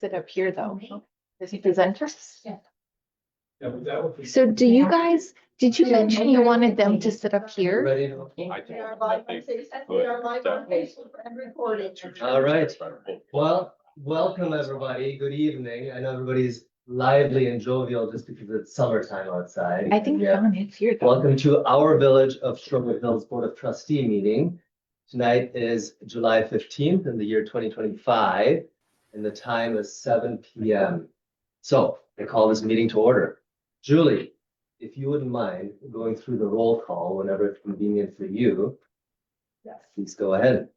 Sit up here though, as presenters. Yeah, but that would be. So do you guys, did you mention you wanted them to sit up here? Ready to? I We are live on Facebook, we are live on Facebook and recording. All right. Well, welcome everybody. Good evening. I know everybody's lively and jovial just because it's summertime outside. I think Sean is here though. Welcome to our Village of Sherwood Hills Board of Trustee meeting. Tonight is July 15th in the year 2025, and the time is 7 p.m. So I call this meeting to order. Julie, if you wouldn't mind going through the roll call whenever it's convenient for you, Yes. please go ahead.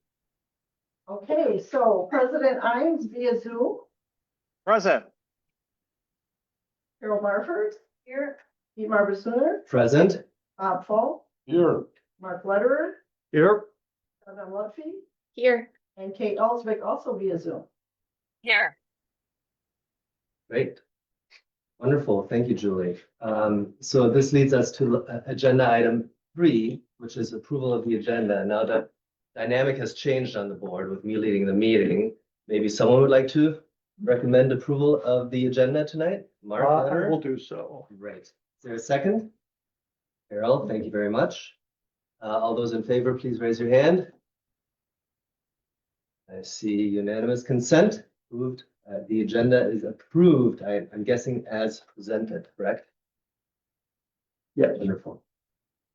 Okay, so President Imes via Zoom, Present. Carol Barford. Here. Pete Marbasuner, Present. Bob Fall, Here. Mark Letterer, Here. Donna Lutfi, Here. and Kate Alsvik also via Zoom. Here. Great. Wonderful. Thank you, Julie. So this leads us to agenda item 3, which is approval of the agenda. Now the dynamic has changed on the board with me leading the meeting. Maybe someone would like to recommend approval of the agenda tonight? Mark, I Leonard? will do so. Great. Is there a second? Carol, thank you very much. All those in favor, please raise your hand. I see unanimous consent. Approved. The agenda is approved. I'm guessing as presented, correct? Yeah, wonderful.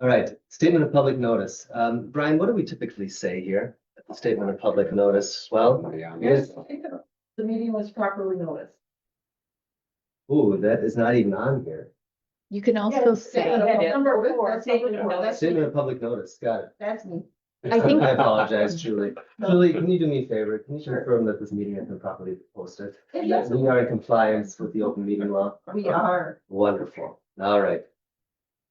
All right, statement of public notice. Brian, what do we typically say here at the statement of public notice? Well, Yes, the meeting was properly noticed. ooh, that is not even on here. You can also Yes, say, that's number 4, that's number 4, that's Statement me. of public notice, got it. That's me. I think- I apologize, Julie. Julie, can you do me a favor? Can you confirm that this meeting has been properly posted? Yes. We are in compliance with the open meeting law. We are. Wonderful. All right.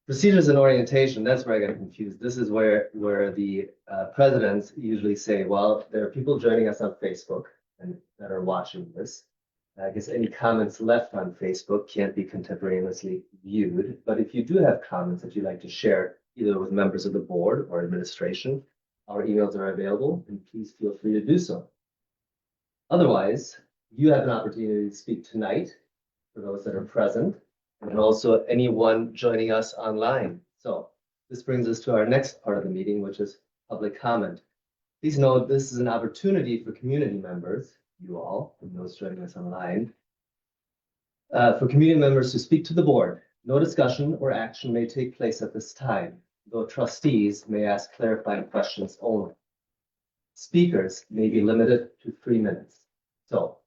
Procedures and orientation, that's where I got confused. This is where the presidents usually say, well, there are people joining us on Facebook and that are watching this. I guess any comments left on Facebook can't be contemporaneously viewed, but if you do have comments that you'd like to share, either with members of the board or administration, our emails are available, and please feel free to do so. Otherwise, you have an opportunity to speak tonight for those that are present, and also anyone joining us online. So this brings us to our next part of the meeting, which is public comment. Please note this is an opportunity for community members, you all, and those joining us online, for community members to speak to the board. No discussion or action may take place at this time, though trustees may ask clarifying questions only. Speakers may be limited to 3 minutes. So,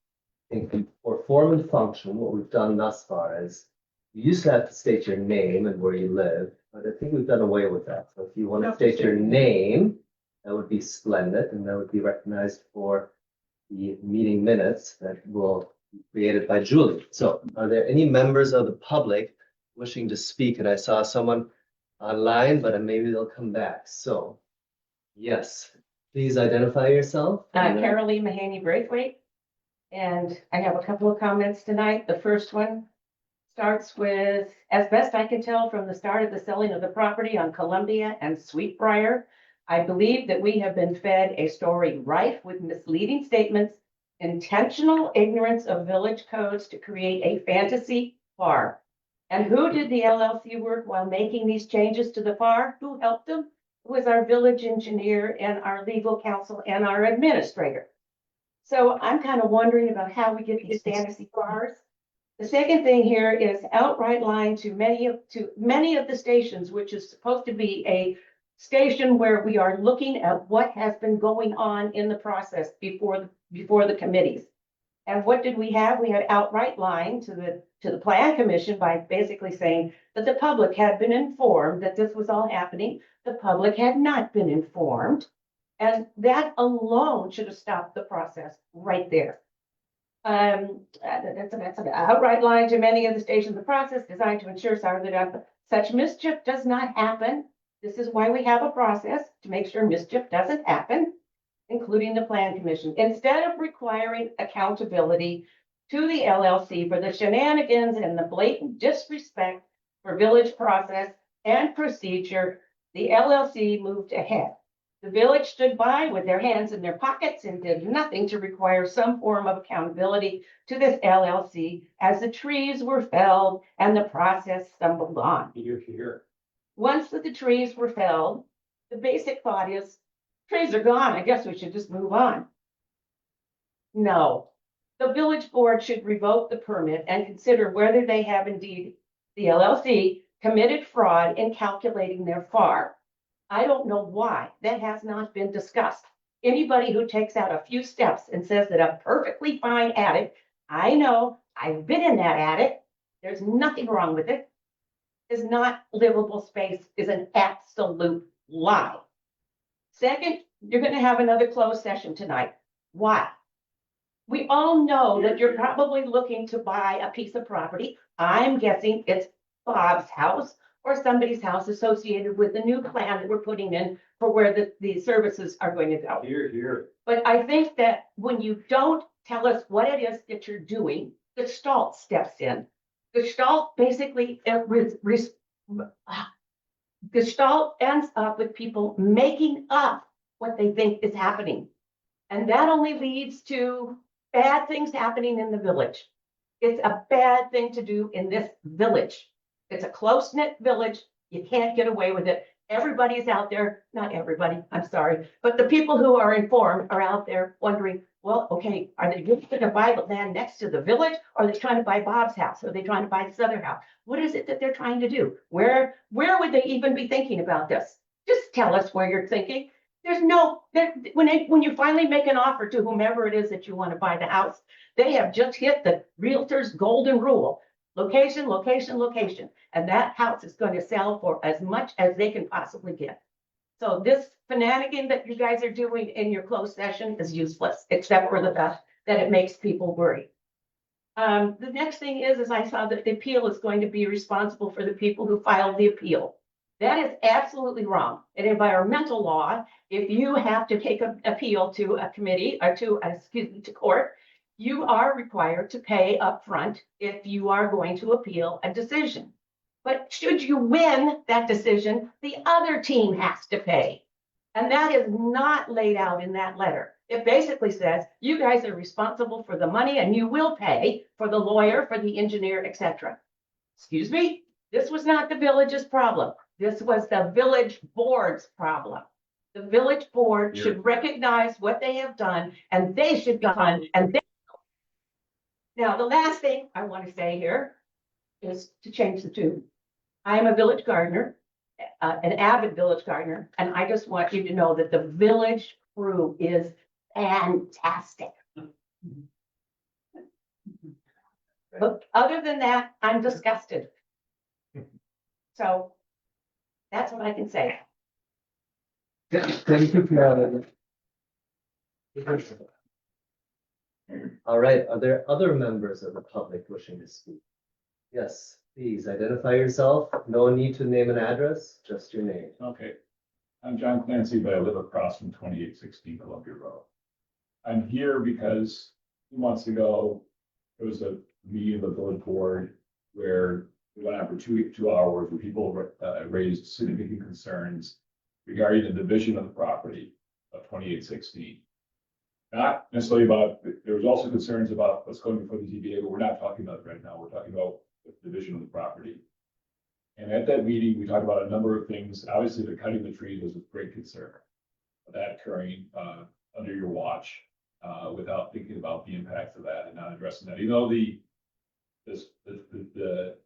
for form and function, what we've done thus far is you used to have to state your name and where you live, but I think we've done away with that. So if you want to state your name, that would be splendid, and that would be recognized for the meeting minutes that will be created by Julie. So are there any members of the public wishing to speak? And I saw someone online, but maybe they'll come back. So, yes, please identify yourself. Carolee Mahaney Braithwaite. And I have a couple of comments tonight. The first one starts with, as best I can tell from the start of the selling of the property on Columbia and Sweetbriar, I believe that we have been fed a story rife with misleading statements, intentional ignorance of village codes to create a fantasy FAR. And who did the LLC work while making these changes to the FAR? Who helped them? It was our village engineer and our legal counsel and our administrator. So I'm kind of wondering about how we get these fantasy FARs. The second thing here is outright lying to many of the stations, which is supposed to be a station where we are looking at what has been going on in the process before the committees. And what did we have? We had outright lying to the plan commission by basically saying that the public had been informed that this was all happening. The public had not been informed. And that alone should have stopped the process right there. That's an outright lying to many of the stations. The process designed to ensure that such mischief does not happen. This is why we have a process to make sure mischief doesn't happen, including the plan commission. Instead of requiring accountability to the LLC for the shenanigans and the blatant disrespect for village process and procedure, the LLC moved ahead The village stood by with their hands in their pockets and did nothing to require some form of accountability to this LLC as the trees were felled and the process stumbled on. Here. Once that the trees were felled, the basic thought is, trees are gone, I guess we should just move on. No, the village board should revoke the permit and consider whether they have indeed, the LLC, committed fraud in calculating their FAR. I don't know why that has not been discussed. Anybody who takes out a few steps and says that a perfectly fine attic, I know, I've been in that attic, there's nothing wrong with it, is not livable space, is an absolute lie. Second, you're going to have another closed session tonight. Why? We all know that you're probably looking to buy a piece of property. I'm guessing it's Bob's house or somebody's house associated with the new plan that we're putting in for where the services are going to go. Here. But I think that when you don't tell us what it is that you're doing, Gestalt steps in. Gestalt basically, Gestalt ends up with people making up what they think is happening. And that only leads to bad things happening in the village. It's a bad thing to do in this village. It's a close-knit village. You can't get away with it. Everybody's out there, not everybody, I'm sorry, but the people who are informed are out there wondering, well, okay, are they really going to buy the land next to the village? Or are they trying to buy Bob's house? Or are they trying to buy this other house? What is it that they're trying to do? Where would they even be thinking about this? Just tell us where you're thinking. There's no, when you finally make an offer to whomever it is that you want to buy the house, they have just hit the realtor's golden rule. Location, location, location. And that house is going to sell for as much as they can possibly get. So this shenanigan that you guys are doing in your closed session is useless, except for the fact that it makes people worry. The next thing is I saw that the appeal is going to be responsible for the people who filed the appeal. That is absolutely wrong. In environmental law, if you have to take an appeal to a committee or to court, you are required to pay upfront if you are going to appeal a decision. But should you win that decision, the other team has to pay. And that is not laid out in that letter. It basically says you guys are responsible for the money and you will pay for the lawyer, for the engineer, etc. Excuse me, this was not the village's problem. This was the village board's problem. The village board should recognize what they have done and they should go on and they. Now, the last thing I want to say here is to change the tune. I am a village gardener, an avid village gardener, and I just want you to know that the village crew is fantastic. But other than that, I'm disgusted. So that's what I can say. Thank you, Fiona. All right, are there other members of the public wishing to speak? Yes, please identify yourself. No need to name an address, just your name. Okay. I'm John Clancy, but I live across from 2816 Columbia Road. I'm here because 2 months ago, there was a meeting of the village board where we went on for two hours where people raised significant concerns regarding the division of the property of 2816. Not necessarily about, there was also concerns about what's going before the ZBA, but we're not talking about it right now. We're talking about the division of the property. And at that meeting, we talked about a number of things. Obviously, the cutting the trees was a great concern. That occurring under your watch without thinking about the impacts of that and not addressing that. Even though the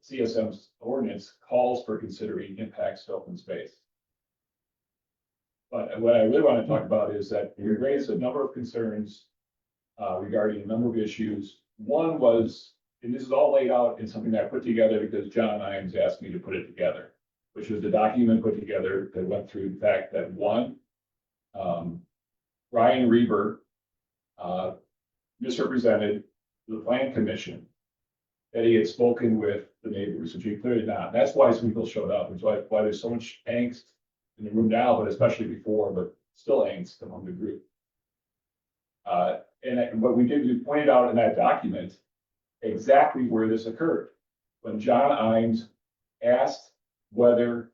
CSM's ordinance calls for considering impacts to open space. But what I really want to talk about is that we raised a number of concerns regarding a number of issues. One was, and this is all laid out in something that I put together because John Imes asked me to put it together, which was the document put together that went through the fact that one, Ryan Reber misrepresented the plan commission that he had spoken with the neighbors, which he clearly not. That's why some people showed up. It's why there's so much angst in the room now, but especially before, but still angst among the group. What we did, we pointed out in that document exactly where this occurred. When John Imes asked whether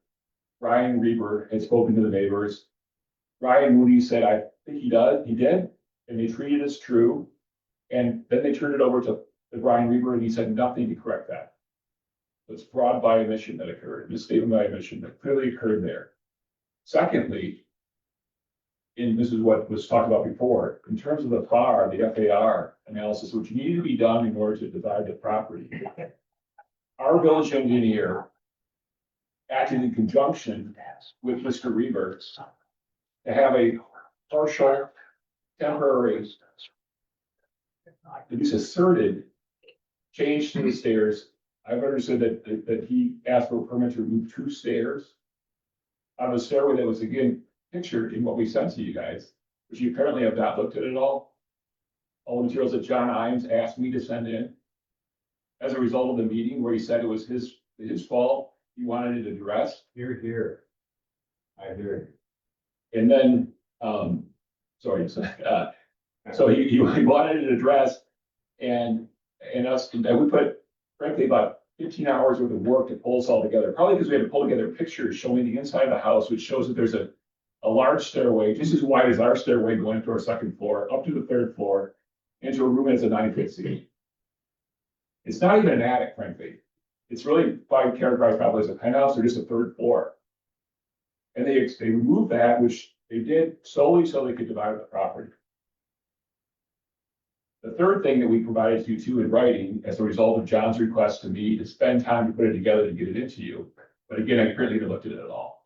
Ryan Reber had spoken to the neighbors, Ryan Moody said, I think he did, and they treated it as true. And then they turned it over to Brian Reber, and he said nothing to correct that. It's fraud by omission that occurred, misstatement by omission that clearly occurred there. Secondly, and this is what was talked about before, in terms of the FAR, the FAR analysis, which needed to be done in order to divide the property. Our village engineer acted in conjunction with Mr. Reber to have a partial, temporary, at least asserted change to the stairs. I've understood that he asked for a permit to remove 2 stairs on a stairway that was again pictured in what we sent to you guys, which you apparently have not looked at at all. All the materials that John Imes asked me to send in as a result of the meeting where he said it was his fault. He wanted it addressed. Here. I hear And then, sorry, so he wanted it addressed and we put frankly about 15 hours worth of work to pull this all together, probably because we had to pull together pictures showing the inside of the house, which shows that there's a large stairway, just as wide as our stairway going to our 2nd floor, up to the 3rd floor, into a room that's a 9-foot ceiling. It's not even an attic, frankly. It's really probably characterized probably as a penthouse or just a 3rd floor. And they removed that, which they did solely so they could divide the property. The third thing that we provided to you too in writing as a result of John's request to me to spend time to put it together to get it into you, but again, I currently haven't looked at it at all,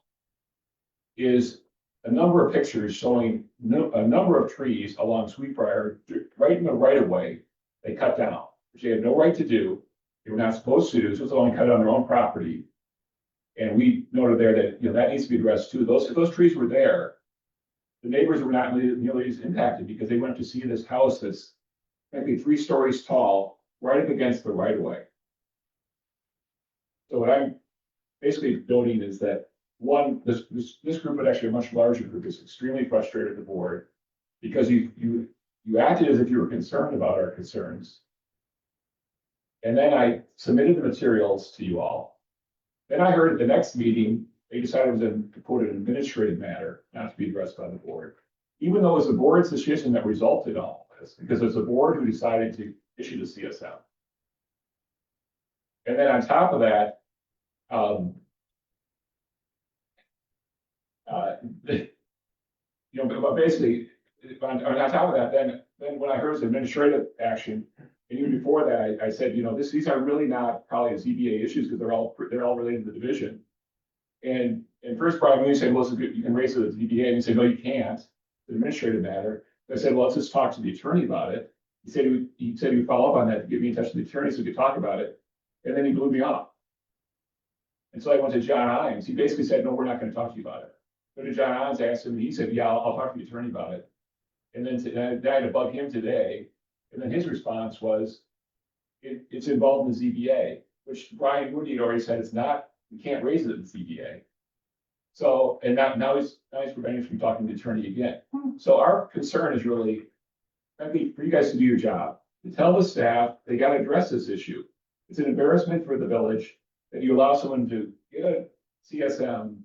is a number of pictures showing a number of trees along Sweetbriar, right in the right of way, they cut down, which they had no right to do. They were not supposed to do. This was only cut on their own property. And we noted there that, that needs to be addressed too. If those trees were there, the neighbors were not nearly as impacted because they went to see this house that's maybe 3 stories tall, right up against the right of way. So what I'm basically noting is that one, this group, but actually a much larger group, is extremely frustrated at the board because you acted as if you were concerned about our concerns. And then I submitted the materials to you all. Then I heard at the next meeting, they decided it was to quote an administrative matter, not to be addressed by the board. Even though it was the board's decision that resulted in all this, because it's the board who decided to issue the CSM. And then on top of that, but basically, on top of that, then when I heard it was administrative action, and even before that, I said, these are really not probably ZBA issues because they're all related to the division. And first, Brian, you said, well, you can raise it as ZBA, and he said, no, you can't. It's an administrative matter. I said, well, let's just talk to the attorney about it. He said he would follow up on that to get me in touch with the attorney so we could talk about it. And then he blew me off. And so I went to John Imes. He basically said, no, we're not going to talk to you about it. But to John Imes, asked him, and he said, yeah, I'll talk to the attorney about it. And then I had to bug him today. And then his response was, it's involved in the ZBA, which Brian Moody had already said it's not, we can't raise it in the ZBA. So, and now he's preventing us from talking to the attorney again. So our concern is really, I think, for you guys to do your job, to tell the staff they got to address this issue. It's an embarrassment for the village that you allow someone to get a CSM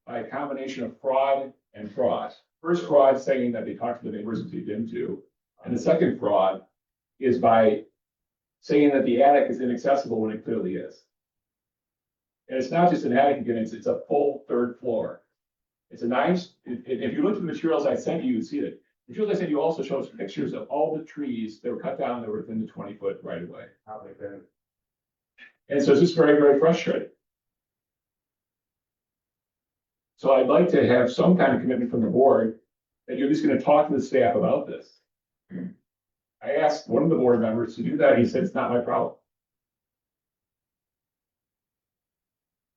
by a combination of fraud and fraud. First fraud saying that they talked to the neighbors that they didn't do. And the second fraud is by saying that the attic is inaccessible when it clearly is. And it's not just an attic again, it's a full 3rd floor. It's a nice, if you look at the materials I sent you, you'd see it. The materials I sent you also shows pictures of all the trees that were cut down that were within the 20-foot right of way. And so it's just very, very frustrating. So I'd like to have some kind of commitment from the board that you're just going to talk to the staff about this. I asked one of the board members to do that. He said, it's not my problem.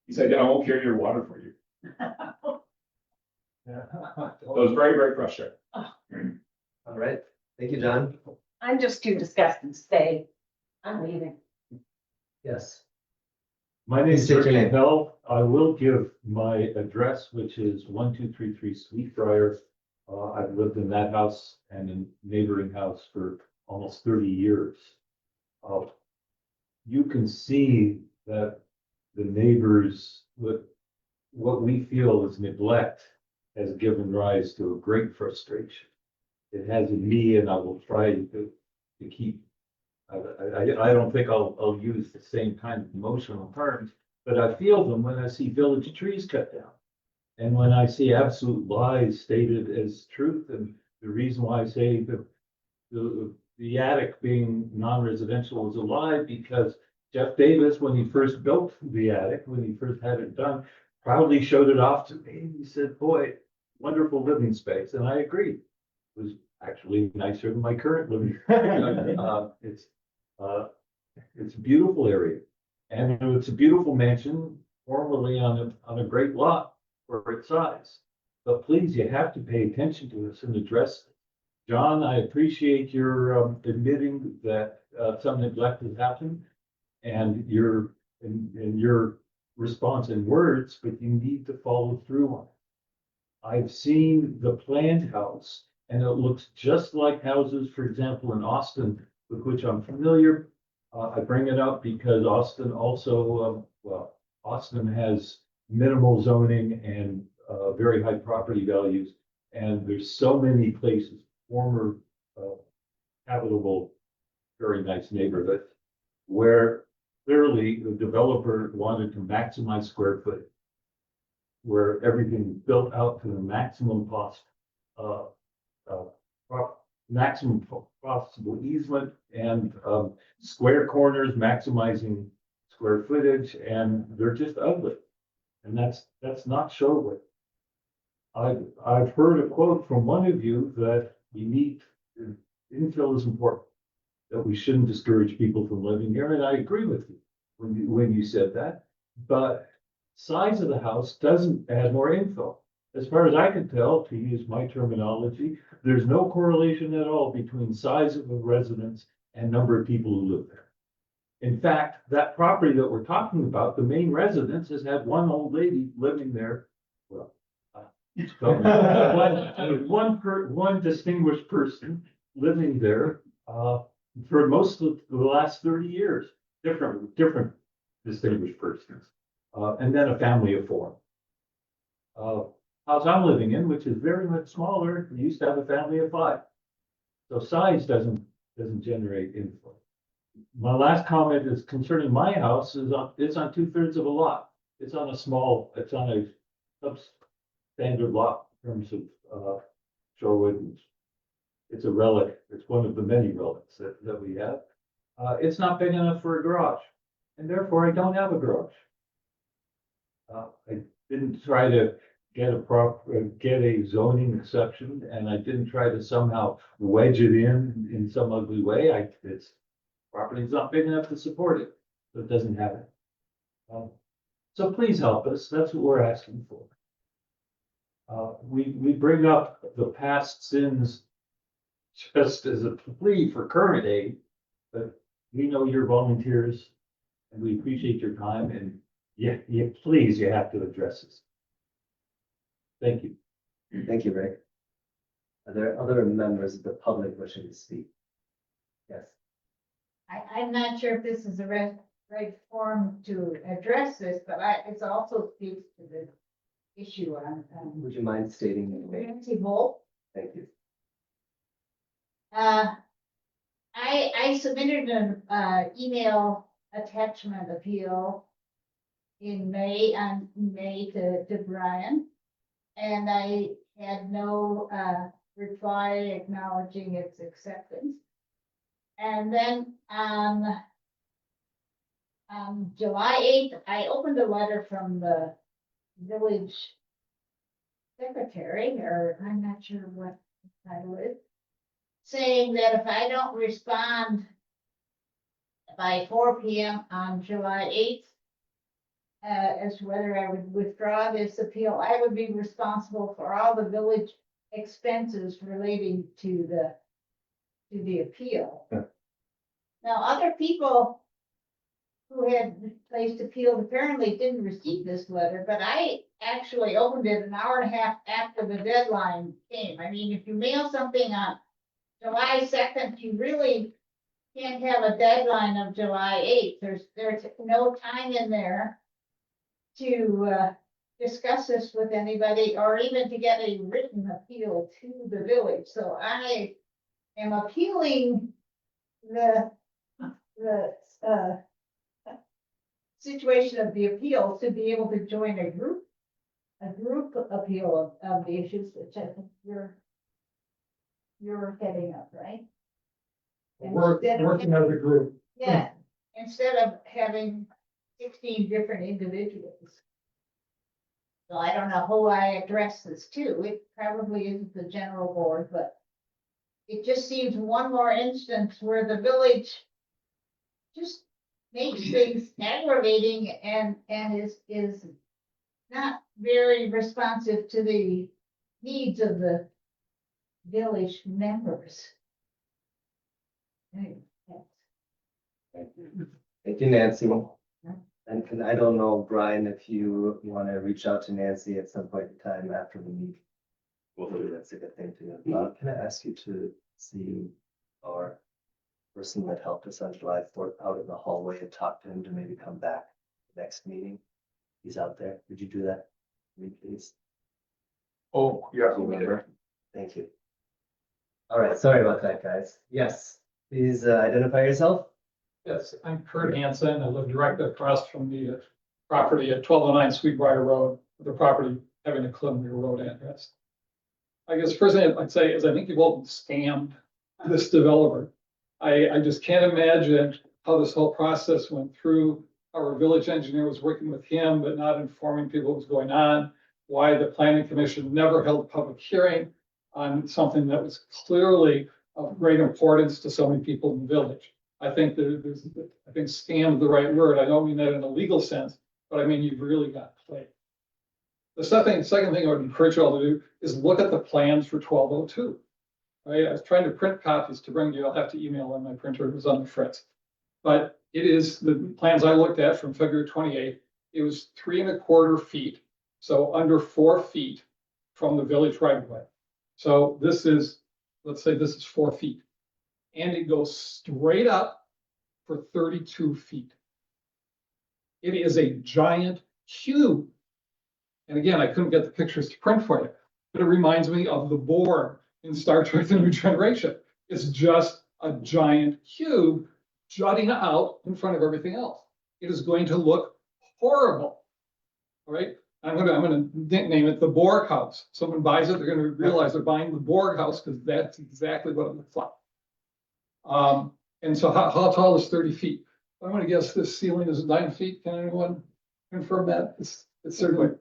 He said, I won't carry your water for you. So it was very, very frustrating. All right. Thank you, John. I'm just too disgusted to stay. I'm leaving. Yes. My name is State your name. Rick Bell. I will give my address, which is 1233 Sweetbriar. I've lived in that house and in neighboring house for almost 30 years. You can see that the neighbors, what we feel is neglect has given rise to a great frustration. It has in me, and I will try to keep. I don't think I'll use the same kind of emotional terms, but I feel them when I see village trees cut down. And when I see absolute lies stated as truth, and the reason why I say that the attic being non-residential is a lie, because Jeff Davis, when he first built the attic, when he first had it done, proudly showed it off to me. He said, boy, wonderful living space. And I agree. It was actually nicer than my current living. It's a beautiful area. And it's a beautiful mansion, formerly on a great lot for its size. But please, you have to pay attention to this and address it. John, I appreciate your admitting that some neglect has happened and your response in words, but you need to follow through on it. I've seen the planned house and it looks just like houses, for example, in Austin, with which I'm familiar. I bring it up because Austin also, Austin has minimal zoning and very high property values. And there's so many places, former habitable, very nice neighborhood, where clearly the developer wanted to maximize square footage, where everything is built out to the maximum maximum possible easement and square corners, maximizing square footage, and they're just ugly. And that's not show. I've heard a quote from one of you that infill is important, that we shouldn't discourage people from living here, and I agree with you when you said that. But size of the house doesn't add more infill. As far as I can tell, to use my terminology, there's no correlation at all between size of a residence and number of people who live there. In fact, that property that we're talking about, the main residence, has had one old lady living there. Well, one distinguished person living there for most of the last 30 years, different distinguished persons, and then a family of four. House I'm living in, which is very much smaller, used to have a family of five. So size doesn't generate inflow. My last comment is concerning my house. It's on 2/3 of a lot. It's on a substandard lot in terms of Shorewood. It's a relic. It's one of the many relics that we have. It's not big enough for a garage, and therefore I don't have a garage. I didn't try to get a zoning exception, and I didn't try to somehow wedge it in some ugly way. Property's not big enough to support it, so it doesn't have it. So please help us. That's what we're asking for. We bring up the past sins just as a plea for current aid, but we know you're volunteers and we appreciate your time, and please, you have to address this. Thank you. Thank you, Rick. Are there other members of the public wishing to speak? Yes. I'm not sure if this is the right forum to address this, but it also speaks to the issue on Would you mind stating your name? Nancy Volt. Thank you. I submitted an email attachment appeal in May to Brian, and I had no reply acknowledging its acceptance. And then on July 8th, I opened a letter from the village secretary, or I'm not sure what the title is, saying that if I don't respond by 4 p.m. on July 8th, as to whether I would withdraw this appeal, I would be responsible for all the village expenses relating to the appeal. Yeah. Now, other people who had placed appeals apparently didn't receive this letter, but I actually opened it an hour and a half after the deadline came. I mean, if you mail something on July 2nd, you really can't have a deadline of July 8th. There's no time in there to discuss this with anybody or even to get a written appeal to the village. So I am appealing the uh, situation of the appeal to be able to join a group appeal of the issues, which I think you're heading up, right? Instead of- Working as a group. Yeah, instead of having 16 different individuals. So I don't know who I address this to. It probably isn't the general board, but it just seems one more instance where the village just makes things aggravating and is not very responsive to the needs of the village members. Anyway, Thank you, Nancy. And I don't know, Brian, if you want to reach out to Nancy at some point in time after the meeting. That's a good thing to do. Can I ask you to see our person that helped us on July 4th out in the hallway and talk to him to maybe come back next meeting? He's out there. Would you do that? For me, please. Oh, yeah. Do you remember? Thank you. All right, sorry about that, guys. Yes, please identify yourself. Yes, I'm Kurt Hansen. I live directly across from the property at 1209 Sweetbriar Road, the property having a Columbia Road address. I guess first thing I'd say is I think you've all scammed this developer. I just can't imagine how this whole process went through. Our village engineer was working with him, but not informing people what was going on. Why the planning commission never held a public hearing on something that was clearly of great importance to so many people in the village. I think I think scam is the right word. I don't mean that in a legal sense, but I mean, you've really got played. The second thing I would encourage you all to do is look at the plans for 1202. Right? I was trying to print copies to bring you. I'll have to email on my printer. It was on the fritz. But it is the plans I looked at from February 28th. It was 3¼ feet. So under 4 feet from the village right of way. So this is, let's say this is 4 feet. And it goes straight up for 32 feet. It is a giant cube. And again, I couldn't get the pictures to print for you, but it reminds me of the Borg in Star Trek: The New Generation. It's just a giant cube jutting out in front of everything else. It is going to look horrible. All right. I'm gonna nickname it the Borg house. Someone buys it, they're going to realize they're buying the Borg house because that's exactly what it looks like. And so how tall is 30 feet? I'm going to guess this ceiling is 9 feet. Can anyone confirm that? It's certainly.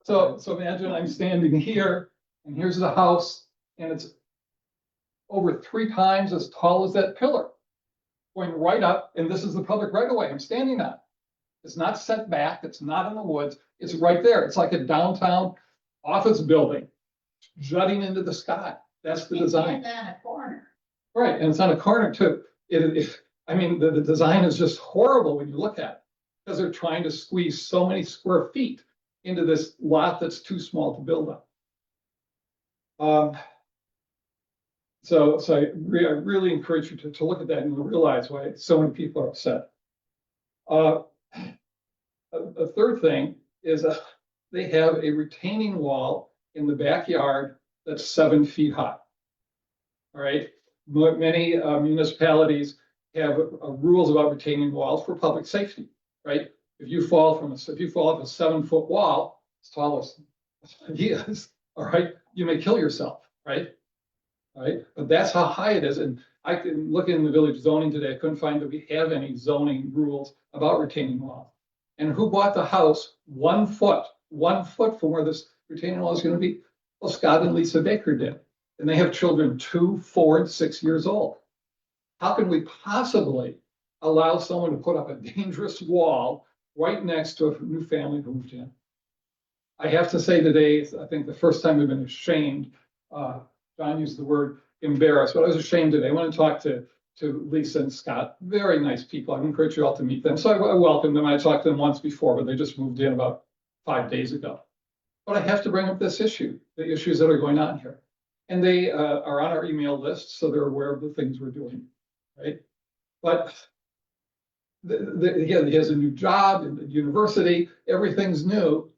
So imagine I'm standing here and here's the house and it's over 3 times as tall as that pillar going right up. And this is the public right of way I'm standing on. It's not set back. It's not in the woods. It's right there. It's like a downtown office building jutting into the sky. That's the design. And on a corner. Right, and it's on a corner too. I mean, the design is just horrible when you look at it because they're trying to squeeze so many square feet into this lot that's too small to build on. So I really encourage you to look at that and realize why so many people are upset. A third thing is they have a retaining wall in the backyard that's 7 feet high. All right, many municipalities have rules about retaining walls for public safety. Right, if you fall off a 7-foot wall, as tall as he is, all right, you may kill yourself. Right, but that's how high it is. And I can look in the village zoning today. I couldn't find that we have any zoning rules about retaining walls. And who bought the house 1 foot from where this retaining wall is going to be? Well, Scott and Lisa Baker did. And they have children 2, 4, and 6 years old. How can we possibly allow someone to put up a dangerous wall right next to a new family who moved in? I have to say today, I think the first time we've been ashamed, John used the word embarrassed, but I was ashamed today. I want to talk to Lisa and Scott, very nice people. I encourage you all to meet them. So I welcome them. I talked to them once before, but they just moved in about 5 days ago. But I have to bring up this issue, the issues that are going on here. And they are on our email list, so they're aware of the things we're doing, right? But he has a new job in the university, everything's new,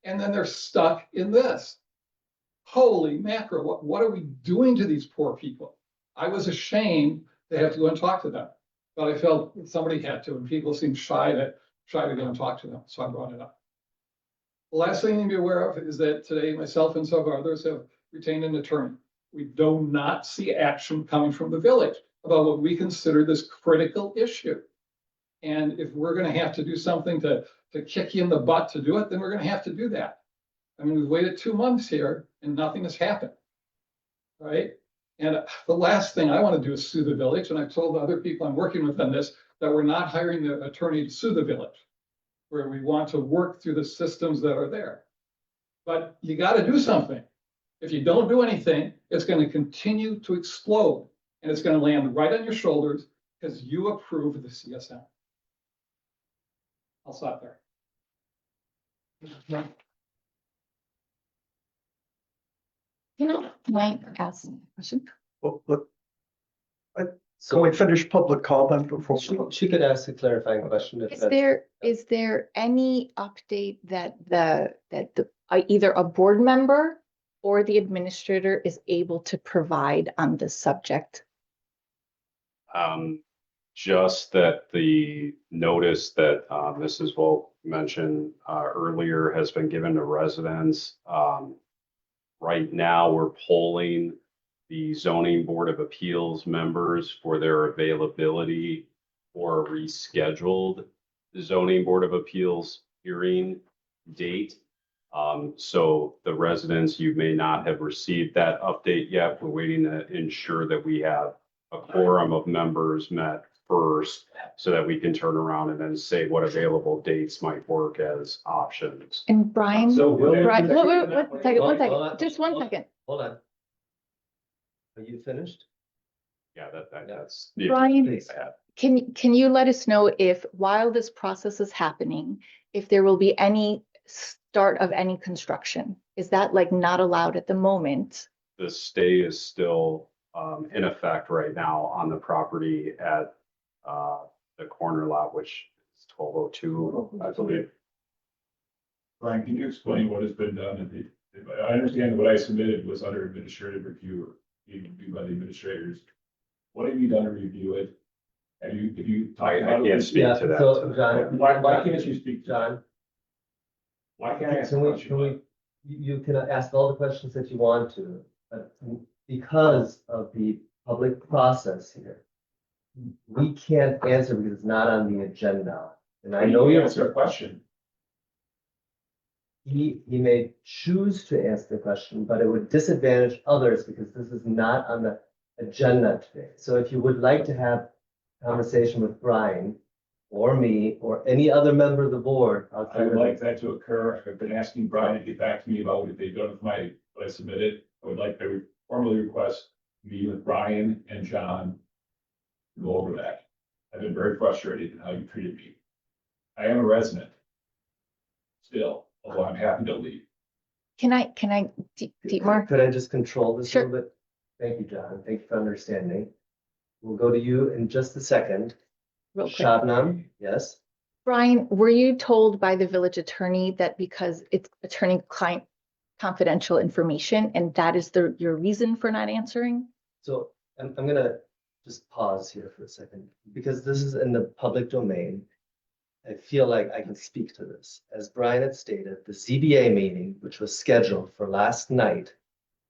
and then they're stuck in this. Holy mackerel, what are we doing to these poor people? I was ashamed to have to go and talk to them, but I felt somebody had to, and people seemed shy to go and talk to them, so I brought it up. The last thing to be aware of is that today, myself and some others have retained an attorney. We do not see action coming from the village about what we consider this critical issue. And if we're gonna have to do something to kick you in the butt to do it, then we're gonna have to do that. I mean, we've waited 2 months here and nothing has happened. Right? And the last thing I want to do is sue the village. And I've told the other people I'm working with on this, that we're not hiring the attorney to sue the village, where we want to work through the systems that are there. But you got to do something. If you don't do anything, it's going to continue to explode and it's going to land right on your shoulders because you approve the CSM. I'll stop there. Can I ask a question? Well, look, can So we finish public comment before? she could ask a clarifying question if that's. Is there any update that either a board member or the administrator is able to provide on this subject? Just that the notice that Mrs. Volk mentioned earlier has been given to residents. Right now, we're polling the zoning board of appeals members for their availability for a rescheduled zoning board of appeals hearing date. So the residents, you may not have received that update yet. We're waiting to ensure that we have a quorum of members met first so that we can turn around and then say what available dates might work as options. And Brian, So will- Brian, wait, Hold one on, second, just one second. Hold on. Are you finished? Yeah, that's. Brian, Please. Can you let us know if, while this process is happening, if there will be any start of any construction? Is that like not allowed at the moment? The stay is still in effect right now on the property at the corner lot, which is 1202, I believe. Brian, can you explain what has been done? I understand what I submitted was under administrative review, being reviewed by the administrators. What have you done to review it? Have you talked I about can't it? speak to that. So John. Why can't you speak? John, Why can't I ask a can we, question? you can ask all the questions that you want to, but because of the public process here, we can't answer because it's not on the agenda. And I know you you're, answer a question. he may choose to answer the question, but it would disadvantage others because this is not on the agenda today. So if you would like to have a conversation with Brian or me or any other member of the board I outside would of like that to occur. I've been asking Brian to get back to me about what they've done with what I submitted. I would like to formally request me with Brian and John to go over that. I've been very frustrated in how you treated me. I am a resident still, although I'm happy to leave. Can I, Dietmar? Could I just control this a Sure. little bit? Thank you, John. Thank you for understanding. We'll go to you in just a second. Real quick. Shabnam, yes? Brian, were you told by the village attorney that because it's attorney-client confidential information and that is your reason for not answering? So I'm gonna just pause here for a second because this is in the public domain. I feel like I can speak to this. As Brian had stated, the ZBA meeting, which was scheduled for last night,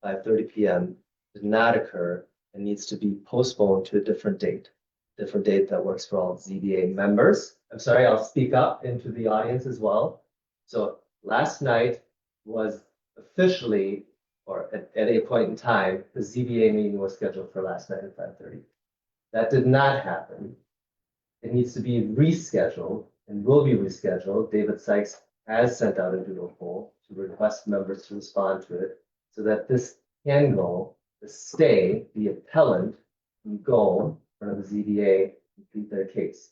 5:30 p.m., did not occur and needs to be postponed to a different date that works for all ZBA members. I'm sorry, I'll speak up into the audience as well. So last night was officially, or at a point in time, the ZBA meeting was scheduled for last night at 5:30. That did not happen. It needs to be rescheduled and will be rescheduled. David Sykes has sent out a doodle poll to request members to respond to it so that this can go, the stay, the appellant can go in front of the ZBA, complete their case.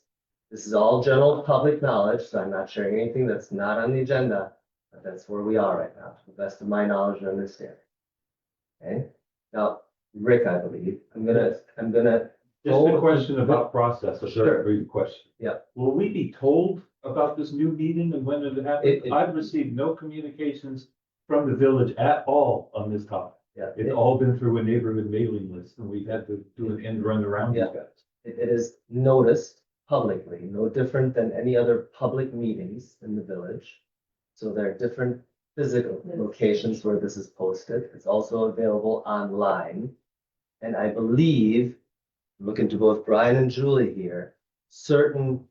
This is all general public knowledge, so I'm not sharing anything that's not on the agenda, but that's where we are right now, to the best of my knowledge and understanding. Okay, now, Rick, I believe, I'm gonna Just a question about process, a Sure. very brief question. Yeah. Will we be told about this new meeting and when it happens? It- I've received no communications from the village at all on this topic. Yeah, It's all been through a neighborhood mailing list, and we've had to do an end run around you Yeah. guys. it is noticed publicly, no different than any other public meetings in the village. So there are different physical locations where this is posted. It's also available online. And I believe, looking to both Brian and Julie here, certain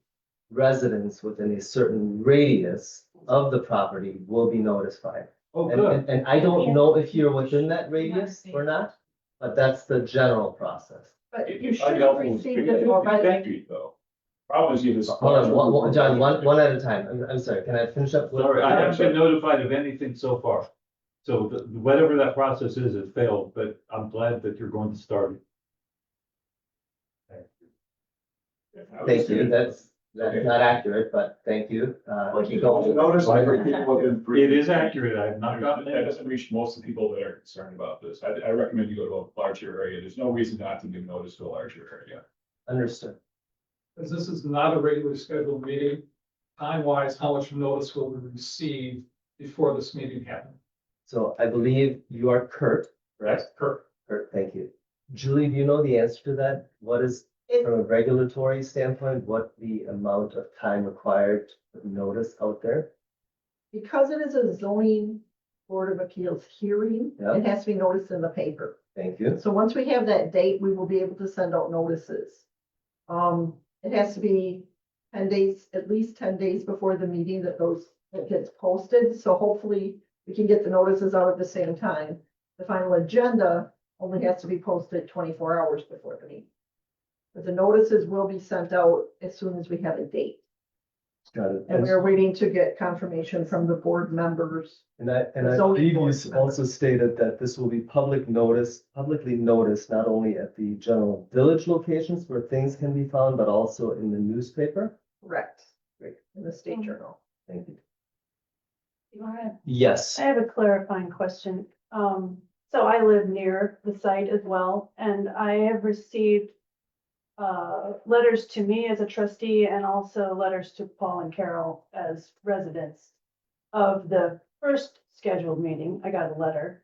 residents within a certain radius of the property will be notified. Oh, And, good. and I don't know if you're within that radius or not, but that's the general process. But It- you it should might have help us received figure it out already. Thank you, though. Problem is you just. Hold on, John, one at a time. I'm sorry, can I finish up? with- Sorry, I haven't been notified of anything so far. So whatever that process is, it failed, but I'm glad that you're going to start it. Thank you, that's not accurate, but thank you. Keep going. Notice I heard people have been. It is accurate. I have not gotten That it. doesn't reach most of the people that are concerned about this. I recommend you go to a larger area. There's no reason not to give notice to a larger area. Understood. Because this is not a regularly scheduled meeting, time-wise, how much notice will we receive before this meeting happens? So I believe you are Kurt, correct? Kurt. Kurt, thank you. Julie, do you know the answer to that? What is, from a regulatory standpoint, what the amount of time required to put notice out there? Because it is a zoning board of appeals hearing, Yeah. it has to be noticed in the paper. Thank you. So once we have that date, we will be able to send out notices. It has to be 10 days, at least 10 days before the meeting that gets posted. So hopefully we can get the notices out at the same time. The final agenda only has to be posted 24 hours before the meeting. But the notices will be sent out as soon as we have a date. Got it. And we are waiting to get confirmation from the board members. And I zoning believe you board also stated that this will be publicly noticed, not only at the general village locations where things can be found, but also in the newspaper. Correct. Great. In the state journal. Thank you. I have a clarifying question. So I live near the site as well, and I have received letters to me as a trustee and also letters to Paul and Carol as residents of the first scheduled meeting. I got a letter,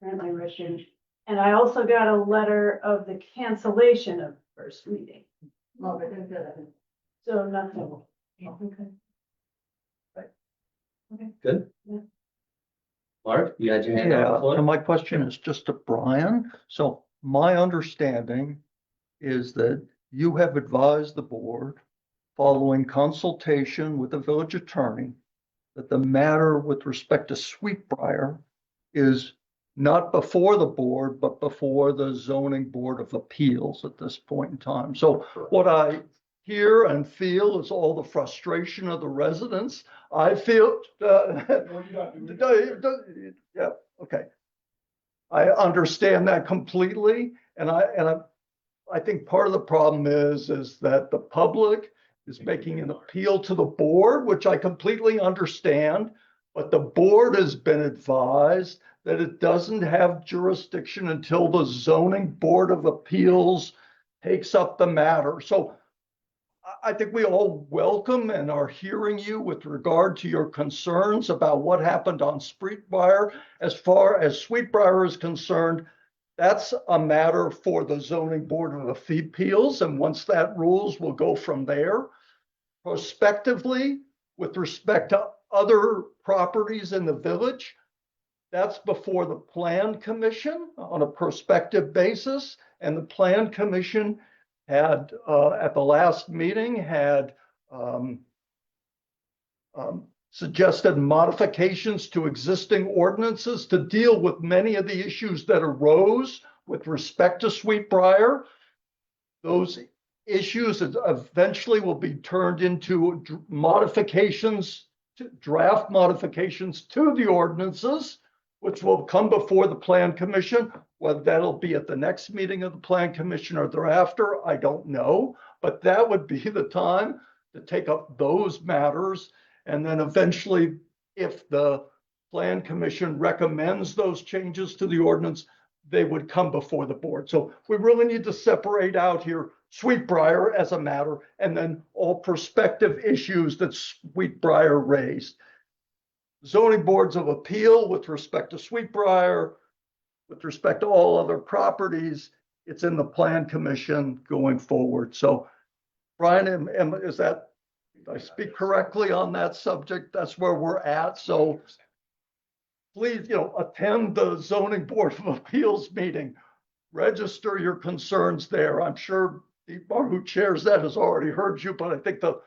apparently written, and I also got a letter of the cancellation of the first meeting. So nothing. Okay. Good. Yeah. Mark, you had your hand up Yeah, before? and my question is just to Brian. So my understanding is that you have advised the board, following consultation with the village attorney, that the matter with respect to Sweetbriar is not before the board, but before the zoning board of appeals at this point in time. So what I hear and feel is all the frustration of the residents. I feel, yeah, okay. I understand that completely, and I think part of the problem is that the public is making an appeal to the board, which I completely understand, but the board has been advised that it doesn't have jurisdiction until the zoning board of appeals takes up the matter. So I think we all welcome and are hearing you with regard to your concerns about what happened on Sweetbriar. As far as Sweetbriar is concerned, that's a matter for the zoning board of appeals. And once that rules, we'll go from there. Prospectively, with respect to other properties in the village, that's before the plan commission on a prospective basis. And the plan commission had, at the last meeting, had suggested modifications to existing ordinances to deal with many of the issues that arose with respect to Sweetbriar. Those issues eventually will be turned into modifications, draft modifications to the ordinances, which will come before the plan commission. Whether that'll be at the next meeting of the plan commission or thereafter, I don't know, but that would be the time to take up those matters. And then eventually, if the plan commission recommends those changes to the ordinance, they would come before the board. So we really need to separate out here Sweetbriar as a matter, and then all prospective issues that Sweetbriar raised. Zoning boards of appeal with respect to Sweetbriar, with respect to all other properties, it's in the plan commission going forward. So Brian, is that, did I speak correctly on that subject? That's where we're at. So please, attend the zoning board of appeals meeting, register your concerns there. I'm sure Dietmar, who chairs that, has already heard you, but I think the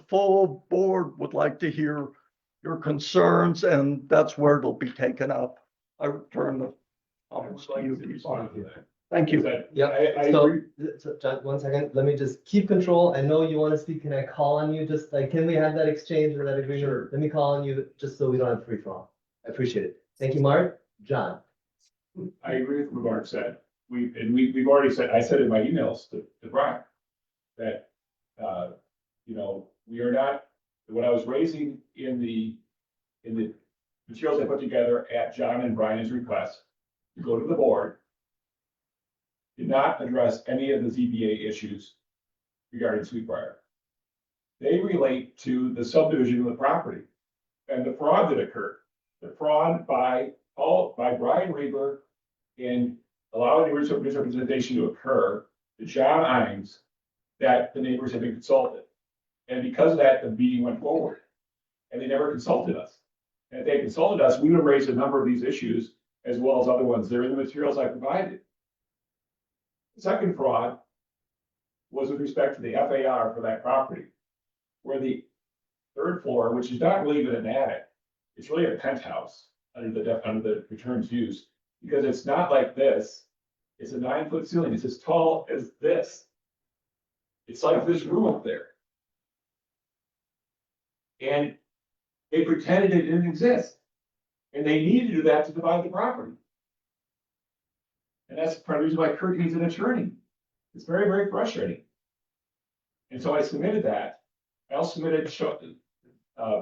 full board would like to hear your concerns, and that's where it'll be taken up. I return the comments to you, Dietmar. Thank you. Yeah, I so, agree. so John, 1 second, let me just keep control. I know you want to speak. Can I call on you? Just like, can we have that exchange or that agreement? Sure. Let me call on you just so we don't have free for all. I appreciate it. Thank you, Mark. John. I agree with what Mark said. We've already said, I said in my emails to Brian that, we are not, what I was raising in the materials I put together at John and Brian's request to go to the board did not address any of the ZBA issues regarding Sweetbriar. They relate to the subdivision of the property and the fraud that occurred. The fraud by Brian Riegler in allowing the misrepresentation to occur to John Imes that the neighbors had been consulted. And because of that, the meeting went forward and they never consulted us. And if they consulted us, we would have raised a number of these issues as well as other ones. They're in the materials I provided. The second fraud was with respect to the FAR for that property, where the third floor, which is not really even an attic, it's really a penthouse under the returns use, because it's not like this. It's a 9-foot ceiling. It's as tall as this. It's like this room up there. And they pretended it didn't exist. And they needed to do that to divide the property. And that's part of the reason why Kurt needs an attorney. It's very, very frustrating. And so I submitted that. I also submitted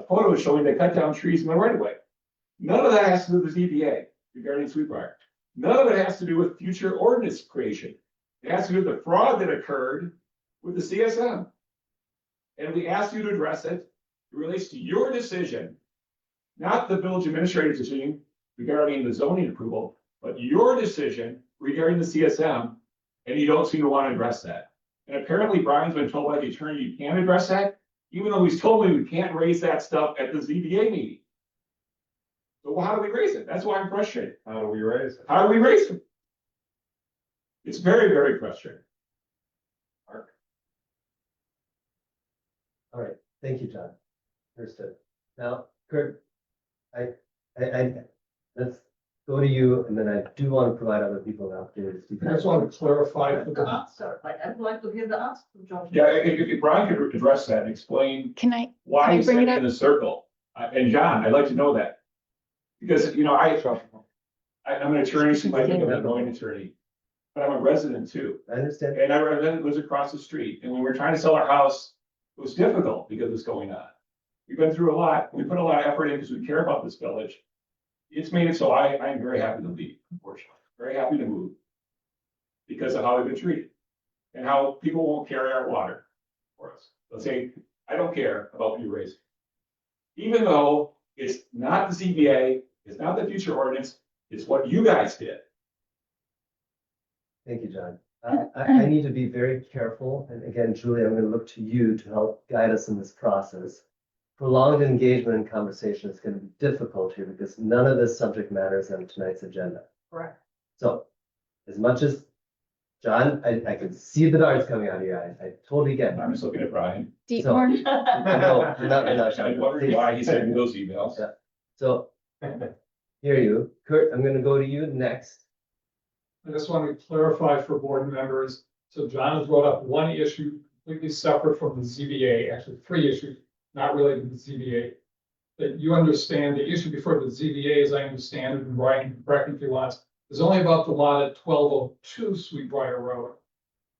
photos showing they cut down trees in the right of way. None of that has to do with the ZBA regarding Sweetbriar. None of it has to do with future ordinance creation. It has to do with the fraud that occurred with the CSM. And we asked you to address it. It relates to your decision, not the village administrator's decision regarding the zoning approval, but your decision regarding the CSM, and you don't seem to want to address that. And apparently Brian's been told by the attorney you can't address that, even though he's told me we can't raise that stuff at the ZBA meeting. So how do we raise it? That's why I'm frustrated. How do we raise it? How do we raise it? It's very, very frustrating. Mark? All right. Thank you, John. Understood. Now, Kurt, let's go to you, and then I do want to provide other people an opportunity to speak. I just want to clarify for The the, answer, like, I'd like to hear the answer from John. Yeah, if Brian could address that and explain Can I why he's bring it in up? the circle. And John, I'd like to know that. Because, I'm an attorney, so I think I'm an annoying attorney, but I'm a resident too. I understand. And our resident lives across the street. And when we were trying to sell our house, it was difficult because of what's going on. We've been through a lot. We put a lot of effort in because we care about this village. It's made it so I am very happy to leave, unfortunately. Very happy to move because of how we've been treated and how people won't carry our water for us. They'll say, I don't care about you raising. Even though it's not the ZBA, it's not the future ordinance, it's what you guys did. Thank you, John. I need to be very careful. And again, Julie, I'm going to look to you to help guide us in this process. Prolonged engagement and conversation is going to be difficult here because none of this subject matter is on tonight's agenda. Correct. So as much as, John, I can see the darts coming out of your eyes. I totally get it. I'm just looking at Brian. Dietmar? No, you're not. I'm wondering why he sent me those emails. Yeah. So, hear you. Kurt, I'm going to go to you next. I just want to clarify for board members. So John has brought up one issue completely separate from the ZBA, actually 3 issues, not related to the ZBA. That you understand the issue before the ZBA, as I understand it, and Brian can correct me if he wants, is only about the lot at 1202 Sweetbriar Road.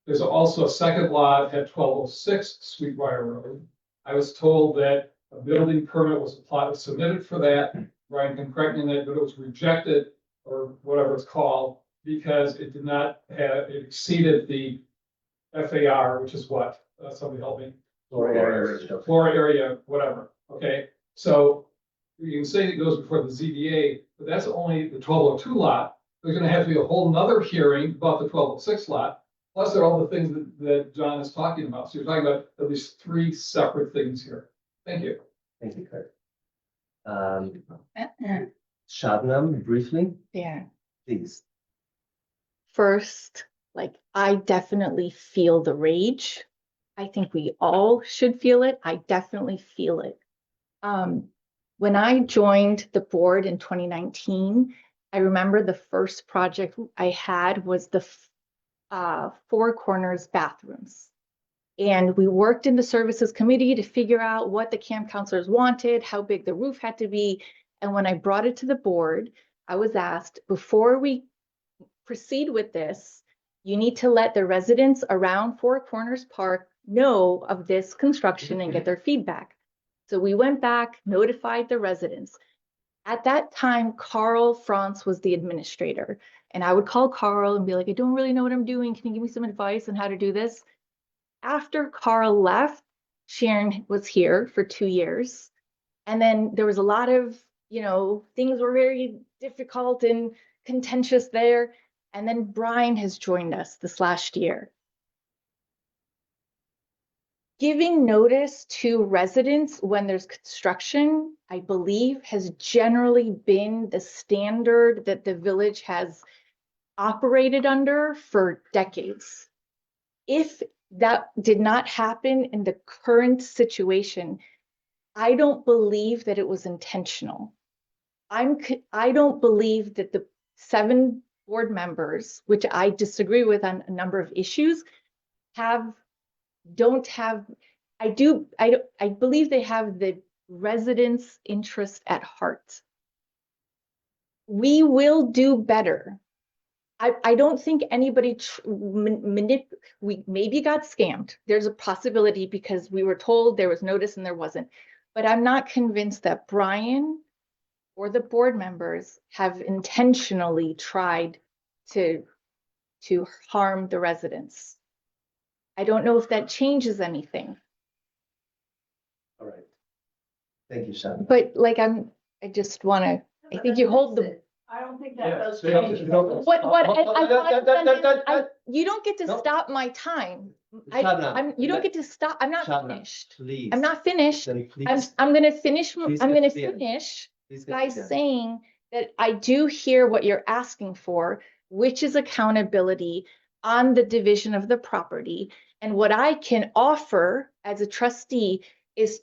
There's also a second lot at 1206 Sweetbriar Road. I was told that a building permit was submitted for that. Brian can correct me on that, but it was rejected or whatever it's called because it did not have, it exceeded the FAR, which is what, somebody help me, Floor area ratio. floor area, whatever, okay? So you can say it goes before the ZBA, but that's only the 1202 lot. There's gonna have to be a whole nother hearing about the 1206 lot. Plus there are all the things that John is talking about. So you're talking about at least 3 separate things here. Thank you. Thank you, Kurt. Shabnam, briefly, Yeah. please. First, like, I definitely feel the rage. I think we all should feel it. I definitely feel it. When I joined the board in 2019, I remember the first project I had was the Four Corners bathrooms. And we worked in the services committee to figure out what the camp counselors wanted, how big the roof had to be. And when I brought it to the board, I was asked, before we proceed with this, you need to let the residents around Four Corners Park know of this construction and get their feedback. So we went back, notified the residents. At that time, Carl France was the administrator. And I would call Carl and be like, I don't really know what I'm doing. Can you give me some advice on how to do this? After Carl left, Sharon was here for 2 years. And then there was a lot of, things were very difficult and contentious there. And then Brian has joined us this last year. Giving notice to residents when there's construction, I believe, has generally been the standard that the village has operated under for decades. If that did not happen in the current situation, I don't believe that it was intentional. I don't believe that the 7 board members, which I disagree with on a number of issues, I believe they have the residents' interest at heart. We will do better. I don't think anybody we maybe got scammed. There's a possibility because we were told there was notice and there wasn't. But I'm not convinced that Brian or the board members have intentionally tried to harm the residents. I don't know if that changes anything. All right. Thank you, Shabnam. But like I just want to. I think you hold the. I don't think Yeah, that does yeah, change. yeah. You don't get to No. stop my time. Shabnam, You don't get to stop. I'm not Shabnam, finished. please. I'm not finished. Then please. I'm gonna finish. Please I'm get gonna to the end. finish Please get by to the end. saying that I do hear what you're asking for, which is accountability on the division of the property. And what I can offer as a trustee is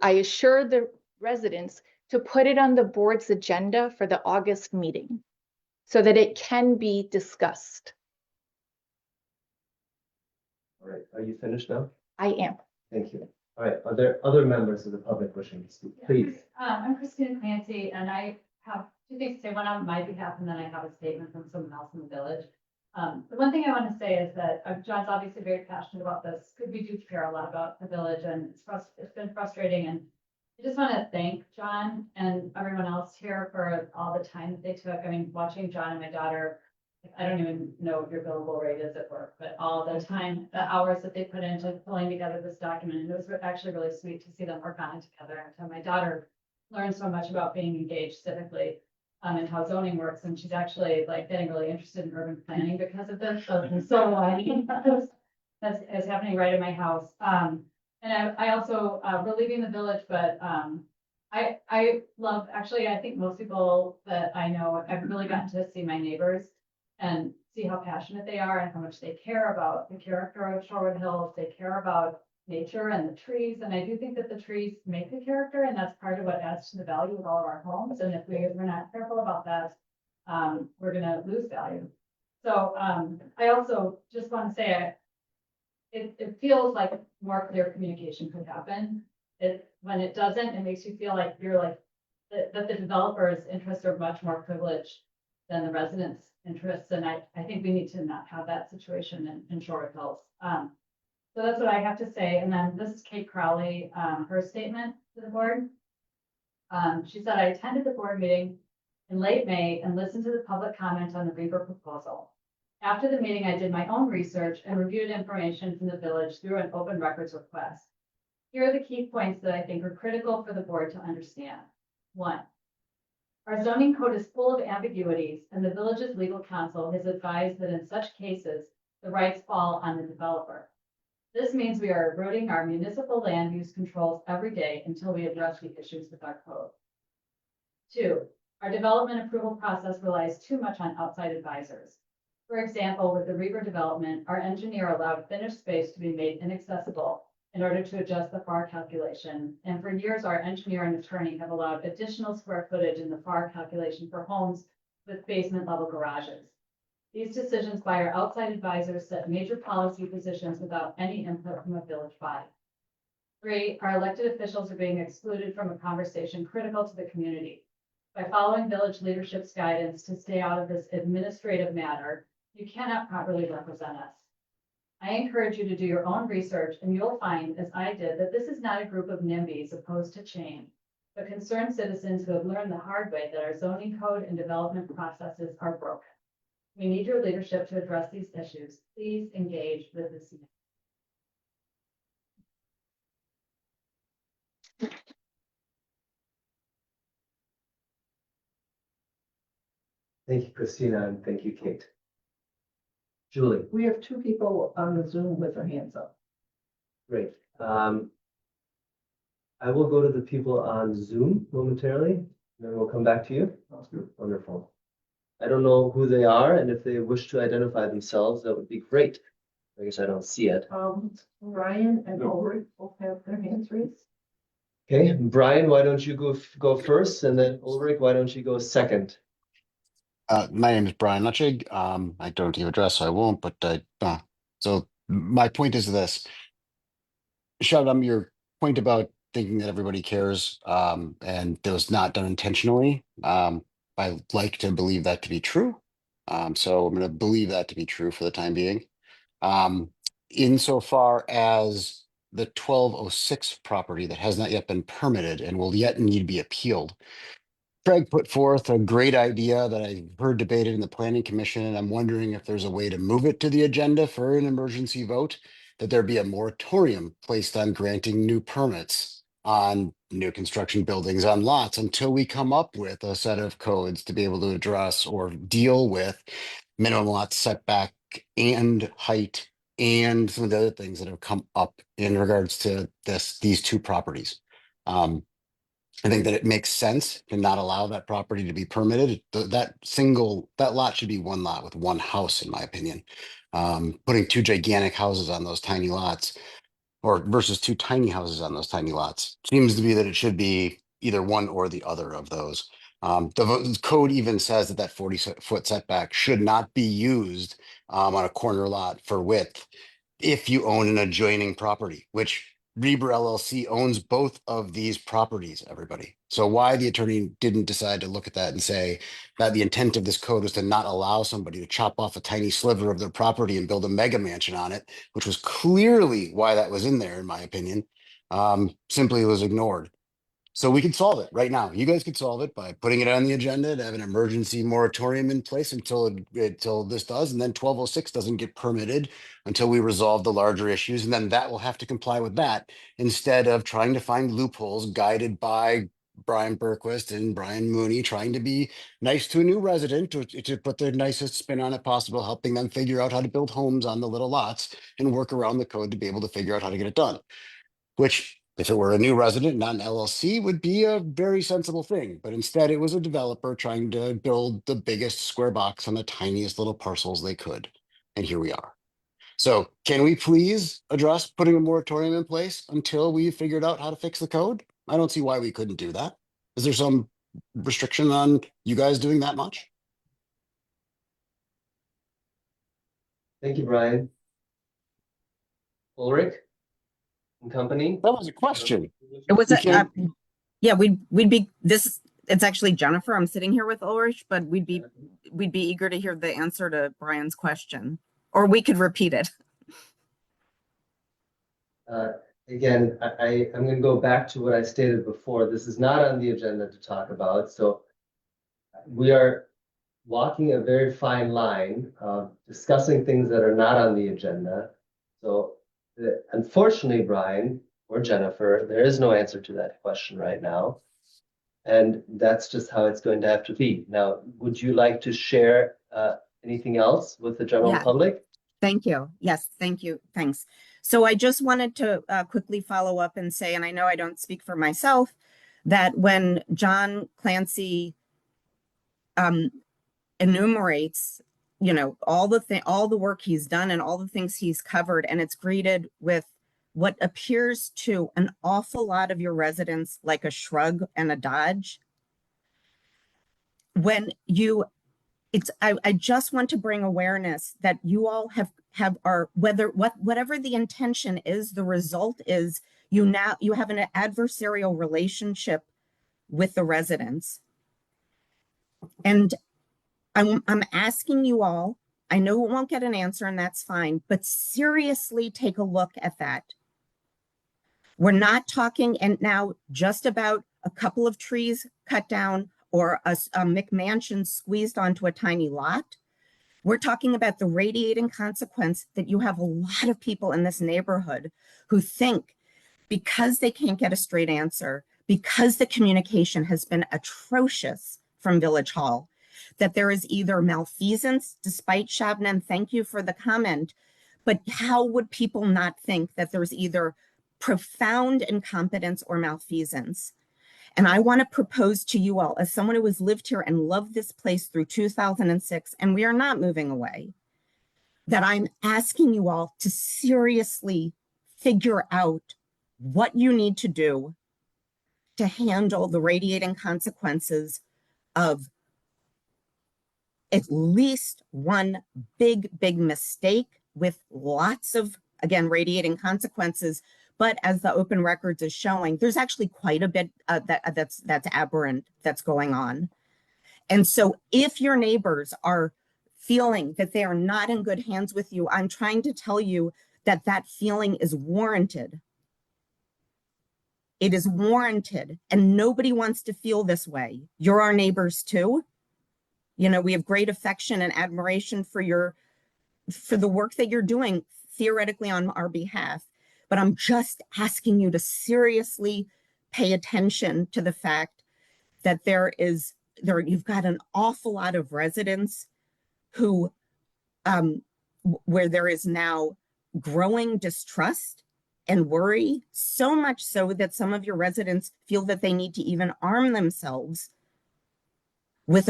I assure the residents to put it on the board's agenda for the August meeting so that it can be discussed. All right, are you finished now? I am. Thank you. All right, are there other members of the public wishing to speak? Please. I'm Christina Clancy, and I have 2 things to say, one on my behalf, and then I have a statement from someone else in the village. The one thing I want to say is that John's obviously very passionate about this, because we do care a lot about the village, and it's been frustrating. And I just want to thank John and everyone else here for all the time that they took. I mean, watching John and my daughter, I don't even know what your billable rate is at work, but all the time, the hours that they put into pulling together this document, and it was actually really sweet to see them work on it together. And my daughter learned so much about being engaged civically, and how zoning works, and she's actually like getting really interested in urban planning because of this. So that's happening right in my house. And I also, we're leaving the village, but I love, actually, I think most people that I know, I've really gotten to see my neighbors and see how passionate they are and how much they care about the character of Shorewood Hills. They care about nature and the trees. And I do think that the trees make the character, and that's part of what adds to the value of all of our homes. And if we're not careful about that, we're gonna lose value. So I also just want to say, it feels like more clear communication could happen. When it doesn't, it makes you feel like that the developer's interests are much more privileged than the residents' interests. And I think we need to not have that situation in Shorewood Hills. So that's what I have to say. And then this is Kate Crowley, her statement to the board. She said, I attended the board meeting in late May and listened to the public comment on the Reber proposal. After the meeting, I did my own research and reviewed information from the village through an open records request. Here are the key points that I think are critical for the board to understand. 1, our zoning code is full of ambiguities, and the village's legal counsel has advised that in such cases, the rights fall on the developer. This means we are eroding our municipal land use controls every day until we address the issues with our code. 2, our development approval process relies too much on outside advisors. For example, with the Reber development, our engineer allowed finished space to be made inaccessible in order to adjust the FAR calculation. And for years, our engineer and attorney have allowed additional square footage in the FAR calculation for homes with basement level garages. These decisions by our outside advisors set major policy positions without any input from a village body. 3, our elected officials are being excluded from a conversation critical to the community. By following village leadership's guidance to stay out of this administrative matter, you cannot properly represent us. I encourage you to do your own research, and you'll find, as I did, that this is not a group of NIMBYs opposed to change, but concerned citizens who have learned the hard way that our zoning code and development processes are broken. We need your leadership to address these issues. Please engage with the city. Thank you, Christina, and thank you, Kate. Julie, We have 2 people on the Zoom with their hands up. great. I will go to the people on Zoom momentarily, and then we'll come back to you. Sounds good. Wonderful. I don't know who they are, and if they wish to identify themselves, that would be great. I guess I don't see it. Ryan and Ulrich both have their hands raised. Okay, Brian, why don't you go first, and then Ulrich, why don't you go second? My name is Brian Lutchig. I don't give address, so I won't, but so my point is this. Shout out your point about thinking that everybody cares, and that was not done intentionally. I like to believe that to be true. So I'm going to believe that to be true for the time being. Insofar as the 1206 property that has not yet been permitted and will yet need to be appealed. Craig put forth a great idea that I heard debated in the planning commission, and I'm wondering if there's a way to move it to the agenda for an emergency vote, that there be a moratorium placed on granting new permits on new construction buildings on lots until we come up with a set of codes to be able to address or deal with minimum lot setback and height and some of the other things that have come up in regards to these 2 properties. I think that it makes sense to not allow that property to be permitted. That lot should be 1 lot with 1 house, in my opinion. Putting 2 gigantic houses on those tiny lots or versus 2 tiny houses on those tiny lots seems to be that it should be either one or the other of those. The code even says that 40-foot setback should not be used on a corner lot for width if you own an adjoining property, which Reber LLC owns both of these properties, everybody. So why the attorney didn't decide to look at that and say that the intent of this code was to not allow somebody to chop off a tiny sliver of their property and build a mega mansion on it, which was clearly why that was in there, in my opinion, simply was ignored. So we can solve it right now. You guys could solve it by putting it on the agenda to have an emergency moratorium in place until this does, and then 1206 doesn't get permitted until we resolve the larger issues, and then that will have to comply with that instead of trying to find loopholes guided by Brian Berquist and Brian Mooney trying to be nice to a new resident to put the nicest spin on it possible, helping them figure out how to build homes on the little lots and work around the code to be able to figure out how to get it done. Which, if it were a new resident, not an LLC, would be a very sensible thing. But instead, it was a developer trying to build the biggest square box on the tiniest little parcels they could. And here we are. So can we please address putting a moratorium in place until we figured out how to fix the code? I don't see why we couldn't do that. Is there some restriction on you guys doing that much? Thank you, Brian. Ulrich and company. That was a question. It was You a, can't- yeah, we'd be it's actually Jennifer. I'm sitting here with Ulrich, but we'd be eager to hear the answer to Brian's question, or we could repeat it. Again, I'm going to go back to what I stated before. This is not on the agenda to talk about. So we are walking a very fine line of discussing things that are not on the agenda. So unfortunately, Brian or Jennifer, there is no answer to that question right now. And that's just how it's going to have to be. Now, would you like to share anything else with the general Yeah. public? Thank you. Yes, thank you. Thanks. So I just wanted to quickly follow up and say, and I know I don't speak for myself, that when John Clancy enumerates, you know, all the work he's done and all the things he's covered, and it's greeted with what appears to an awful lot of your residents like a shrug and a dodge. When you I just want to bring awareness that you all have are whatever the intention is, the result is you have an adversarial relationship with the residents. And I'm asking you all, I know it won't get an answer and that's fine, but seriously take a look at that. We're not talking and now just about a couple of trees cut down or a McMansion squeezed onto a tiny lot. We're talking about the radiating consequence that you have a lot of people in this neighborhood who think because they can't get a straight answer, because the communication has been atrocious from Village Hall, that there is either malfeasance, despite Shabnam, thank you for the comment, but how would people not think that there's either profound incompetence or malfeasance? And I want to propose to you all, as someone who has lived here and loved this place through 2006, and we are not moving away, that I'm asking you all to seriously figure out what you need to do to handle the radiating consequences of at least one big mistake with lots of, again, radiating consequences. But as the open records is showing, there's actually quite a bit that's aberrant that's going on. And so if your neighbors are feeling that they are not in good hands with you, I'm trying to tell you that that feeling is warranted. It is warranted, and nobody wants to feel this way. You're our neighbors too. You know, we have great affection and admiration for the work that you're doing theoretically on our behalf. But I'm just asking you to seriously pay attention to the fact that you've got an awful lot of residents who where there is now growing distrust and worry, so much so that some of your residents feel that they need to even arm themselves with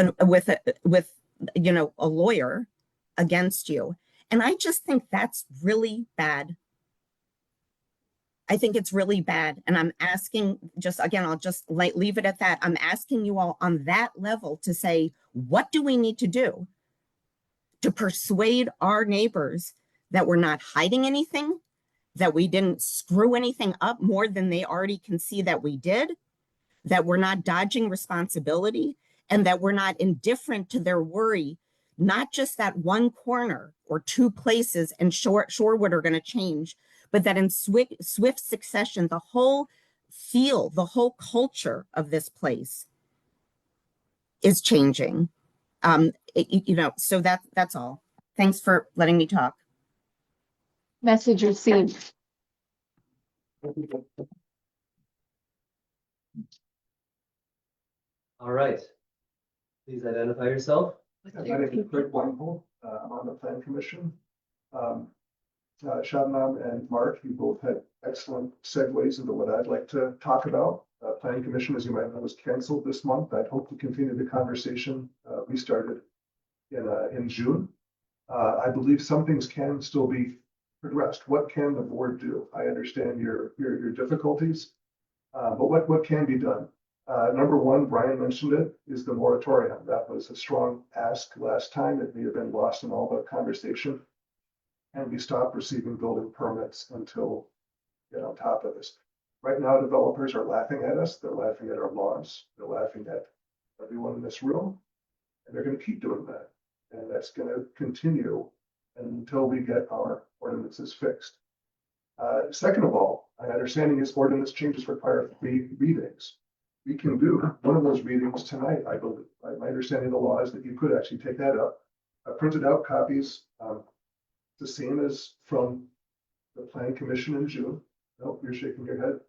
you know, a lawyer against you. And I just think that's really bad. I think it's really bad. And I'm asking, just again, I'll just leave it at that. I'm asking you all on that level to say, what do we need to do to persuade our neighbors that we're not hiding anything, that we didn't screw anything up more than they already can see that we did, that we're not dodging responsibility, and that we're not indifferent to their worry, not just that one corner or two places and Shorewood are going to change, but that in swift succession, the whole feel, the whole culture of this place is changing. You know, so that's all. Thanks for letting me talk. Message received. All right. Please identify yourself. My name is Craig Weinhold. I'm on the Plan Commission. Shabnam and Mark, you both had excellent segues into what I'd like to talk about. Planning Commission, as you might know, was canceled this month. I'd hope to continue the conversation we started in June. I believe some things can still be progressed. What can the board do? I understand your difficulties, but what can be done? Number one, Brian mentioned it, is the moratorium. That was a strong ask last time. It may have been lost in all the conversation. And we stopped receiving building permits until get on top of this. Right now, developers are laughing at us. They're laughing at our laws. They're laughing at everyone in this room. And they're going to keep doing that. And that's going to continue until we get our ordinances fixed. Second of all, my understanding is ordinance changes require 3 readings. we can do one of those meetings tonight, I believe. My understanding of the law is that you could actually take that up. I printed out copies, the same as from the planning commission in June. Nope, you're shaking your head.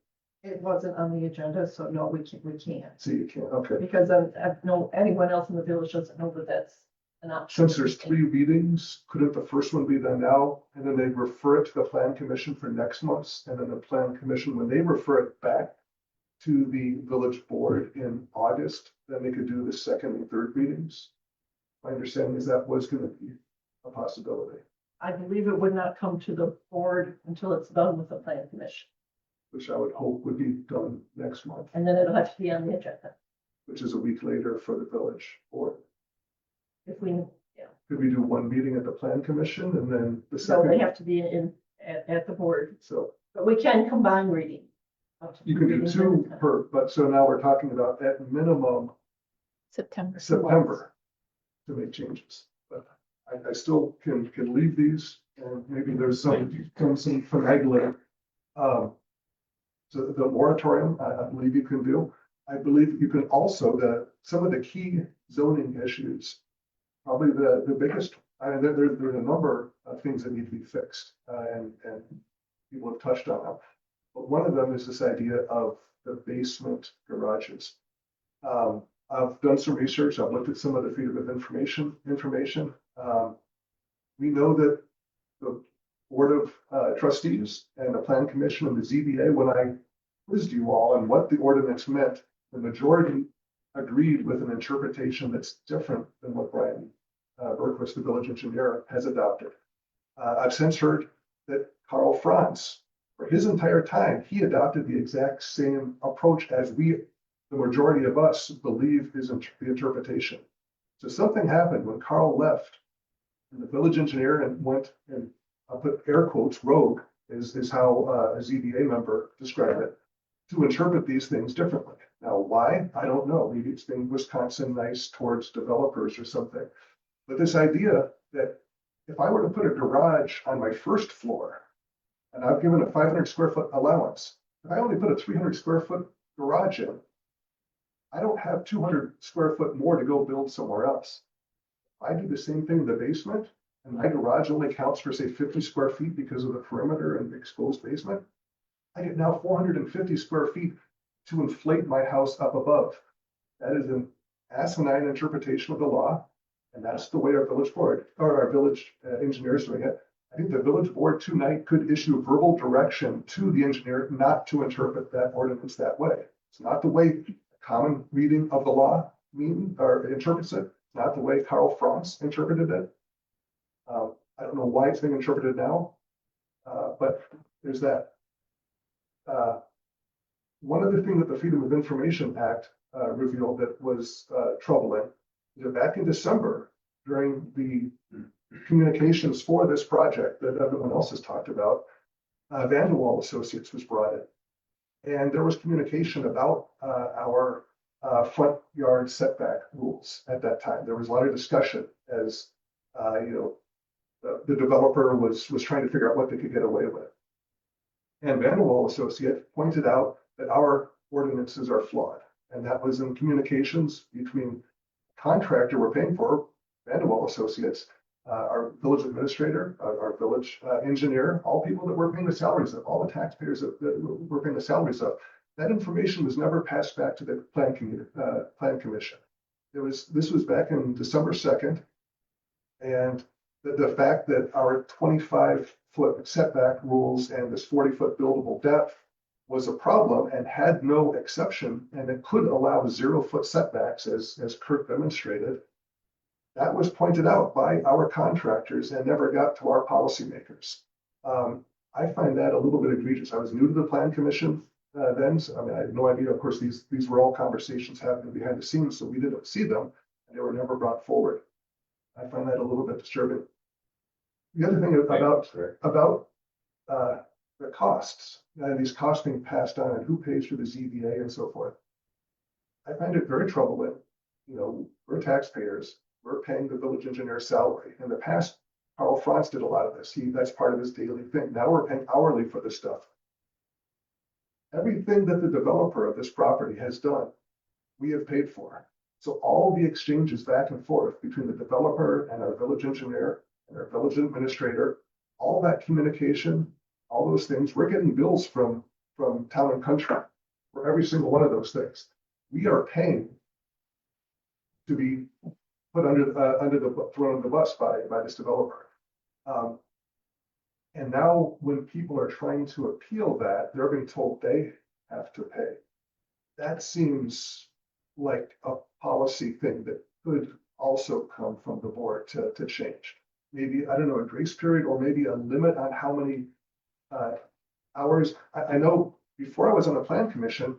It wasn't on the agenda, so no, we can't, See, you can't, okay. because I know anyone else in the village doesn't know that that's an option. Since there's 3 meetings, couldn't the first one be done now? And then they refer it to the plan commission for next month's, and then the plan commission, when they refer it back to the village board in August, then they could do the second and third readings. My understanding is that was gonna be a possibility, I believe it would not come to the board until it's done with the plan commission, which I would hope would be done next month, and then it'll have to be on the agenda. which is a week later for the village board. If we, Could we do one meeting at the plan commission and then the so they second? have to be at the board, So but we can combine reading. you can do 2 per, but so now we're talking about at minimum September. September to make changes. But I still can leave these, and maybe there's some finagling. So the moratorium, I believe you can do. I believe you can also, some of the key zoning issues, probably the biggest, there's a number of things that need to be fixed, and people have touched on them. But one of them is this idea of the basement garages. I've done some research. I've looked at some of the freedom of information. We know that the Board of Trustees and the Plan Commission and the ZBA, when I quizzed you all on what the ordinance meant, the majority agreed with an interpretation that's different than what Brian Berquist, the village engineer, has adopted. I've since heard that Carl Franz, for his entire time, he adopted the exact same approach as the majority of us believe is the interpretation. So something happened when Carl left, and the village engineer went and I'll put air quotes rogue is how a ZBA member described it, to interpret these things differently. Now, why? I don't know. Maybe it's been Wisconsin nice towards developers or something. But this idea that if I were to put a garage on my first floor, and I've given a 500 square foot allowance, if I only put a 300 square foot garage in, I don't have 200 square foot more to go build somewhere else. If I do the same thing in the basement, and my garage only counts for, say, 50 square feet because of the perimeter and exposed basement, I get now 450 square feet to inflate my house up above. That is an asinine interpretation of the law, and that's the way our village board, or our village engineer is doing it. I think the village board tonight could issue verbal direction to the engineer not to interpret that ordinance that way. It's not the way a common reading of the law interprets it. It's not the way Carl Franz interpreted it. I don't know why it's being interpreted now, but there's that. One other thing that the Freedom of Information Act revealed that was troubling is that back in December, during the communications for this project that everyone else has talked about, Van Wall Associates was brought in. And there was communication about our front yard setback rules at that time. There was a lot of discussion as the developer was trying to figure out what they could get away with. And Van Wall Associate pointed out that our ordinances are flawed. And that was in communications between contractor we're paying for, Van Wall Associates, our village administrator, our village engineer, all people that we're paying the salaries of, all the taxpayers that we're paying the salaries of. That information was never passed back to the plan commission. This was back in December 2nd. And the fact that our 25-foot setback rules and this 40-foot buildable depth was a problem and had no exception, and it could allow 0-foot setbacks as Kurt demonstrated. That was pointed out by our contractors and never got to our policymakers. I find that a little bit egregious. I was new to the plan commission then, so I had no idea. Of course, these were all conversations happening behind the scenes, so we didn't see them, and they were never brought forward. I find that a little bit disturbing. The other thing about the costs, these costs being passed on and who pays for the ZBA and so forth. I find it very troubling. We're taxpayers. We're paying the village engineer's salary. In the past, Carl Franz did a lot of this. That's part of his daily thing. Now we're paying hourly for this stuff. Everything that the developer of this property has done we have paid for. So all the exchanges back and forth between the developer and our village engineer and our village administrator, all that communication, all those things, we're getting bills from Town and Country for every single one of those things. We are paying to be put under the thrown under the bus by this developer. And now when people are trying to appeal that, they're being told they have to pay. That seems like a policy thing that could also come from the board to change. Maybe, I don't know, a grace period or maybe a limit on how many hours. I know before I was on the plan commission,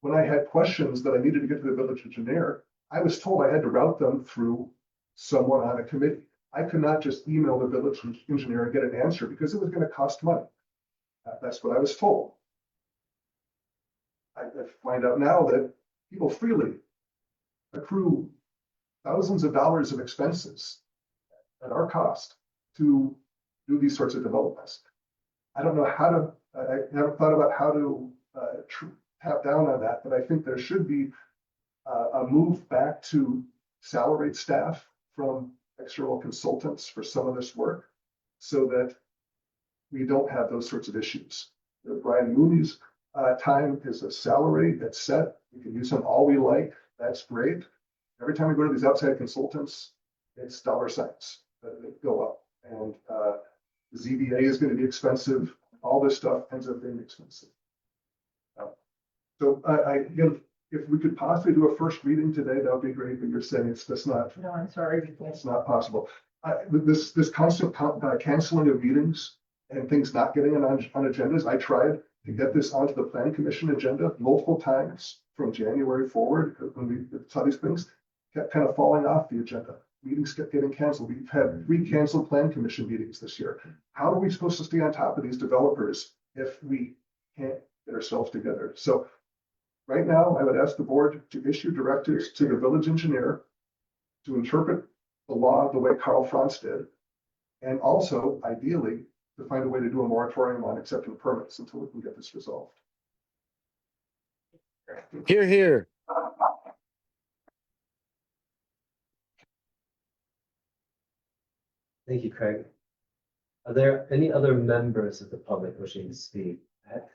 when I had questions that I needed to get to the village engineer, I was told I had to route them through someone on a committee. I could not just email the village engineer and get an answer because it was going to cost money. That's what I was told. I find out now that people freely accrue thousands of dollars of expenses at our cost to do these sorts of developments. I don't know how to, I haven't thought about how to tap down on that, but I think there should be a move back to salaried staff from external consultants for some of this work so that we don't have those sorts of issues. Brian Mooney's time is a salary that's set. We can use him all we like. That's great. Every time we go to these outside consultants, it's dollar signs that go up. And the ZBA is going to be expensive. All this stuff ends up being expensive. So again, if we could possibly do a first reading today, that would be great, but you're saying it's just not. No, I'm sorry. It's not possible. This constant canceling of meetings and things not getting on agendas. I tried to get this onto the plan commission agenda multiple times from January forward when we saw these things, kept kind of falling off the agenda. Meetings kept getting canceled. We've had 3 canceled plan commission meetings this year. How are we supposed to stay on top of these developers if we can't get ourselves together? So right now, I would ask the board to issue directives to the village engineer to interpret the law the way Carl Franz did, and also ideally to find a way to do a moratorium on accepting permits until we can get this resolved. Here, here. Thank you, Craig. Are there any other members of the public wishing to speak?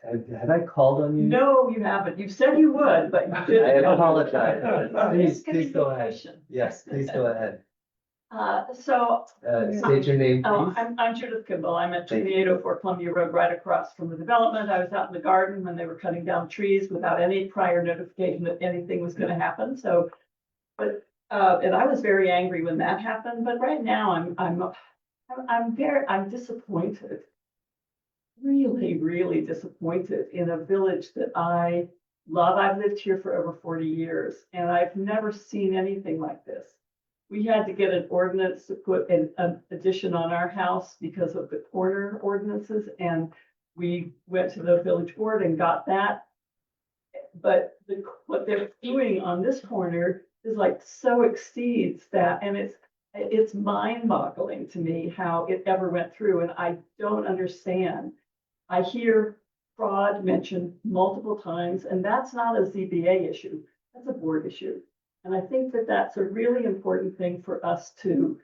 Had I called on you? No, you haven't. You said you would, but you I didn't. apologize. Please go ahead. Miscommunication. Yes, please go ahead. So State your name, oh, please. I'm Judith Kimball. I'm at Thank you. 2804 Columbia Road, right across from the development. I was out in the garden when they were cutting down trees without any prior notification that anything was going to happen. So, but and I was very angry when that happened. But right now, I'm disappointed. Really, really disappointed in a village that I love. I've lived here for over 40 years, and I've never seen anything like this. We had to get an ordinance to put an addition on our house because of the corner ordinances, and we went to the village board and got that. But what they're doing on this corner is like so exceeds that, and it's mind-boggling to me how it ever went through, and I don't understand. I hear fraud mentioned multiple times, and that's not a ZBA issue, that's a board issue. And I think that that's a really important thing for us to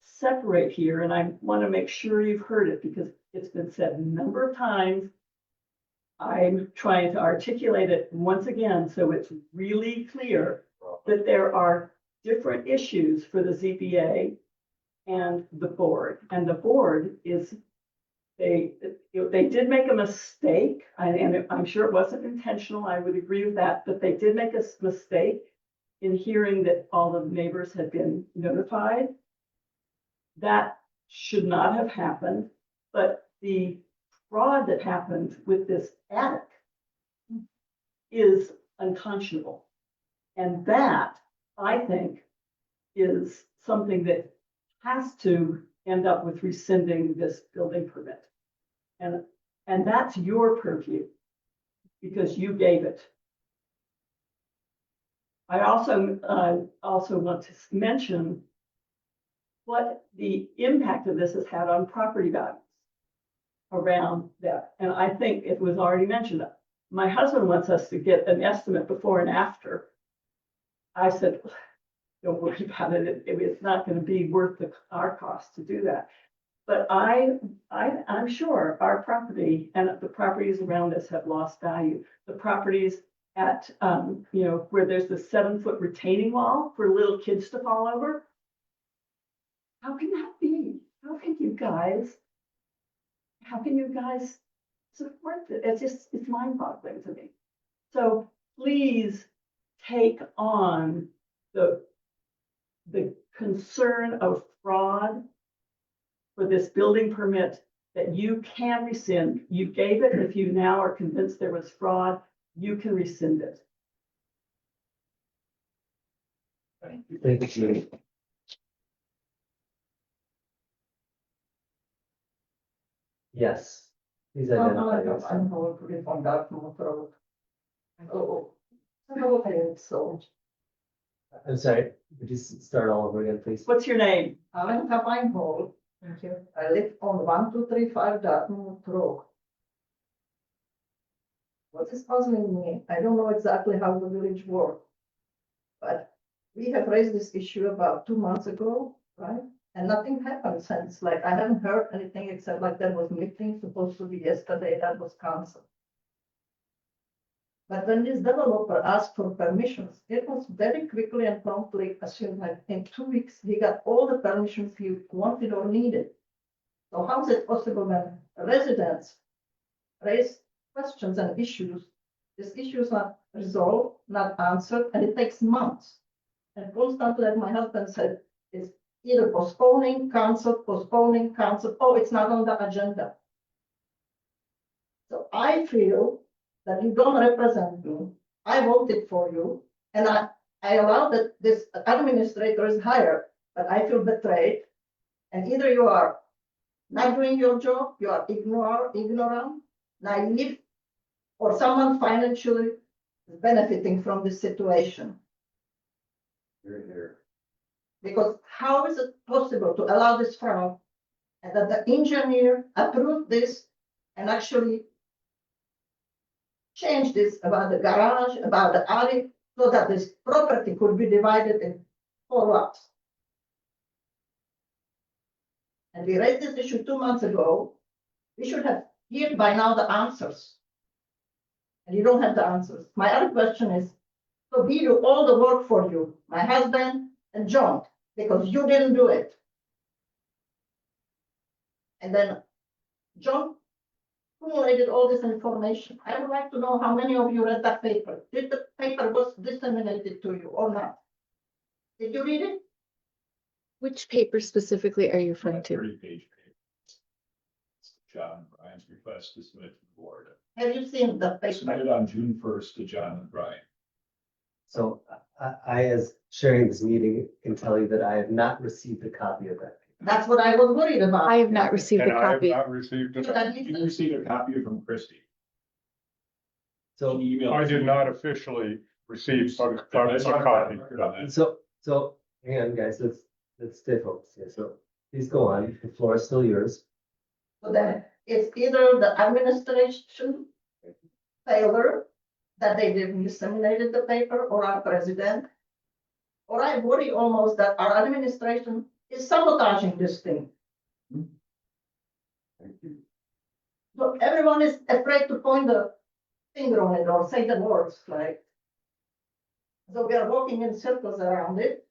separate here, and I want to make sure you've heard it because it's been said a number of times. I'm trying to articulate it once again so it's really clear that there are different issues for the ZBA and the board. And the board is, they did make a mistake, and I'm sure it wasn't intentional, I would agree with that, but they did make a mistake in hearing that all the neighbors had been notified. That should not have happened, but the fraud that happened with this attic is unconscionable. And that, I think, is something that has to end up with rescinding this building permit. And that's your purview because you gave it. I also want to mention what the impact of this has had on property values around that. And I think it was already mentioned, my husband wants us to get an estimate before and after. I said, don't worry about it. It's not going to be worth our cost to do that. But I'm sure our property and the properties around us have lost value. The properties at, where there's the 7-foot retaining wall for little kids to fall over. How can that be? How can you guys support it? It's mind-boggling to me. So please take on the concern of fraud for this building permit that you can rescind. You gave it. If you now are convinced there was fraud, you can rescind it. Thank you. Yes, please identify yourself. I'm hoping from Dartmouth Road. Oh, okay, so I'm sorry, could you start all over again, please? What's your name? Alan Hall. Thank you. I live on 1235 Dartmouth Road. What is puzzling me, I don't know exactly how the village works, but we have raised this issue about 2 months ago, right? And nothing happened since, like, I haven't heard anything except like there was meeting supposed to be yesterday that was canceled. But when this developer asked for permissions, it was very quickly and promptly assumed that in 2 weeks, he got all the permissions he wanted or needed. So how is it possible that residents raise questions and issues? These issues are resolved, not answered, and it takes months. And constantly, like my husband said, it's either postponing, cancel. Oh, it's not on the agenda. So I feel that you don't represent me. I voted for you, and I allow that this administrator is hired, but I feel betrayed. And either you are not doing your job, you are ignorant, naive, or someone financially is benefiting from this situation. Here. Because how is it possible to allow this fraud and that the engineer approved this and actually change this about the garage, about the attic, so that this property could be divided in 4 lots? And we raised this issue 2 months ago. We should have heard by now the answers. And you don't have the answers. My other question is, so we do all the work for you, my husband and John, because you didn't do it. And then John accumulated all this information. I would like to know how many of you read that paper. Did the paper was disseminated to you or not? Did you read it? Which paper specifically are you referring to? 30-page paper. It's John and Brian's request to submit to the board. Have you seen the paper? Submitted on June 1st to John and Brian. So I, as chairing this meeting, can tell you that I have not received a copy of that. That's what I was worried about. I have not received a copy. received You received a copy from Christie. So, She emailed not officially receive That's our copy. record on that. so hang on, guys, let's stay focused here. So please go on. The floor is still yours. So then it's either the administration failure that they didn't disseminated the paper, or our president, or I worry almost that our administration is sabotaging this thing. So everyone is afraid to point the finger on it or say the words, like. So we are walking in circles around it.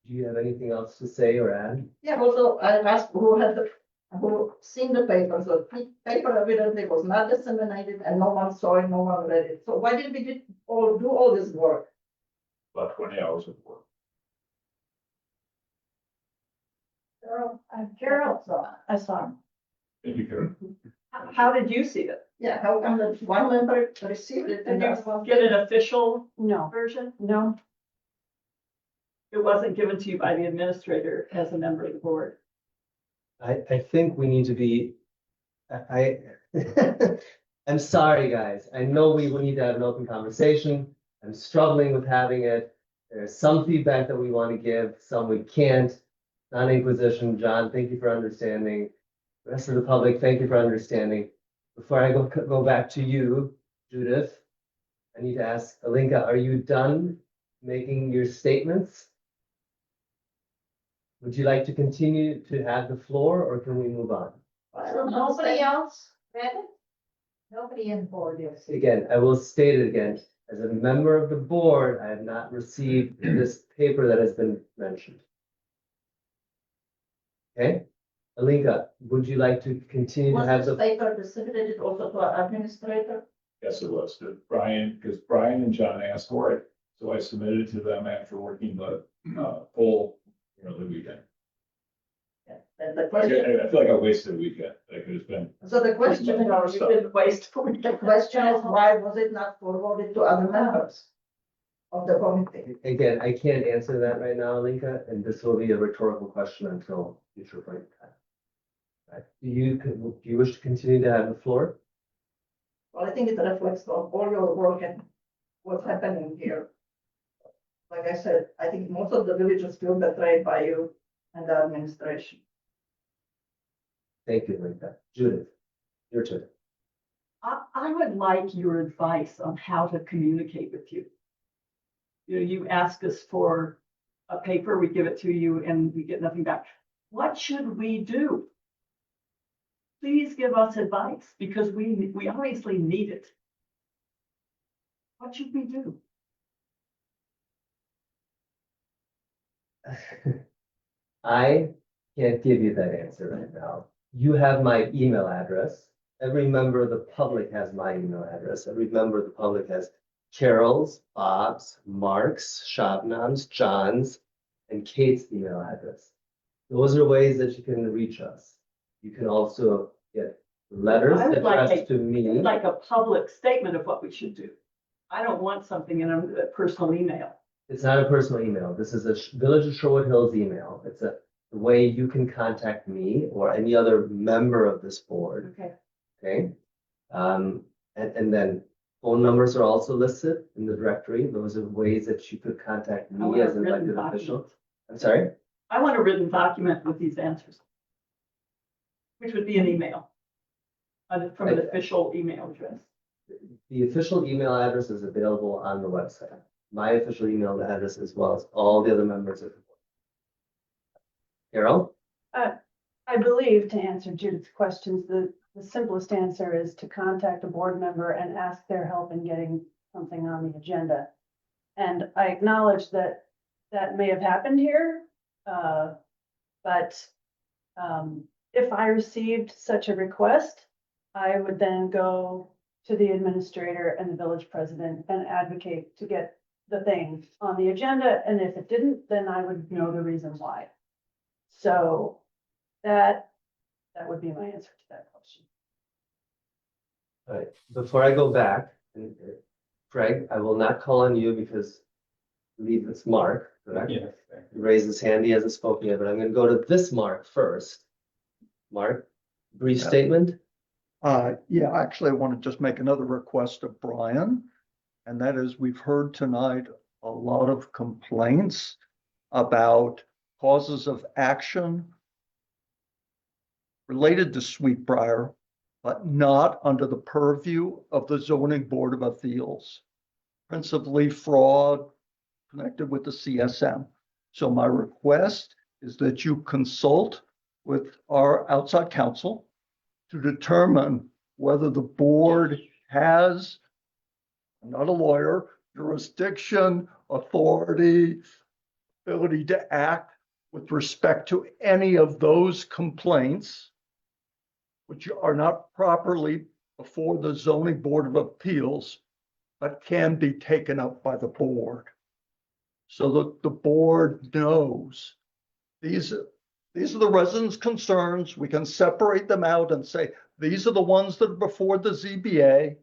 Do you have anything else to say or add? Yeah, also I asked who seen the paper, so paper evidently was not disseminated and no one saw it, no one read it. So why did we do all this work? About 20 hours of work. Carol saw. I saw him. Thank you, Karen. How did you see it? Yeah, how come that one member received it and Did that's you get an official No, version? no, It wasn't given to you by the administrator as a member of the board. I think we need to be, I'm sorry, guys. I know we will need to have an open conversation. I'm struggling with having it. There's some feedback that we want to give, some we can't. non-inquisition. John, thank you for understanding. The rest of the public, thank you for understanding. Before I go back to you, Judith, I need to ask Alinka, are you done making your statements? Would you like to continue to have the floor, or can we move on? Nobody else read it? Nobody in board is. Again, I will state it again. As a member of the board, I have not received this paper that has been mentioned. Okay? Alinka, would you like to continue to have the? paper disseminated also to our administrator? Yes, it was to Brian, because Brian and John asked for it, so I submitted it to them after working the full, the weekend. And the I question, feel like I wasted a weekend. I could have spent. so the question, You didn't waste. The question is, why was it not forwarded to other members of the committee? Again, I can't answer that right now, Alinka, and this will be a rhetorical question until future point in time. Right. Do you wish to continue to have the floor? Well, I think it reflects on all your work and what's happening here. Like I said, I think most of the villages feel betrayed by you and the administration. Thank you, Alinka. Judith, your turn. I would like your advice on how to communicate with you. You ask us for a paper, we give it to you, and we get nothing back. What should we do? Please give us advice, because we obviously need it. What should we do? I can't give you that answer right now. You have my email address. Every member of the public has my email address. Every member of the public has Carol's, Bob's, Mark's, Shabnam's, John's, and Kate's email address. Those are ways that you can reach us. You can also get letters I would like addressed to me. Like a public statement of what we should do. I don't want something in a personal email. It's not a personal email. This is a Village of Sherwood Hills email. It's a way you can contact me or any other member of this board. Okay. Okay. And then phone numbers are also listed in the directory. Those are ways that you could contact I want me a as an written elected official. document. I'm sorry? I want a written document with these answers. Which would be an email. From an official email address. The official email address is available on the website. My official email address as well as all the other members of the board. Carol? I believe, to answer Judith's questions, the simplest answer is to contact a board member and ask their help in getting something on the agenda. And I acknowledge that that may have happened here, but if I received such a request, I would then go to the administrator and the village president and advocate to get the thing on the agenda. And if it didn't, then I would know the reason why. So that would be my answer to that question. All right, before I go back, Craig, I will not call on you because I believe it's Mark, correct? Yes. He raised his hand, he hasn't spoken yet, but I'm gonna go to this Mark first. Mark, brief statement? Yeah, actually, I want to just make another request of Brian. And that is, we've heard tonight a lot of complaints about causes of action related to Sweetbriar, but not under the purview of the Zoning Board of Appeals, principally fraud connected with the CSM. So my request is that you consult with our outside counsel to determine whether the board has, I'm not a lawyer, jurisdiction, authority, ability to act with respect to any of those complaints, which are not properly before the Zoning Board of Appeals, but can be taken up by the board. So that the board knows these are the residents' concerns. We can separate them out and say, these are the ones that are before the ZBA,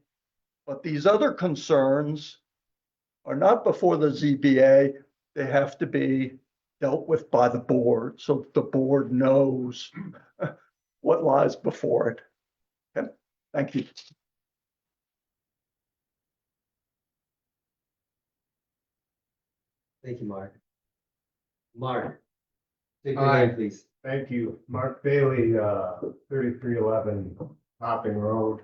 but these other concerns are not before the ZBA. They have to be dealt with by the board, so the board knows what lies before it. Okay, thank you. Thank you, Mark. Mark, State your name, please. Thank you. Mark Bailey, 3311 Hopping Road.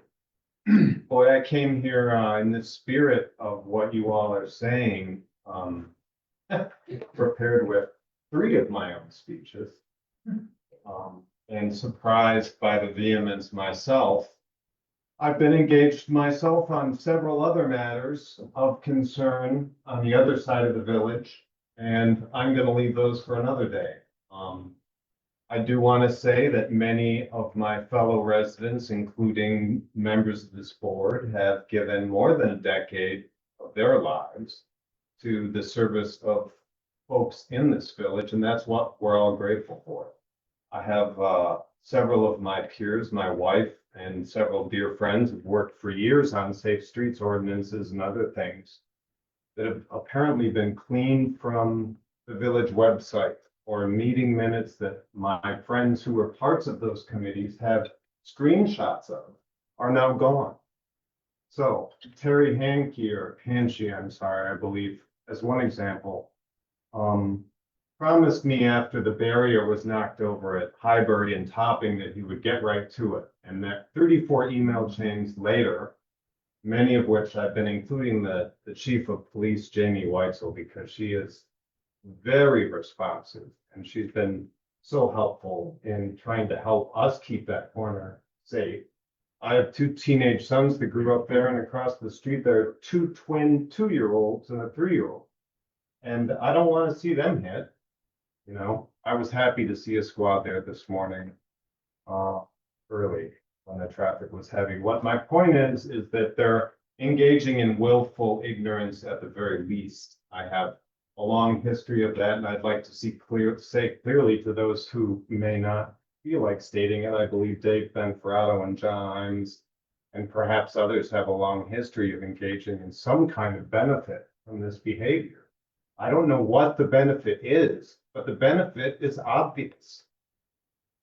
Boy, I came here in the spirit of what you all are saying, prepared with 3 of my own speeches, and surprised by the vehemence myself. I've been engaged myself on several other matters of concern on the other side of the village, and I'm going to leave those for another day. I do want to say that many of my fellow residents, including members of this board, have given more than a decade of their lives to the service of folks in this village, and that's what we're all grateful for. I have several of my peers, my wife, and several dear friends have worked for years on safe streets ordinances and other things that have apparently been cleaned from the village website, or meeting minutes that my friends who were parts of those committees have screenshots of are now gone. So Terry Hankey, or Hanshy, I'm sorry, I believe, as one example, promised me after the barrier was knocked over at Highbury and Topping that he would get right to it. And that 34 email chains later, many of which I've been including the chief of police, Jamie Weitzel, because she is very responsive and she's been so helpful in trying to help us keep that corner safe. I have 2 teenage sons that grew up there, and across the street there are 2 twin 2-year-olds and a 3-year-old. And I don't want to see them hit. You know, I was happy to see us go out there this morning early when the traffic was heavy. What my point is that they're engaging in willful ignorance at the very least. I have a long history of that, and I'd like to say clearly to those who may not feel like stating it. I believe Dave Benferato and John Imes and perhaps others have a long history of engaging in some kind of benefit from this behavior. I don't know what the benefit is, but the benefit is obvious.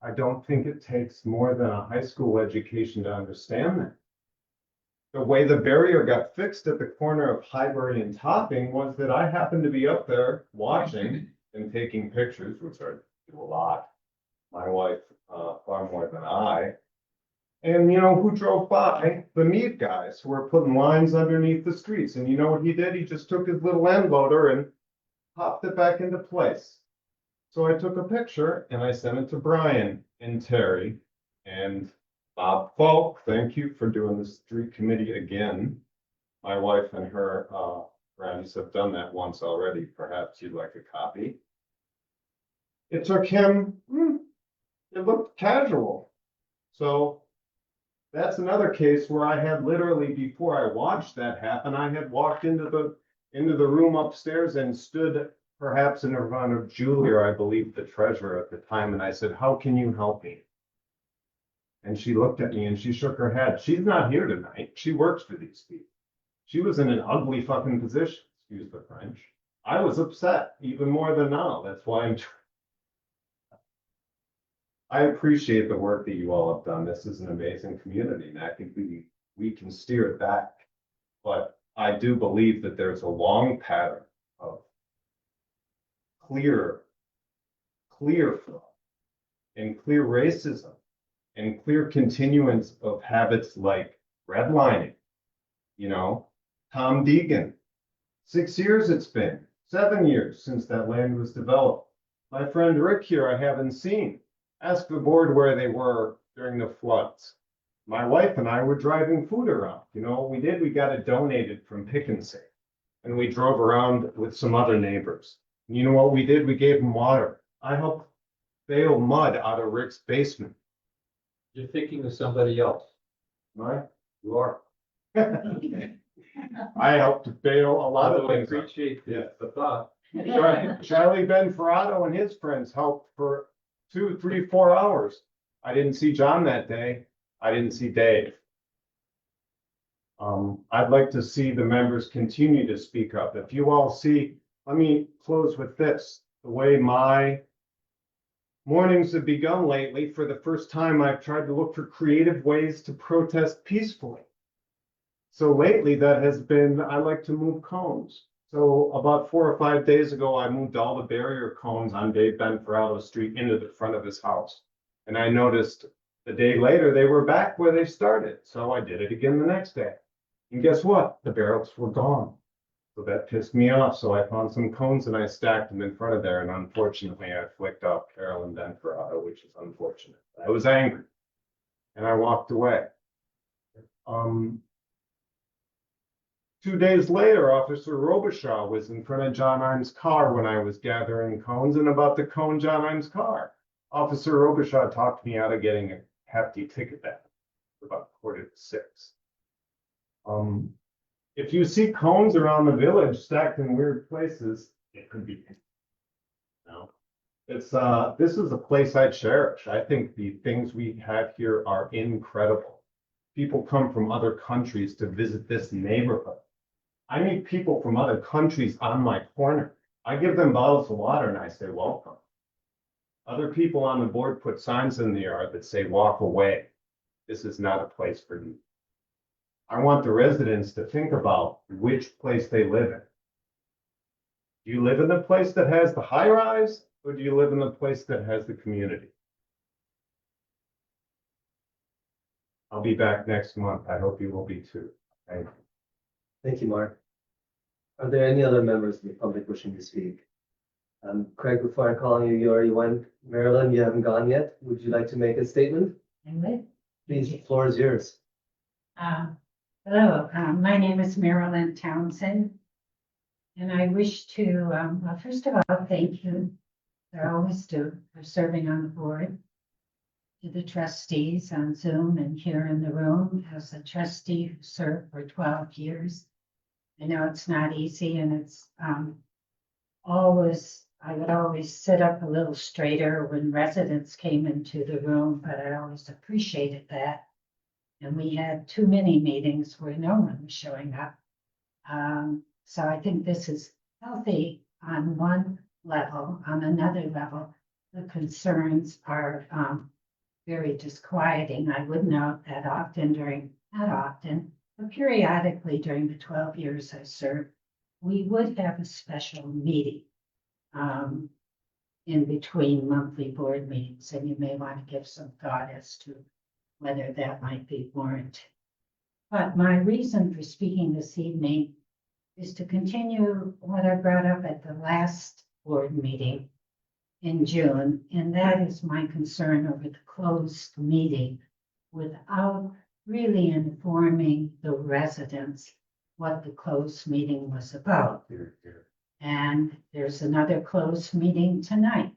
I don't think it takes more than a high school education to understand that. The way the barrier got fixed at the corner of Highbury and Topping was that I happened to be up there watching and taking pictures, which I do a lot. My wife, far more than I. And you know who drove by? The meat guys who were putting lines underneath the streets. And you know what he did? He just took his little end loader and popped it back into place. So I took a picture and I sent it to Brian and Terry and Bob Falk. Thank you for doing the street committee again. My wife and her friends have done that once already. Perhaps you'd like a copy. It took him, it looked casual. So that's another case where I had literally, before I watched that happen, I had walked into the room upstairs and stood perhaps in front of Julia, I believe the treasurer at the time, and I said, "How can you help me?" And she looked at me and she shook her head. She's not here tonight. She works for these people. She was in an ugly fucking position, excuse the French. I was upset even more than now. That's why I appreciate the work that you all have done. This is an amazing community, and I think we can steer it back. But I do believe that there's a long pattern of clear fraud and clear racism and clear continuance of habits like redlining. You know, Tom Deegan, 6 years it's been, 7 years since that land was developed. My friend Rick here, I haven't seen. Ask the board where they were during the floods. My wife and I were driving food around. You know what we did? We got it donated from Pick and Save. And we drove around with some other neighbors. And you know what we did? We gave them water. I helped bail mud out of Rick's basement. You're thinking of somebody else. Right? You are. I helped bail a lot of I things. appreciate the thought. Charlie Benferato and his friends helped for 2, 3, 4 hours. I didn't see John that day. I didn't see Dave. I'd like to see the members continue to speak up. If you all see, let me close with this. The way my mornings have begun lately, for the first time, I've tried to look for creative ways to protest peacefully. So lately that has been, I like to move cones. So about 4 or 5 days ago, I moved all the barrier cones on Dave Benferrato's street into the front of his house. And I noticed the day later, they were back where they started. So I did it again the next day. And guess what? The barrels were gone. So that pissed me off. So I found some cones and I stacked them in front of there. And unfortunately, I flicked off Carolyn Benferrato, which is unfortunate. I was angry and I walked away. 2 days later, Officer Robichaud was in front of John Arm's car when I was gathering cones and about to cone John Arm's car. Officer Robichaud talked me out of getting a hefty ticket back about 5:45. If you see cones around the village stacked in weird places, it could be. No, it's this is a place I cherish. I think the things we have here are incredible. People come from other countries to visit this neighborhood. I meet people from other countries on my corner. I give them bottles of water and I say, welcome. Other people on the board put signs in the yard that say, walk away. This is not a place for you. I want the residents to think about which place they live in. Do you live in the place that has the high rise, or do you live in the place that has the community? I'll be back next month. I hope you will be too. Thank you. Thank you, Mark. Are there any other members of the public wishing to speak? Craig, before I call on you, you already went. Marilyn, you haven't gone yet. Would you like to make a statement? I would. Please, the floor is yours. Hello, my name is Marilyn Townsend. And I wish to, well, first of all, thank you. I always do for serving on the board. To the trustees on Zoom and here in the room as a trustee who served for 12 years. I know it's not easy and it's I would always sit up a little straighter when residents came into the room, but I always appreciated that. And we had too many meetings where no one was showing up. So I think this is healthy on one level. On another level, the concerns are very disquieting. I would note that not often, but periodically during the 12 years I served, we would have a special meeting in between monthly board meetings, and you may want to give some thought as to whether that might be warranted. But my reason for speaking this evening is to continue what I brought up at the last board meeting in June, and that is my concern over the closed meeting without really informing the residents what the closed meeting was about. And there's another closed meeting tonight.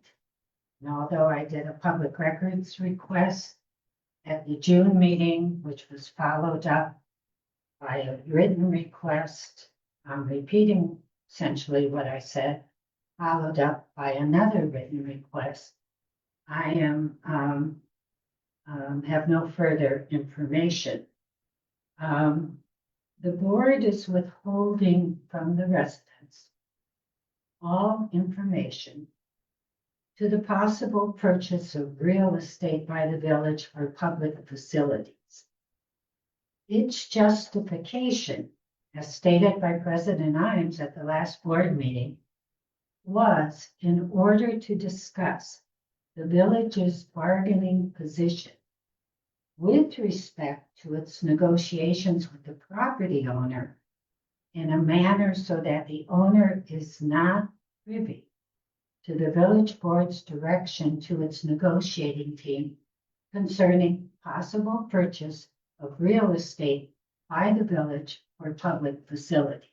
And although I did a public records request at the June meeting, which was followed up by a written request, I'm repeating essentially what I said, followed up by another written request. I have no further information. The board is withholding from the residents all information to the possible purchase of real estate by the village for public facilities. Its justification, as stated by President Imes at the last board meeting, was in order to discuss the village's bargaining position with respect to its negotiations with the property owner in a manner so that the owner is not privy to the village board's direction to its negotiating team concerning possible purchase of real estate by the village for public facilities.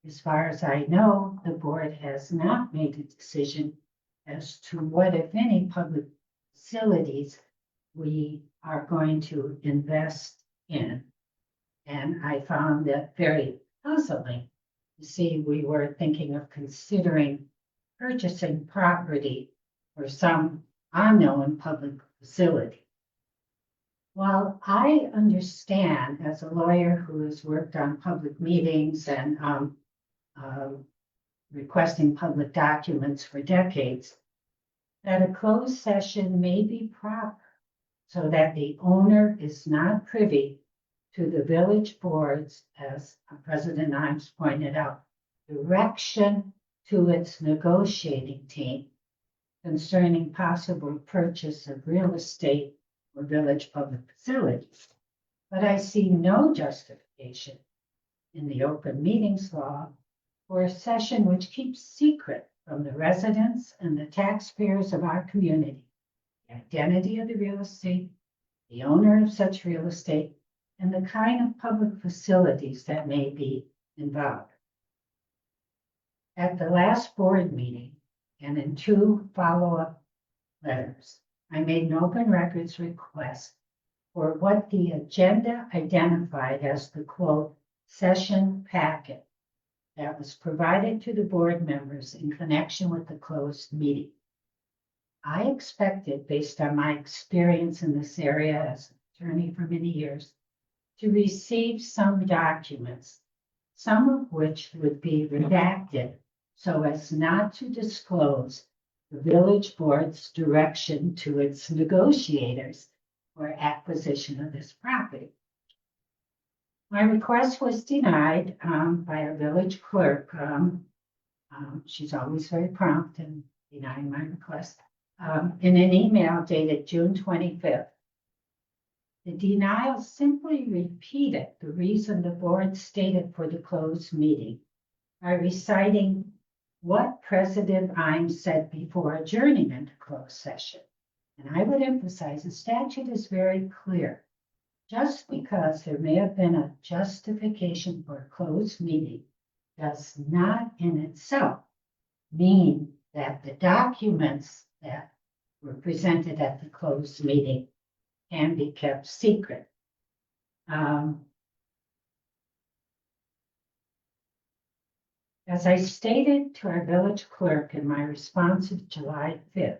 As far as I know, the board has not made a decision as to what, if any, public facilities we are going to invest in. And I found that very puzzling to see we were thinking of considering purchasing property for some unknown public facility. While I understand, as a lawyer who has worked on public meetings and requesting public documents for decades, that a closed session may be proper so that the owner is not privy to the village boards, as President Imes pointed out, direction to its negotiating team concerning possible purchase of real estate or village public facilities. But I see no justification in the open meetings law for a session which keeps secret from the residents and the taxpayers of our community the identity of the real estate, the owner of such real estate, and the kind of public facilities that may be involved. At the last board meeting and in 2 follow-up letters, I made an open records request for what the agenda identified as the quote, session packet that was provided to the board members in connection with the closed meeting. I expected, based on my experience in this area as an attorney for many years, to receive some documents, some of which would be redacted so as not to disclose the village board's direction to its negotiators for acquisition of this property. My request was denied by our village clerk. She's always very prompt in denying my request. In an email dated June 25th. The denial simply repeated the reason the board stated for the closed meeting by reciting what President Imes said before adjourning into closed session. And I would emphasize the statute is very clear. Just because there may have been a justification for a closed meeting does not in itself mean that the documents that were presented at the closed meeting can be kept secret. As I stated to our village clerk in my response of July 5th,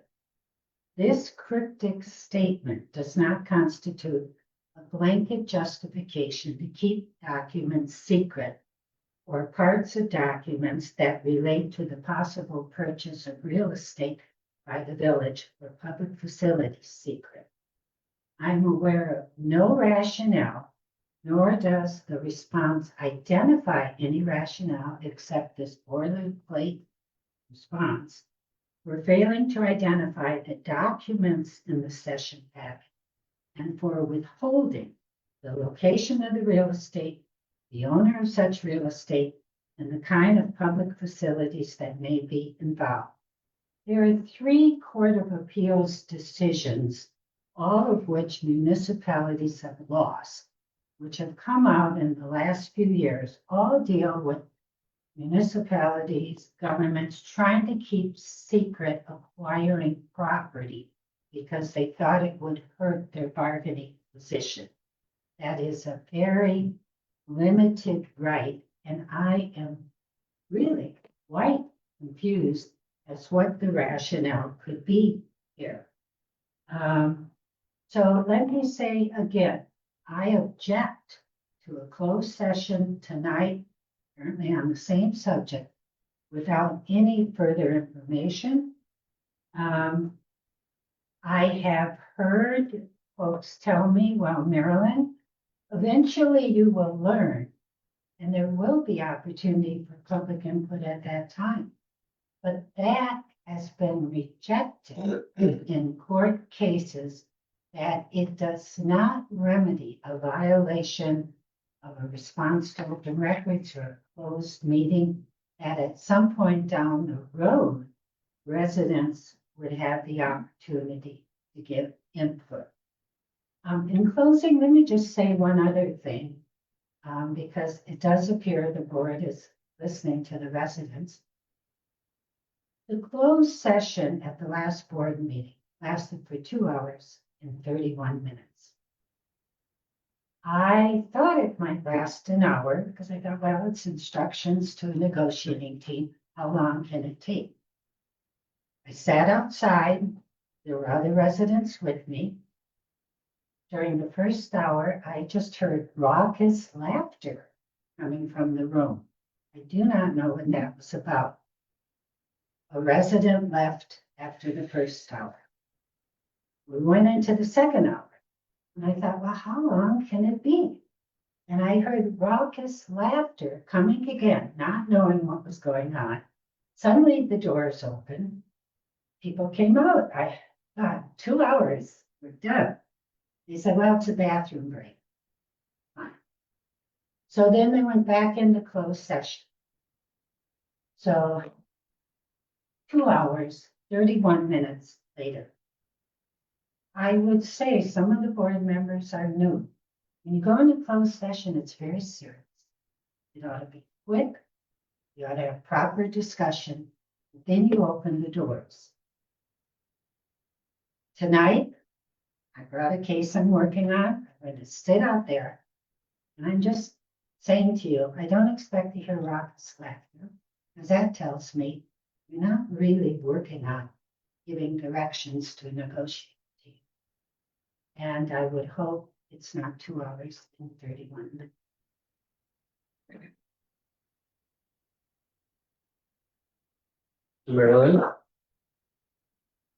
this cryptic statement does not constitute a blanket justification to keep documents secret or parts of documents that relate to the possible purchase of real estate by the village for public facilities secret. I'm aware of no rationale, nor does the response identify any rationale except this boilerplate response. We're failing to identify the documents in the session packet and for withholding the location of the real estate, the owner of such real estate, and the kind of public facilities that may be involved. There are 3 Court of Appeals decisions, all of which municipalities have lost, which have come out in the last few years, all deal with municipalities, governments trying to keep secret acquiring property because they thought it would hurt their bargaining position. That is a very limited right, and I am really quite confused as what the rationale could be here. So let me say again, I object to a closed session tonight, apparently on the same subject, without any further information. I have heard folks tell me, well, Marilyn, eventually you will learn, and there will be opportunity for public input at that time. But that has been rejected in court cases that it does not remedy a violation of a response to open records or a closed meeting, that at some point down the road, residents would have the opportunity to give input. In closing, let me just say one other thing, because it does appear the board is listening to the residents. The closed session at the last board meeting lasted for 2 hours and 31 minutes. I thought it might last an hour because I thought, well, it's instructions to a negotiating team. How long can it take? I sat outside. There were other residents with me. During the first hour, I just heard raucous laughter coming from the room. I do not know what that was about. A resident left after the first hour. We went into the second hour, and I thought, well, how long can it be? And I heard raucous laughter coming again, not knowing what was going on. Suddenly the doors opened. People came out. I thought 2 hours, we're done. They said, well, it's a bathroom break. Fine. So then they went back into closed session. So 2 hours, 31 minutes later. I would say some of the board members are new. When you go into closed session, it's very serious. It ought to be quick. You ought to have proper discussion. Then you open the doors. Tonight, I brought a case I'm working on. I'm going to sit out there. And I'm just saying to you, I don't expect to hear raucous laughter, because that tells me you're not really working on giving directions to a negotiating team. And I would hope it's not 2 hours and 31 minutes. Marilyn,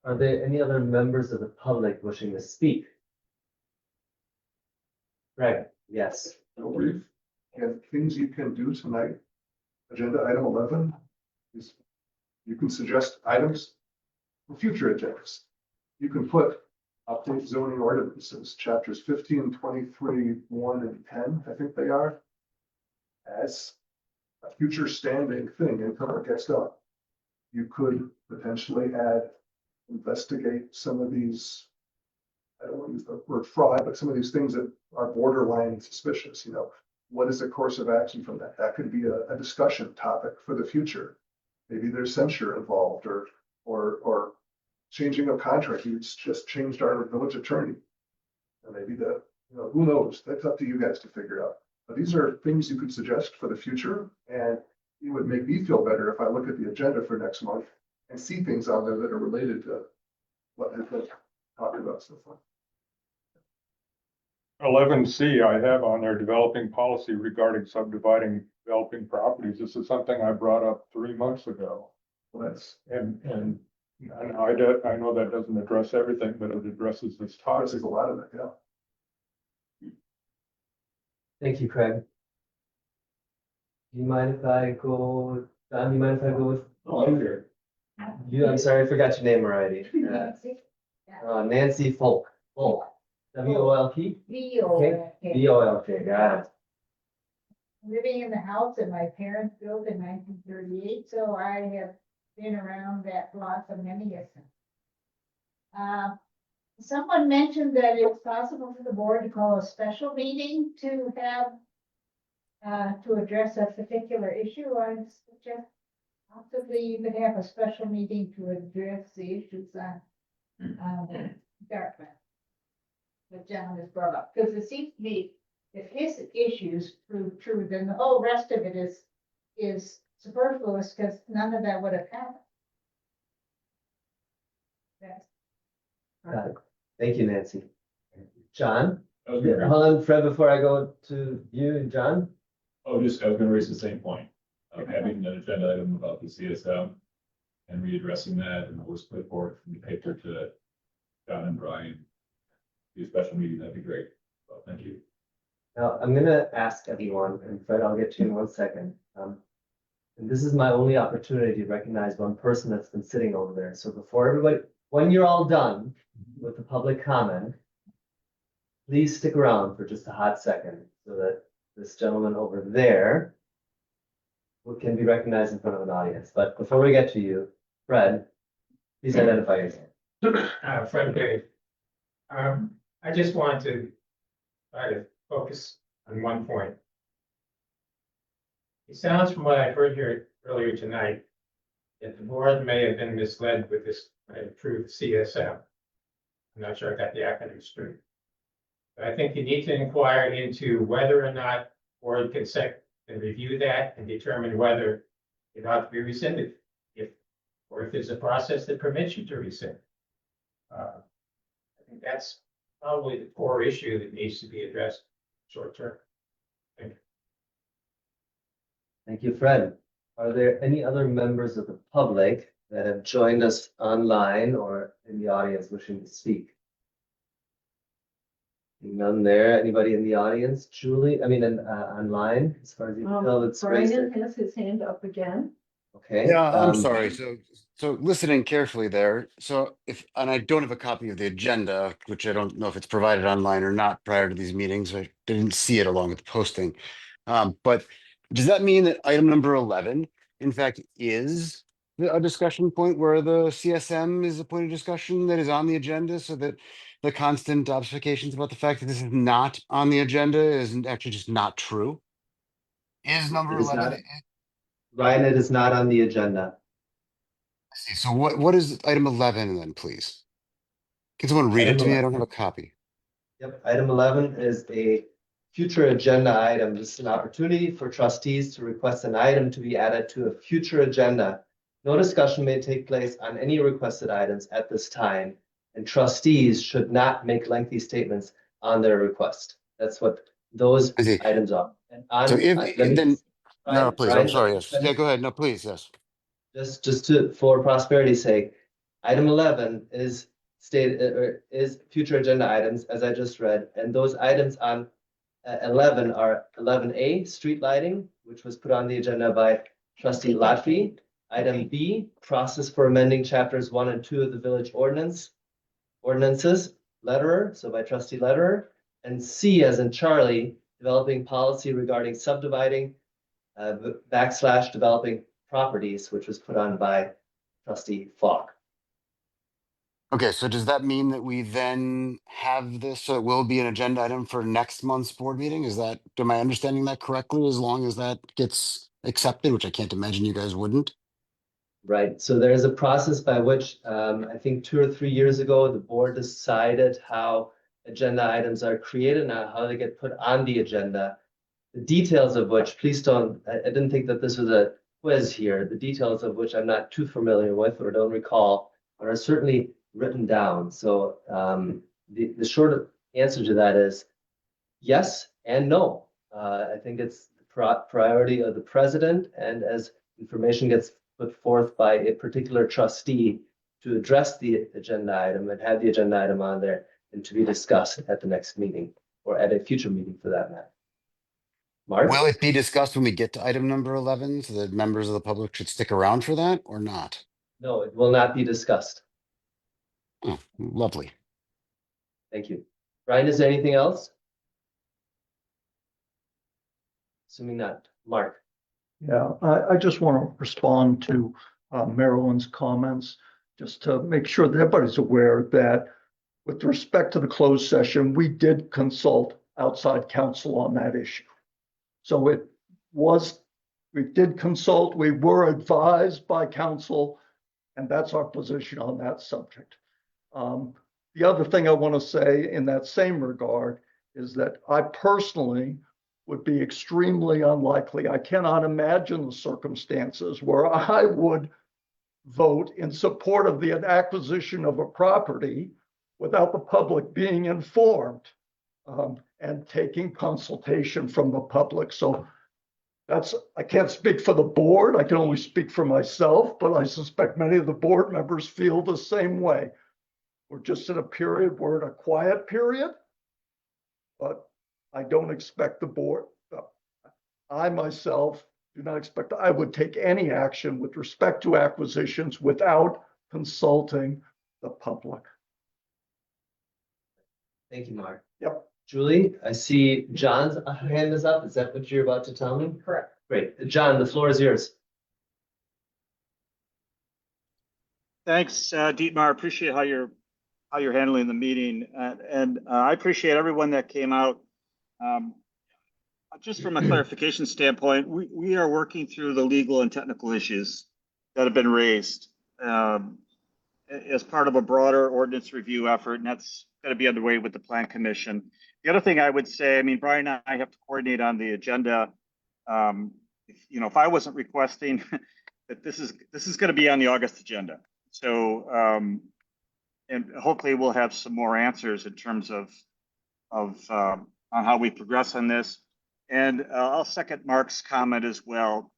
are there any other members of the public wishing to speak? Greg, yes. No brief. And things you can do tonight. Agenda item 11 is you can suggest items for future agendas. You can put update zoning ordinances, chapters 15, 23, 1, and 10, I think they are, as a future standing thing until it gets done. You could potentially investigate some of these, I don't want to use the word fraud, but some of these things that are borderline suspicious, you know. What is the course of action from that? That could be a discussion topic for the future. Maybe there's censure involved or changing of contract. It's just changed our village attorney. And maybe who knows? That's up to you guys to figure out. But these are things you could suggest for the future, and it would make me feel better if I look at the agenda for next month and see things on there that are related to what has been talked about so far. 11C, I have on there developing policy regarding subdividing developing properties. This is something I brought up 3 months ago. Well, that's And I know that doesn't address everything, but it addresses this topic. a lot of it, yeah. Thank you, Craig. Do you mind if I go, Don, do you mind if I go with? Oh, I'm here. You, I'm sorry, I forgot your name already. Nancy Folk. Folk. WOLP? V-O-L-K. VOLK, got it. Living in the house that my parents built in 1938, so I have been around that block for many years. Someone mentioned that it's possible for the board to call a special meeting to have to address a particular issue. I suggest possibly you could have a special meeting to address the issues on Dartmouth. The gentleman has brought up, because it seems to me if his issues prove true, then the whole rest of it is superfluous, because none of that would have happened. Yes. Got it. Thank you, Nancy. John? I was gonna Hold on, Fred, before I go to you, John. I was gonna raise the same point of having an agenda item about the CSM and readdressing that, and we'll put forward from the paper to John and Brian. Be a special meeting, that'd be great. Well, thank you. Now, I'm gonna ask everyone, and Fred, I'll get to you in 1 second. And this is my only opportunity to recognize one person that's been sitting over there. So before everybody, when you're all done with the public comment, please stick around for just a hot second so that this gentleman over there can be recognized in front of an audience. But before we get to you, Fred, please identify yourself. Fred Perry. I just wanted to try to focus on one point. It sounds from what I've heard here earlier tonight that the board may have been misled with this approved CSM. I'm not sure I got the acronym straight. But I think you need to inquire into whether or not board can review that and determine whether it ought to be rescinded, or if there's a process that permits you to rescind. I think that's probably the core issue that needs to be addressed short term. Thank you. Thank you, Fred. Are there any other members of the public that have joined us online or in the audience wishing to speak? None there. Anybody in the audience? Julie, I mean, online, as far as you can tell, it's raised. Brian has his hand up again. Okay. Yeah, I'm sorry. So listening carefully there. So and I don't have a copy of the agenda, which I don't know if it's provided online or not prior to these meetings. I didn't see it along with the posting. But does that mean that item number 11, in fact, is a discussion point where the CSM is a point of discussion that is on the agenda, so that the constant obfuscations about the fact that this is not on the agenda is actually just not true? Is number It is 11? not, Ryan, it is not on the agenda. See, so what is item 11 then, please? Can someone read it Item to me? I 11. don't have a copy. Yep, item 11 is a future agenda item. This is an opportunity for trustees to request an item to be added to a future agenda. No discussion may take place on any requested items at this time, and trustees should not make lengthy statements on their request. That's what those I see. items are. And So if let me, then, no, Ryan, please, I'm Ryan, let sorry. me Yes. Yeah, finish. go ahead. No, please. Yes. For prosperity's sake, item 11 is stated or is future agenda items, as I just read, and those items on 11 are 11A, street lighting, which was put on the agenda by Trustee Latvi. Item B, process for amending chapters 1 and 2 of the village ordinances, letterer, so by Trustee Letterer, and C, as in Charlie, developing policy regarding subdividing developing properties, which was put on by Trustee Falk. Okay, so does that mean that we then have this, so it will be an agenda item for next month's board meeting? Am I understanding that correctly, as long as that gets accepted, which I can't imagine you guys wouldn't? Right, so there's a process by which I think 2 or 3 years ago, the board decided how agenda items are created and how they get put on the agenda. The details of which, please don't, I didn't think that this was a quiz here. The details of which I'm not too familiar with or don't recall, but are certainly written down. So the short answer to that is yes and no. I think it's the priority of the president, and as information gets put forth by a particular trustee to address the agenda item and have the agenda item on there and to be discussed at the next meeting or at a future meeting for that matter. Mark? Will it be discussed when we get to item number 11, so that members of the public should stick around for that or not? No, it will not be discussed. Oh, lovely. Thank you. Ryan, is there anything else? Assuming not. Mark? Yeah, I just want to respond to Marilyn's comments, just to make sure that everybody's aware that with respect to the closed session, we did consult outside counsel on that issue. So we did consult, we were advised by counsel, and that's our position on that subject. The other thing I want to say in that same regard is that I personally would be extremely unlikely. I cannot imagine the circumstances where I would vote in support of the acquisition of a property without the public being informed and taking consultation from the public. So I can't speak for the board. I can only speak for myself, but I suspect many of the board members feel the same way. We're just in a period, we're in a quiet period, but I don't expect the board, I myself do not expect I would take any action with respect to acquisitions without consulting the public. Thank you, Mark. Yep. Julie, I see John's hand is up. Is that what you're about to tell me? Correct. Great. John, the floor is yours. Thanks, Dietmar. Appreciate how you're handling the meeting, and I appreciate everyone that came out. Just from a clarification standpoint, we are working through the legal and technical issues that have been raised as part of a broader ordinance review effort, and that's going to be underway with the Plan Commission. The other thing I would say, I mean, Brian and I have to coordinate on the agenda. If I wasn't requesting that this is going to be on the August agenda, so and hopefully we'll have some more answers in terms of on how we progress on this. And I'll second Mark's comment as well.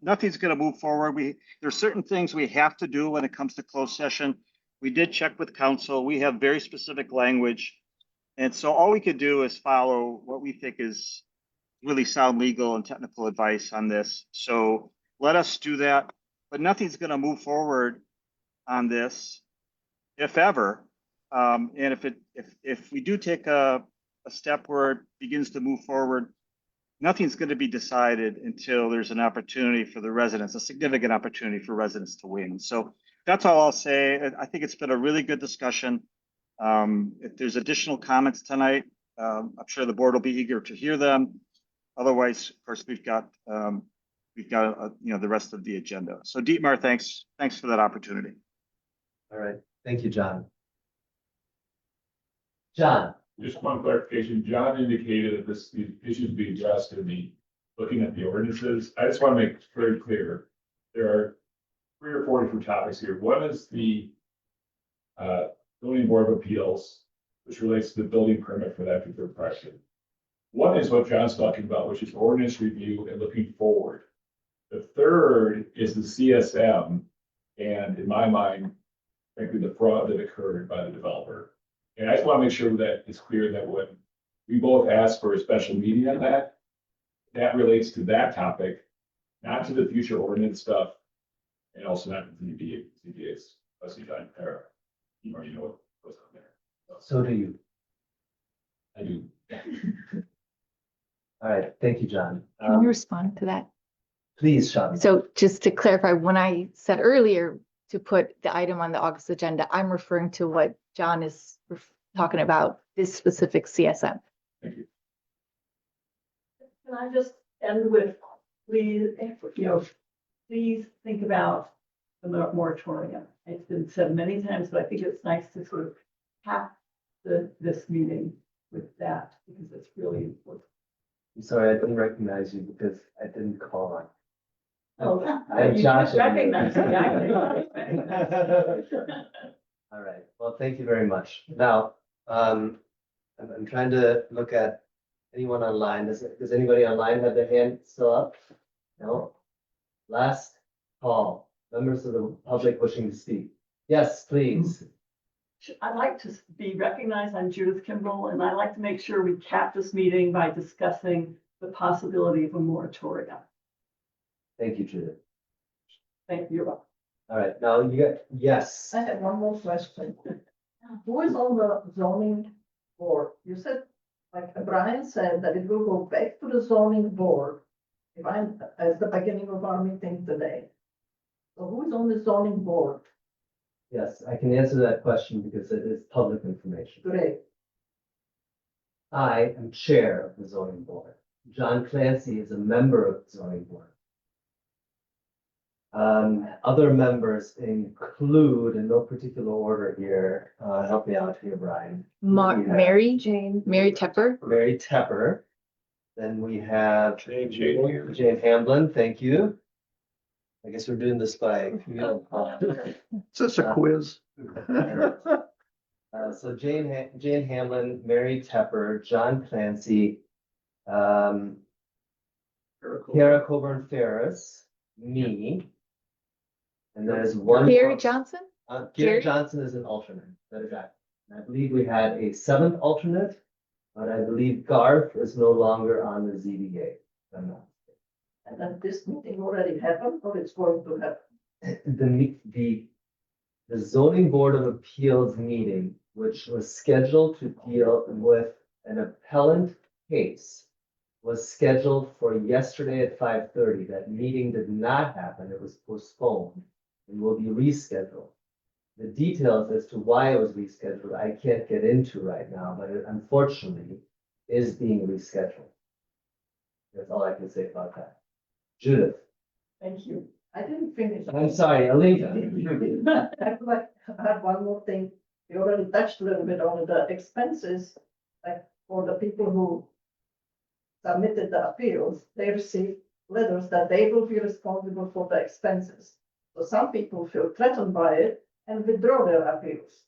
Nothing's going to move forward. There's certain things we have to do when it comes to closed session. We did check with counsel. We have very specific language And so all we could do is follow what we think is really sound legal and technical advice on this. So let us do that, but nothing's going to move forward on this, if ever. And if we do take a step where it begins to move forward, nothing's going to be decided until there's an opportunity for the residents, a significant opportunity for residents to win. So that's all I'll say. I think it's been a really good discussion. If there's additional comments tonight, I'm sure the board will be eager to hear them. Otherwise, of course, we've got the rest of the agenda. So Dietmar, thanks for that opportunity. All right, thank you, John. John. Just one clarification, John indicated that these issues be addressed in the, looking at the ordinances. I just want to make very clear, there are 3 or 4 different topics here. One is the zoning board of appeals, which relates to the building permit for that particular project. One is what John's talking about, which is ordinance review and looking forward. The third is the CSM, and in my mind, frankly, the fraud that occurred by the developer. And I just want to make sure that it's clear that when we both ask for a special meeting on that, that relates to that topic, not to the future ordinance stuff, and also not to the ZBA's, John, or you already know what goes on there. So do you. I do. All right, thank you, John. Can you respond to that? Please, Shabi. So just to clarify, when I said earlier to put the item on the August agenda, I'm referring to what John is talking about, this specific CSM. Thank you. Can I just end with, please, please think about the moratorium. It's been said many times, but I think it's nice to sort of cap this meeting with that because it's really important. I'm sorry, I didn't recognize you because I didn't call on. Oh, And you Josh. should recognize me. I All right, well, thank you very much. Now, I'm trying to look at anyone online. Does anybody online have their hand still up? No? Last call, members of the public wishing to speak. Yes, please. I'd like to be recognized. I'm Judith Kimball, and I'd like to make sure we cap this meeting by discussing the possibility of a moratorium. Thank you, Judith. Thank you. All right, now you got, yes. I have one more question. Who is on the zoning board? You said, like Brian said, that it will go back to the zoning board. If I'm, at the beginning of our meeting today. So who is on the zoning board? Yes, I can answer that question because it is public information. Great. I am chair of the zoning board. John Clancy is a member of the zoning board. Other members include, in no particular order here, help me out here, Brian. Mary Tepper. Mary Tepper. Then we have Jane Hamblin, thank you. I guess we're doing this by. Is this a quiz? So Jane Hamlin, Mary Tepper, John Clancy, Kara Coburn Ferris, me. And there's one. Gary Johnson? Gary Johnson is an alternate. That is that. I believe we had a 7th alternate, but I believe Garth is no longer on the ZBA. I'm not. And then this meeting already happened, or it's going to happen? The zoning board of appeals meeting, which was scheduled to deal with an appellant case, was scheduled for yesterday at 5:30. That meeting did not happen. It was postponed and will be rescheduled. The details as to why it was rescheduled, I can't get into right now, but it unfortunately is being rescheduled. That's all I can say about that. Judith. Thank you. I didn't finish. I'm sorry, Alina. I have one more thing. We already touched a little bit on the expenses, like for the people who submitted the appeals, they received letters that they will be responsible for the expenses. So some people feel threatened by it and withdraw their appeals.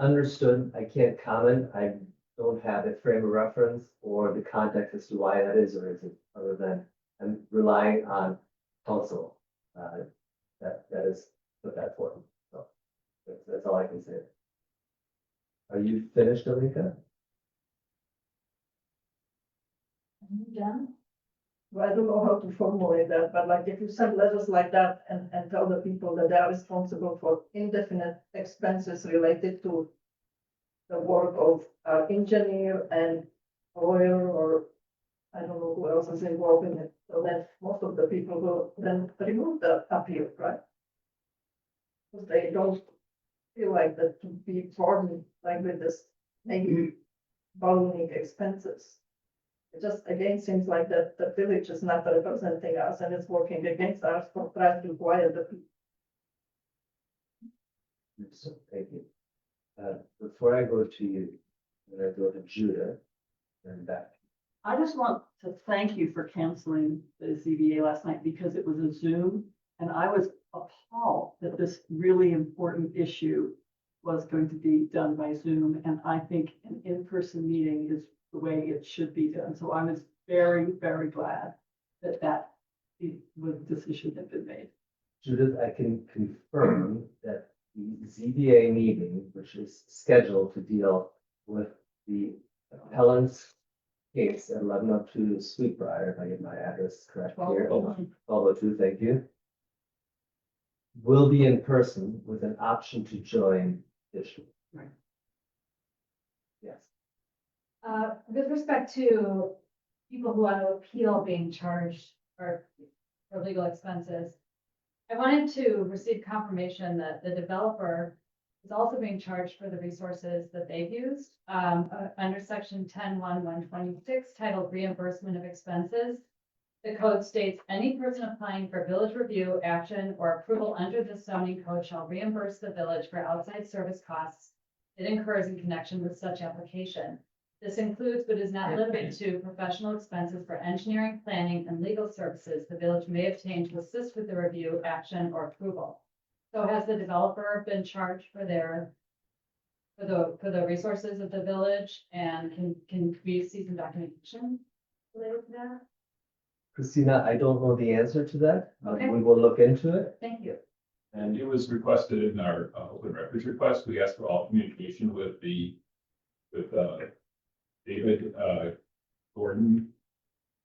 Understood. I can't comment. I don't have a frame of reference or the context as to why that is or isn't, other than I'm relying on counsel. That is put that forth. So that's all I can say. Are you finished, Alika? Done? Well, I don't know how to formulate that, but like if you send letters like that and tell the people that they are responsible for indefinite expenses related to the work of engineer and lawyer, or I don't know who else is involved in it, so then most of the people will then remove the appeal, right? Because they don't feel like that to be burdened like with this maybe ballooning expenses. It just again seems like that the village is not representing us and it's working against us for trying to acquire the people. So, thank you. Before I go to you, I'm gonna go to Judah and back. I just want to thank you for canceling the ZBA last night because it was a Zoom. And I was appalled that this really important issue was going to be done by Zoom. And I think an in-person meeting is the way it should be done. So I was very, very glad that this decision had been made. Judith, I can confirm that the ZBA meeting, which is scheduled to deal with the appellant's case at 1102 Sweetbriar, if I get my address correct here. 1202, thank you. Will be in person with an option to join digitally. Right. Yes. With respect to people who want to appeal being charged for legal expenses, I wanted to receive confirmation that the developer is also being charged for the resources that they've used. Under section 10.1.126 titled reimbursement of expenses, the code states any person applying for village review, action, or approval under the zoning code shall reimburse the village for outside service costs it incurs in connection with such application. This includes, but is not limited to, professional expenses for engineering, planning, and legal services the village may obtain to assist with the review, action, or approval. So has the developer been charged for the resources of the village, and can we see some documentation related to that? Christina, I don't know the answer to that. Okay. We will look into it. Thank you. And it was requested in our open records request. We asked for all communication with David Gordon,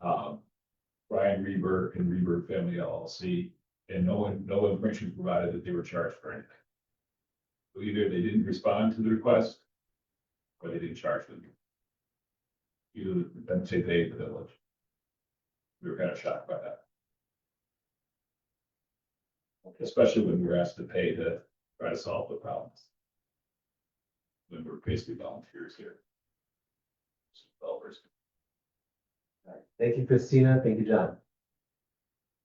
Brian Reber and Reber Family LLC, and no information provided that they were charged for anything. So either they didn't respond to the request, or they didn't charge them. Either them say they, the village. We were kind of shocked by that. Especially when we were asked to pay to try to solve the problems. When we're basically volunteers here. Developers. All right. Thank you, Christina. Thank you, John.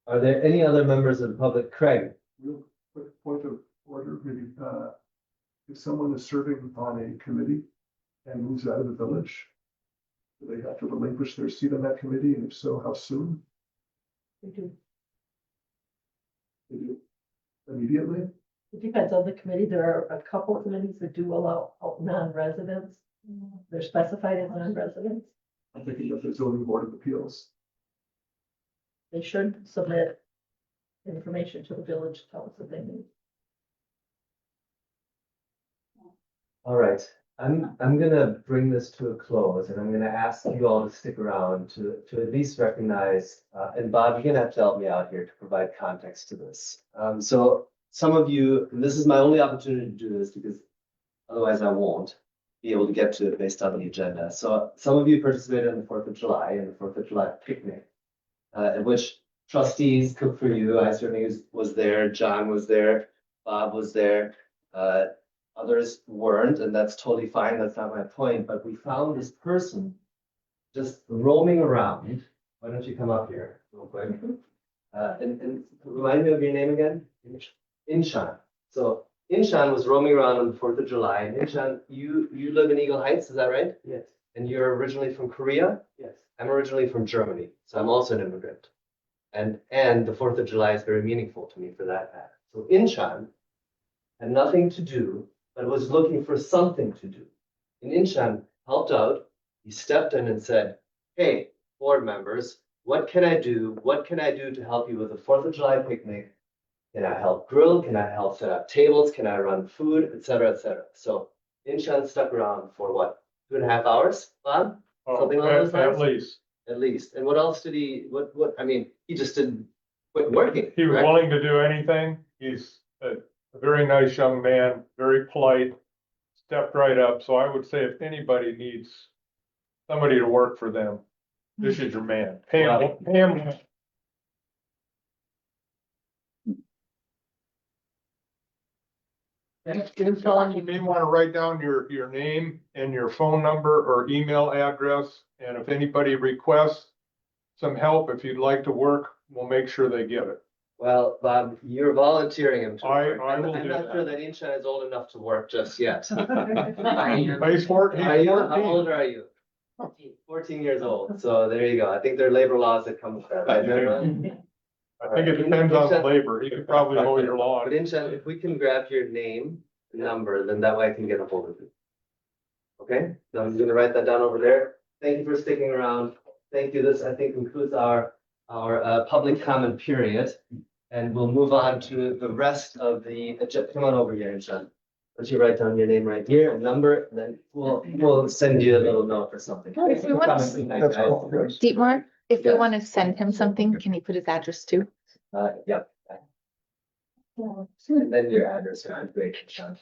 Are there any other members of the public? Craig? Real quick point of order, maybe, if someone is serving on a committee and moves out of the village, do they have to relinquish their seat on that committee, and if so, how soon? We do. They do immediately? It depends on the committee. There are a couple committees that do allow non-residents. They're specified as non-residents. I'm thinking of the zoning board of appeals. They should submit information to the village, tell us what they need. All right, I'm gonna bring this to a close, and I'm gonna ask you all to stick around to at least recognize, and Bob, you're gonna have to help me out here to provide context to this. So some of you, and this is my only opportunity to do this because otherwise I won't be able to get to it based on the agenda. So some of you participated in the 4th of July, in the 4th of July picnic, at which trustees cooked for you. I certainly was there. John was there. Bob was there. Others weren't, and that's totally fine. That's not my point. But we found this person just roaming around. Why don't you come up here real quick? And remind me of your name again? Inshan. So Inshan was roaming around on the 4th of July. And Inshan, you live in Eagle Heights, is that right? Yes. And you're originally from Korea? Yes. I'm originally from Germany, so I'm also an immigrant. And the 4th of July is very meaningful to me for that matter. So Inshan had nothing to do, but was looking for something to do. And Inshan helped out. He stepped in and said, hey, board members, what can I do? What can I do to help you with the 4th of July picnic? Can I help grill? Can I help set up tables? Can I run food, et cetera, et cetera? So Inchan stuck around for what, 2.5 hours, Bob? Oh, Something along those at lines? least. At least. And what else did he, I mean, he just didn't quit working. He was correct? willing to do anything. He's a very nice young man, very polite, stepped right up. So I would say if anybody needs somebody to work for them, this is your man. Pam. Anytime you may want to write down your name and your phone number or email address. And if anybody requests some help, if you'd like to work, we'll make sure they get it. Well, Bob, you're volunteering him to work. I will I'm do not that. sure that Inchan is old enough to work just yet. He's 14. Are you? How old are you? 14 years old. So there you go. I think there are labor laws that come with that. Right? I think it depends on labor. He could probably mow your lawn. But Inchan, if we can grab your name, number, then that way I can get a hold of you. Okay, so I'm gonna write that down over there. Thank you for sticking around. Thank you. This, I think, concludes our public comment period. And we'll move on to the rest of the agenda. Come on over here, Inchan. Why don't you write down your name right here, and number, and then we'll send you a little note or something. If we want Comment tonight, guys. Dietmar, if we Yes. want to send him something, can you put his address too? Yep. And then your address would be great, Sean.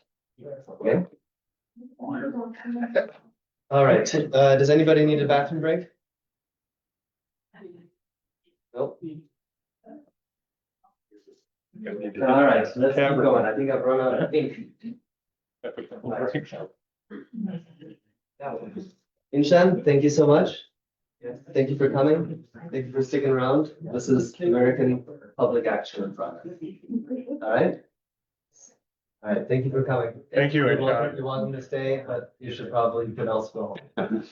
Okay. All right, does anybody need a bathroom break? Nope. All right, so let's keep going. I think I've run out of ink. Inchan, thank you so much. Thank you for coming. Thank you for sticking around. This is American Public Action in front. All right. All right, thank you for coming. Thank you. You're welcome to stay, but you could also go home.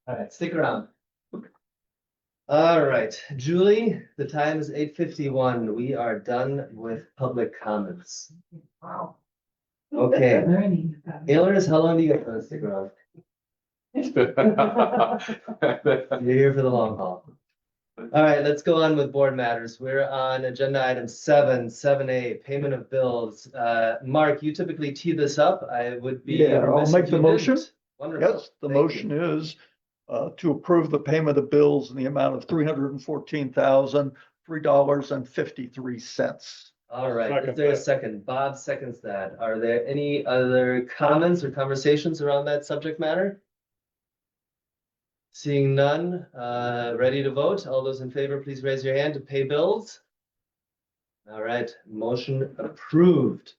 All right, stick around. All right, Julie, the time is 8:51. We are done with public comments. Wow. Okay. Learning. Ailers, how long do you guys want to stick around? You're here for the long haul. All right, let's go on with board matters. We're on agenda item 7A, payment of bills. Mark, you typically tee this up. I would be. Yeah, I'll remiss make if the you motion. didn't. Wonderful. Yes, the Thank you. motion is to approve the payment of bills in the amount of $314,003.53. All right, Second is there a that. second? Bob seconds that. Are there any other comments or conversations around that subject matter? Seeing none, ready to vote? All those in favor, please raise your hand to pay bills. All right, motion approved.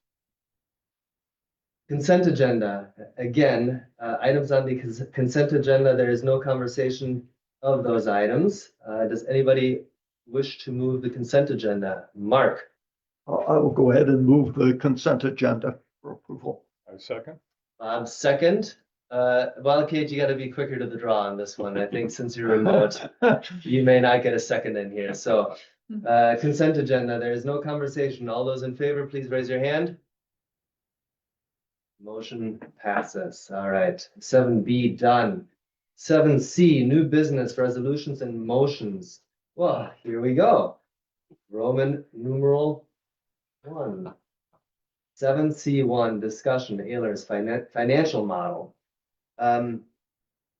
Consent agenda, again, items on the consent agenda, there is no conversation of those items. Does anybody wish to move the consent agenda? Mark? I will go ahead and move the consent agenda for approval. A second. Bob, second. Well, Kate, you gotta be quicker to the draw on this one. I think since you're remote, you may not get a second in here. So, consent agenda, there is no conversation. All those in favor, please raise your hand. Motion passes. All right. 7B done. 7C, new business resolutions and motions. Well, here we go. Roman numeral 1. 7C1, discussion, Ehlers financial model.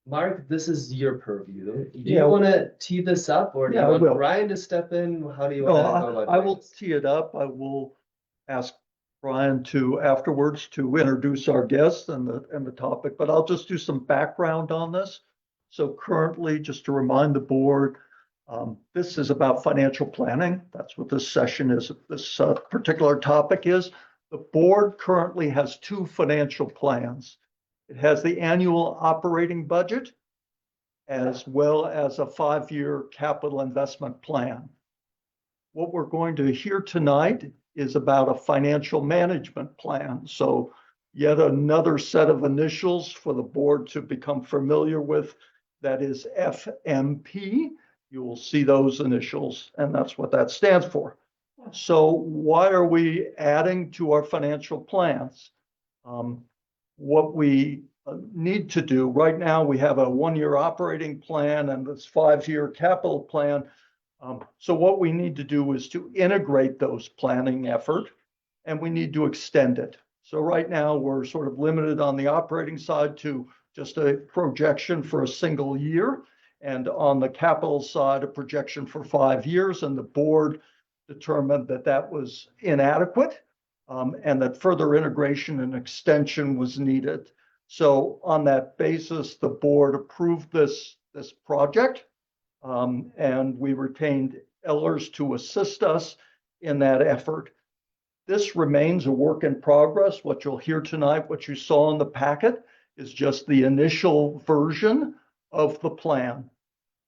Mark, this is your purview. Do you Yeah. want to tee this up, or do you Yeah, I want will. Brian to step in? How do you No, want to go about I will doing this? tee it up. I will ask Brian to afterwards to introduce our guests and the topic, but I'll just do some background on this. So currently, just to remind the board, this is about financial planning. That's what this session is. This particular topic is. The board currently has two financial plans. It has the annual operating budget as well as a 5-year capital investment plan. What we're going to hear tonight is about a financial management plan. So yet another set of initials for the board to become familiar with. That is FMP. You will see those initials, and that's what that stands for. So why are we adding to our financial plans? What we need to do right now, we have a 1-year operating plan and this 5-year capital plan. So what we need to do is to integrate those planning effort, and we need to extend it. So right now, we're sort of limited on the operating side to just a projection for a single year. And on the capital side, a projection for 5 years. And the board determined that that was inadequate and that further integration and extension was needed. So on that basis, the board approved this project. And we retained Ellers to assist us in that effort. This remains a work in progress. What you'll hear tonight, what you saw in the packet, is just the initial version of the plan.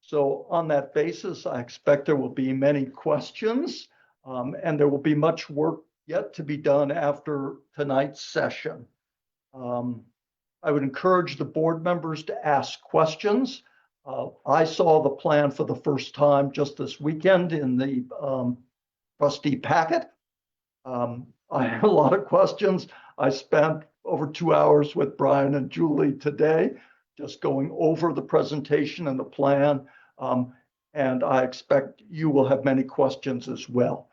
So on that basis, I expect there will be many questions, and there will be much work yet to be done after tonight's session. I would encourage the board members to ask questions. I saw the plan for the first time just this weekend in the trustee packet. I had a lot of questions. I spent over 2 hours with Brian and Julie today, just going over the presentation and the plan. And I expect you will have many questions as well.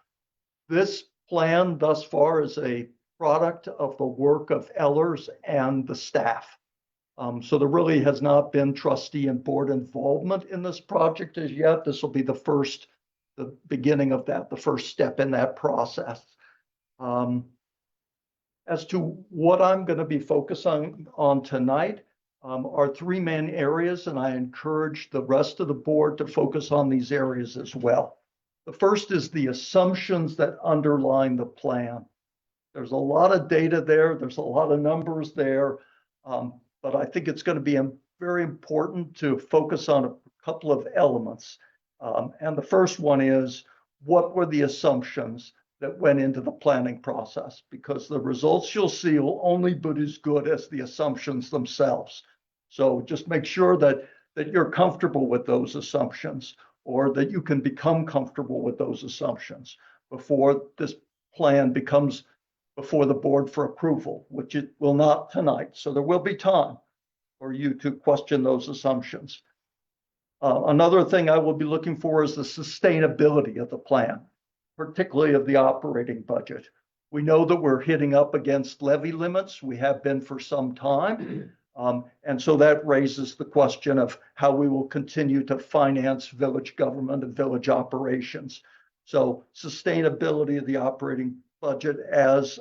This plan thus far is a product of the work of Ellers and the staff. So there really has not been trustee and board involvement in this project as yet. This will be the beginning of that, the first step in that process. As to what I'm going to be focusing on tonight are 3 main areas, and I encourage the rest of the board to focus on these areas as well. The first is the assumptions that underline the plan. There's a lot of data there. There's a lot of numbers there. But I think it's going to be very important to focus on a couple of elements. And the first one is, what were the assumptions that went into the planning process? Because the results you'll see will only be as good as the assumptions themselves. So just make sure that you're comfortable with those assumptions, or that you can become comfortable with those assumptions before this plan becomes before the board for approval, which it will not tonight. So there will be time for you to question those assumptions. Another thing I will be looking for is the sustainability of the plan, particularly of the operating budget. We know that we're hitting up against levy limits. We have been for some time. And so that raises the question of how we will continue to finance village government and village operations. So sustainability of the operating budget as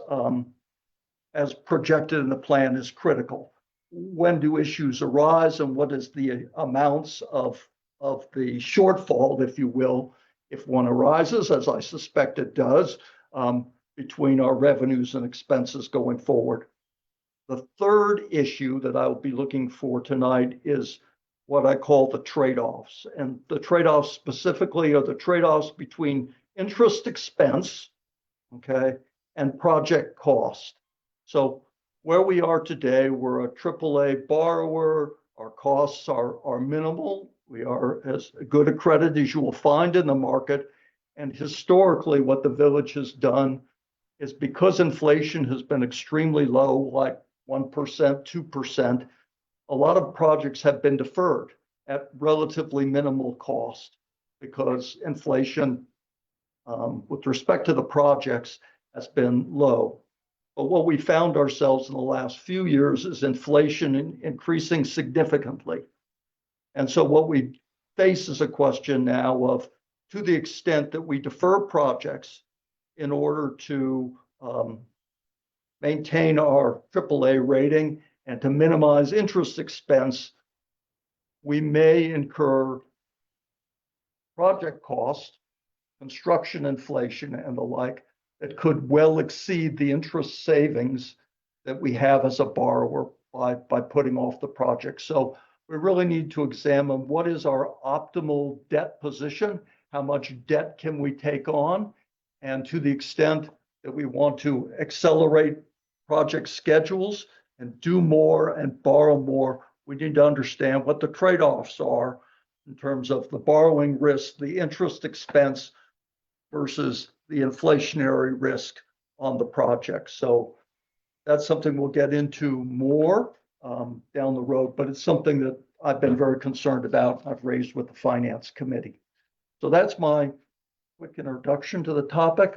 projected in the plan is critical. When do issues arise, and what is the amounts of the shortfall, if you will, if one arises, as I suspect it does, between our revenues and expenses going forward. The third issue that I will be looking for tonight is what I call the trade-offs. And the trade-offs specifically are the trade-offs between interest expense, okay, and project cost. So where we are today, we're a AAA borrower. Our costs are minimal. We are as good a credit as you will find in the market. And historically, what the village has done is, because inflation has been extremely low, like 1%, 2%, a lot of projects have been deferred at relatively minimal cost, because inflation with respect to the projects has been low. But what we found ourselves in the last few years is inflation increasing significantly. And so what we face is a question now of, to the extent that we defer projects in order to maintain our AAA rating and to minimize interest expense, we may incur project cost, construction inflation, and the like, that could well exceed the interest savings that we have as a borrower by putting off the project. So we really need to examine what is our optimal debt position, how much debt can we take on, and to the extent that we want to accelerate project schedules and do more and borrow more, we need to understand what the trade-offs are in terms of the borrowing risk, the interest expense versus the inflationary risk on the project. So that's something we'll get into more down the road, but it's something that I've been very concerned about. I've raised with the Finance Committee. So that's my quick introduction to the topic.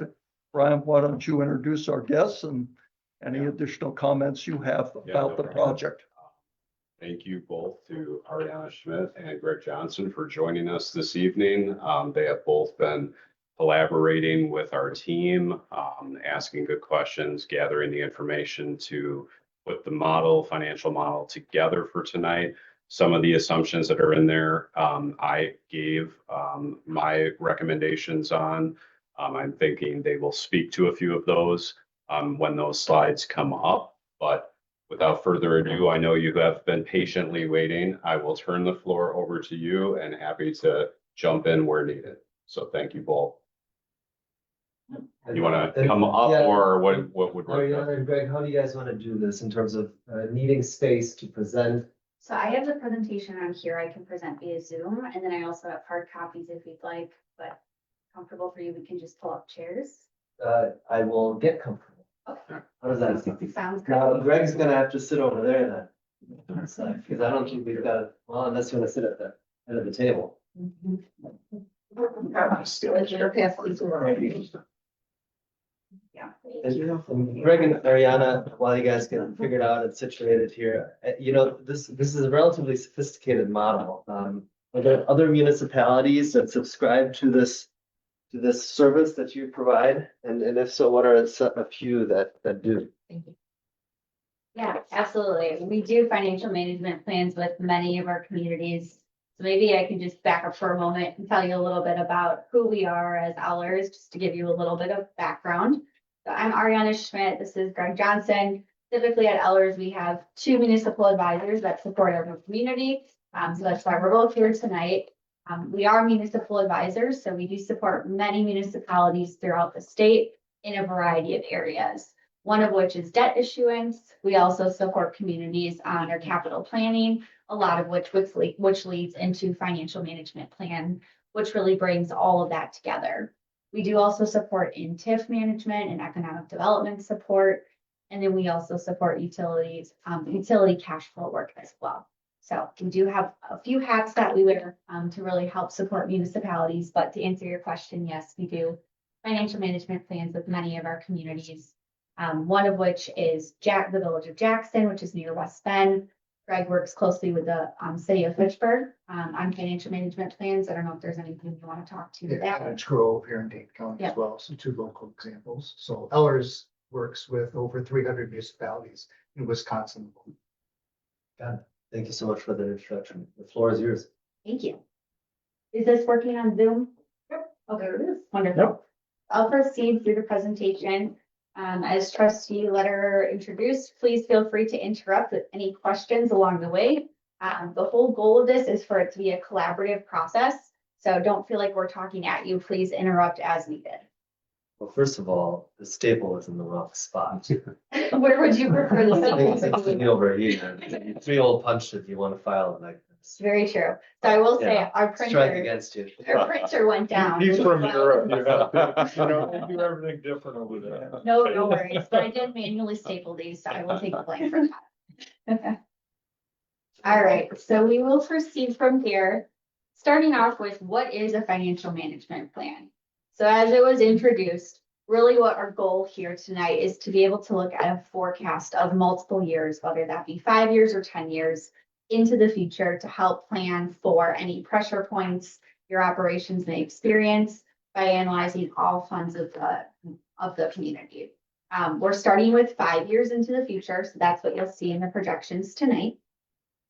Brian, why don't you introduce our guests and any additional comments you have Yeah, about no the problem. project? Thank you both to Ariana Schmidt and Greg Johnson for joining us this evening. They have both been collaborating with our team, asking good questions, gathering the information to put the financial model together for tonight. Some of the assumptions that are in there, I gave my recommendations on. I'm thinking they will speak to a few of those when those slides come up. But without further ado, I know you have been patiently waiting. I will turn the floor over to you and happy to jump in where needed. So thank you both. You want to come up or what would work? Ariana and Greg, how do you guys want to do this in terms of needing space to present? So I have the presentation on here. I can present via Zoom, and then I also have hard copies if you'd like, but comfortable for you, we can just pull up chairs. I will get comfortable. Okay. How does that sound? Sounds Now, good. Greg's gonna have to sit over there then. Because I don't think we've got, well, unless you want to sit at the head of the table. Yeah. And Greg and Ariana, while you guys get figured out and situated here, this is a relatively sophisticated model. Are there other municipalities that subscribe to this service that you provide? And if so, what are a few that do? Yeah, absolutely. We do financial management plans with many of our communities. So maybe I can just back up for a moment and tell you a little bit about who we are as Ellers, just to give you a little bit of background. So I'm Ariana Schmidt. This is Greg Johnson. Typically at Ellers, we have 2 municipal advisors that support our community. So that's why we're both here tonight. We are municipal advisors, so we do support many municipalities throughout the state in a variety of areas. One of which is debt issuance. We also support communities on their capital planning, a lot of which leads into financial management plan, which really brings all of that together. We do also support in TIF management and economic development support. And then we also support utilities, utility cash flow work as well. So we do have a few hats that we wear to really help support municipalities. But to answer your question, yes, we do financial management plans with many of our communities. One of which is the village of Jackson, which is near West Bend. Greg works closely with the city of Fitchburg on financial management plans. I don't know if there's anything you want to talk to that. Cottage Grove here in Dane County as well, so 2 local examples. So Ellers works with over 300 municipalities in Wisconsin. Got it. Thank you so much for the introduction. The floor is yours. Thank you. Is this working on Zoom? Yep. Oh, there it is. Wonderful. Yep. I'll proceed through the presentation. As trustee Lederer introduced, please feel free to interrupt with any questions along the way. The whole goal of this is for it to be a collaborative process. So don't feel like we're talking at you. Please interrupt as needed. Well, first of all, the staple is in the wrong spot. Where would you prefer the It's staple? over here. 3-hole punched if you want to file it like this. Very true. So I will say our Strike printer, against you. our printer went down. He's from Europe, we do everything different over there. No worries. But I did manually staple these, so I will take the blame for that. All right, so we will proceed from here, starting off with what is a financial management plan? So as it was introduced, really what our goal here tonight is to be able to look at a forecast of multiple years, whether that be 5 years or 10 years into the future to help plan for any pressure points your operations may experience by analyzing all funds of the community. We're starting with 5 years into the future, so that's what you'll see in the projections tonight.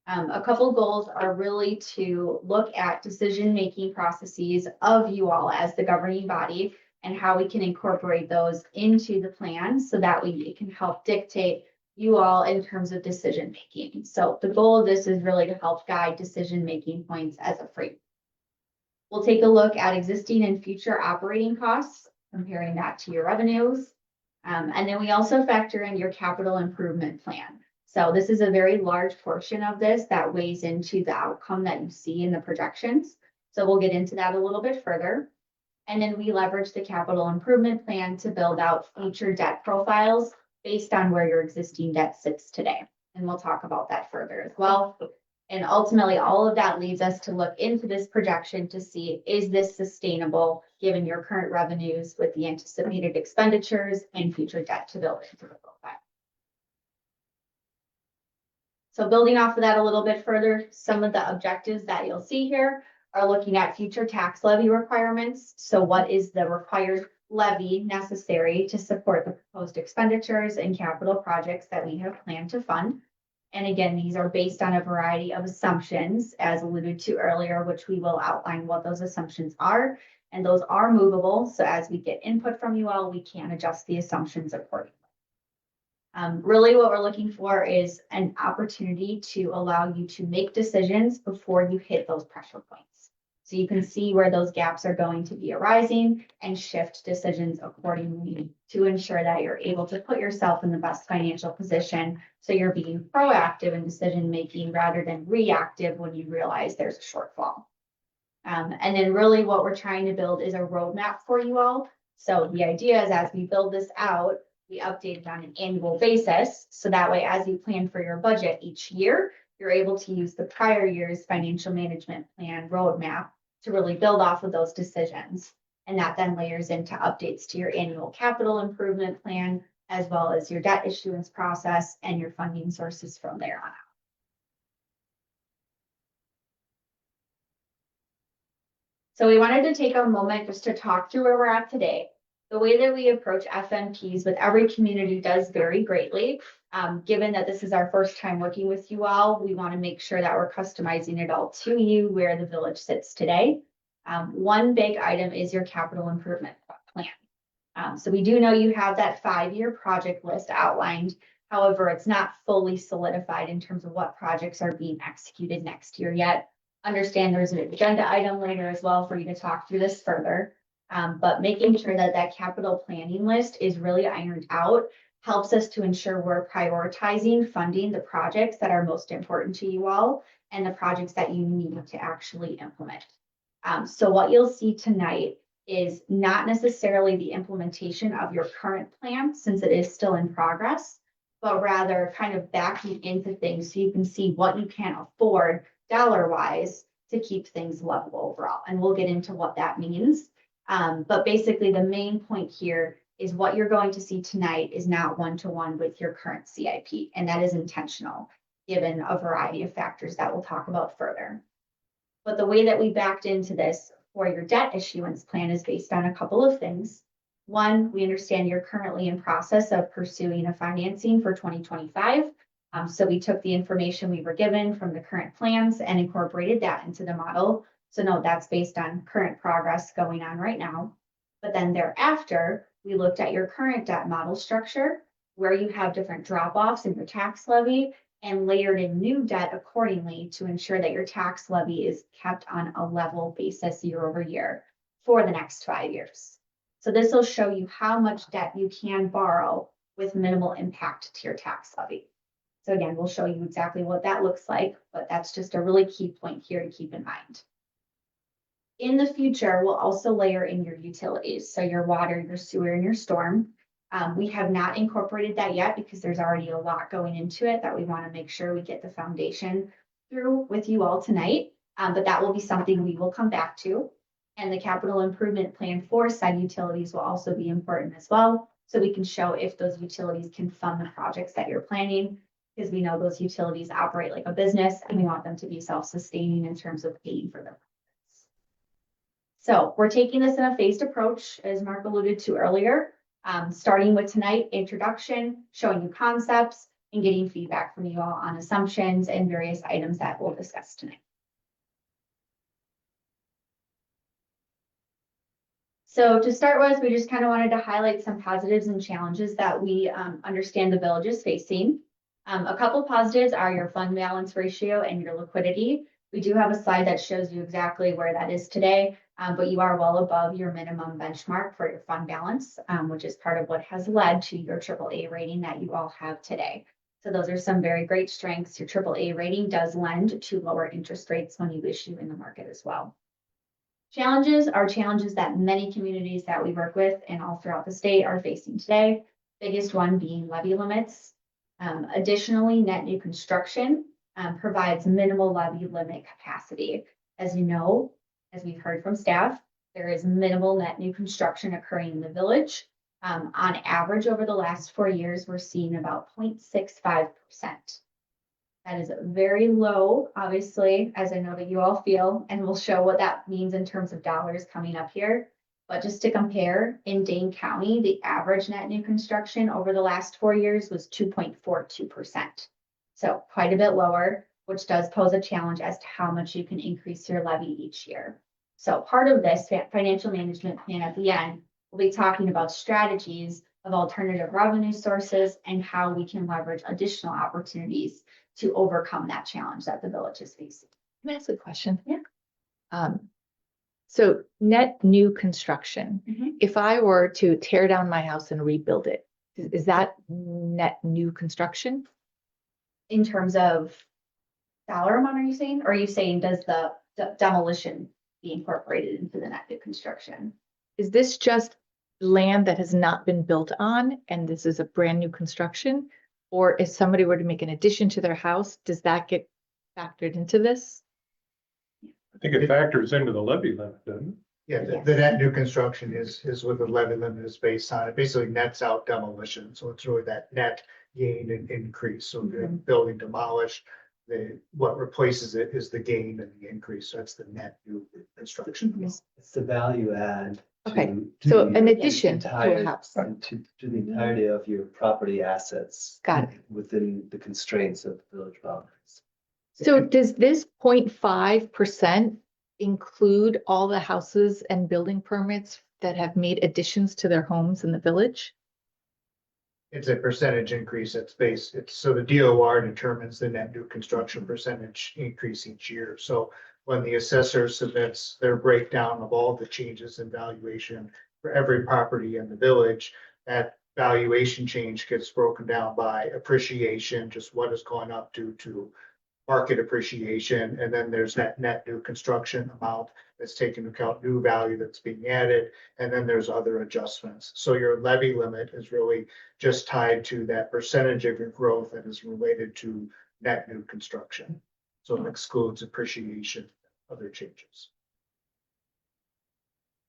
A couple goals are really to look at decision-making processes of you all as the governing body and how we can incorporate those into the plan so that it can help dictate you all in terms of decision-making. So the goal of this is really to help guide decision-making points as a framework. We'll take a look at existing and future operating costs, comparing that to your revenues. And then we also factor in your capital improvement plan. So this is a very large portion of this that weighs into the outcome that you see in the projections. So we'll get into that a little bit further. And then we leverage the capital improvement plan to build out future debt profiles based on where your existing debt sits today. And we'll talk about that further as well. And ultimately, all of that leads us to look into this projection to see, is this sustainable given your current revenues with the anticipated expenditures and future debt to build into the profile? So building off of that a little bit further, some of the objectives that you'll see here are looking at future tax levy requirements. So what is the required levy necessary to support the proposed expenditures and capital projects that we have planned to fund? And again, these are based on a variety of assumptions, as alluded to earlier, which we will outline what those assumptions are. And those are movable. So as we get input from you all, we can adjust the assumptions accordingly. Really what we're looking for is an opportunity to allow you to make decisions before you hit those pressure points. So you can see where those gaps are going to be arising and shift decisions accordingly to ensure that you're able to put yourself in the best financial position. So you're being proactive in decision making rather than reactive when you realize there's a shortfall. And then really what we're trying to build is a roadmap for you all. So the idea is as we build this out, we update it on an annual basis. So that way, as you plan for your budget each year, you're able to use the prior year's financial management plan roadmap to really build off of those decisions. And that then layers into updates to your annual capital improvement plan, as well as your debt issuance process and your funding sources from there on out. So we wanted to take a moment just to talk through where we're at today. The way that we approach FMPs with every community does vary greatly. Given that this is our first time working with you all, we want to make sure that we're customizing it all to you where the village sits today. One big item is your capital improvement plan. So we do know you have that 5-year project list outlined. However, it's not fully solidified in terms of what projects are being executed next year yet. Understand there's an agenda item later as well for you to talk through this further. But making sure that that capital planning list is really ironed out helps us to ensure we're prioritizing funding the projects that are most important to you all and the projects that you need to actually implement. So what you'll see tonight is not necessarily the implementation of your current plan, since it is still in progress, but rather kind of backing into things so you can see what you can afford dollar-wise to keep things level overall. And we'll get into what that means. But basically the main point here is what you're going to see tonight is not one-to-one with your current CIP, and that is intentional, given a variety of factors that we'll talk about further. But the way that we backed into this for your debt issuance plan is based on a couple of things. One, we understand you're currently in process of pursuing a financing for 2025. So we took the information we were given from the current plans and incorporated that into the model. So no, that's based on current progress going on right now. But then thereafter, we looked at your current debt model structure, where you have different drop-offs in your tax levy and layered in new debt accordingly to ensure that your tax levy is kept on a level basis year over year for the next 5 years. So this will show you how much debt you can borrow with minimal impact to your tax levy. So again, we'll show you exactly what that looks like, but that's just a really key point here to keep in mind. In the future, we'll also layer in your utilities, so your water, your sewer, and your storm. We have not incorporated that yet because there's already a lot going into it that we want to make sure we get the foundation through with you all tonight. But that will be something we will come back to. And the capital improvement plan for said utilities will also be important as well. So we can show if those utilities can fund the projects that you're planning, because we know those utilities operate like a business and we want them to be self-sustaining in terms of paying for them. So we're taking this in a phased approach, as Mark alluded to earlier, starting with tonight, introduction, showing you concepts, and getting feedback from you all on assumptions and various items that we'll discuss tonight. So to start with, we just kind of wanted to highlight some positives and challenges that we understand the village is facing. A couple positives are your fund balance ratio and your liquidity. We do have a slide that shows you exactly where that is today, but you are well above your minimum benchmark for your fund balance, which is part of what has led to your AAA rating that you all have today. So those are some very great strengths. Your AAA rating does lend to lower interest rates when you issue in the market as well. Challenges are challenges that many communities that we work with and all throughout the state are facing today. Biggest one being levy limits. Additionally, net new construction provides minimal levy limit capacity. As you know, as we've heard from staff, there is minimal net new construction occurring in the village. On average, over the last 4 years, we're seeing about 0.65%. That That is very low, obviously, as I know that you all feel, and we'll show what that means in terms of dollars coming up here. But just to compare, in Dane County, the average net new construction over the last 4 years was 2.42%. So quite a bit lower, which does pose a challenge as to how much you can increase your levy each year. So part of this financial management plan at the end, we'll be talking about strategies of alternative revenue sources and how we can leverage additional opportunities to overcome that challenge that the village is facing. Can I ask a question? Yeah. So net new construction, Mhm. if I were to tear down my house and rebuild it, is that net new construction? In terms of dollar amount, are you saying? Or are you saying does the demolition be incorporated into the net new construction? Is this just land that has not been built on and this is a brand new construction? Or if somebody were to make an addition to their house, does that get factored into this? I think it factors into the levy limit, doesn't it? Yeah, the net new construction is what the levy limit is based on. It basically nets out demolition. So it's really that net gain and increase. So the building demolished, what replaces it is the gain and the increase. So that's the net new construction. It's the value add. Okay, to so the an addition to a entire- house. To the entirety of your property assets. Got it. Within the constraints of village boundaries. So does this 0.5% include all the houses and building permits that have made additions to their homes in the village? It's a percentage increase that's based, so the DOR determines the net new construction percentage increase each year. So when the assessor submits their breakdown of all the changes in valuation for every property in the village, that valuation change gets broken down by appreciation, just what is going up due to market appreciation. And then there's that net new construction amount that's taken into account new value that's being added. And then there's other adjustments. So your levy limit is really just tied to that percentage of your growth that is related to net new construction. So it excludes appreciation, other changes.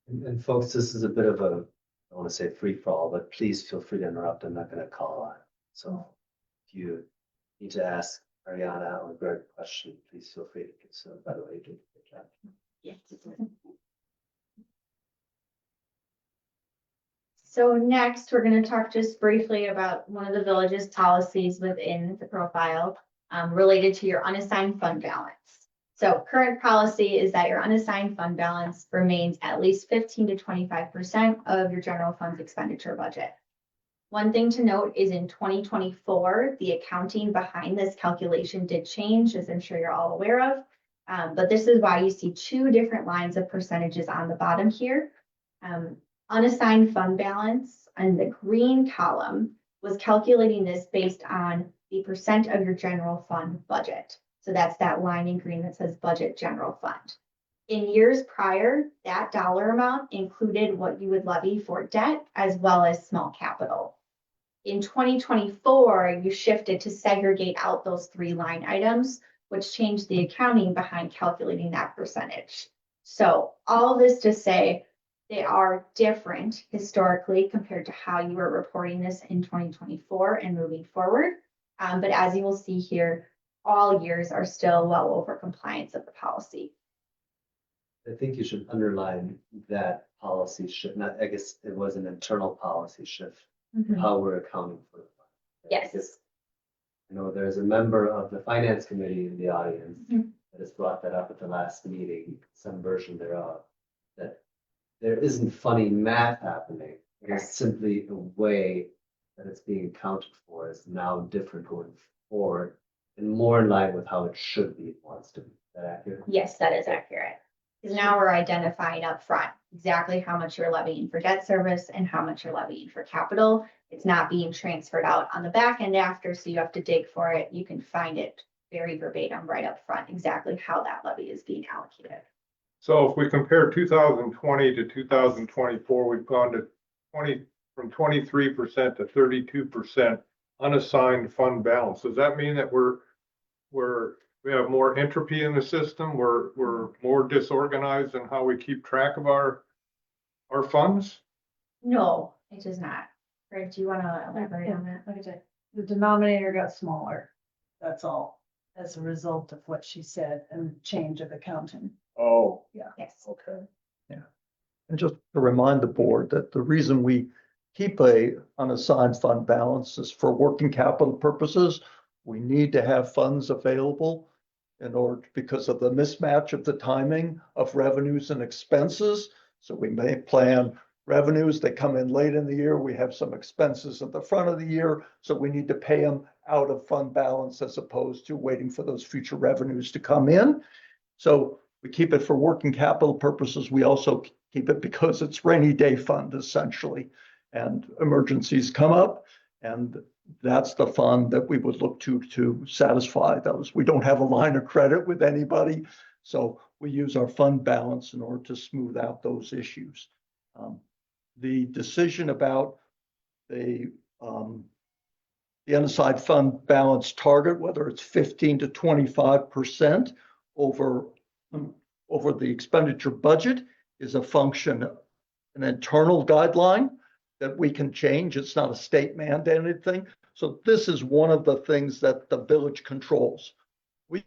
And folks, this is a bit of a, I want to say free for all, but please feel free to interrupt. I'm not going to call on. So if you need to ask Ariana or Greg a question, please feel free to do so. By the way, you did a good job. Yes. So next, we're going to talk just briefly about one of the village's policies within the profile related to your unassigned fund balance. So current policy is that your unassigned fund balance remains at least 15 to 25% of your general fund's expenditure budget. One thing to note is in 2024, the accounting behind this calculation did change, as I'm sure you're all aware of. But this is why you see two different lines of percentages on the bottom here. Unassigned fund balance on the green column was calculating this based on the percent of your general fund budget. So that's that line in green that says budget general fund. In years prior, that dollar amount included what you would levy for debt as well as small capital. In 2024, you shifted to segregate out those three line items, which changed the accounting behind calculating that percentage. So all this to say, they are different historically compared to how you were reporting this in 2024 and moving forward. But as you will see here, all years are still well over compliance of the policy. I think you should underline that policy shift. Not, I guess it was an internal policy shift, how we're accounting for it. Yes. I know there's a member of the finance committee in the audience that has brought that up at the last meeting, some version thereof, that there isn't funny math happening. It's simply the way that it's being accounted for is now different going forward and more in line with how it should be. It wants to be. Is that accurate? Yes, that is accurate. Because now we're identifying up front exactly how much you're levying for debt service and how much you're levying for capital. It's not being transferred out on the back end after, so you have to dig for it. You can find it very verbatim right up front, exactly how that levy is being allocated. So if we compare 2020 to 2024, we've gone to from 23% to 32% unassigned fund balance. Does that mean that we have more entropy in the system? We're more disorganized in how we keep track of our funds? No, it does not. Greg, do you want to elaborate on that? The denominator got smaller. That's all. as a result of what she said and change of accounting. Oh, Yes. Okay. Yeah. And just to remind the board that the reason we keep a unassigned fund balance is for working capital purposes. We need to have funds available in order, because of the mismatch of the timing of revenues and expenses. So we may plan revenues that come in late in the year. We have some expenses at the front of the year. So we need to pay them out of fund balance as opposed to waiting for those future revenues to come in. So we keep it for working capital purposes. We also keep it because it's rainy day fund essentially, and emergencies come up, and that's the fund that we would look to satisfy those. We don't have a line of credit with anybody, so we use our fund balance in order to smooth out those issues. The decision about the unassigned fund balance target, whether it's 15 to 25% over the expenditure budget, is a function, an internal guideline that we can change. It's not a state mandated thing. So this is one of the things that the village controls. We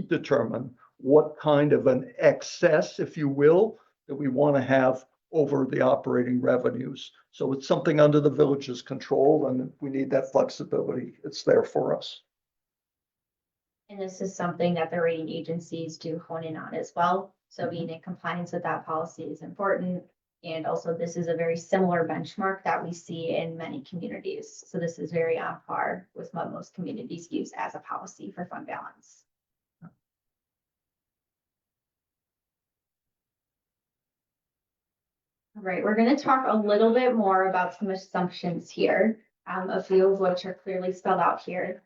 determine what kind of an excess, if you will, that we want to have over the operating revenues. So it's something under the village's control, and we need that flexibility. It's there for us. And this is something that the rating agencies do hone in on as well. So being in compliance with that policy is important. And also this is a very similar benchmark that we see in many communities. So this is very on par with what most communities use as a policy for fund balance. All right, we're going to talk a little bit more about some assumptions here, a few of which are clearly spelled out here.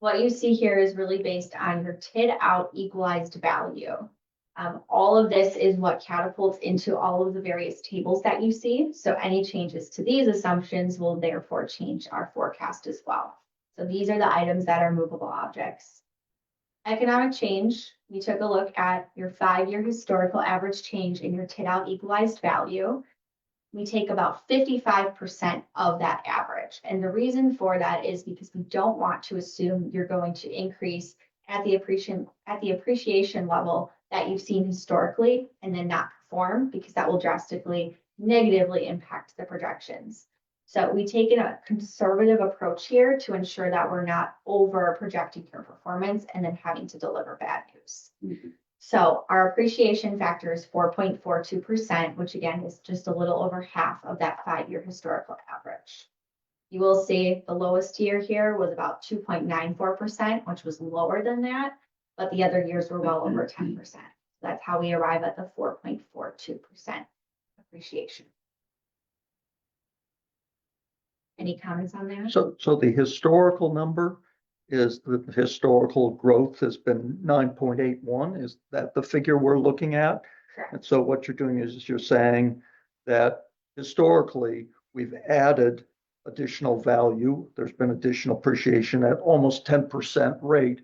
What you see here is really based on your TID out equalized value. All of this is what catapults into all of the various tables that you see. So any changes to these assumptions will therefore change our forecast as well. So these are the items that are movable objects. Economic change, we took a look at your 5-year historical average change in your TID out equalized value. We take about 55% of that average. And the reason for that is because we don't want to assume you're going to increase at the appreciation level that you've seen historically and then not perform, because that will drastically negatively impact the projections. So we take a conservative approach here to ensure that we're not over projecting your performance and then having to deliver bad news. So our appreciation factor is 4.42%, which again is just a little over half of that 5-year historical average. You will see the lowest year here was about 2.94%, which was lower than that, but the other years were well over 10%. That's how we arrive at the 4.42% appreciation. Any comments on that? So the historical number is that the historical growth has been 9.81. Is that the figure we're looking at? Correct. And so what you're doing is you're saying that historically we've added additional value. There's been additional appreciation at almost 10% rate,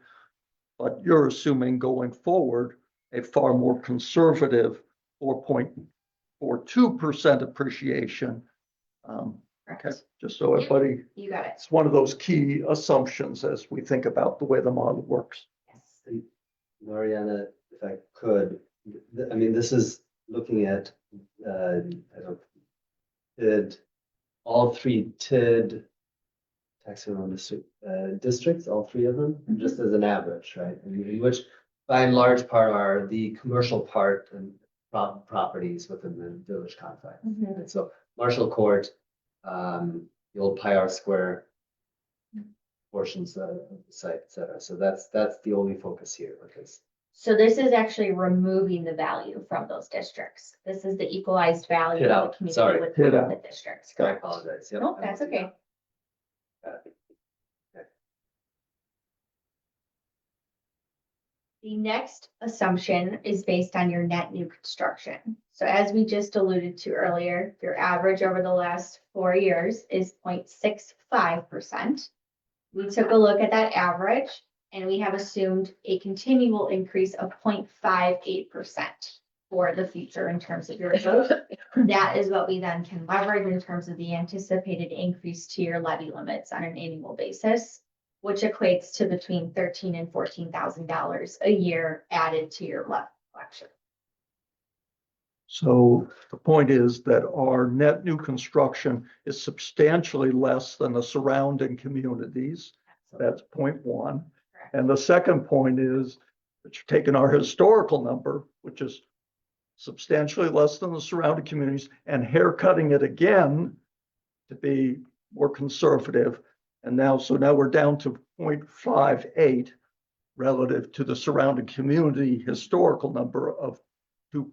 but you're assuming going forward a far more conservative 4.42% appreciation. Okay, just so everybody, You got it. it's one of those key assumptions as we think about the way the model works. Yes. Mariana, if I could, I mean, this is looking at, TID, all 3 TID taxonomic districts, all 3 of them, just as an average, right? I mean, which by and large part are the commercial part and properties within the village confines. And so Marshall Court, the old Pyar Square portions of the site, et cetera. So that's the only focus here, because So this is actually removing the value from those districts. This is the equalized value TID of out, the community sorry. within TID out. the districts. I Correct. apologize. Yep. Nope, that's okay. The next assumption is based on your net new construction. So as we just alluded to earlier, your average over the last 4 years is 0.65%. We took a look at that average and we have assumed a continual increase of 0.58% for the future in terms of your growth. That is what we then can leverage in terms of the anticipated increase to your levy limits on an annual basis. which equates to between $13,000 and $14,000 a year added to your levy collection. So the point is that our net new construction is substantially less than the surrounding communities. That's point one. And the second point is that you're taking our historical number, which is substantially less than the surrounding communities, and haircutting it again to be more conservative. And now, so now we're down to 0.58 relative to the surrounding community historical number of 2+.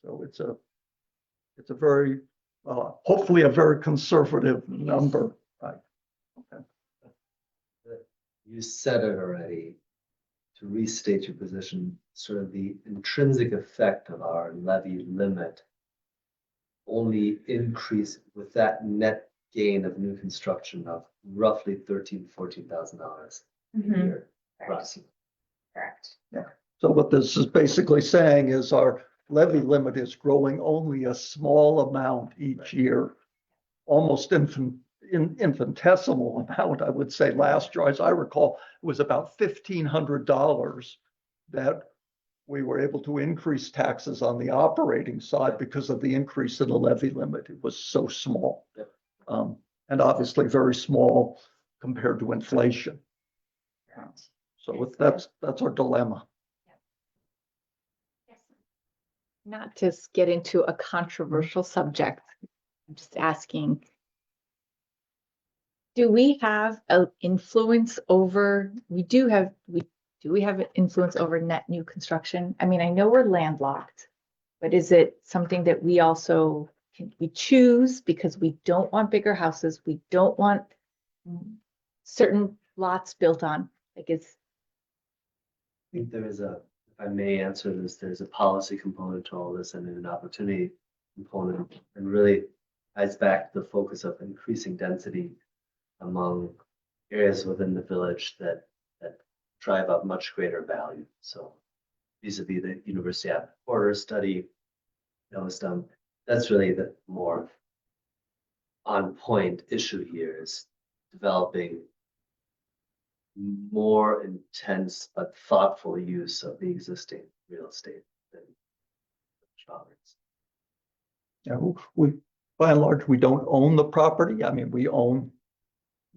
So it's a very, hopefully a very conservative number, right? Okay. You said it already. To restate your position, sort of the intrinsic effect of our levy limit only increase with that net gain of new construction of roughly $14,000 a year. Correct. Yeah. So what this is basically saying is our levy limit is growing only a small amount each year, almost infinitesimal amount, I would say. Last year, as I recall, it was about $1,500 that we were able to increase taxes on the operating side because of the increase in the levy limit. It was so small. Yep. And obviously very small compared to inflation. So that's our dilemma. Not to get into a controversial subject, I'm just asking, do we have an influence over, do we have an influence over net new construction? I mean, I know we're landlocked, but is it something that we also we choose because we don't want bigger houses, we don't want certain lots built on? Like, I think there is a, if I may answer this, there's a policy component to all this and an opportunity component, and really ties back to the focus of increasing density among areas within the village that drive up much greater value. So vis-a-vis the University Avenue Corridor study, Yellowstone, that's really the more on point issue here, is developing more intense but thoughtful use of the existing real estate than properties. Yeah, we, by and large, we don't own the property. I mean, we own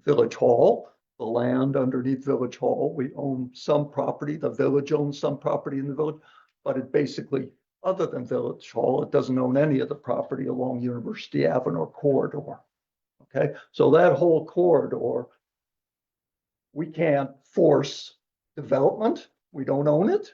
Village Hall, the land underneath Village Hall. We own some property. The village owns some property in the village, but it basically, other than Village Hall, it doesn't own any of the property along University Avenue corridor. Okay, so that whole corridor, we can't force development. We don't own it.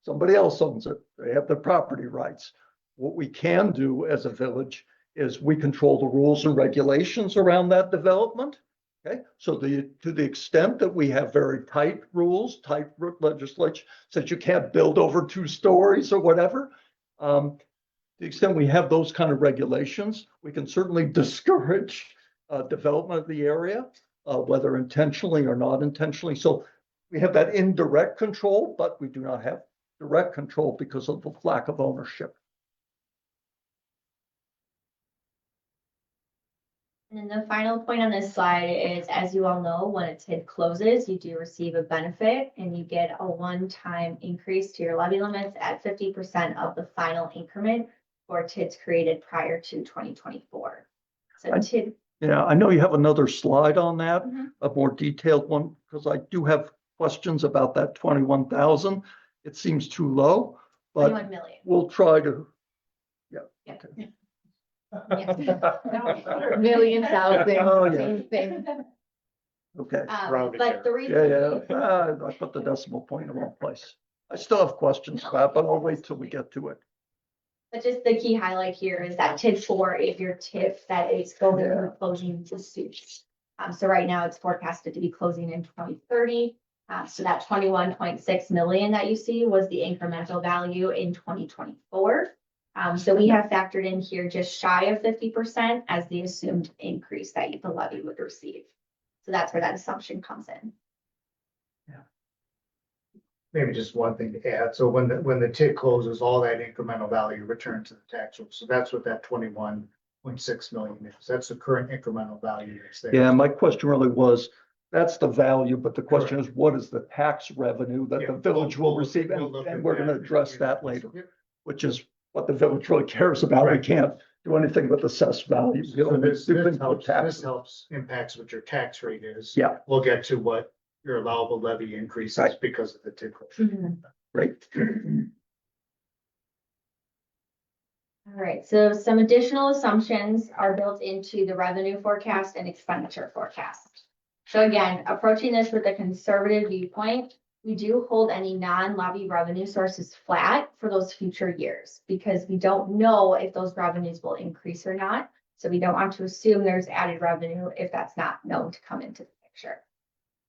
Somebody else owns it. They have the property rights. What we can do as a village is we control the rules and regulations around that development. Okay, so to the extent that we have very tight rules, tight legislation, says you can't build over 2 stories or whatever. To the extent we have those kind of regulations, we can certainly discourage development of the area, whether intentionally or not intentionally. So we have that indirect control, but we do not have direct control because of the lack of ownership. And then the final point on this slide is, as you all know, when a TID closes, you do receive a benefit and you get a one-time increase to your levy limits at 50% of the final increment for TIDs created prior to 2024. So TID. Yeah, I know you have another slide on that, a more detailed one, because I do have questions about that 21,000. It seems too low, but 21 million. We'll try to, yeah. Okay. million, thousand, Oh, yeah. same thing. Okay. But the reason. Yeah. I put the decimal point in the wrong place. I still have questions about, but I'll wait till we get to it. But just the key highlight here is that TID 4 is your TID that is going through closing to suit. So right now it's forecasted to be closing in 2030. So that 21.6 million that you see was the incremental value in 2024. So we have factored in here just shy of 50% as the assumed increase that the levy would receive. So that's where that assumption comes in. Maybe just one thing to add. So when the TID closes, all that incremental value returns to the tax roll. So that's what that 21.6 million is. That's the current incremental value that's there. Yeah, my question really was, that's the value, but the question is, what is the tax revenue that the Yeah, village will we'll- receive? we'll And, look and at we're gonna that. address that later, Yep. which is what the village really cares about. We Right. can't do anything with assessed value. You So know, this do things with helps, taxes. impacts what your tax rate is. Yeah. We'll get to what your allowable levy increases Right. because of the tickle. Great. All right, so some additional assumptions are built into the revenue forecast and expenditure forecast. So again, approaching this with a conservative viewpoint, we do hold any non-levy revenue sources flat for those future years because we don't know if those revenues will increase or not. So we don't want to assume there's added revenue if that's not known to come into the picture.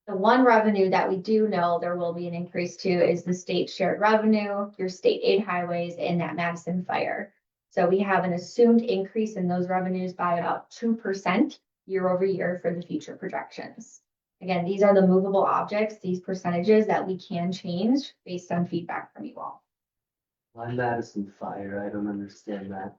The one revenue that we do know there will be an increase to is the state shared revenue, your state aid highways, and that Madison fire. So we have an assumed increase in those revenues by about 2% year over year for the future projections. Again, these are the movable objects, these percentages that we can change based on feedback from you all. Why Madison Fire? I don't understand that.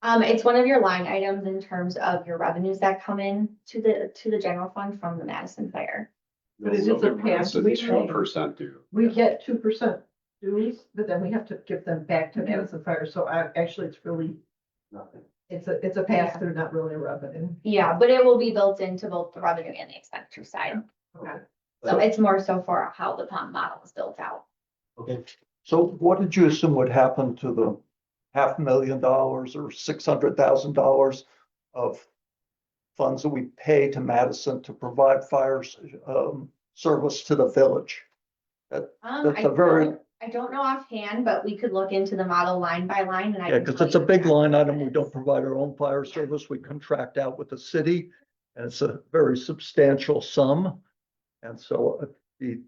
It's one of your line items in terms of your revenues that come in to the general fund from the Madison fire. But it's just a pass. It's a 2% due. We get 2% dues, but then we have to give them back to Madison Fire. So actually, it's really, Nothing. it's a pass through, not really a revenue. Yeah, but it will be built into both the revenue and the expenditure side. Okay. So it's more so for how the pump model is built out. Okay. So what did you assume would happen to the $500,000 or $600,000 of funds that we pay to Madison to provide fire service to the village? That's a very, I don't know offhand, but we could look into the model line by line and I yeah, can because tell it's a you big exactly line what item. it We don't is. provide our own fire service. We contract out with the city. And it's a very substantial sum. And so I'd be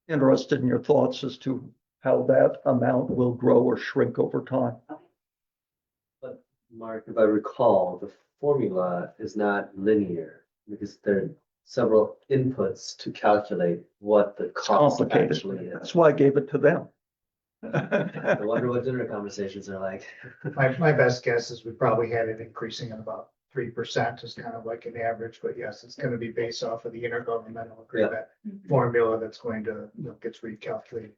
interested in your thoughts as to how that amount will grow or shrink over time. But Mark, if I recall, the formula is not linear because there are several inputs to calculate what the cost Complicated. actually is. That's why I gave it to them. I wonder what dinner conversations are like. My best guess is we probably had it increasing at about 3% is kind of like an average, but yes, it's going to be based off of the intergovernmental agreement formula that's going to, gets recalculated.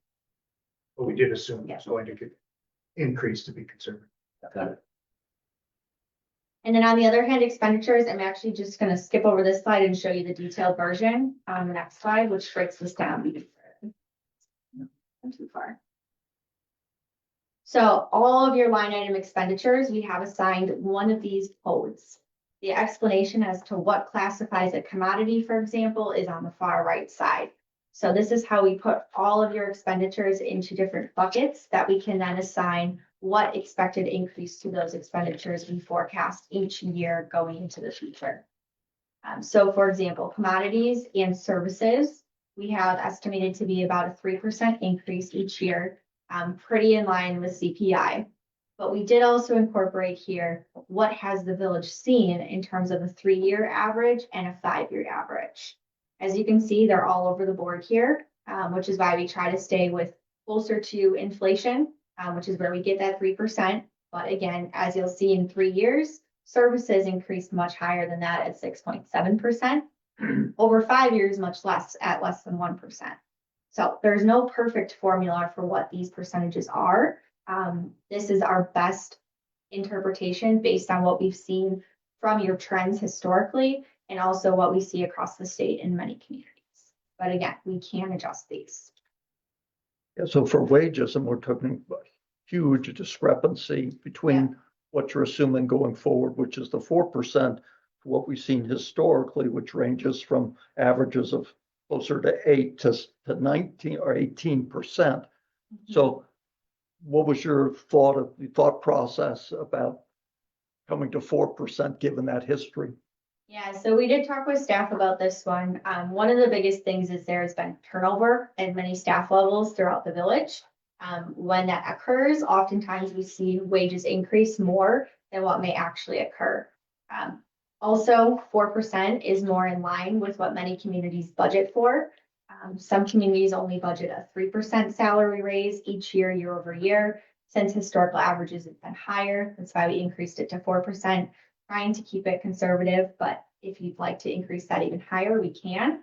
But we did assume it's going to get increased to be conservative. Got it. And then on the other hand, expenditures, I'm actually just gonna skip over this slide and show you the detailed version on the next slide, which breaks this down. Not too far. So all of your line item expenditures, we have assigned one of these codes. The explanation as to what classifies a commodity, for example, is on the far right side. So this is how we put all of your expenditures into different buckets that we can then assign what expected increase to those expenditures we forecast each year going into the future. So for example, commodities and services, we have estimated to be about a 3% increase each year, pretty in line with CPI. But we did also incorporate here what has the village seen in terms of a 3-year average and a 5-year average. As you can see, they're all over the board here, which is why we try to stay with closer to inflation, which is where we get that 3%. But again, as you'll see in 3 years, services increased much higher than that at 6.7%. Over 5 years, much less at less than 1%. So there's no perfect formula for what these percentages are. This is our best interpretation based on what we've seen from your trends historically and also what we see across the state in many communities. But again, we can adjust these. Yeah, so for wages, and we're talking about huge discrepancy between what you're assuming going forward, which is the 4%, to what we've seen historically, which ranges from averages of closer to 8 to 19 or 18%. So what was your thought process about coming to 4% given that history? Yeah, so we did talk with staff about this one. One of the biggest things is there has been turnover at many staff levels throughout the village. When that occurs, oftentimes we see wages increase more than what may actually occur. Also, 4% is more in line with what many communities budget for. Some communities only budget a 3% salary raise each year, year over year. Since historical averages have been higher, that's why we increased it to 4%, trying to keep it conservative. But if you'd like to increase that even higher, we can.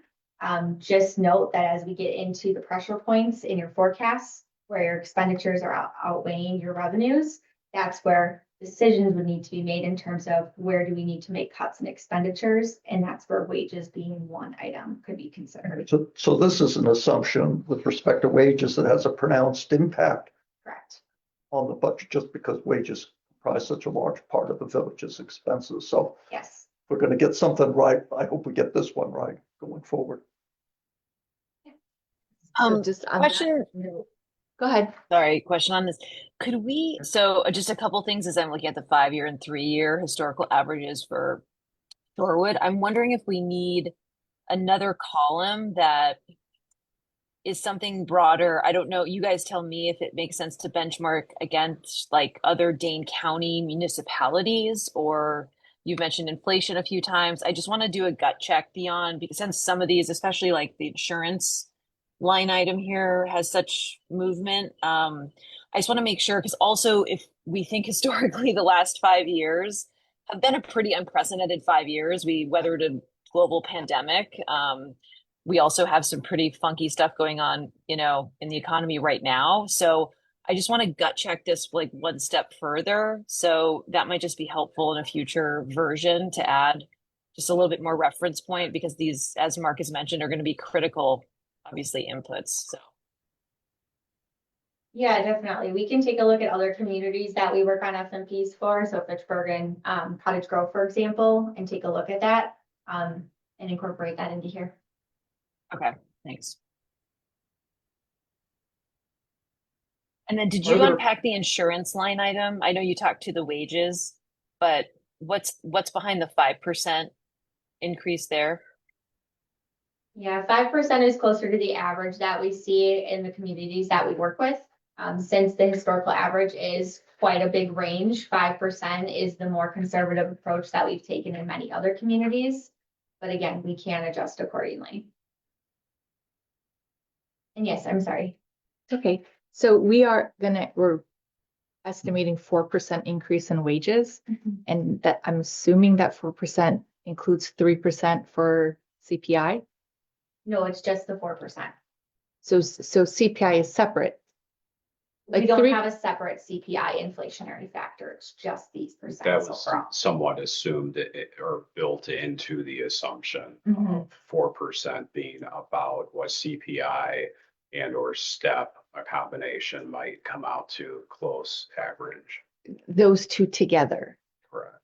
Just note that as we get into the pressure points in your forecasts, where your expenditures are outweighing your revenues, that's where decisions would need to be made in terms of where do we need to make cuts in expenditures, and that's where wages being one item could be considered. So this is an assumption with respect to wages that has a pronounced impact Correct. on the budget, just because wages comprise such a large part of the village's expenses. So Yes. if we're going to get something right, I hope we get this one right going forward. So just on that Question. note- Go ahead. Sorry, question on this. Could we, so just a couple things as I'm looking at the 5-year and 3-year historical averages for Shorewood. I'm wondering if we need another column that is something broader. I don't know. You guys tell me if it makes sense to benchmark against like other Dane County municipalities, or you've mentioned inflation a few times. I just want to do a gut check beyond, because since some of these, especially like the insurance line item here, has such movement. I just want to make sure, because also if we think historically the last 5 years have been a pretty unprecedented 5 years. We weathered a global pandemic. We also have some pretty funky stuff going on, you know, in the economy right now. So I just want to gut check this like one step further. So that might just be helpful in a future version to add just a little bit more reference point, because these, as Mark has mentioned, are going to be critical, obviously, inputs. So Yeah, definitely. We can take a look at other communities that we work on FMPs for. So Fitchburg and Cottage Grove, for example, and take a look at that and incorporate that into here. okay, thanks. And then did you unpack the insurance line item? I know you talked to the wages, but what's behind the 5% increase there? Yeah, 5% is closer to the average that we see in the communities that we work with. Since the historical average is quite a big range, 5% is the more conservative approach that we've taken in many other communities. But again, we can adjust accordingly. And yes, I'm sorry. Okay, so we're estimating 4% increase in wages, and that I'm assuming that 4% includes 3% for CPI. No, it's just the 4%. So CPI is separate. We don't have a separate CPI inflationary factor. It's just these That percents was overall. somewhat assumed or built into the assumption Mhm. of 4% being about what CPI and or step, a combination, might come out to close average. Those two together. Correct.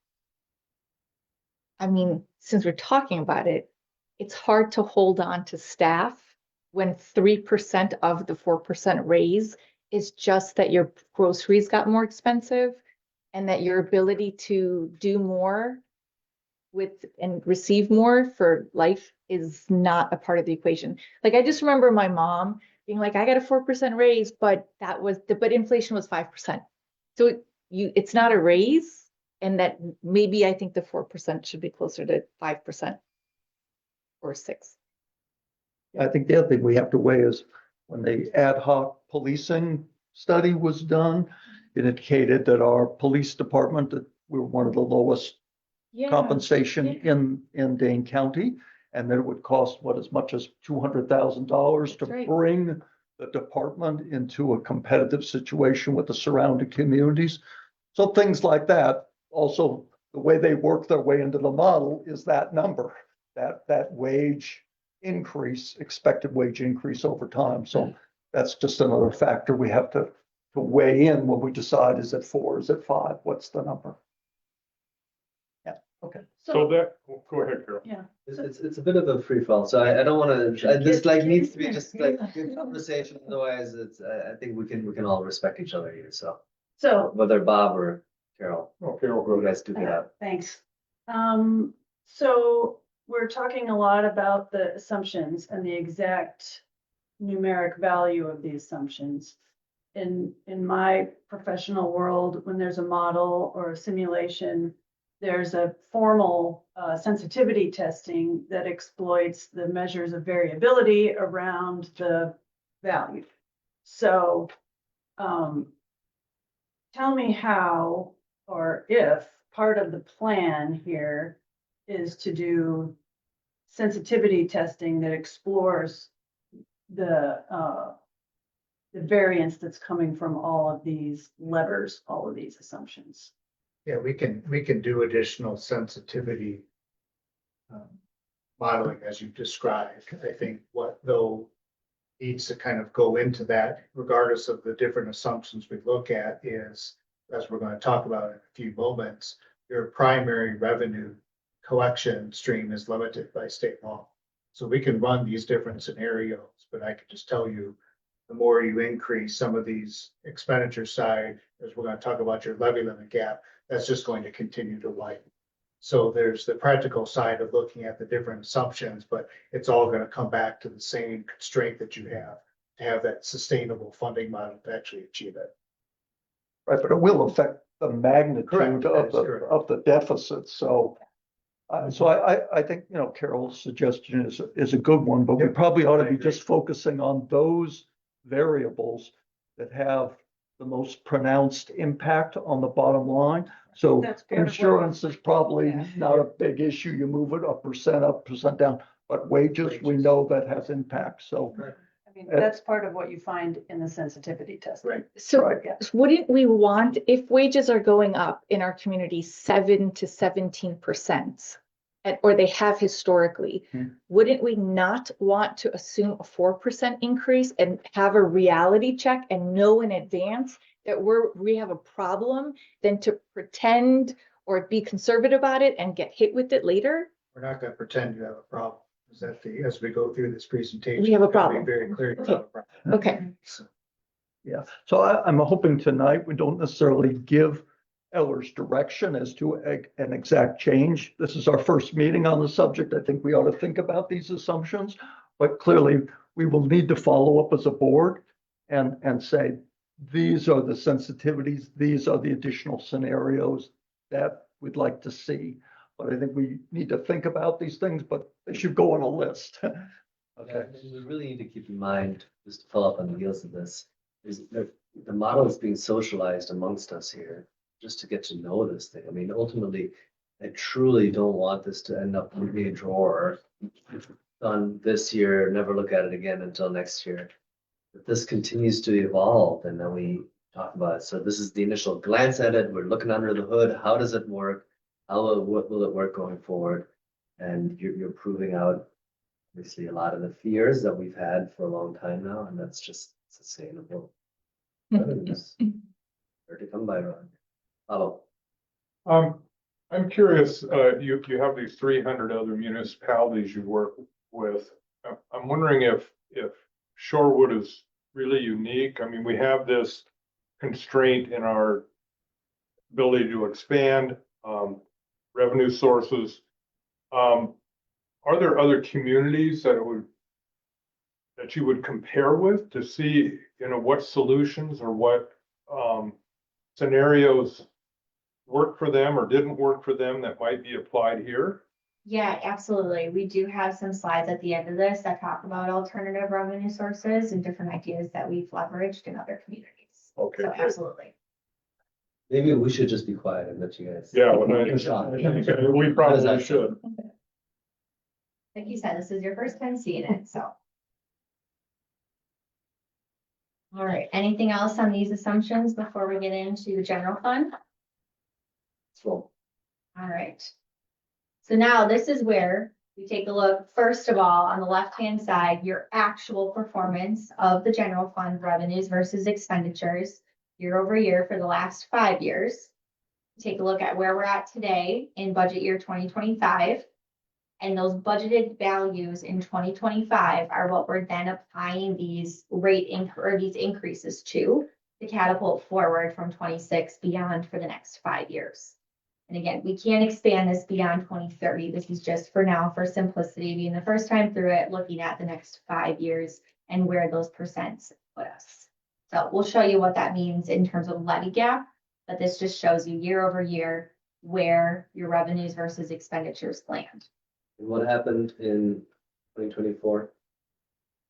I mean, since we're talking about it, it's hard to hold on to staff when 3% of the 4% raise is just that your groceries got more expensive and that your ability to do more with and receive more for life is not a part of the equation. Like I just remember my mom being like, I got a 4% raise, but but inflation was 5%. So it's not a raise, and that maybe I think the 4% should be closer to 5% or 6%. I think the other thing we have to weigh is when the ad hoc policing study was done, it indicated that our police department, that we were one of the lowest compensation in Dane County, and that it would cost as much as $200,000 to bring the department into a competitive situation with the surrounding communities. So things like that. Also, the way they work their way into the model is that number, that wage increase, expected wage increase over time. So that's just another factor we have to weigh in when we decide, is it 4, is it 5, what's the number? Yeah, okay. So that, go ahead, Carol. Yeah. It's a bit of a free fall, so I don't want to, this like needs to be just like good conversation, otherwise I think we can all respect each other here, so. Whether Bob or Carol. Oh, Carol, go You guys do that. Thanks. So we're talking a lot about the assumptions and the exact numeric value of the assumptions. In my professional world, when there's a model or a simulation, there's a formal sensitivity testing that exploits the measures of variability around the value. So tell me how or if part of the plan here is to do sensitivity testing that explores the variance that's coming from all of these levers, all of these assumptions. Yeah, we can do additional sensitivity modeling as you described. I think what though needs to kind of go into that, regardless of the different assumptions we look at, is, as we're going to talk about in a few moments, your primary revenue collection stream is limited by state law. So we can run these different scenarios, but I can just tell you, the more you increase some of these expenditure side, as we're going to talk about your levy limit gap, that's just going to continue to widen. So there's the practical side of looking at the different assumptions, but it's all going to come back to the same constraint that you have to have that sustainable funding model to actually achieve it. Right, but it will affect the magnitude Correct, that is correct. of the deficit, so. I think, you know, Carol's suggestion is a good one, but we probably ought to be just focusing on those variables that have the most pronounced impact on the bottom line. So That's part of what- insurance is probably not a big issue. You move it up, percent down, but wages, we know that has impact, so. I mean, that's part of what you find in the sensitivity test. Right. So Right. wouldn't we want, if wages are going up in our community 7 to 17%, or they have historically, wouldn't we not want to assume a 4% increase and have a reality check and know in advance that we have a problem than to pretend or be conservative about it and get hit with it later? We're not going to pretend you have a problem. Is that as we go through this presentation? We have a it's gonna problem. be very clear. you Okay. have a problem. Okay. So, Yeah, so I'm hoping tonight we don't necessarily give Eller's direction as to an exact change. This is our first meeting on the subject. I think we ought to think about these assumptions, but clearly we will need to follow up as a board and say, these are the sensitivities, these are the additional scenarios that we'd like to see. But I think we need to think about these things, but they should go on a list. Okay, we really need to keep in mind, just to follow up on the heels of this, is that the model is being socialized amongst us here, just to get to know this thing. I mean, ultimately, I truly don't want this to end up in a drawer done this year, never look at it again until next year. If this continues to evolve, and then we talk about it. So this is the initial glance at it. We're looking under the hood. How does it work? What will it work going forward? And you're proving out obviously a lot of the fears that we've had for a long time now, and that's just sustainable. Revenues are to come by, Ron. Hello. I'm curious, you have these 300 other municipalities you work with. I'm wondering if Shorewood is really unique. I mean, we have this constraint in our ability to expand revenue sources. Are there other communities that you would compare with to see, you know, what solutions or what scenarios work for them or didn't work for them that might be applied here? Yeah, absolutely. We do have some slides at the end of this that talk about alternative revenue sources and different ideas that we've leveraged in other communities. Okay. So great. absolutely. Maybe we should just be quiet and let you guys. Yeah, we probably should. Like you said, this is your first time seeing it, so. All right, anything else on these assumptions before we get into the general fund? So, All right. So now this is where we take a look, first of all, on the left-hand side, your actual performance of the general fund revenues versus expenditures year over year for the last 5 years. Take a look at where we're at today in budget year 2025. And those budgeted values in 2025 are what we're then applying these these increases to catapult forward from 26 beyond for the next 5 years. And again, we can't expand this beyond 2030. This is just for now, for simplicity, being the first time through it, looking at the next 5 years and where those percents put us. So we'll show you what that means in terms of levy gap, but this just shows you year over year where your revenues versus expenditures land. and what happened in 2024?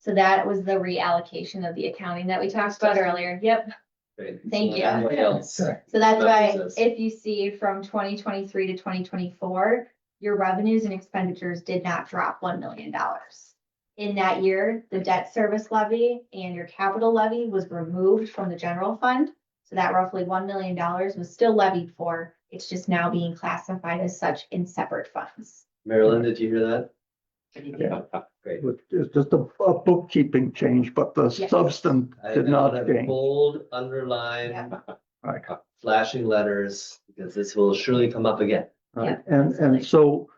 So that was the reallocation of the accounting that we talked about earlier. Yep. Great. Thank So you. everybody else, So that's why References. if you see from 2023 to 2024, your revenues and expenditures did not drop $1 million. In that year, the debt service levy and your capital levy was removed from the general fund. So that roughly $1 million was still levied for. It's just now being classified as such in separate funds. Marilyn, did you hear that? Yeah. Great. It's just a bookkeeping change, but the Yes. substance I did now not have change. bold, underline, Yeah. Right. flashing letters, because this will surely come up again. Right, Yeah, and absolutely. so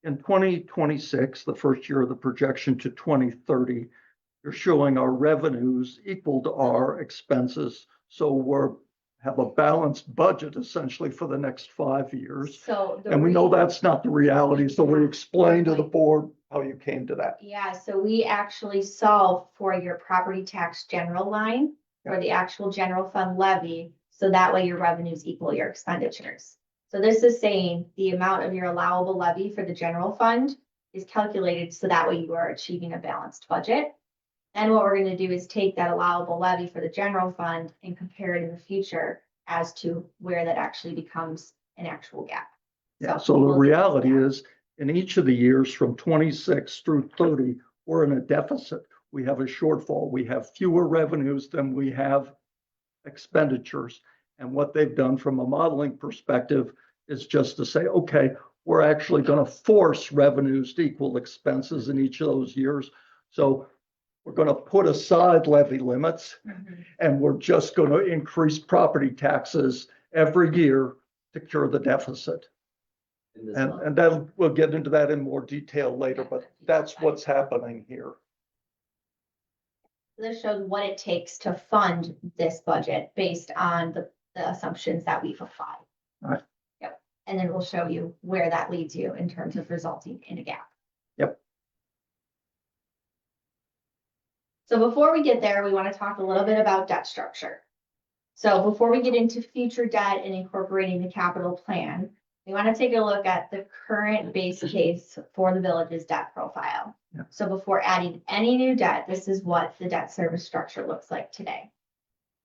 in 2026, the first year of the projection to 2030, you're showing our revenues equal to our expenses. So have a balanced budget essentially for the next 5 years. So And we know that's not the reality, so we explained to the board how you came to that. Yeah, so we actually solve for your property tax general line for the actual general fund levy. So that way your revenues equal your expenditures. So this is saying the amount of your allowable levy for the general fund is calculated so that way you are achieving a balanced budget. And what we're going to do is take that allowable levy for the general fund and compare it in the future as to where that actually becomes an actual gap. Yeah, so the reality is in each of the years from 26 through 30, we're in a deficit. We have a shortfall. We have fewer revenues than we have expenditures. And what they've done from a modeling perspective is just to say, okay, we're actually going to force revenues to equal expenses in each of those years. So we're going to put aside levy limits and we're just going to increase property taxes every year to cure the deficit. And then we'll get into that in more detail later, but that's what's happening here. This shows what it takes to fund this budget based on the assumptions that we've applied. All right. Yep. And then we'll show you where that leads you in terms of resulting in a gap. Yep. So before we get there, we want to talk a little bit about debt structure. So before we get into future debt and incorporating the capital plan, we want to take a look at the current base case for the village's debt profile. Yeah. So before adding any new debt, this is what the debt service structure looks like today.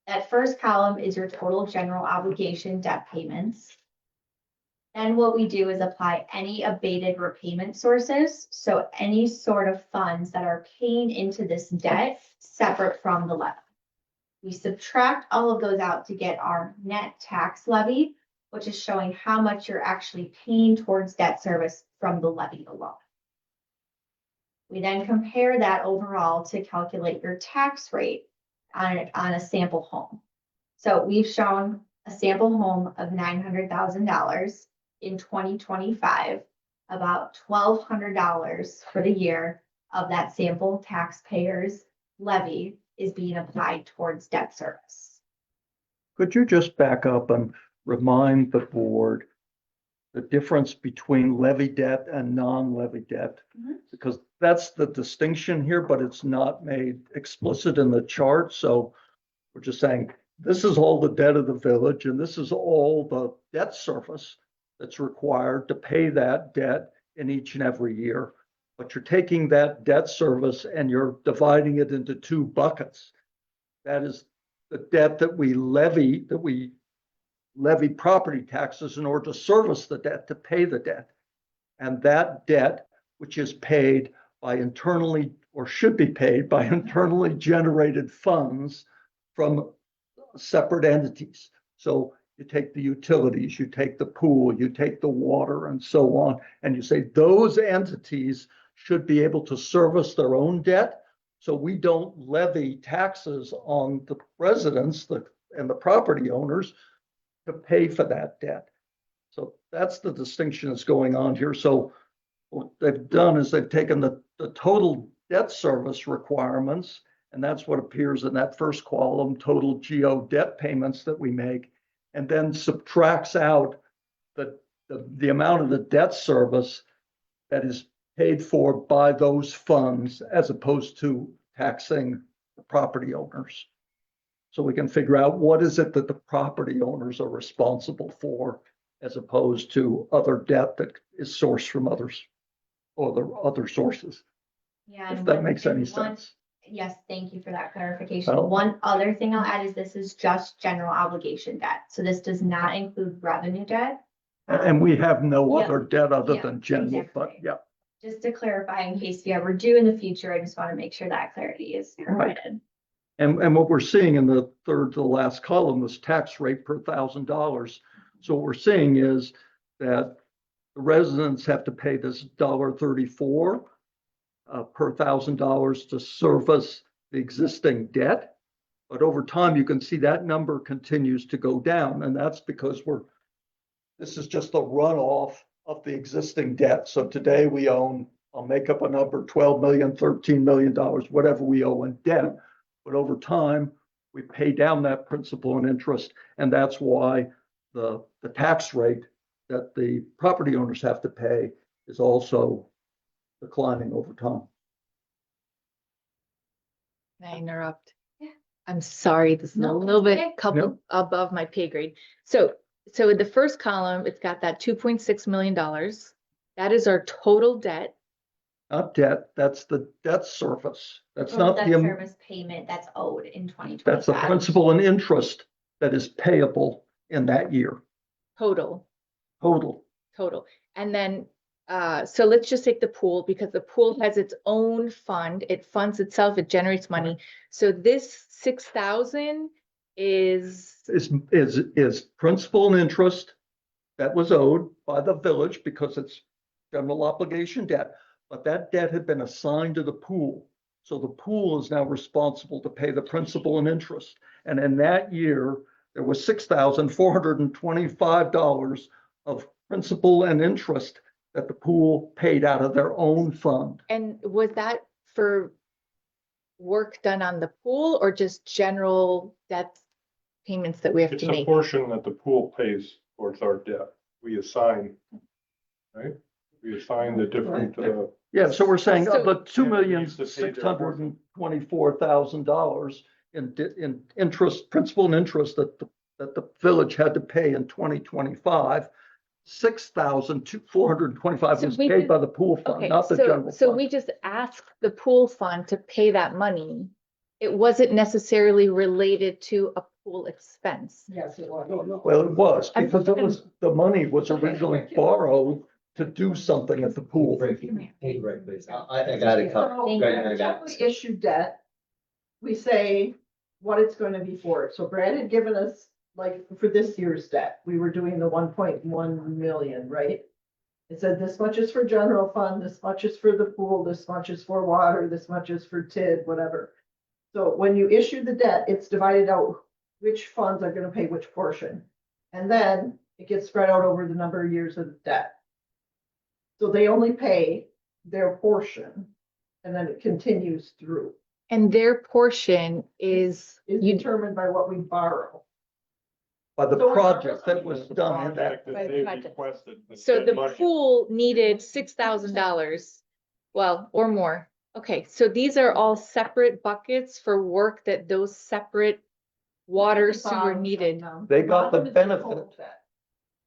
That first column is your total general obligation debt payments. Then what we do is apply any abated repayment sources. So any sort of funds that are paying into this debt separate from the levy. We subtract all of those out to get our net tax levy, which is showing how much you're actually paying towards debt service from the levy alone. We then compare that overall to calculate your tax rate on a sample home. So we've shown a sample home of $900,000 in 2025, about $1,200 for the year of that sample taxpayer's levy is being applied towards debt service. Could you just back up and remind the board the difference between levy debt and non-levy debt? Because that's the distinction here, but it's not made explicit in the chart. So we're just saying, this is all the debt of the village and this is all the debt service that's required to pay that debt in each and every year. But you're taking that debt service and you're dividing it into two buckets. That is the debt that we levy property taxes in order to service the debt, to pay the debt. And that debt, which is paid by internally, or should be paid by internally generated funds from separate entities. So you take the utilities, you take the pool, you take the water and so on, and you say those entities should be able to service their own debt. So we don't levy taxes on the residents and the property owners to pay for that debt. So that's the distinction that's going on here. So what they've done is they've taken the total debt service requirements, and that's what appears in that first column, total GO debt payments that we make, and then subtracts out the amount of the debt service that is paid for by those funds as opposed to taxing the property owners. So we can figure out what is it that the property owners are responsible for as opposed to other debt that is sourced from others or the other sources. Yeah, If that makes any sense. Yes, thank you for that clarification. Oh. One other thing I'll add is this is just general obligation debt. So this does not include revenue debt. And we have no Yep. other debt other Yep, than general, but exactly. yeah. Just to clarify, in case we ever do in the future, I just want to make sure that clarity is provided. And what we're seeing in the third to the last column is tax rate per $1,000. So what we're seeing is that the residents have to pay this $1.34 per $1,000 to service the existing debt. But over time, you can see that number continues to go down. And that's because this is just a runoff of the existing debt. So today we own, I'll make up a number, $12 million, $13 million, whatever we owe in debt. But over time, we pay down that principal and interest. And that's why the tax rate that the property owners have to pay is also declining over time. Can I interrupt? Yeah. I'm sorry, this is a No, little bit okay. couple No. above my pay grade. So in the first column, it's got that $2.6 million. That is our total debt. Not debt, that's the debt service. That's Total not debt the, service payment that's owed in 2025. that's the principal and interest that is payable in that year, Total. And then, so let's just take the pool because the pool has its own fund. It funds itself, it generates money. So this 6,000 is principal and interest that was owed by the village because it's general obligation debt. But that debt had been assigned to the pool. So the pool is now responsible to pay the principal and interest. And in that year, there was $6,425 of principal and interest that the pool paid out of their own fund. And was that for work done on the pool or just general debt payments that we have It's to a make? portion that the pool pays towards our debt. We assign, right? We assign the different, Yeah, so we're saying So- about $2,624,000 in interest, principal and interest that the village had to pay in 2025. $6,425 So was we paid did- by the pool fund, Okay, not the general so fund. we just asked the pool fund to pay that money. It wasn't necessarily related to a pool expense. Yes, it was. Well, it was I'm- because the money was originally borrowed to do something at the pool. Hey, right, please. I got it covered. So Greg, I got when it. we issue debt, we say what it's going to be for. So Brad had given us, like, for this year's debt, we were doing the 1.1 million, right? It said this much is for general fund, this much is for the pool, this much is for water, this much is for TID, whatever. So when you issue the debt, it's divided out which funds are going to pay which portion. And then it gets spread out over the number of years of the debt. So they only pay their portion and then it continues through. And their portion is Is determined by what we borrow. By the So project that was done in that. By the project. So the pool needed $6,000, well, or more. Okay, so these are all separate buckets for work that those separate water sewer needed. They got the Bottom is benefit. total debt.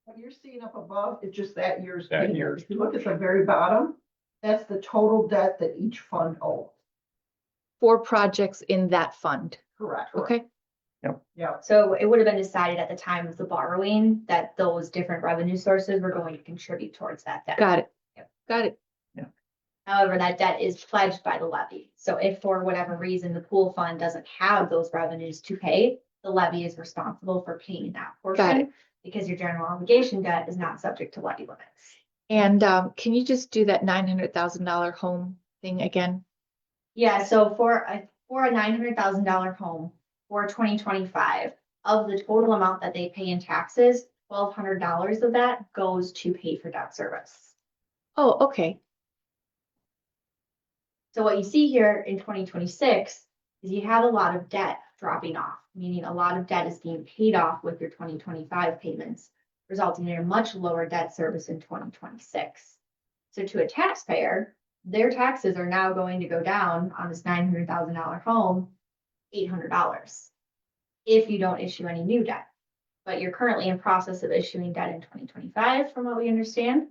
What you're seeing up above is just that year's. That payment. year's. If you look at the very bottom, that's the total debt that each fund owes. For projects in that fund. Correct. Okay, Yeah. So it would have been decided at the time of the borrowing that those different revenue sources were going to contribute towards that debt. got it. Yep. Got it. However, that debt is pledged by the levy. So if for whatever reason the pool fund doesn't have those revenues to pay, the levy is responsible for paying that Got it. portion because your general obligation debt is not subject to levy limits. And can you just do that $900,000 home thing again? Yeah, so for a $900,000 home for 2025, of the total amount that they pay in taxes, $1,200 of that goes to pay for debt service. Oh, okay. So what you see here in 2026 is you have a lot of debt dropping off, meaning a lot of debt is being paid off with your 2025 payments, resulting in a much lower debt service in 2026. So to a taxpayer, their taxes are now going to go down on this $900,000 home, $800 if you don't issue any new debt. But you're currently in process of issuing debt in 2025, from what we understand.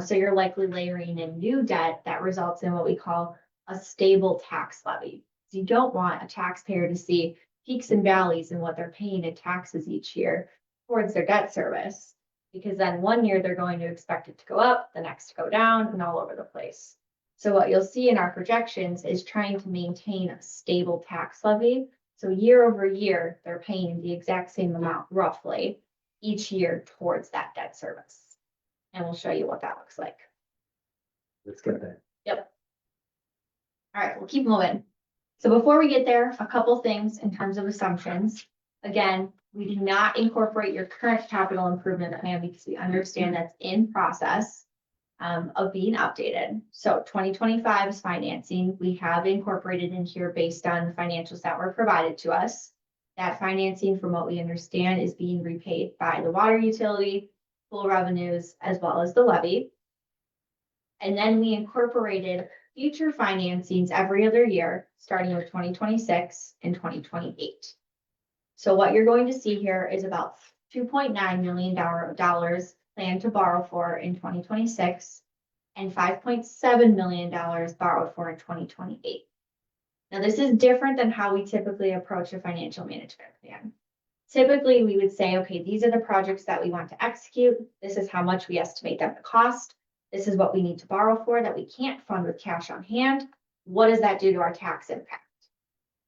So you're likely layering in new debt that results in what we call a stable tax levy. So you don't want a taxpayer to see peaks and valleys in what they're paying in taxes each year towards their debt service, because then one year they're going to expect it to go up, the next to go down, and all over the place. So what you'll see in our projections is trying to maintain a stable tax levy. So year over year, they're paying the exact same amount roughly each year towards that debt service. And we'll show you what that looks like. Let's get there. Yep. All right, we'll keep moving. So before we get there, a couple things in terms of assumptions. Again, we do not incorporate your current capital improvement plan because we understand that's in process of being updated. So 2025 is financing. We have incorporated in here based on the financials that were provided to us. That financing, from what we understand, is being repaid by the water utility, full revenues, as well as the levy. And then we incorporated future financings every other year, starting with 2026 and 2028. So what you're going to see here is about $2.9 million planned to borrow for in 2026 and $5.7 million borrowed for in 2028. Now, this is different than how we typically approach a financial management plan. Typically, we would say, okay, these are the projects that we want to execute. This is how much we estimate them to cost. This is what we need to borrow for that we can't fund with cash on hand. What does that do to our tax impact?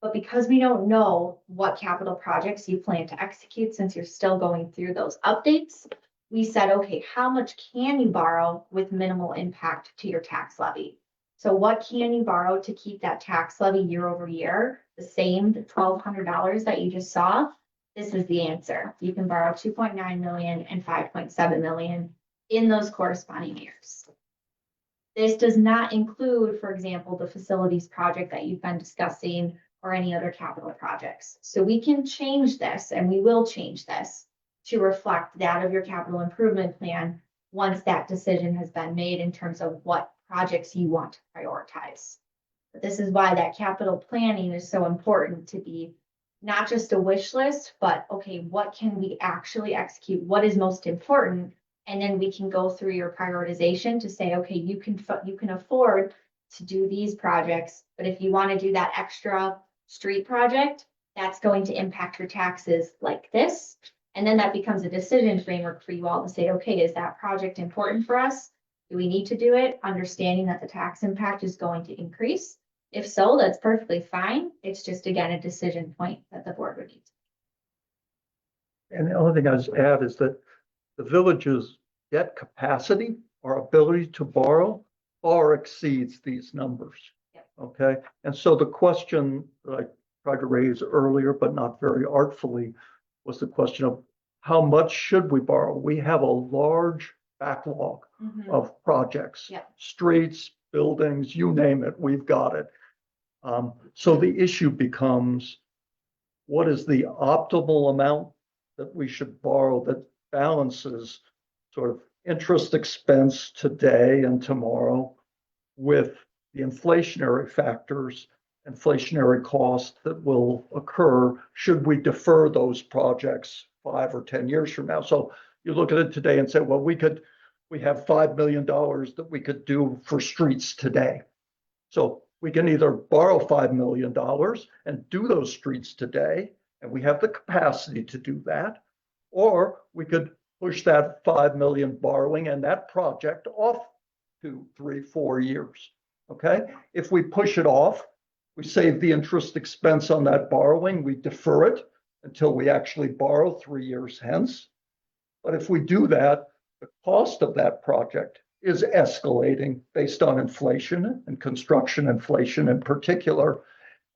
But because we don't know what capital projects you plan to execute, since you're still going through those updates, we said, okay, how much can you borrow with minimal impact to your tax levy? So what can you borrow to keep that tax levy year over year the same, the $1,200 that you just saw? This is the answer. You can borrow 2.9 million and 5.7 million in those corresponding years. This does not include, for example, the facilities project that you've been discussing or any other capital projects. So we can change this, and we will change this to reflect that of your capital improvement plan once that decision has been made in terms of what projects you want to prioritize. But this is why that capital planning is so important, to be not just a wish list, but okay, what can we actually execute? What is most important? And then we can go through your prioritization to say, okay, you can afford to do these projects, but if you want to do that extra street project, that's going to impact your taxes like this. And then that becomes a decision framework for you all to say, okay, is that project important for us? Do we need to do it? Understanding that the tax impact is going to increase. If so, that's perfectly fine. It's just, again, a decision point that the board would need. And the only thing I'd just add is that the village's debt capacity, our ability to borrow, far exceeds these numbers. Yep. Okay. And so the question that I tried to raise earlier, but not very artfully, was the question of how much should we borrow? We have a large backlog of projects, Yep. streets, buildings, you name it, we've got it. So the issue becomes, what is the optimal amount that we should borrow that balances sort of interest expense today and tomorrow with the inflationary factors, inflationary costs that will occur should we defer those projects 5 or 10 years from now. So you look at it today and say, well, we have $5 million that we could do for streets today. So we can either borrow $5 million and do those streets today, and we have the capacity to do that, or we could push that 5 million borrowing and that project off 2, 3, 4 years. Okay. If we push it off, we save the interest expense on that borrowing, we defer it until we actually borrow 3 years hence. But if we do that, the cost of that project is escalating based on inflation and construction inflation in particular.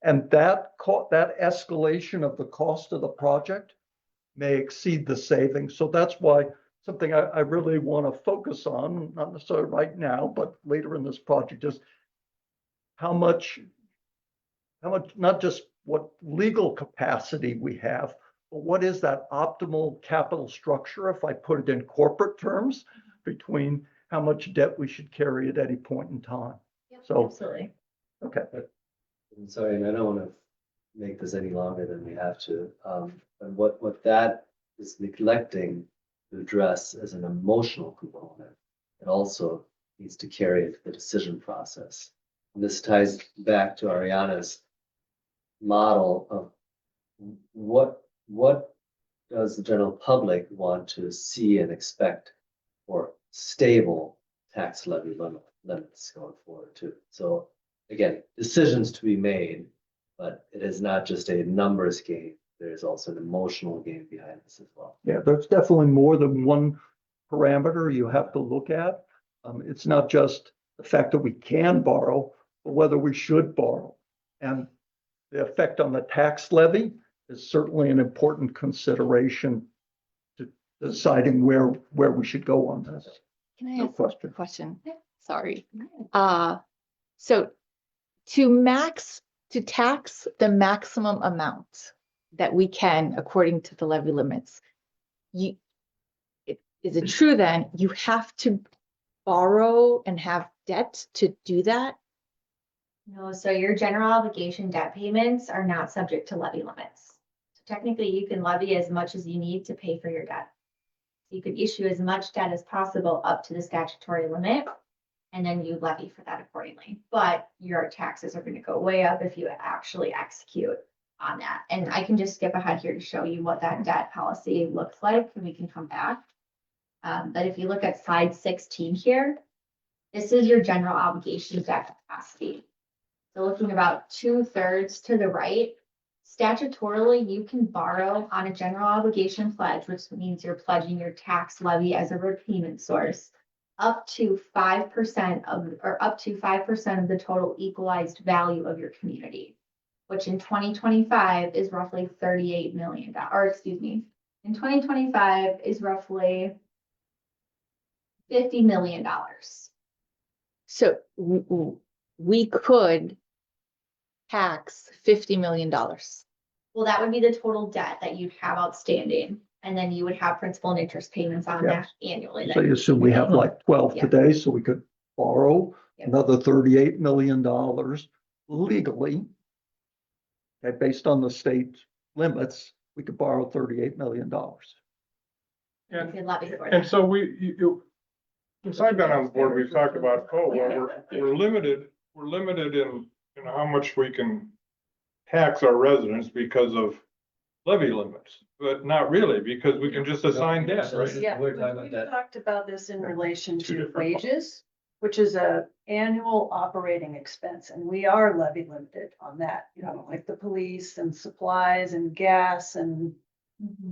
And that escalation of the cost of the project may exceed the savings. So that's why something I really want to focus on, not necessarily right now, but later in this project, is how much, not just what legal capacity we have, but what is that optimal capital structure, if I put it in corporate terms, between how much debt we should carry at any point in time. Yep, So, absolutely. okay. I'm sorry, and I don't want to make this any longer than we have to. And what that is neglecting to address as an emotional component, it also needs to carry it to the decision process. And this ties back to Ariana's model of what does the general public want to see and expect for stable tax levy limits going forward too? So again, decisions to be made, but it is not just a numbers game. There's also an emotional game behind this as well. Yeah, there's definitely more than one parameter you have to look at. It's not just the fact that we can borrow, but whether we should borrow. And the effect on the tax levy is certainly an important consideration to deciding where we should go on this. Can I No ask question. a question? Sorry. So to tax the maximum amount that we can according to the levy limits, is it true then you have to borrow and have debt to do that? No, so your general obligation debt payments are not subject to levy limits. So technically, you can levy as much as you need to pay for your debt. You could issue as much debt as possible up to the statutory limit, and then you levy for that accordingly. But your taxes are going to go way up if you actually execute on that. And I can just skip ahead here to show you what that debt policy looks like, and we can come back. But if you look at slide 16 here, this is your general obligation debt capacity. So looking about 2/3 to the right, statutorily, you can borrow on a general obligation pledge, which means you're pledging your tax levy as a repayment source, up to 5% of the total equalized value of your community, which in 2025 is roughly $38 million, or excuse me, in 2025 is roughly $50 million. So we could tax $50 million. Well, that would be the total debt that you'd have outstanding, and then you would have principal and interest payments on that annually. So you assume we have like 12 Yeah. today, so we could borrow Yep. another $38 million legally. Okay, based on the state limits, we could borrow $38 million. You could levy for And that. so since I've been on board, we've talked about, we're limited in how much we can tax our residents because of levy limits, but not really, because we can just assign debt, right? Yeah, We're talking about we've that. talked about this in relation Two to different wages, which is a annual operating expense, and we are levy limited on that, like the police and supplies and gas and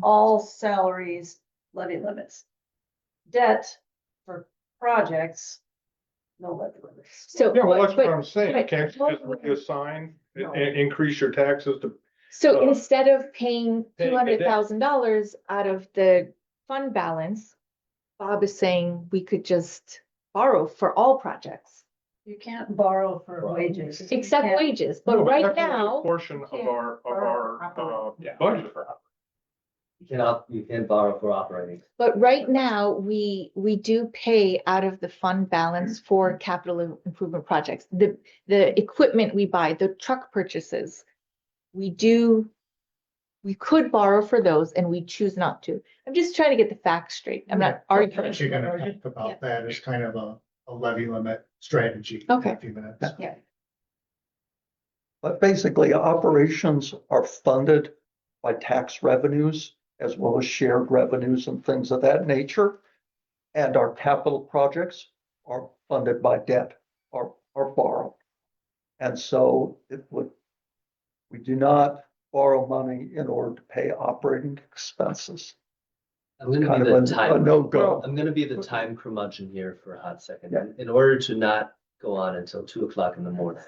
all salaries, levy limits. Debt for projects, no levy limits. So, Yeah, well, that's what but- I'm saying. but- Can't you just reassign and increase your taxes to? So Uh, instead of paying paying the debt. $200,000 out of the fund balance, Bob is saying we could just borrow for all projects, You can't borrow for wages. except You can't- wages. No, But right that's only a now, portion of our budget. You can't borrow for operating. we do pay out of the fund balance for capital improvement projects. The equipment we buy, the truck purchases, we could borrow for those and we choose not to. I'm just trying to get the facts straight. I'm not arguing. Actually gonna talk about that as kind of a levy limit strategy. in Okay. a few minutes. Yeah. But basically, operations are funded by tax revenues as well as shared revenues and things of that nature. And our capital projects are funded by debt or borrow. And so we do not borrow money in order to pay operating expenses. I'm gonna Kind be of the a time. no-go. I'm gonna be the time curmudgeon here for a hot second. Yeah. In order to not go on until 2 o'clock in the morning.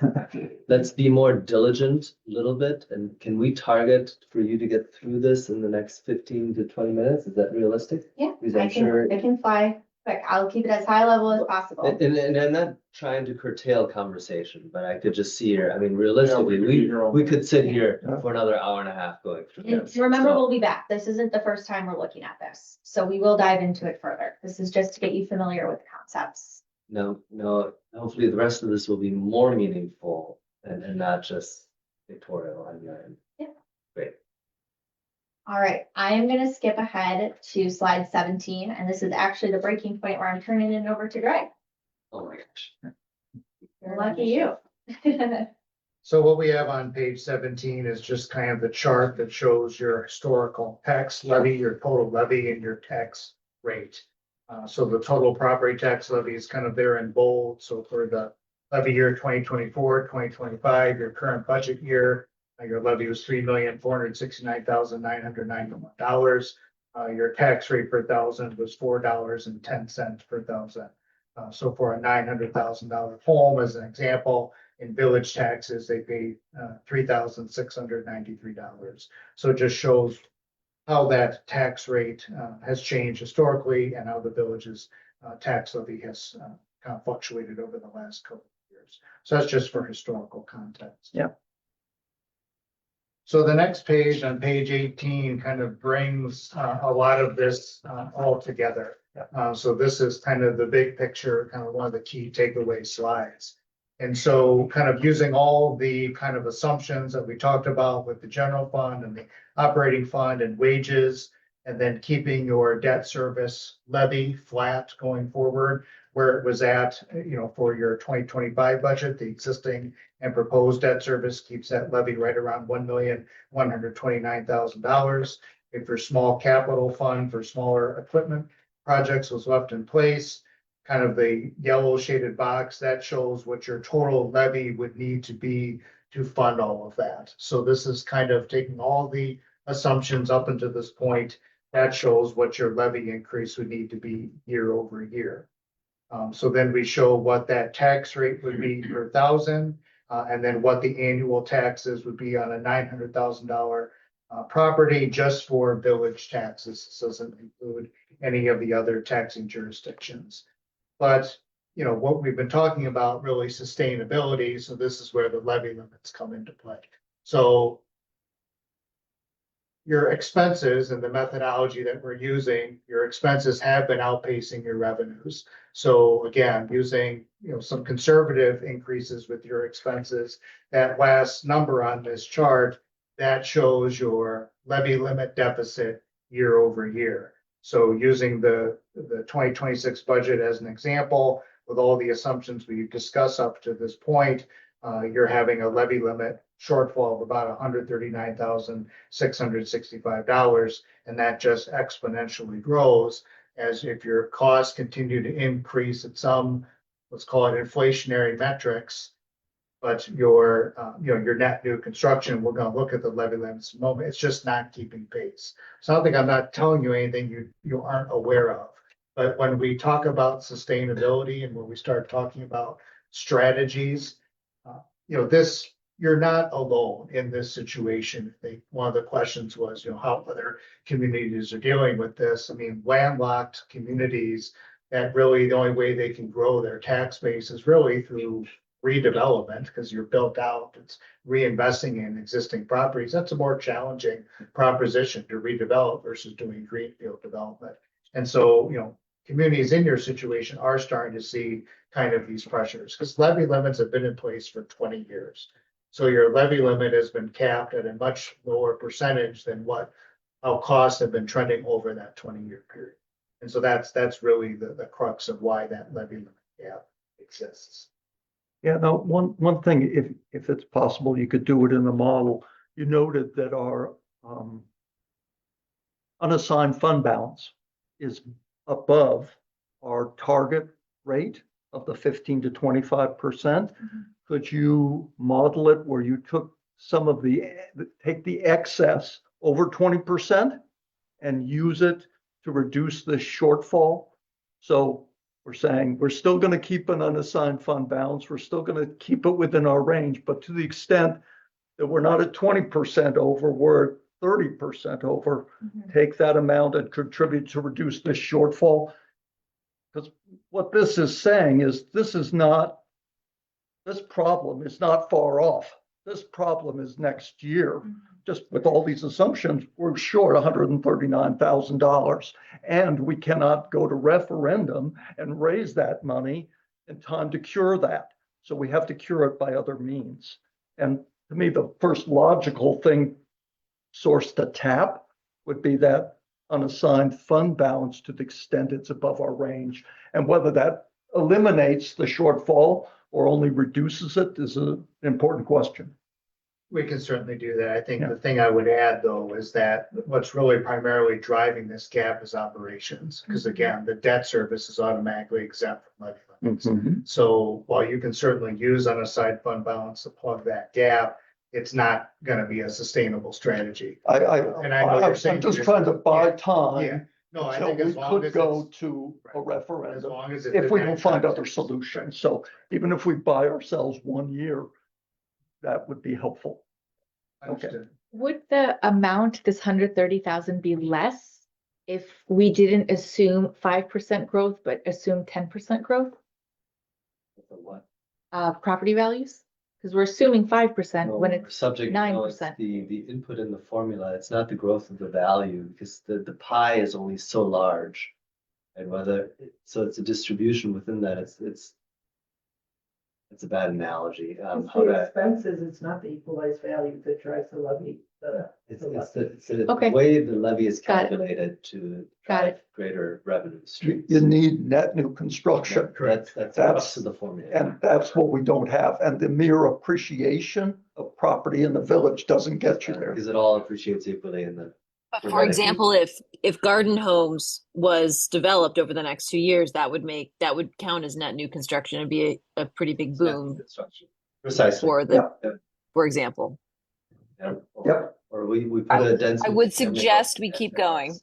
Let's be more diligent a little bit, and can we target for you to get through this in the next 15 to 20 minutes? Is that realistic? Yeah, Because I'm sure. I can fly quick. I'll keep it as high level as possible. And I'm not trying to curtail conversation, but I could just see here, I mean, realistically, could be here all we could sit here Yeah. for another hour and a half going through And this. remember, So, we'll be back. This isn't the first time we're looking at this. So we will dive into it further. This is just to get you familiar with the concepts. No, hopefully the rest of this will be more meaningful and not just pictorial on your end. Yeah. Great. All right, I am gonna skip ahead to slide 17, and this is actually the breaking point where I'm turning it over to Greg. Oh my gosh. You're lucky you. So what we have on page 17 is just kind of the chart that shows your historical tax levy, your total levy, and your tax rate. So the total property tax levy is kind of there in bold. So for the levy year 2024, 2025, your current budget year, your levy was $3,469,991. Your tax rate per thousand was $4.10 per thousand. So for a $900,000 home, as an example, in village taxes, they pay $3,693. So it just shows how that tax rate has changed historically and how the village's tax levy has kind of fluctuated over the last couple of years. So that's just for historical context. Yeah. So the next page, on page 18, kind of brings a lot of this all together. So this is kind of the big picture, kind of one of the key takeaway slides. And so kind of using all the kind of assumptions that we talked about with the general fund and the operating fund and wages, and then keeping your debt service levy flat going forward, where it was at, for your 2025 budget, the existing and proposed debt service keeps that levy right around $1,129,000. If your small capital fund for smaller equipment projects was left in place, kind of the yellow shaded box, that shows what your total levy would need to be to fund all of that. So this is kind of taking all the assumptions up until this point. That shows what your levy increase would need to be year over year. So then we show what that tax rate would be per thousand, and then what the annual taxes would be on a $900,000 property just for village taxes. This doesn't include any of the other taxing jurisdictions. But what we've been talking about really sustainability. So this is where the levy limits come into play. So your expenses and the methodology that we're using, your expenses have been outpacing your revenues. So again, using some conservative increases with your expenses, that last number on this chart, that shows your levy limit deficit year over year. So using the 2026 budget as an example, with all the assumptions we've discussed up to this point, you're having a levy limit shortfall of about $139,665, and that just exponentially grows as if your costs continue to increase at some, let's call it inflationary metrics, but your net new construction, we're going to look at the levy limits in a moment, it's just not keeping pace. So I don't think I'm not telling you anything you aren't aware of. But when we talk about sustainability and when we start talking about strategies, you're not alone in this situation. One of the questions was, how other communities are dealing with this. I mean, landlocked communities that really the only way they can grow their tax base is really through redevelopment, because you're built out, it's reinvesting in existing properties. That's a more challenging proposition to redevelop versus doing greenfield development. And so, communities in your situation are starting to see kind of these pressures, because levy limits have been in place for 20 years. So your levy limit has been capped at a much lower percentage than how costs have been trending over that 20-year period. And so that's really the crux of why that levy limit gap exists. Yeah, now, one thing, if it's possible, you could do it in the model. You noted that our unassigned fund balance is above our target rate of the 15 to 25%. Could you model it where you took take the excess over 20% and use it to reduce the shortfall? So we're saying we're still going to keep an unassigned fund balance. We're still going to keep it within our range, but to the extent that we're not at 20% over, we're at 30% over, take that amount and contribute to reduce this shortfall. Because what this is saying is this problem is not far off. This problem is next year. Just with all these assumptions, we're short $139,000, and we cannot go to referendum and raise that money in time to cure that. So we have to cure it by other means. And to me, the first logical source to tap would be that unassigned fund balance to the extent it's above our range. And whether that eliminates the shortfall or only reduces it is an important question. We can certainly do that. I think Yeah. the thing I would add, though, is that what's really primarily driving this gap is operations. Because again, the debt service is automatically exempt from levy limits. So while you can certainly use unassigned fund balance to plug that gap, it's not gonna be a sustainable strategy. And I know you're saying I'm just you trying to buy Yeah. time No, I until think we as long could as go it's, to a as referendum. long as it's. If we in don't that find other context. solutions. So even if we buy ourselves 1 year, that would be helpful. Okay. Understood. Would the amount, this 130,000, be less if we didn't assume 5% growth, but assume 10% growth? What? Property values? Because we're assuming 5% No, when we're it's subject, no, it's 9%. the input in the formula, it's not the growth of the value, because the pie is only so large. And so it's a distribution within that, it's a bad analogy, It's how the to, expenses, it's not the equalized value that drives the levy. it's the Okay. way the levy is Got it. calculated to Got drive it. greater revenue You streams. you need net new construction. That's the That's- crux of the formula. And that's what we don't have. And the mere appreciation of property in the village doesn't get you there. Because it all appreciates equally in the. But for example, if Garden Homes was developed over the next 2 years, that would count as net new construction and be a pretty big boom Construction. Precisely. for for example. Yep. Or we put a density. I would suggest we keep going.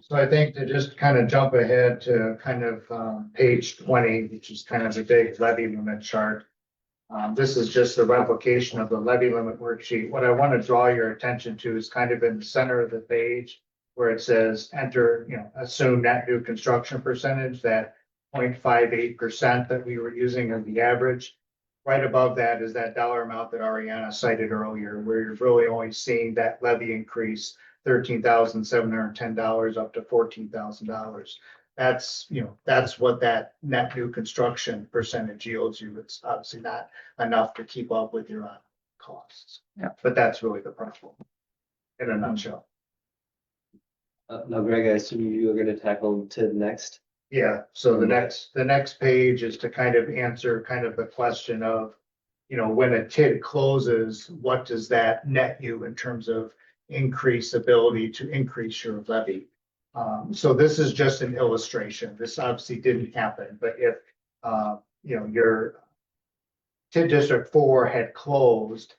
So I think to just kind of jump ahead to kind of page 20, which is kind of the big levy limit chart. This is just the replication of the levy limit worksheet. What I want to draw your attention to is kind of in the center of the page where it says enter, assume net new construction percentage, that 0.58% that we were using as the average. Right above that is that dollar amount that Ariana cited earlier, where you're really only seeing that levy increase, $13,710 up to $14,000. That's what that net new construction percentage yields you. It's obviously not enough to keep up with your costs. Yeah. But that's really the problem in a nutshell. Now, Greg, I assume you are gonna tackle TID next. Yeah, so the next page is to kind of answer kind of the question of, when a TID closes, what does that net you in terms of ability to increase your levy? So this is just an illustration. This obviously didn't happen, but if, your TID District 4 had closed,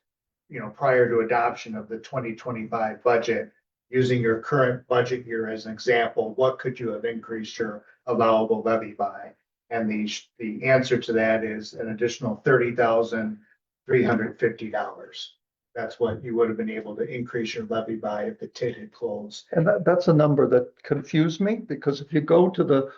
prior to adoption of the 2025 budget, using your current budget year as an example, what could you have increased your allowable levy by? And the answer to that is an additional $30,350. That's what you would have been able to increase your levy by if the TID had closed. And that's a number that confused me, because if you go to the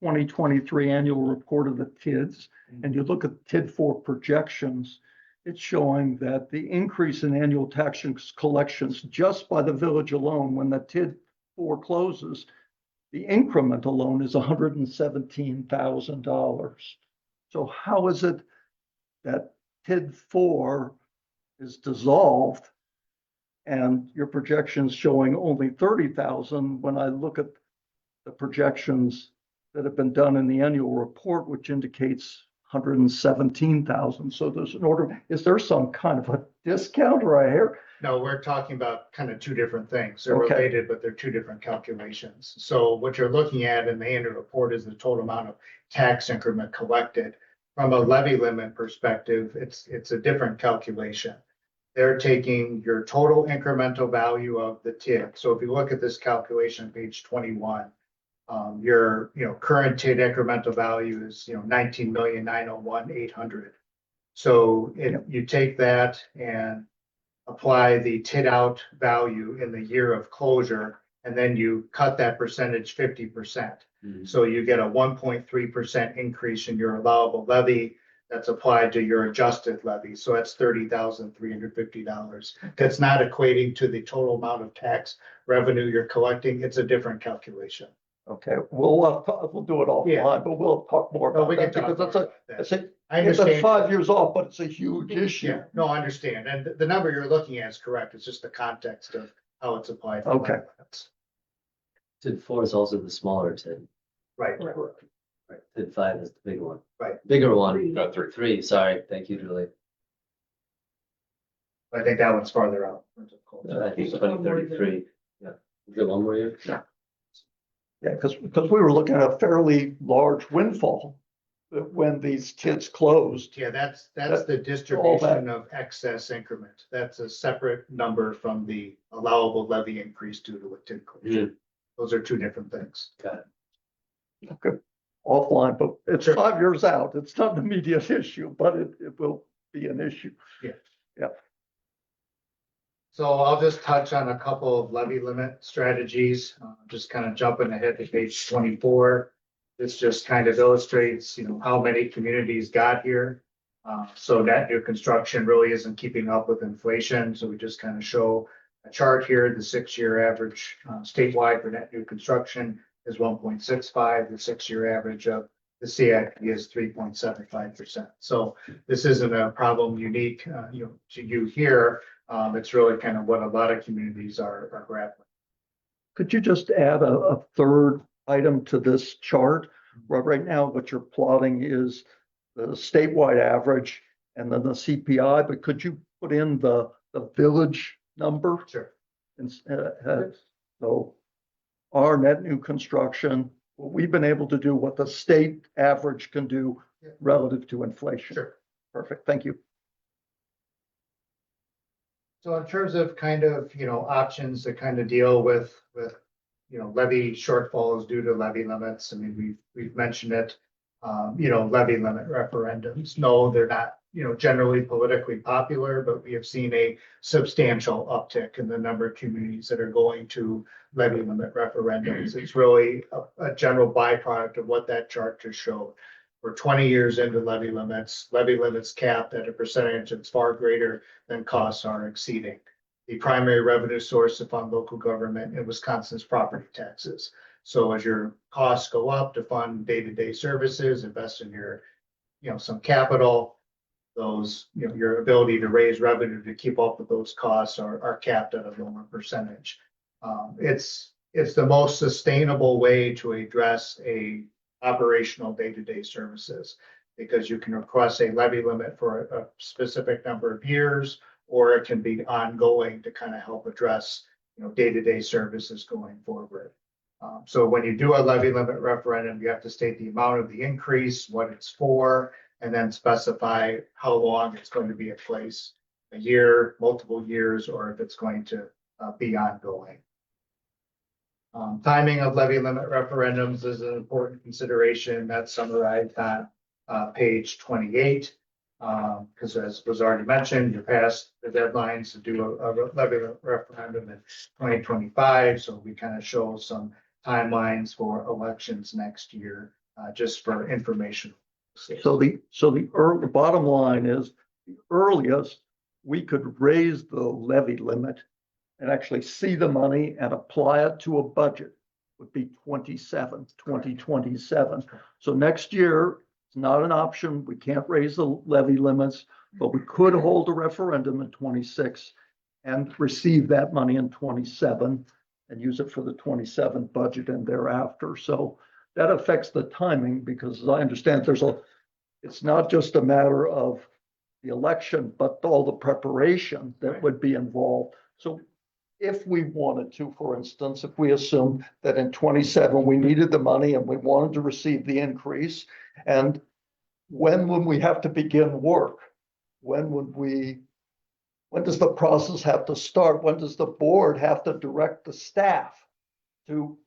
2023 annual report of the TIDs and you look at TID 4 projections, it's showing that the increase in annual tax collections just by the village alone, when the TID 4 closes, the increment alone is $117,000. So how is it that TID 4 is dissolved and your projections showing only 30,000 when I look at the projections that have been done in the annual report, which indicates 117,000. So there's an order. Is there some kind of a discount or a hair? No, we're talking about kind of two different things. They're Okay. related, but they're two different calculations. So what you're looking at in the annual report is the total amount of tax increment collected. From a levy limit perspective, it's a different calculation. They're taking your total incremental value of the TID. So if you look at this calculation, page 21, your current TID incremental value is 19,901,800. So if you take that and apply the TID out value in the year of closure, and then you cut that percentage 50%. So you get a 1.3% increase in your allowable levy that's applied to your adjusted levy. So that's $30,350. That's not equating to the total amount of tax revenue you're collecting. It's a different calculation. Okay, we'll do it offline, but we'll talk more No, about we can that talk because more about that. I it's understand. 5 years off, but it's a huge issue. Yeah, no, I understand. And the number you're looking at is correct. It's just the context of how it's applied. to Okay. limits. TID 4 is also the smaller TID. Right. Right, TID 5 is the big one. Right. Bigger one. Three. Got three. 3, sorry. Thank you, Julie. I think that one's farther out. I think 2033. Yeah. Is it one more year? Yeah. Yeah, because we were looking at a fairly large windfall when these TIDs closed. Yeah, that's That- the distribution of excess increment. That's a separate number from the allowable levy increase due to a TID closure. Those are two different things. Got it. Okay, offline, but it's 5 years out. It's not an immediate issue, but it will be an issue. Yeah. Yeah. So I'll just touch on a couple of levy limit strategies, just kind of jumping ahead to page 24. This just kind of illustrates, how many communities got here. So net new construction really isn't keeping up with inflation. So we just kind of show a chart here. The 6-year average statewide for net new construction is 1.65. The 6-year average of the CIP is 3.75%. So this isn't a problem unique, to you here. It's really kind of what a lot of communities are grappling. Could you just add a third item to this chart? Right now, what you're plotting is the statewide average and then the CPI, but could you put in the village number? Sure. So our net new construction, what we've been able to do, what the state average can do relative to inflation. Sure. Perfect, thank you. So in terms of kind of, options to kind of deal with, levy shortfalls due to levy limits, I mean, we've mentioned it. Levy limit referendums. No, they're not, generally politically popular, but we have seen a substantial uptick in the number of communities that are going to levy limit referendums. It's really a general byproduct of what that chart just showed. We're 20 years into levy limits capped at a percentage that's far greater than costs are exceeding. The primary revenue source to fund local government in Wisconsin's property taxes. So as your costs go up to fund day-to-day services, invest in your, some capital, those, your ability to raise revenue to keep up with those costs are capped at a lower percentage. It's the most sustainable way to address a operational day-to-day services, because you can request a levy limit for a specific number of years, or it can be ongoing to kind of help address, day-to-day services going forward. So when you do a levy limit referendum, you have to state the amount of the increase, what it's for, and then specify how long it's going to be in place, a year, multiple years, or if it's going to be ongoing. Timing of levy limit referendums is an important consideration that's summarized on page 28. Because as was already mentioned, you passed the deadlines to do a levy referendum in 2025. So we kind of show some timelines for elections next year, just for information. So the bottom line is the earliest we could raise the levy limit and actually see the money and apply it to a budget would be 2027. So next year, it's not an option. We can't raise the levy limits, but we could hold a referendum in 26 and receive that money in 27 and use it for the 27 budget and thereafter. So that affects the timing, because as I understand, it's not just a matter of the election, but all the preparation that would be involved. So if we wanted to, for instance, if we assumed that in 27 we needed the money and we wanted to receive the increase, and when would we have to begin work? When does the process have to start? When does the board have to direct the staff to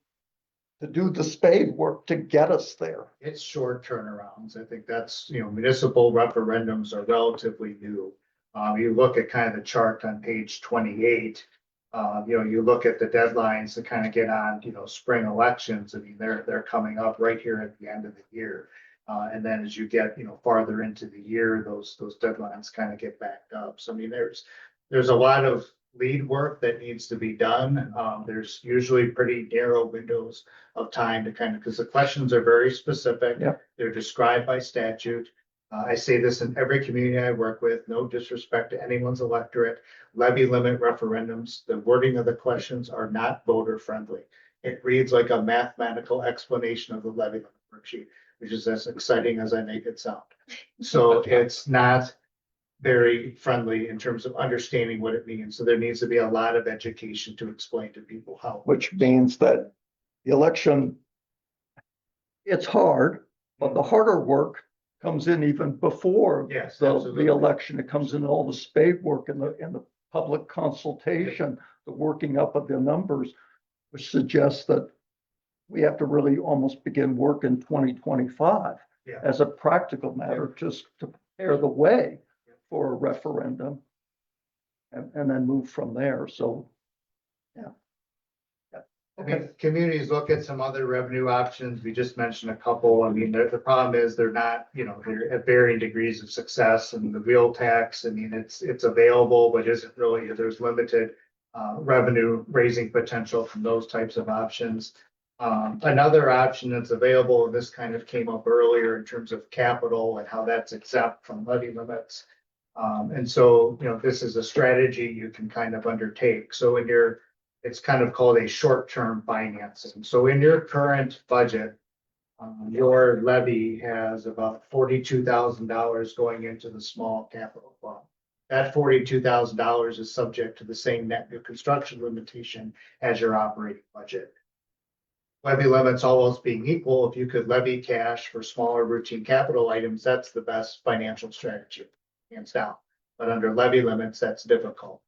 do the spade work to get us there? It's short turnarounds. I think that's, municipal referendums are relatively new. You look at kind of the chart on page 28, you look at the deadlines to kind of get on, spring elections. I mean, they're coming up right here at the end of the year. And then as you get, farther into the year, those deadlines kind of get backed up. So I mean, there's a lot of lead work that needs to be done. There's usually pretty narrow windows of time to kind of, because the questions are very specific. Yep. They're described by statute. I say this in every community I work with, no disrespect to anyone's electorate. Levy limit referendums, the wording of the questions are not voter friendly. It reads like a mathematical explanation of the levy limit worksheet. which is as exciting as I make it sound. So it's not very friendly in terms of understanding what it means. So there needs to be a lot of education to explain to people how. Which means that the election, it's hard, but the harder work comes in even before Yes, the absolutely. election. It comes in all the spade work and the public consultation, the working up of the numbers, which suggests that we have to really almost begin work in 2025 Yeah. as a practical matter, just to prepare the way for a referendum and then move from there. So, yeah. I mean, communities look at some other revenue options. We just mentioned a couple. I mean, the problem is they're not, they're at varying degrees of success, and the wheel tax, I mean, it's available, but isn't really, there's limited revenue raising potential from those types of options. Another option that's available, and this kind of came up earlier in terms of capital and how that's exempt from levy limits. And so, this is a strategy you can kind of undertake. So it's kind of called a short-term financing. So in your current budget, your levy has about $42,000 going into the small capital fund. That $42,000 is subject to the same net new construction limitation as your operating budget. Levy limits almost being equal, if you could levy cash for smaller routine capital items, that's the best financial strategy, hands down. But under levy limits, that's difficult.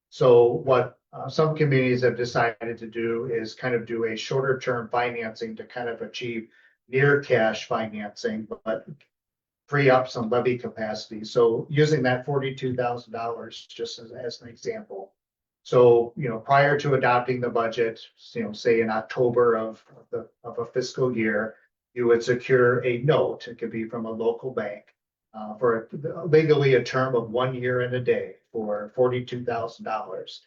So what some communities have decided to do is kind of do a shorter term financing to kind of achieve near cash financing, but free up some levy capacity. So using that $42,000 just as an example. So, prior to adopting the budget, say in October of a fiscal year, you would secure a note. It could be from a local bank for legally a term of 1 year and a day for $42,000.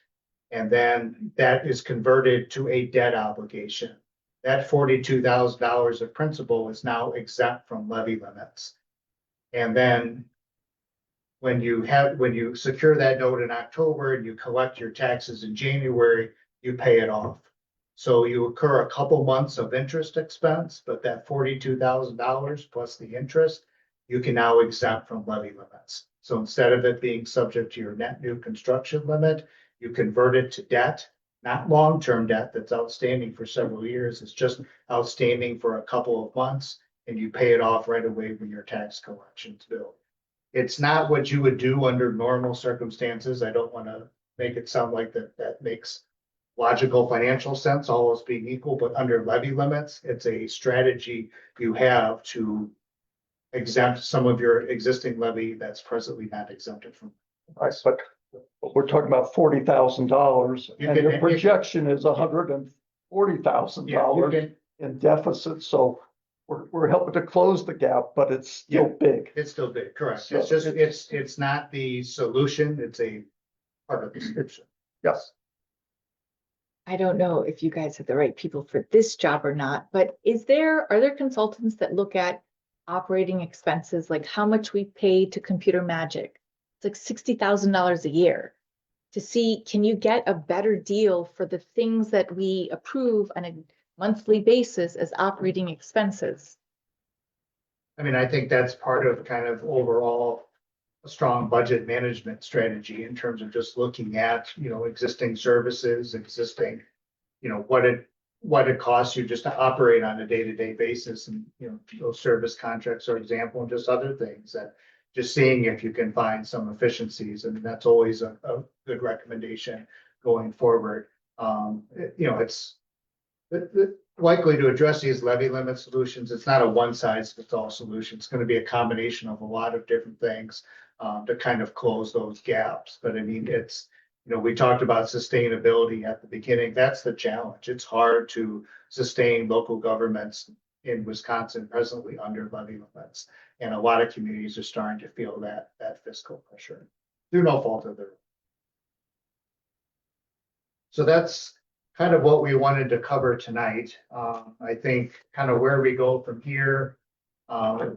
And then that is converted to a debt obligation. That $42,000 of principal is now exempt from levy limits. And then when you secure that note in October and you collect your taxes in January, you pay it off. So you incur a couple months of interest expense, but that $42,000 plus the interest, you can now exempt from levy limits. So instead of it being subject to your net new construction limit, you convert it to debt, not long-term debt that's outstanding for several years. It's just outstanding for a couple of months, and you pay it off right away when your tax collection's due. It's not what you would do under normal circumstances. I don't want to make it sound like that makes logical financial sense, all else being equal, but under levy limits, it's a strategy you have to exempt some of your existing levy that's presently not exempted from. Right, but we're talking about $40,000 and the projection is $140,000 in deficit. So we're helping to close the gap, but it's still big. It's still big, correct. So It's just, it's not the solution, it's a part of the solution. Yes. I don't know if you guys have the right people for this job or not, but are there consultants that look at operating expenses, like how much we pay to Computer Magic? It's like $60,000 a year to see, can you get a better deal for the things that we approve on a monthly basis as operating expenses? I mean, I think that's part of kind of overall a strong budget management strategy in terms of just looking at, existing services, what it costs you just to operate on a day-to-day basis, and, those service contracts are example, and just other things that just seeing if you can find some efficiencies. And that's always a good recommendation going forward. It's likely to address these levy limit solutions. It's not a one size fits all solution. It's going to be a combination of a lot of different things to kind of close those gaps. But I mean, it's, we talked about sustainability at the beginning. That's the challenge. It's hard to sustain local governments in Wisconsin presently under levy limits. And a lot of communities are starting to feel that fiscal pressure through no fault of their own. So that's kind of what we wanted to cover tonight. I think kind of where we go from here,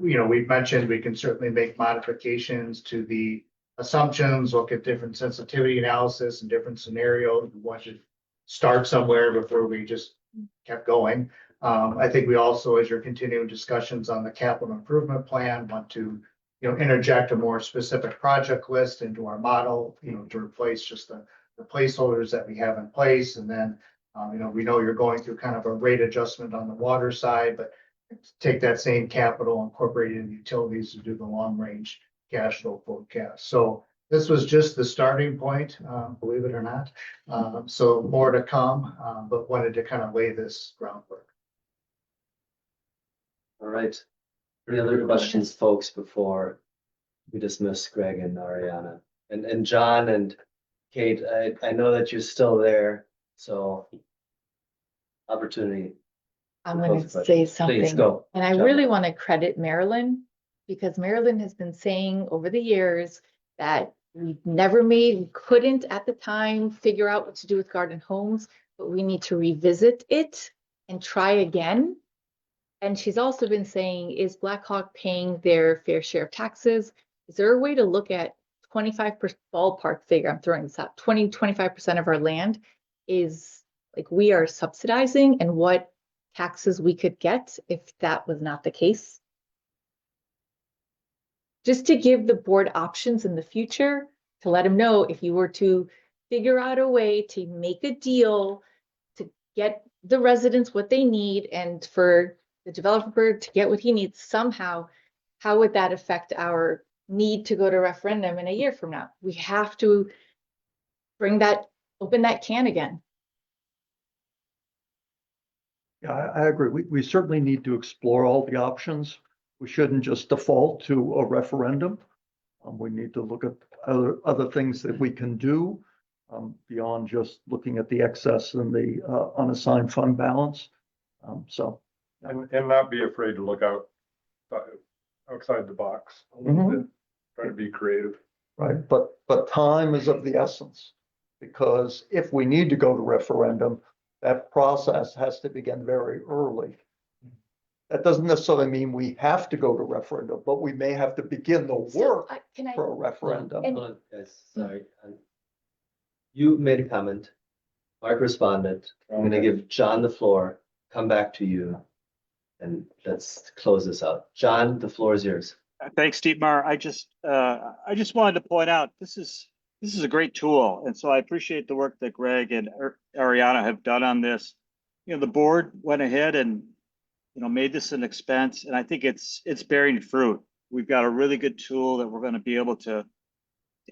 we've mentioned we can certainly make modifications to the assumptions, look at different sensitivity analysis and different scenarios. We want to start somewhere before we just kept going. I think we also, as you're continuing discussions on the capital improvement plan, want to, interject a more specific project list into our model, to replace just the placeholders that we have in place. And then, we know you're going through kind of a rate adjustment on the water side, but take that same capital, incorporate it in utilities to do the long range cash flow forecast. So this was just the starting point, believe it or not. So more to come, but wanted to kind of lay this groundwork. All right. Any other questions, folks, before we dismiss Greg and Ariana? And John and Kate, I know that you're still there, so opportunity. I'm to going pose to a say question. Please something. go. And I John. really want to credit Marilyn, because Marilyn has been saying over the years that we couldn't at the time figure out what to do with garden homes, but we need to revisit it and try again. And she's also been saying, is Blackhawk paying their fair share of taxes? Is there a way to look at 25% ballpark figure? I'm throwing this out, 25% of our land is like we are subsidizing, and what taxes we could get if that was not the case. Just to give the board options in the future, to let them know if you were to figure out a way to make a deal to get the residents what they need and for the developer to get what he needs somehow, how would that affect our need to go to referendum in a year from now? We have to open that can again. Yeah, I agree. We certainly need to explore all the options. We shouldn't just default to a referendum. We need to look at other things that we can do beyond just looking at the excess and the unassigned fund balance. And not be afraid to look outside the box a little bit, try to be creative. Right, but time is of the essence, because if we need to go to referendum, that process has to begin very early. That doesn't necessarily mean we have to go to referendum, but we may have to begin the work for a referendum. Hold on, guys, sorry. You made a comment. Mark responded. I'm gonna give John the floor, come back to you, and let's close this out. John, the floor is yours. Thanks, Dietmar. I just wanted to point out, this is a great tool. And so I appreciate the work that Greg and Ariana have done on this. The board went ahead and, made this an expense, and I think it's bearing fruit. We've got a really good tool that we're going to be able to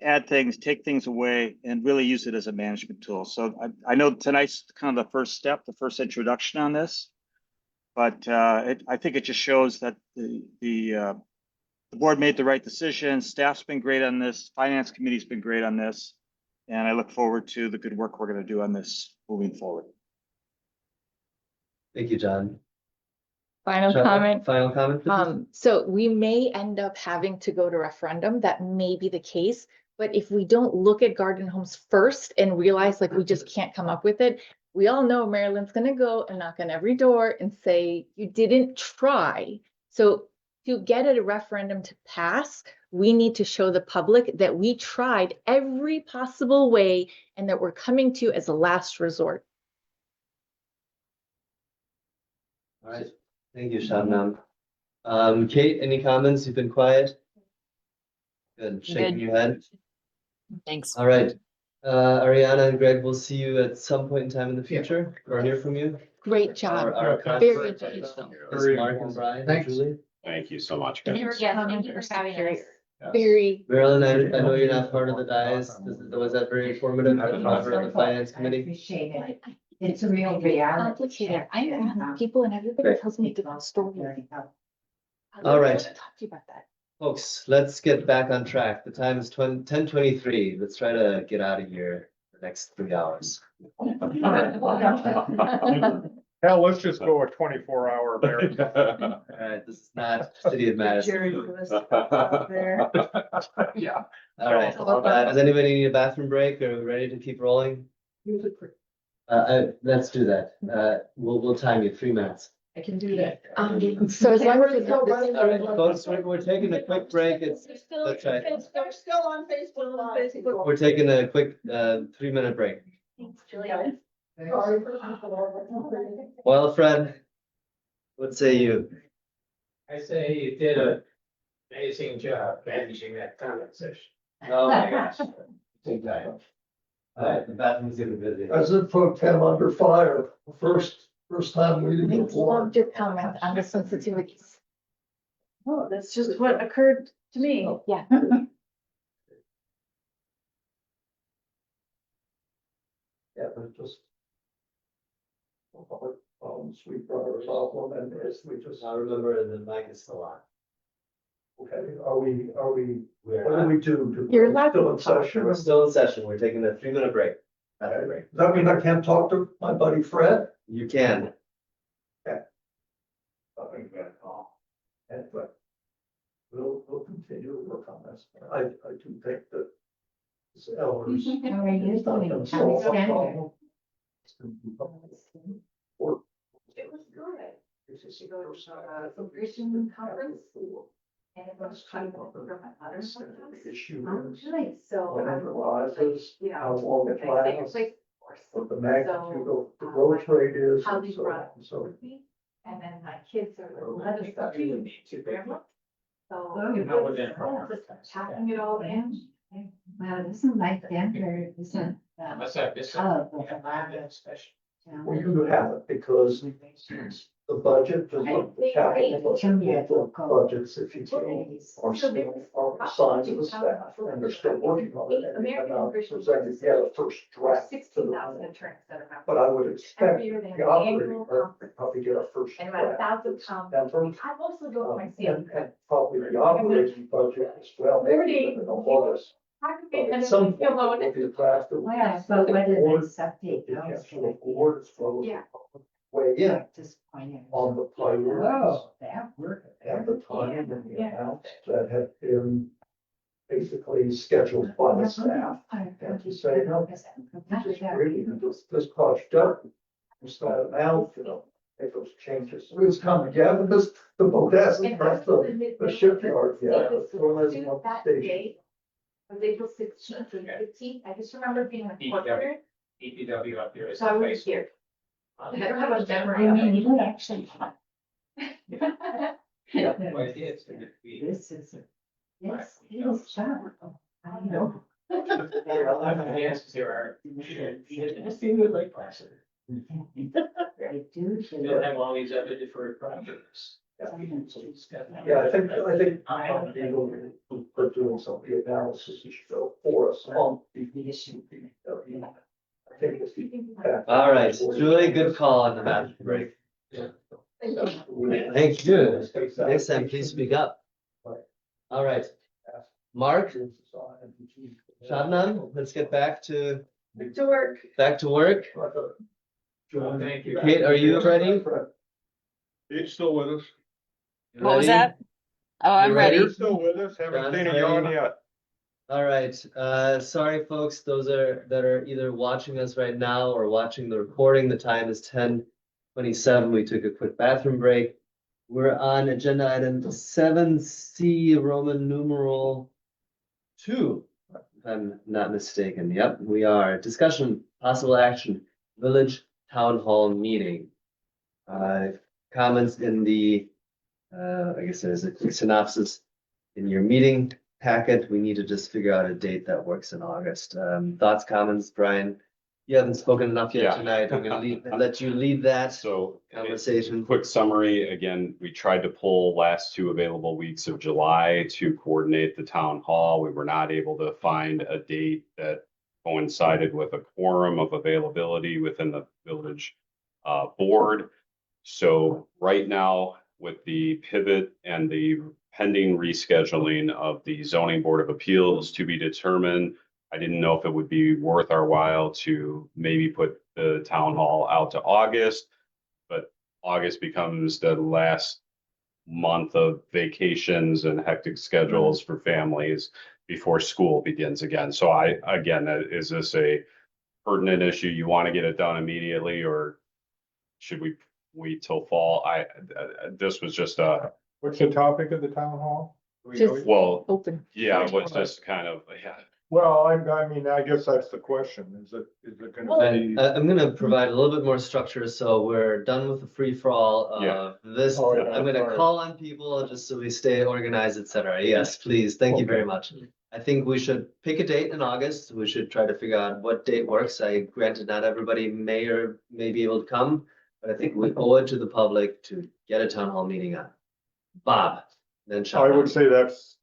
add things, take things away, and really use it as a management tool. So I know tonight's kind of the first step, the first introduction on this, but I think it just shows that the board made the right decision. Staff's been great on this. Finance committee's been great on this. And I look forward to the good work we're going to do on this moving forward. Thank you, John. Final comment, please. So we may end up having to go to referendum. That may be the case. But if we don't look at garden homes first and realize like we just can't come up with it, we all know Maryland's going to go and knock on every door and say, you didn't try. So to get a referendum to pass, we need to show the public that we tried every possible way and that we're coming to as a last resort. All right, thank you, Shabnam. Kate, any comments? You've been quiet. Good, shaking your head. Thanks. All right, Ariana and Greg, we'll see you at some point in time in the future or hear from you. Great job. Very educational. Mark and Brian, Julie. Thank you so much, Thank guys. you for having us. Very. Marilyn, I know you're not part of the dais. Was that very informative? Member of the finance committee. Appreciate it. It's a real reality. Complicated. I know people and everybody tells me different stories. All right. Talk to you about that. Folks, let's get back on track. The time is 10:23. Let's try to get out of here the next 3 hours. Hell, let's just go a 24-hour marathon. All right, this is not City of Madison. Yeah. All right, does anybody need a bathroom break? Are we ready to keep rolling? Let's do that. We'll time you 3 minutes. I can do that. So as long as it's All right, folks, we're taking a quick break. That's right. They're still on Facebook Live. We're taking a quick 3-minute break. Thanks, Julia. Sorry for people. Well, Fred, what say you? I say you did an amazing job managing that comment session. Oh my gosh. Big time. All right, the bathroom's getting busy. As a pro tem under fire, first time we We didn't warn. loved your comment on the sensitivities. Oh, that's just what occurred to me. Yeah. Yeah, but just. We brought our problem and as we just. I remember the mic is still on. Okay, are we, We're what do not. we do? You're allowed Still in to talk. session? We're still in session. We're taking a 3-minute break. Bathroom break. Does that mean I can't talk to my buddy Fred? You can. But we'll continue to work on this. I do think that. This Elmer's. How are you doing? How is Denver? It was good. She goes to some Christian conference. And it was kind of from my mother's. Issue Oh, is good. So. whatever rises, You know, how long it they say your lasts, place, of course. what the magnitude of the growth rate is. How and they so brought on up and so. with me, and then my kids are like, let us stuff you to grandma. So. Oh, it how was would that just packing it all in. Well, it isn't like Denver, isn't. Unless I missed Oh, it. with a lot of Special. Well, you have it because the budget, just like the capital budgets, if you will, are still are assigned to the staff and they're still working on it. And American now Christian presented yet a first draft. to the 16,000 board. attorneys that are. But I would expect Every year they have the an operating annual budget conference. probably get a first And about draft. 1,000 come. September. I mostly go to my And CM. probably the operating budget as well. maybe in August. But some point will be a draft that will Yeah, be but the whether board, they update the those. actual board is probably Yeah. way Yeah. Disappointed. on the priorities. Oh, that worked. And the time and the Yeah. amounts that have been basically scheduled by the staff. And to say, no, this is really, this cost done. It's that amount, you know, make those changes. It was coming, yeah, but this, the Bodest, that's the shipyard, yeah. the Florida That station. day, of April 16th and 15th, I just remember being a quarter, DPW up there is. so I was scared. I don't have a memory. I mean, you actually. Yeah, well, it is. This is, yes, it is sharp. I know. I'm enhanced here are. It's been good like class. They do. Still have all these other deferred projects. Yeah, I think legal for doing some of the analysis you should go for us on the issue. I think it's the. All right, Julie, good call on the bathroom break. Thank you. Next time, please speak up. All right. Mark, Shabnam, let's get back to work. back to work. Thank you. Kate, are you ready? He's still with us. What was Ready? that? Oh, I'm You ready. You're still with us, haven't John's seen a ready. yawn yet. All right, sorry, folks, those that are either watching us right now or watching the recording. The time is 10:27. We took a quick bathroom break. We're on agenda item 7C, Roman numeral 2, if I'm not mistaken. Yep, we are. Discussion, possible action, village town hall meeting. Comments in the, I guess there's a quick synopsis in your meeting packet. We need to just figure out a date that works in August. Thoughts, comments, Brian? You haven't spoken enough yet Yeah. tonight. I'm gonna let you lead that So conversation. quick summary, again, we tried to pull last 2 available weeks of July to coordinate the town hall. We were not able to find a date that coincided with a quorum of availability within the village board. So right now, with the pivot and the pending rescheduling of the zoning board of appeals to be determined, I didn't know if it would be worth our while to maybe put the town hall out to August. But August becomes the last month of vacations and hectic schedules for families before school begins again. So again, is this a pertinent issue? You want to get it done immediately, or should we wait till fall? This was just What's the topic of the town hall? Just well, open. yeah, it was just kind of, Well, I mean, I guess that's the question. Is it gonna And be? I'm gonna provide a little bit more structure, so we're done with the free for all Yeah. of this. Oh, yeah, I'm gonna sorry. call on people just so we stay organized, et cetera. Yes, please. Thank you very much. I think we should pick a date in August. We should try to figure out what date works. I granted not everybody may or may be able to come, but I think we owe it to the public to get a town hall meeting on. Bob, then I Sean. would say that's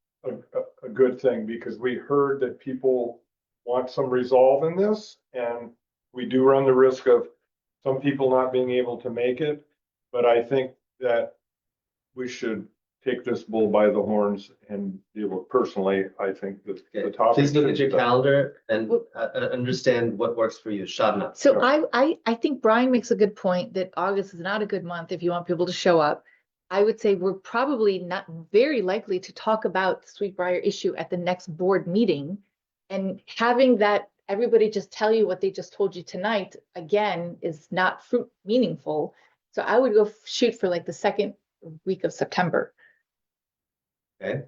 a good thing, because we heard that people want some resolve in this, and we do run the risk of some people not being able to make it. But I think that we should take this bull by the horns and deal with, personally, I think that the topic. Please look at should your be- calendar and understand what works for you. Shabna. So I think Brian makes a good point that August is not a good month if you want people to show up. I would say we're probably not very likely to talk about the Sweetbriar issue at the next board meeting. And having that, everybody just tell you what they just told you tonight, again, is not meaningful. So I would go shoot for like the second week of September. Okay.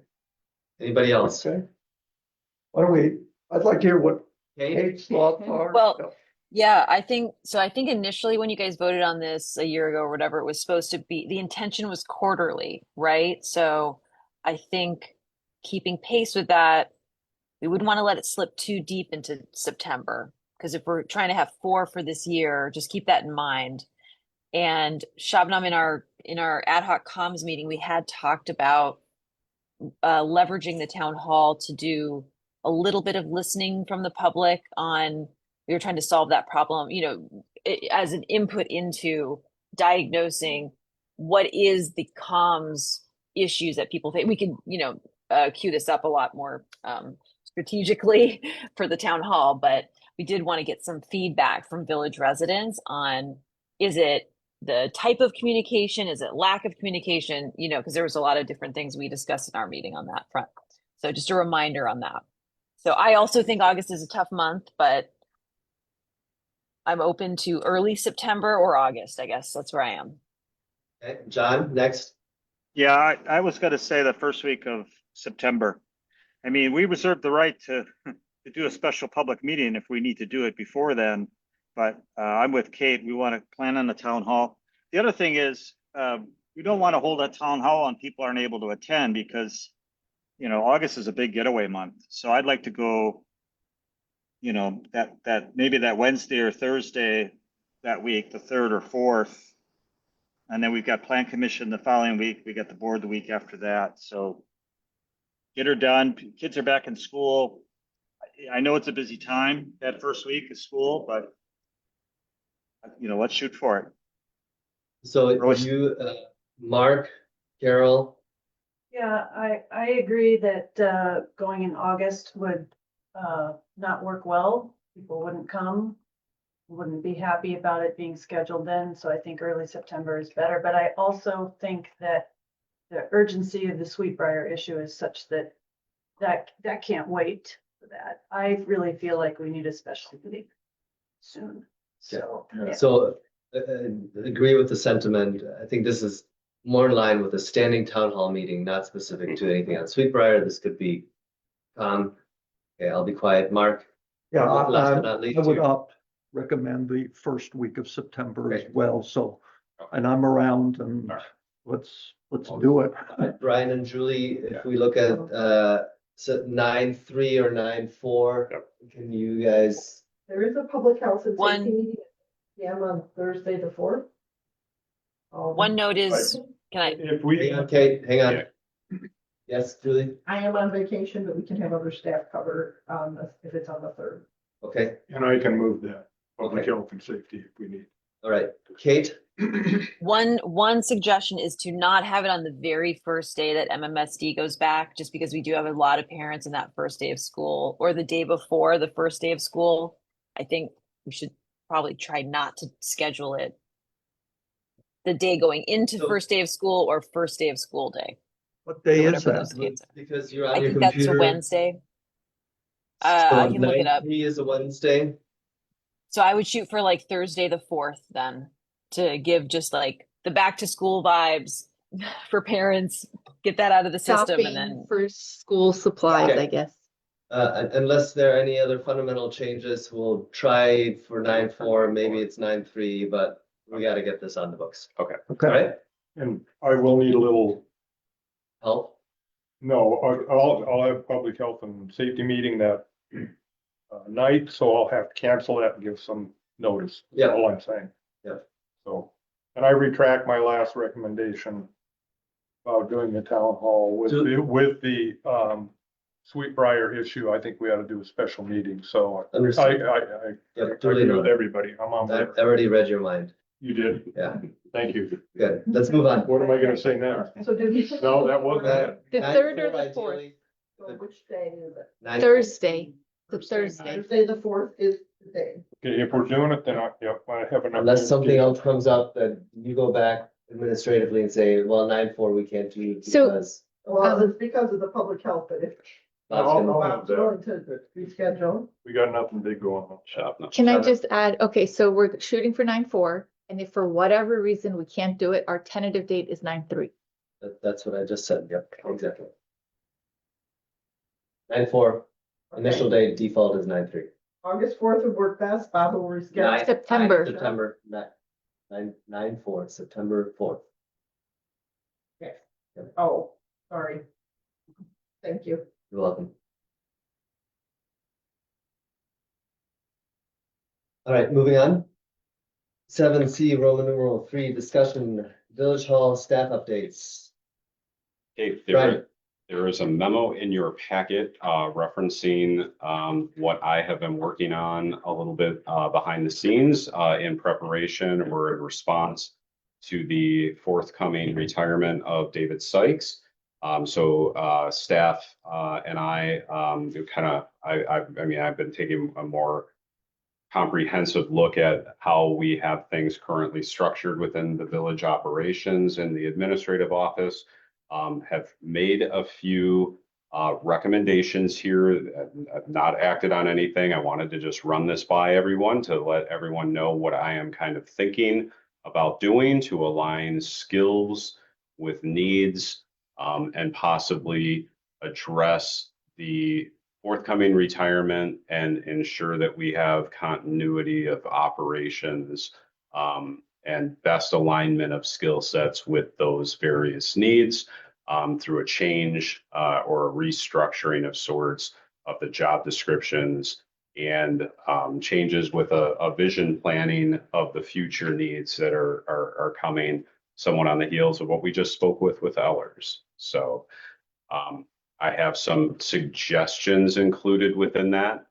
Anybody else? Okay. Why don't we, I'd like to hear what Kate? Kate's thoughts are. Well, yeah, I think initially when you guys voted on this a year ago or whatever, it was supposed to be, the intention was quarterly, right? So I think keeping pace with that, we wouldn't want to let it slip too deep into September, because if we're trying to have 4 for this year, just keep that in mind. And Shabnam, in our ad hoc comms meeting, we had talked about leveraging the town hall to do a little bit of listening from the public on, we were trying to solve that problem, as an input into diagnosing what is the comms issues that people think. We can, queue this up a lot more strategically for the town hall, but we did want to get some feedback from village residents on, is it the type of communication? Is it lack of communication? Because there was a lot of different things we discussed in our meeting on that front. So just a reminder on that. So I also think August is a tough month, but I'm open to early September or August, I guess. That's where I am. Okay. John, next. Yeah, I was gonna say the first week of September. I mean, we reserve the right to do a special public meeting if we need to do it before then. But I'm with Kate. We want to plan on the town hall. The other thing is, we don't want to hold a town hall and people aren't able to attend, because, August is a big getaway month. So I'd like to go, that maybe that Wednesday or Thursday that week, the 3rd or 4th. And then we've got plan commission the following week. We got the board the week after that. So get her done. Kids are back in school. I know it's a busy time, that first week of school, but let's shoot for it. So you, Mark, Carol. Yeah, I agree that going in August would not work well. People wouldn't come, wouldn't be happy about it being scheduled then. So I think early September is better. But I also think that the urgency of the Sweetbriar issue is such that can't wait for that. I really feel like we need a special meeting soon. So, yeah. So agree with the sentiment. I think this is more in line with a standing town hall meeting, not specific to anything on Sweetbriar. This could be, okay, I'll be quiet. Mark? Yeah, last but not least, I would recommend the first week of September as well. So, and I'm around, and let's do it. Brian and Julie, if we look at 9/3 or 9/4, can you guys? There is a public health and One- safety meeting at PM on Thursday, the 4th. One note is, can I? If we. Hang on, Kate, hang on. Yes, Julie? I am on vacation, but we can have other staff cover if it's on the 3rd. Okay, And I can move that, public health and safety if we need. all right. Kate? One suggestion is to not have it on the very first day that MMSD goes back, just because we do have a lot of parents in that first day of school, or the day before the first day of school. I think we should probably try not to schedule it the day going into first day of school or first day of school day. What day is whatever that? those dates are. Because you're on I your think that's a computer. Wednesday. So I can look it up. 9/3 is a Wednesday. So I would shoot for like Thursday the 4th then, to give just like the back to school vibes for parents, get that out of the system, and Shopping then for school supplies, Okay. I guess. Unless there are any other fundamental changes, we'll try for 9.4, maybe it's 9.3, but we gotta get this on the books. Okay. All Okay, right, And I will need a little, help? no, I'll have public health and safety meeting that night, so I'll have to cancel that and give some notice. That's Yeah. all I'm saying. Yeah. So, and I retract my last recommendation about doing the town hall with the Sweetbriar issue. I think we ought to do a special meeting, so I Understood. agree Duly with noted. everybody. I'm on I board. already read your mind. You did? Yeah, Thank you. good. Let's move on. What am I gonna say next? So did we? No, that wasn't it. The 9.4 third or the fourth? ideally, So which day is it? 9.4. Thursday, the Thursday. Thursday, the fourth is the day. Okay, if we're doing it, then I have enough. Unless something else comes up that you go back administratively and say, well, 9.4, we can't do So- because. Well, it's because of the public health, but if Bob's I'll- gonna- I'll- Bob's willing to reschedule. We got nothing big going on. Shop. No. Can I just add, okay, so we're shooting for 9.4, and if for whatever reason we can't do it, our tentative date is 9.3. That's what I just said. Yep, exactly. 9.4, initial date default is 9.3. August fourth would work best, Bob will reschedule. September. September, 9.4, September 4th. Oh, sorry. Thank you. You're welcome. All right, moving on. 7C, Roman numeral 3, discussion, Village Hall staff updates. Okay, Right. there is a memo in your packet referencing what I have been working on a little bit behind the scenes in preparation or in response to the forthcoming retirement of David Sykes. So staff and I I've been taking a more comprehensive look at how we have things currently structured within the village operations and the administrative office. Have made a few recommendations here. I've not acted on anything. I wanted to just run this by everyone to let everyone know what I am kind of thinking about doing to align skills with needs and possibly address the forthcoming retirement and ensure that we have continuity of operations and best alignment of skill sets with those various needs through a change or a restructuring of sorts of the job descriptions and changes with a vision planning of the future needs that are coming somewhat on the heels of what we just spoke with Ellers. So I have some suggestions included within that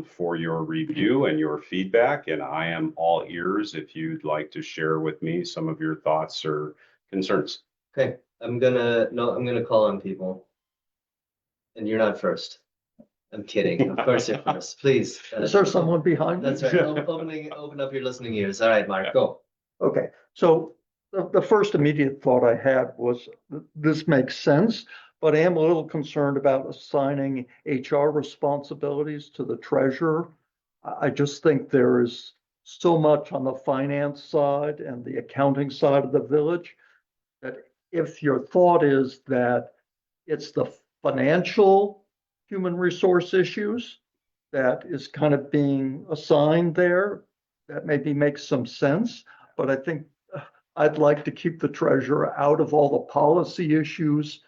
for your review and your feedback, and I am all ears if you'd like to share with me some of your thoughts or concerns. Okay, I'm gonna call on people. And you're not first. I'm kidding. Of course you're first. Please. is there someone behind me? That's right. Open up your listening ears. All right, Mark, go. Okay, so the first immediate thought I had was this makes sense, but I am a little concerned about assigning HR responsibilities to the treasurer. I just think there is so much on the finance side and the accounting side of the village that if your thought is that it's the financial human resource issues that is kind of being assigned there, that maybe makes some sense. But I think I'd like to keep the treasurer out of all the policy issues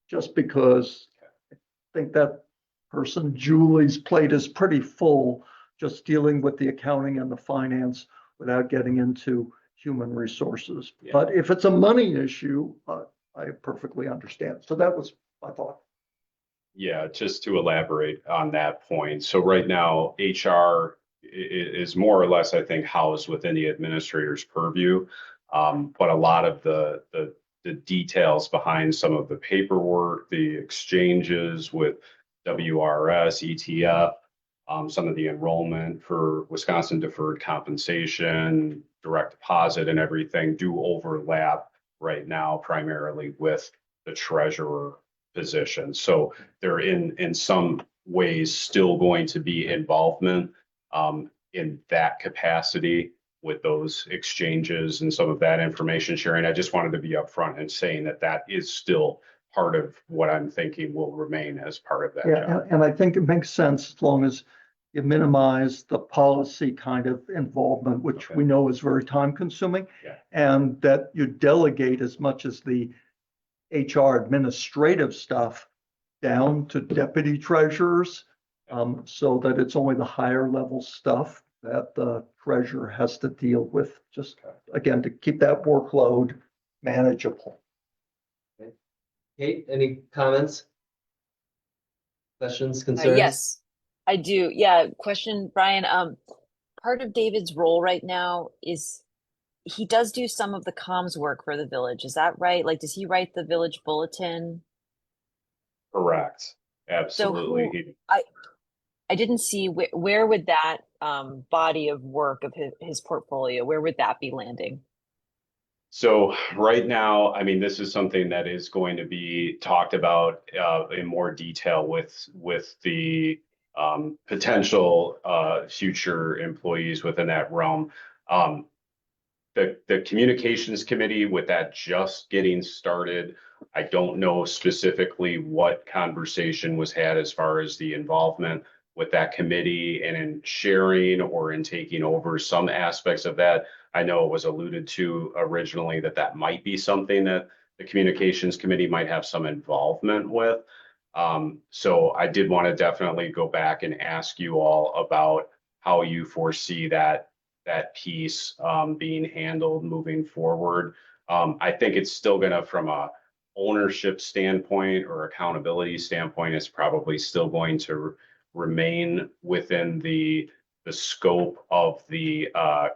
just because I think that person, Julie's plate is pretty full, just dealing with the accounting and the finance without getting into human resources. Yeah. But if it's a money issue, I perfectly understand. So that was my thought. Yeah, just to elaborate on that point. So right now, HR is more or less, I think, housed within the administrator's purview. But a lot of the details behind some of the paperwork, the exchanges with WRS, ETF, some of the enrollment for Wisconsin deferred compensation, direct deposit and everything do overlap right now primarily with the treasurer position. So they're in some ways still going to be involvement in that capacity with those exchanges and some of that information sharing. I just wanted to be upfront and saying that that is still part of what I'm thinking will remain as part of that Yeah, job. and I think it makes sense as long as you minimize the policy kind of involvement, which we know is very time consuming. Yeah. And that you delegate as much as the HR administrative stuff down to deputy treasurers. So that it's only the higher level stuff that the treasurer has to deal with, just again, to keep that workload manageable. Kate, any comments? Questions, concerns? Yes, I do. Yeah, question, Brian. Part of David's role right now is he does do some of the comms work for the village. Is that right? Like, does he write the village bulletin? Correct. So Absolutely. who, I didn't see where would that body of work of his portfolio, where would that be landing? So right now, I mean, this is something that is going to be talked about in more detail with the potential future employees within that realm. The communications committee, with that just getting started, I don't know specifically what conversation was had as far as the involvement with that committee and in sharing or in taking over some aspects of that. I know it was alluded to originally that that might be something that the communications committee might have some involvement with. So I did want to definitely go back and ask you all about how you foresee that piece being handled moving forward. I think it's still gonna, from a ownership standpoint or accountability standpoint, it's probably still going to remain within the scope of the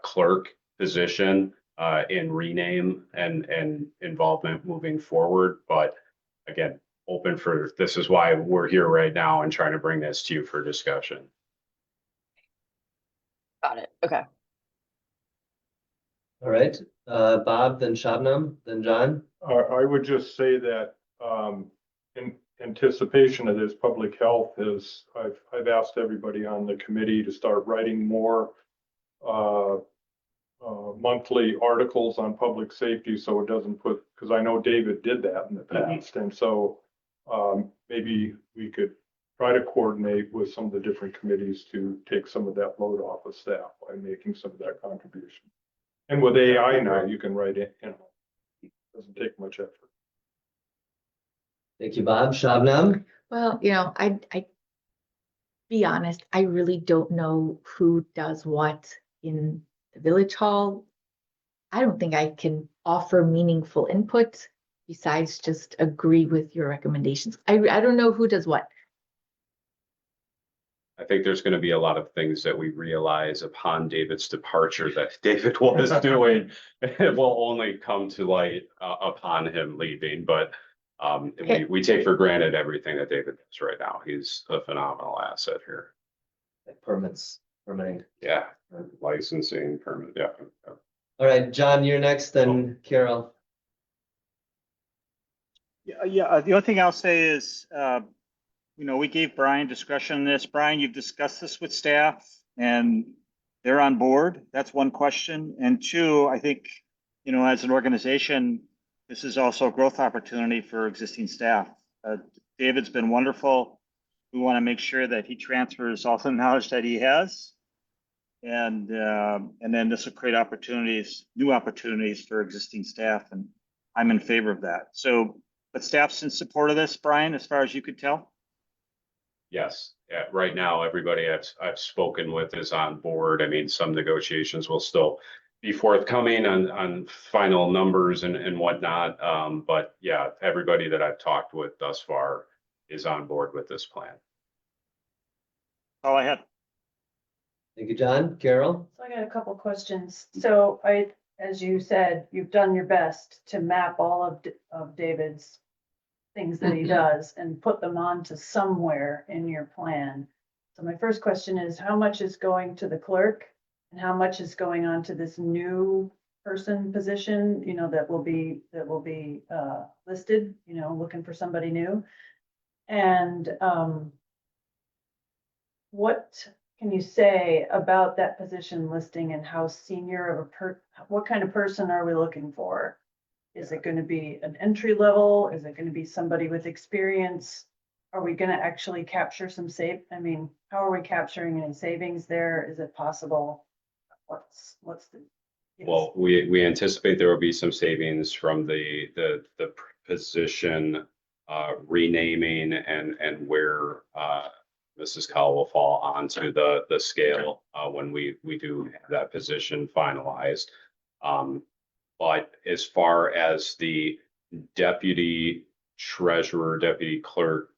clerk position in rename and involvement moving forward. But again, open for, this is why we're here right now and trying to bring this to you for discussion. Got it. Okay. All right, Bob, then Shabnam, then John. I would just say that, in anticipation of this, public health is, I've asked everybody on the committee to start writing more monthly articles on public safety, so it doesn't put, because I know David did that in the past, and so maybe we could try to coordinate with some of the different committees to take some of that load off of staff by making some of that contribution. And with AI now, you can write it, doesn't take much effort. Thank you, Bob. Shabnam? Well, I be honest, I really don't know who does what in the village hall. I don't think I can offer meaningful input besides just agree with your recommendations. I don't know who does what. I think there's going to be a lot of things that we realize upon David's departure that David was doing. It will only come to light upon him leaving, but we take for granted everything that David does right now. He's a phenomenal asset here. Permits, permitting. Yeah, licensing, permit, yeah. All right, John, you're next, then Carol. Yeah, the only thing I'll say is, we gave Brian discretion on this. Brian, you've discussed this with staff and they're on board. That's one question. And two, I think, as an organization, this is also a growth opportunity for existing staff. David's been wonderful. We want to make sure that he transfers all the knowledge that he has. And then this will create new opportunities for existing staff. And I'm in favor of that. So, but staff's in support of this, Brian, as far as you could tell? Yes, yeah, right now, everybody I've spoken with is on board. I mean, some negotiations will still be forthcoming on final numbers and whatnot. But yeah, everybody that I've talked with thus far is on board with this plan. All I had. Thank you, John. Carol? So I got a couple questions. So as you said, you've done your best to map all of David's things that he does and put them onto somewhere in your plan. So my first question is, how much is going to the clerk and how much is going on to this new person position, that will be listed, looking for somebody new? And what can you say about that position listing and how senior of what kind of person are we looking for? Is it gonna be an entry level? Is it gonna be somebody with experience? Are we gonna actually capture some I mean, how are we capturing any savings there? Is it possible? What's the? Well, we anticipate there will be some savings from the position renaming and where Mrs. Cowell will fall onto the scale when we do have that position finalized. But as far as the deputy treasurer, deputy clerk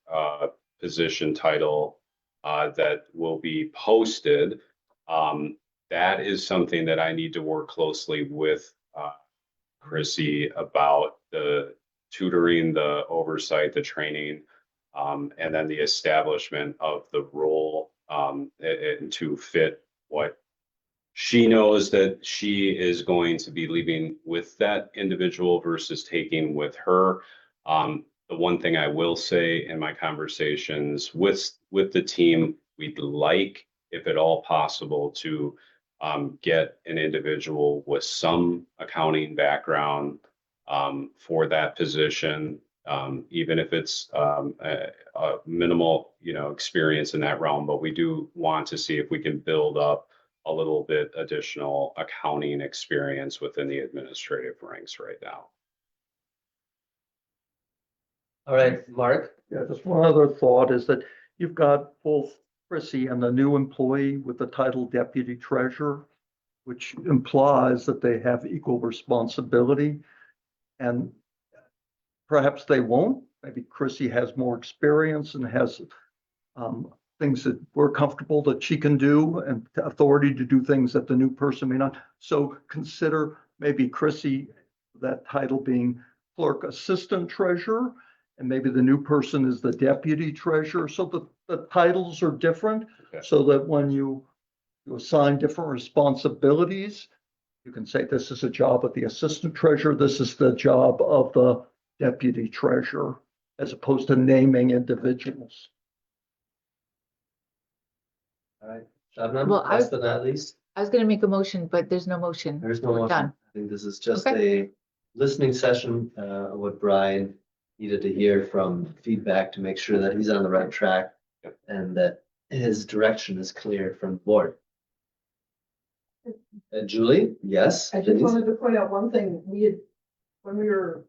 position title that will be posted, that is something that I need to work closely with Chrissy about the tutoring, the oversight, the training, and then the establishment of the role and to fit what she knows that she is going to be leaving with that individual versus taking with her. The one thing I will say in my conversations with the team, we'd like, if at all possible, to get an individual with some accounting background for that position, even if it's a minimal, experience in that realm. But we do want to see if we can build up a little bit additional accounting experience within the administrative ranks right now. All right, Mark. Yeah, just one other thought is that you've got both Chrissy and the new employee with the title deputy treasurer, which implies that they have equal responsibility. And perhaps they won't. Maybe Chrissy has more experience and has things that we're comfortable that she can do and authority to do things that the new person may not. So consider maybe Chrissy, that title being clerk assistant treasurer, and maybe the new person is the deputy treasurer. So the titles are different, so that when you assign different responsibilities, you can say this is a job of the assistant treasurer, this is the job of the deputy treasurer, as opposed to naming individuals. All right, Shabnam, Well, last but not least. I was gonna make a motion, but there's no motion. There's no We're motion. done. I think this is just a listening session, what Brian needed to hear from feedback to make sure that he's on the right track and that his direction is clear from the board. Julie, yes, I just please. wanted to point out one thing. When we were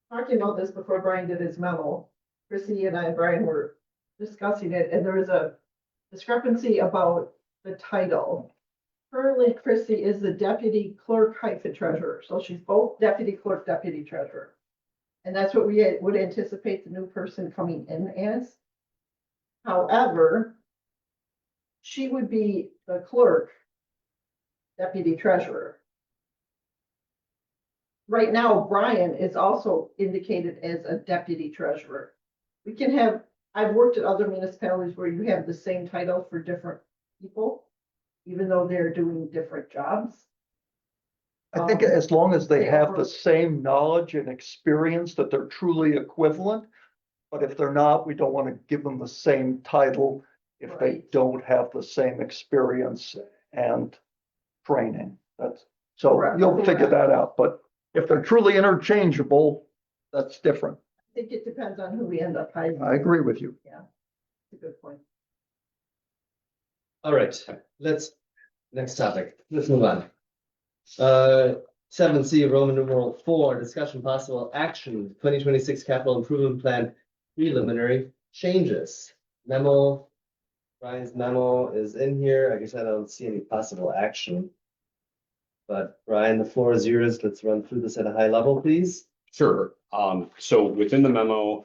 talking about this before Brian did his memo, Chrissy and I and Brian were discussing it, and there was a discrepancy about the title. Currently, Chrissy is the deputy clerk hyphen treasurer, so she's both deputy clerk, deputy treasurer. And that's what we would anticipate the new person coming in as. However, she would be the clerk, deputy treasurer. Right now, Brian is also indicated as a deputy treasurer. We can have, I've worked at other municipalities where you have the same title for different people, even though they're doing different jobs. I think as long as they have the same knowledge and experience, that they're truly equivalent. But if they're not, we don't want to give them the same title if they don't have the same experience and training. So you'll figure that out. But if they're truly interchangeable, that's different. I think it depends on who we end up hiring. I agree with you. Yeah, it's a good point. All right, next topic, let's move on. 7C, Roman numeral 4, discussion possible action, 2026 capital improvement plan, preliminary changes. Memo, Brian's memo is in here. I guess I don't see any possible action. But Brian, the floor is yours. Let's run through this at a high level, please. Sure. So within the memo,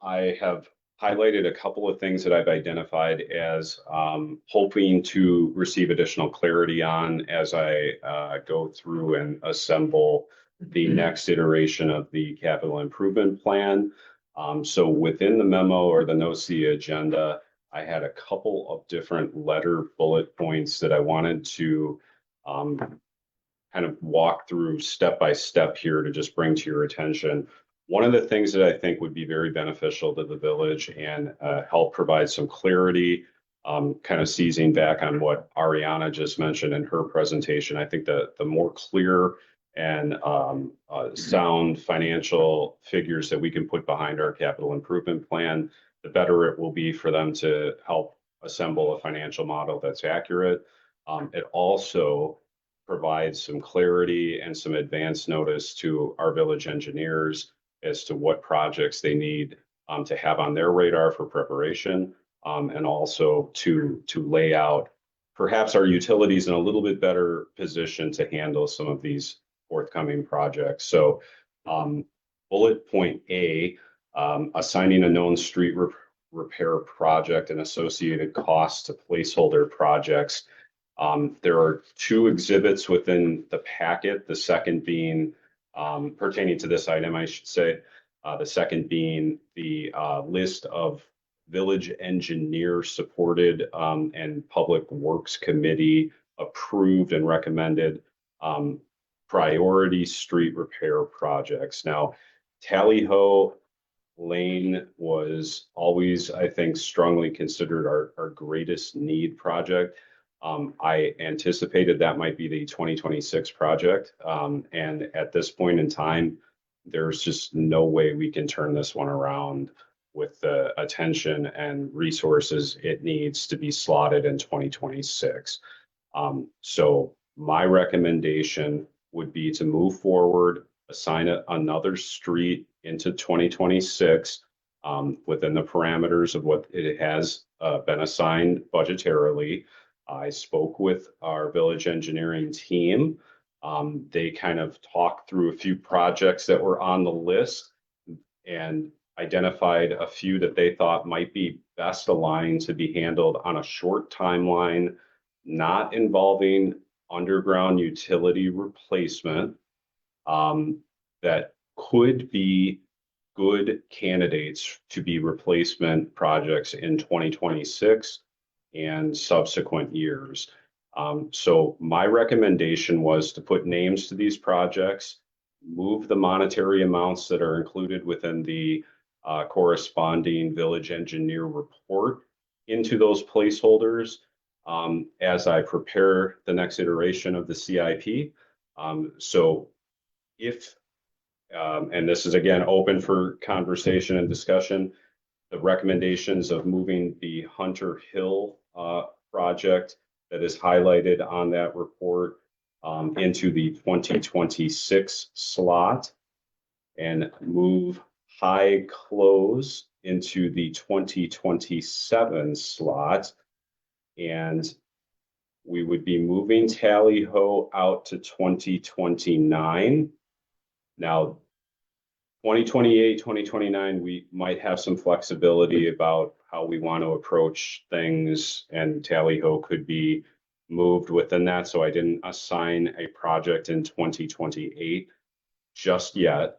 I have highlighted a couple of things that I've identified as hoping to receive additional clarity on as I go through and assemble the next iteration of the capital improvement plan. So within the memo or the no-see agenda, I had a couple of different letter bullet points that I wanted to kind of walk through step by step here to just bring to your attention. One of the things that I think would be very beneficial to the village and help provide some clarity, kind of seizing back on what Ariana just mentioned in her presentation. I think that the more clear and sound financial figures that we can put behind our capital improvement plan, the better it will be for them to help assemble a financial model that's accurate. It also provides some clarity and some advance notice to our village engineers as to what projects they need to have on their radar for preparation, and also to lay out perhaps our utilities in a little bit better position to handle some of these forthcoming projects. So bullet point A, assigning a known street repair project and associated costs to placeholder projects. There are two exhibits within the packet, the second being pertaining to this item, I should say. The second being the list of village engineer supported and public works committee approved and recommended priority street repair projects. Now, Tally Ho Lane was always, I think, strongly considered our greatest need project. I anticipated that might be the 2026 project. And at this point in time, there's just no way we can turn this one around with the attention and resources it needs to be slotted in 2026. So my recommendation would be to move forward, assign another street into 2026 within the parameters of what it has been assigned budgetarily. I spoke with our village engineering team. They kind of talked through a few projects that were on the list and identified a few that they thought might be best aligned to be handled on a short timeline, not involving underground utility replacement, that could be good candidates to be replacement projects in 2026 and subsequent years. So my recommendation was to put names to these projects, move the monetary amounts that are included within the corresponding village engineer report into those placeholders as I prepare the next iteration of the CIP. So if, and this is again open for conversation and discussion, the recommendations of moving the Hunter Hill project that is highlighted on that report into the 2026 slot and move High Close into the 2027 slot. And we would be moving Tally Ho out to 2029. Now, 2028, 2029, we might have some flexibility about how we want to approach things, and Tally Ho could be moved within that. So I didn't assign a project in 2028 just yet.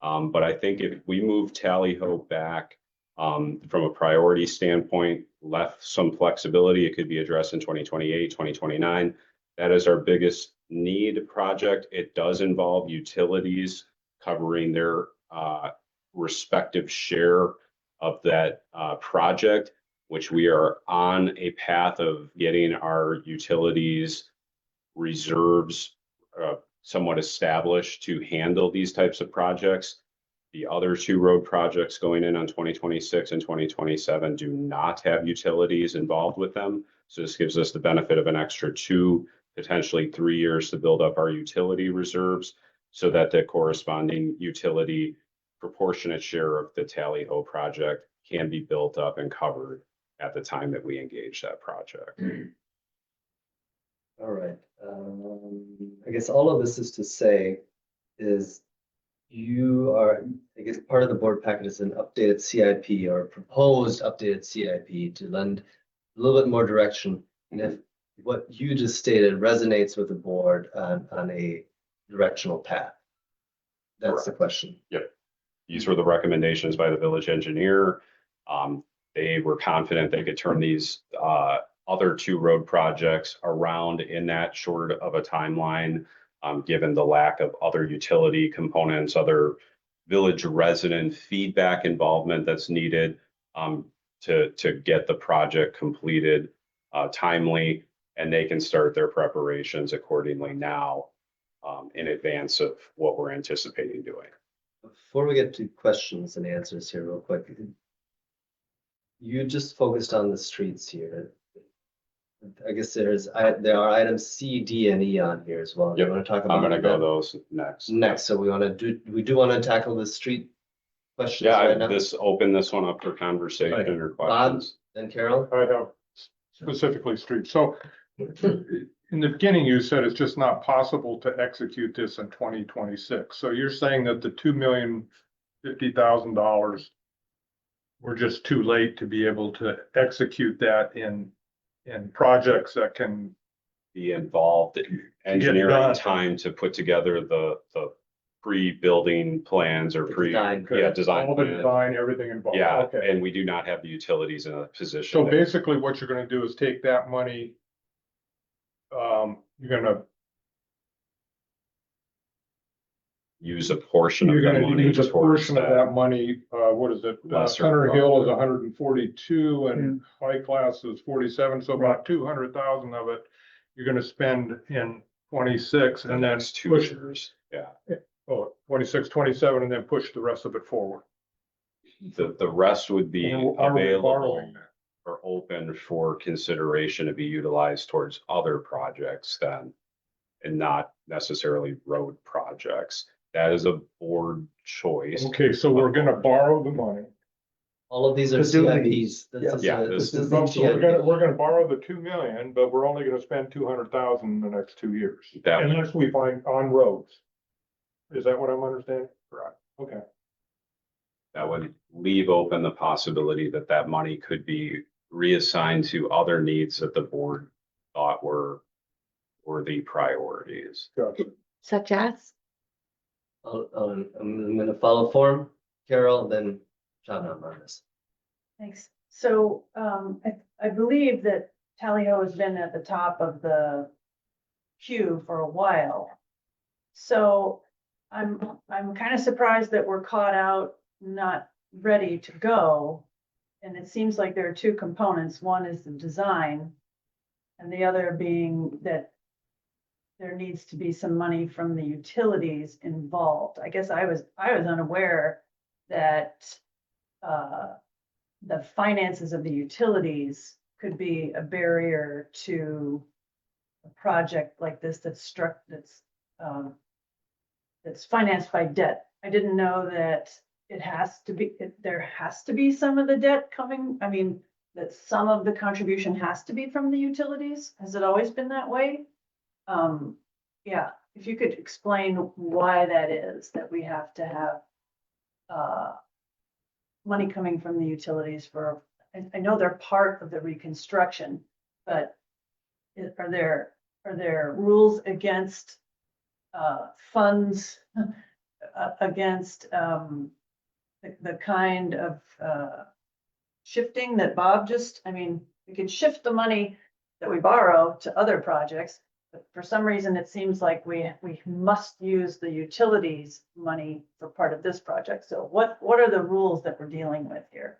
But I think if we move Tally Ho back from a priority standpoint, left some flexibility, it could be addressed in 2028, 2029. That is our biggest need project. It does involve utilities covering their respective share of that project, which we are on a path of getting our utilities reserves somewhat established to handle these types of projects. The other two road projects going in on 2026 and 2027 do not have utilities involved with them. So this gives us the benefit of an extra 2, potentially 3 years to build up our utility reserves so that the corresponding utility proportionate share of the Tally Ho project can be built up and covered at the time that we engage that project. All right. I guess all of this is to say is you are, I guess part of the board packet is an updated CIP or proposed updated CIP to lend a little bit more direction. And if what you just stated resonates with the board on a directional path, that's the question. Yep. These were the recommendations by the village engineer. They were confident they could turn these other 2 road projects around in that short of a timeline, given the lack of other utility components, other village resident feedback involvement that's needed to get the project completed timely, and they can start their preparations accordingly now. in advance of what we're anticipating doing. Before we get to questions and answers here real quick, you just focused on the streets here. I guess there are items C, D, and E on here as well. You Yep. want to talk about I'm gonna go that those next. next? So we do want to tackle the street questions Yeah, right now. open this one up for conversation or Bob questions. and Carol? I have specifically streets. So in the beginning, you said it's just not possible to execute this in 2026. So you're saying that the $2,050,000 we're just too late to be able to execute that in projects that can Be involved in engineering done. time to put together the pre-building plans or design all the plan. design, everything involved. Yeah, Okay. and we do not have the utilities in a position. So to basically what you're gonna do is take that money, you're gonna use a portion of You're the gonna money use a towards portion of that. that money, what is it? Lesser Hunter Hill is project. 142 and high class is 47, so about 200,000 of it you're gonna spend in 26 and then Next 2 push, years. Yeah. 26, 27, and then push the rest of it forward. The rest would be Are we available borrowing that? or open for consideration to be utilized towards other projects then, and not necessarily road projects. That is a board choice. Okay, so we're gonna borrow the money. All of these are To do CIPs. these. This is Yeah, a- this this is So the we're CIP. gonna borrow the 2 million, but we're only gonna spend 200,000 in the next 2 years. That- Unless we find on roads. Is that what I'm understanding? Correct. Okay. That would leave open the possibility that that money could be reassigned to other needs that the board thought were the priorities. Gotcha. Such as? I'm gonna follow form, Carol, then John on this. Thanks. So, I believe that Tally Ho has been at the top of the queue for a while. So I'm kind of surprised that we're caught out, not ready to go. And it seems like there are two components. One is the design, and the other being that there needs to be some money from the utilities involved. I guess I was unaware that the finances of the utilities could be a barrier to a project like this that's financed by debt. I didn't know that there has to be some of the debt coming. I mean, that some of the contribution has to be from the utilities. Has it always been that way? Yeah, if you could explain why that is, that we have to have money coming from the utilities for, I know they're part of the reconstruction, but are there rules against funds against the kind of shifting that Bob I mean, we can shift the money that we borrow to other projects, but for some reason, it seems like we must use the utilities money for part of this project. So what are the rules that we're dealing with here?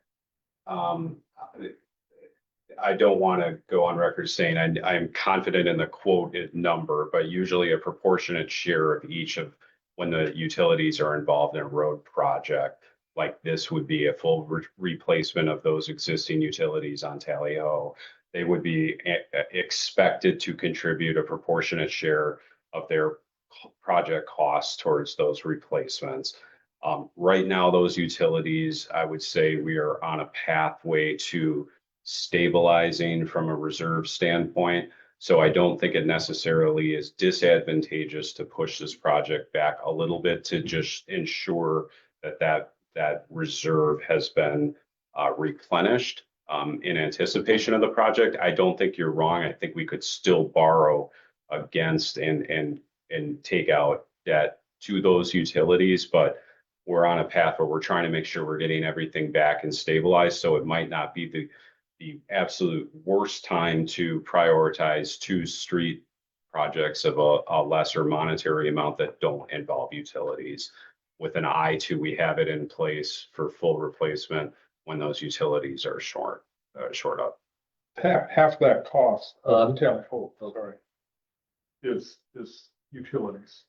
I don't want to go on record saying I'm confident in the quoted number, but usually a proportionate share of each of when the utilities are involved in a road project. Like this would be a full replacement of those existing utilities on Tally Ho. They would be expected to contribute a proportionate share of their project costs towards those replacements. Right now, those utilities, I would say we are on a pathway to stabilizing from a reserve standpoint. So I don't think it necessarily is disadvantageous to push this project back a little bit to just ensure that reserve has been replenished in anticipation of the project. I don't think you're wrong. I think we could still borrow against and take out debt to those utilities, but we're on a path where we're trying to make sure we're getting everything back and stabilized. So it might not be the absolute worst time to prioritize 2 street projects of a lesser monetary amount that don't involve utilities, with an eye to we have it in place for full replacement when those utilities are short up. Half that cost of Tally Ho, sorry, is utilities.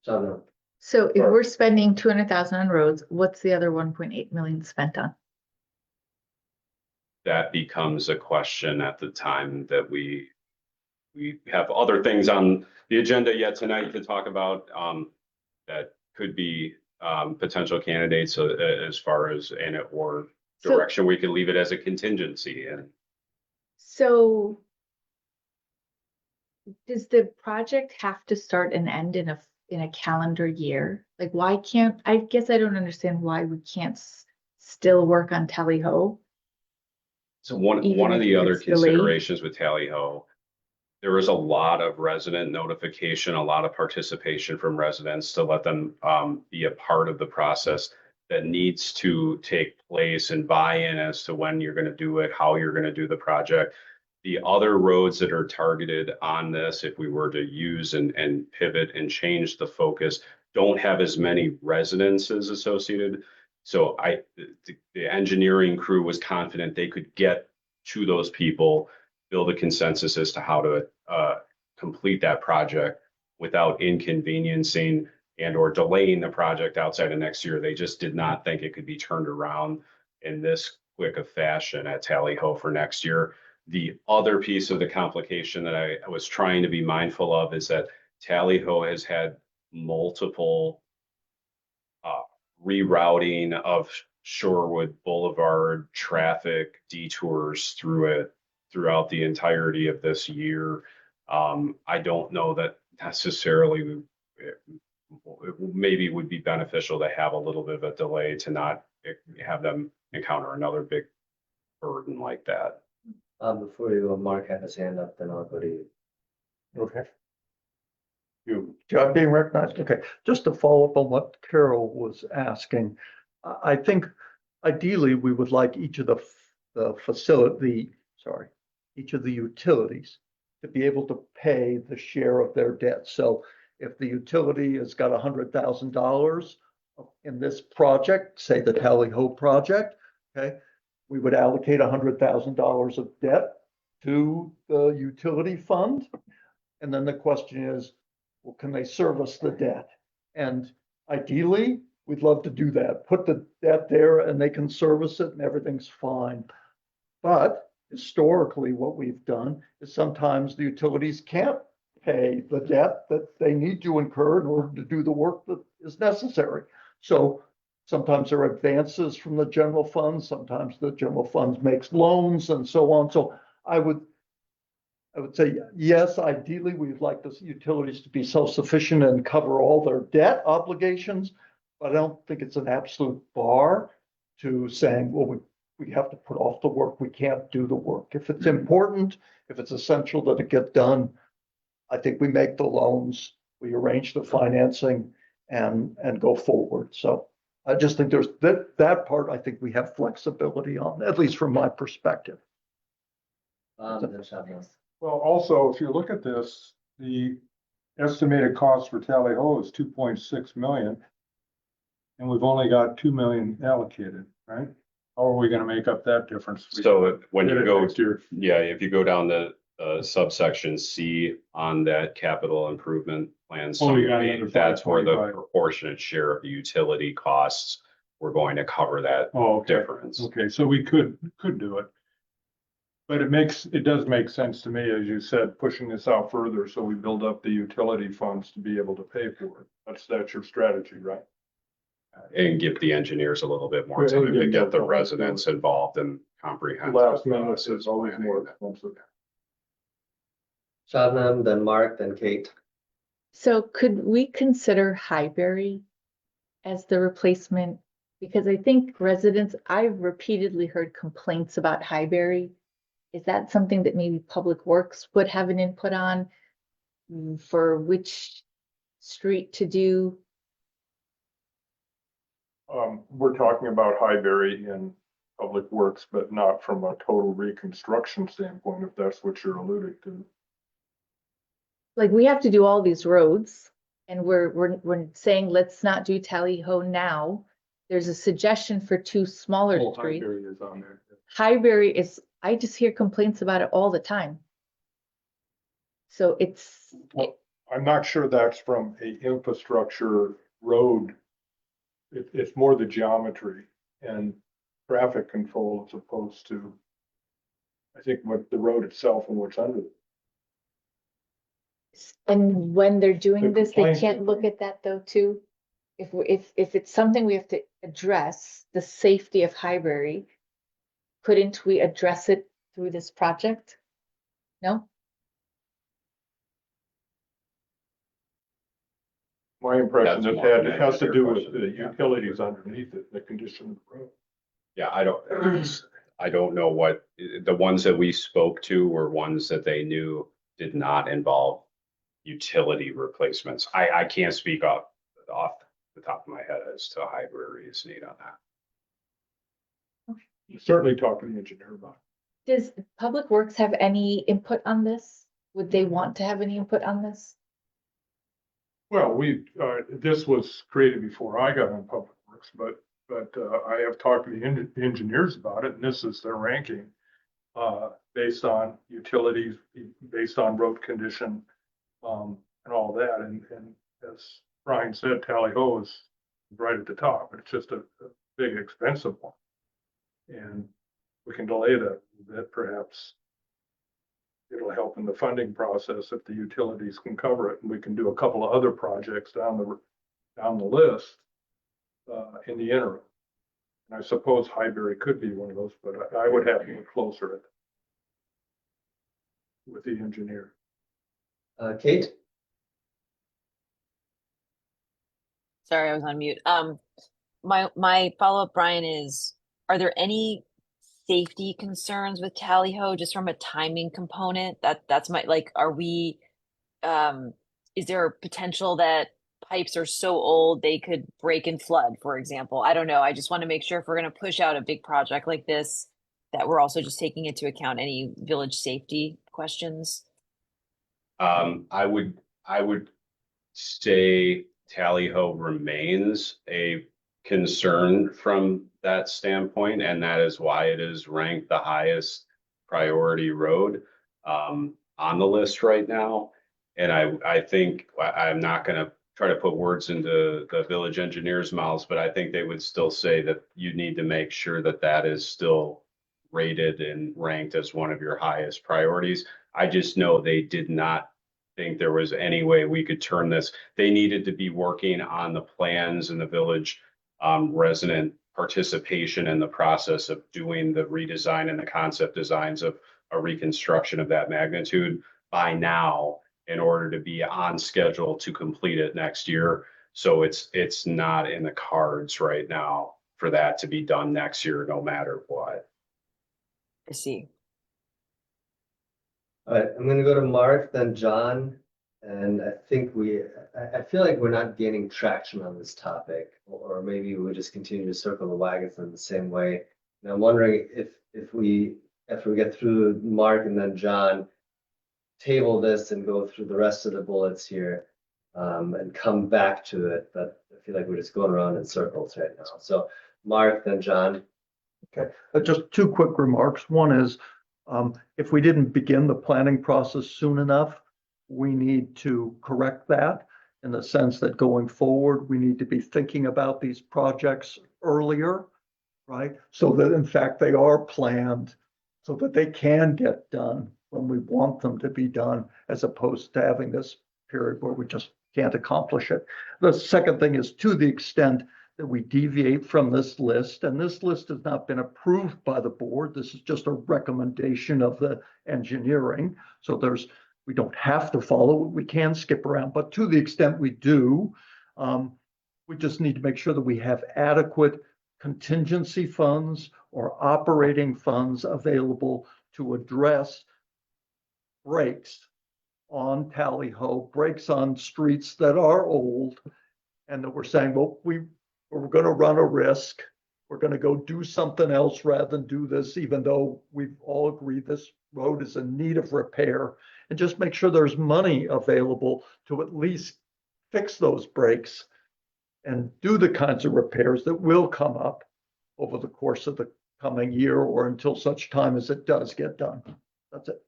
Shabnam. So if we're spending 200,000 on roads, what's the other 1.8 million spent on? That becomes a question at the time that we have other things on the agenda yet tonight to talk about, that could be, potential candidates, as far as, or So- direction, we could leave it as a contingency. And So does the project have to start and end in a calendar year? Like, why can't, I guess I don't understand why we can't still work on Tally Ho. so one Even of if the other it's delayed? considerations with Tally Ho, there was a lot of resident notification, a lot of participation from residents to let them, be a part of the process that needs to take place, and buy-in as to when you're going to do it, how you're going to do the project. The other roads that are targeted on this, if we were to use and pivot and change the focus, don't have as many residences associated. So the engineering crew was confident they could get to those people, build a consensus as to how to complete that project without inconveniencing and or delaying the project outside of next year. They just did not think it could be turned around in this quick a fashion at Tally Ho for next year. The other piece of the complication that I was trying to be mindful of is that Tally Ho has had multiple rerouting of Shorewood Boulevard traffic detours through it throughout the entirety of this year. I don't know that necessarily it maybe would be beneficial to have a little bit of a delay to not have them encounter another big burden like that. Before you go, Mark had his hand up, then I'll go to you. Okay. John being recognized. Okay, just to follow up on what Carol was asking. I think ideally we would like each of each of the utilities to be able to pay the share of their debt. So if the utility has got $100,000 in this project, say the Tally Ho project, okay, we would allocate $100,000 of debt to the utility fund. And then the question is, well, can they service the debt? And ideally, we'd love to do that. Put the debt there and they can service it and everything's fine. But historically, what we've done is sometimes the utilities can't pay the debt that they need to incur in order to do the work that is necessary. So sometimes there are advances from the general fund, sometimes the general funds makes loans and so on. So I would say, yes, ideally, we'd like the utilities to be self-sufficient and cover all their debt obligations, but I don't think it's an absolute bar to saying, well, we have to put off the work, we can't do the work. If it's important, if it's essential that it get done, I think we make the loans, we arrange the financing and go forward. So I just think there's that part, I think we have flexibility on, at least from my perspective. Then Shabnam. Well, also, if you look at this, the estimated cost for Tally Ho is 2.6 million. And we've only got 2 million allocated, right? How are we gonna make up that difference? So when you go, Next year. yeah, if you go down the subsection C on that capital improvement plan Oh, you got summary, another that's where the 525. proportionate share of the utility costs, we're going to cover that Oh, okay. difference. Okay, so we could do it. But it does make sense to me, as you said, pushing this out further, so we build up the utility funds to be able to pay for it. That's your strategy, right? And give the engineers a little bit more Well, time to yeah, get the yeah. residents involved and comprehensive. Last minute is process always planning. more expensive. Shabnam, then Mark, then Kate. So could we consider Highbury as the replacement? Because I think residents, I've repeatedly heard complaints about Highbury. Is that something that maybe Public Works would have an input on for which street to do? We're talking about Highbury in Public Works, but not from a total reconstruction standpoint, if that's what you're alluding to. Like, we have to do all these roads and we're saying, let's not do Tally Ho now. There's a suggestion for two smaller Oh, streets. Highbury is on there. Highbury is, I just hear complaints about it all the time. So it's, Well, I'm not sure that's from a infrastructure road. It's more the geometry and traffic control as opposed to, I think, what the road itself and what's under it. And when they're doing The this, they complaint- can't look at that though too. If it's something we have to address, the safety of Highbury, couldn't we address it through this project? No? My impression That's is more that it has to your do with question. the utilities underneath it, the condition of the road. Yeah, I don't know what, the ones that we spoke to were ones that they knew did not involve utility replacements. I can't speak off the top of my head as to Highbury's need on that. Certainly talk to the engineer about it. Does Public Works have any input on this? Would they want to have any input on this? Well, this was created before I got on Public Works, but I have talked to the engineers about it, and this is their ranking based on utilities, based on road condition, and all that. And as Brian said, Tally Ho is right at the top. It's just a big, expensive one. And we can delay that a bit, perhaps. It'll help in the funding process if the utilities can cover it, and we can do a couple of other projects down the list in the interim. And I suppose Highbury could be one of those, but I would have to look closer at with the engineer. Kate? Sorry, I was on mute. My follow-up, Brian, is, are there any safety concerns with Tally Ho just from a timing component? That's my, like, are we, is there a potential that pipes are so old they could break and flood, for example? I don't know. I just want to make sure if we're going to push out a big project like this, that we're also just taking into account any village safety questions. I would say Tally Ho remains a concern from that standpoint, and that is why it is ranked the highest priority road on the list right now. And I think I'm not going to try to put words into the village engineers' mouths, but I think they would still say that you need to make sure that that is still rated and ranked as one of your highest priorities. I just know they did not think there was any way we could turn this. They needed to be working on the plans and the village resident participation in the process of doing the redesign and the concept designs of a reconstruction of that magnitude by now in order to be on schedule to complete it next year. So it's not in the cards right now for that to be done next year, no matter what. I see. All right, I'm gonna go to Mark, then John, and I think I feel like we're not gaining traction on this topic, or maybe we just continue to circle the wagons in the same way. And I'm wondering if we, after we get through Mark and then John, table this and go through the rest of the bullets here, and come back to it, but I feel like we're just going around in circles right now. So Mark, then John. Okay, just two quick remarks. One is, if we didn't begin the planning process soon enough, we need to correct that in the sense that going forward, we need to be thinking about these projects earlier, right? So that in fact they are planned so that they can get done when we want them to be done, as opposed to having this period where we just can't accomplish it. The second thing is, to the extent that we deviate from this list, and this list has not been approved by the board. This is just a recommendation of the engineering. So we don't have to follow it. We can skip around, but to the extent we do, we just need to make sure that we have adequate contingency funds or operating funds available to address breaks on Tally Ho, breaks on streets that are old, and that we're saying, well, we're going to run a risk. We're going to go do something else rather than do this, even though we've all agreed this road is in need of repair, and just make sure there's money available to at least fix those breaks and do the kinds of repairs that will come up over the course of the coming year or until such time as it does get done. That's it.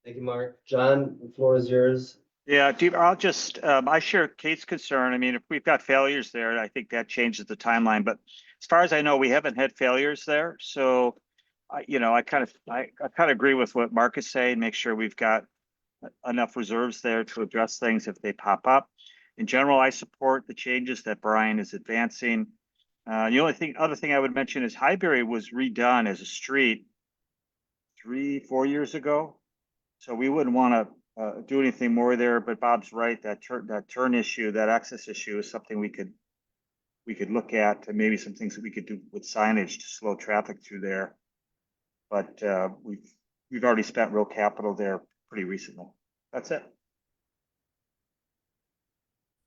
Thank you, Mark. John, the floor is yours. Yeah, I'll just, I share Kate's concern. I mean, if we've got failures there, I think that changes the timeline, but as far as I know, we haven't had failures there. So, I kind of agree with what Mark is saying, make sure we've got enough reserves there to address things if they pop up. In general, I support the changes that Brian is advancing. The other thing I would mention is Highbury was redone as a street 3, 4 years ago. So we wouldn't want to do anything more there, but Bob's right, that turn issue, that access issue is something we could look at, and maybe some things that we could do with signage to slow traffic through there. But we've already spent real capital there pretty recently. That's it.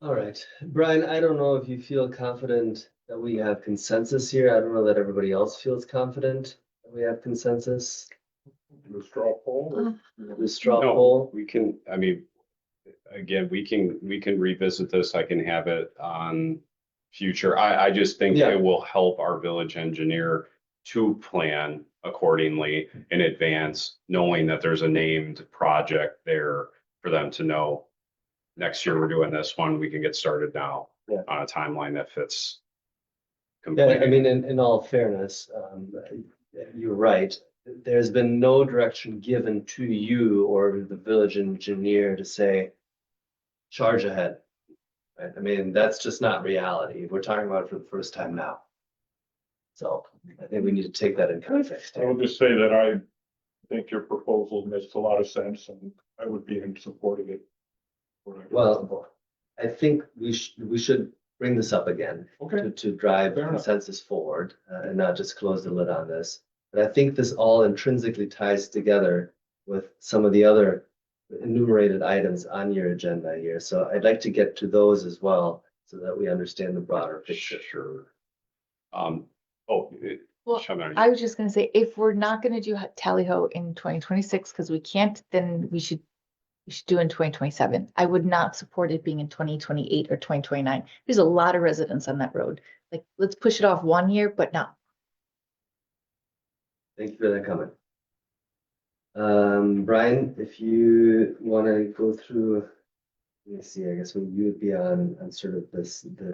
All right, Brian, I don't know if you feel confident that we have consensus here. I don't know that everybody else feels confident that we have consensus. The straw poll. The straw No, poll. we can, I mean, again, we can revisit this. I can have it on future. I just think Yeah. it will help our village engineer to plan accordingly in advance, knowing that there's a named project there for them to know. Next year, we're doing this one. We can get started now Yeah. on a timeline that fits. Yeah, I completely. mean, in all fairness, you're right. There's been no direction given to you or the village engineer to say, charge ahead. Right? I mean, that's just not reality. We're talking about it for the first time now. So I think we need to take that in context. I will just say that I think your proposal makes a lot of sense and I would be in support of it. Well, I think we should bring this up again Okay. to drive Fair enough. consensus forward and not just close the lid on this. But I think this all intrinsically ties together with some of the other enumerated items on your agenda here. So I'd like to get to those as well so that we understand the broader picture. Sure. Well, Shannon, I was just gonna say, if we're not gonna do tally ho in 2026, because we can't, then we should do in 2027. I would not support it being in 2028 or 2029. There's a lot of residents on that road. Like, let's push it off 1 year, but not. Thank you for that comment. Brian, if you want to go through, let me see, I guess you would be on sort of the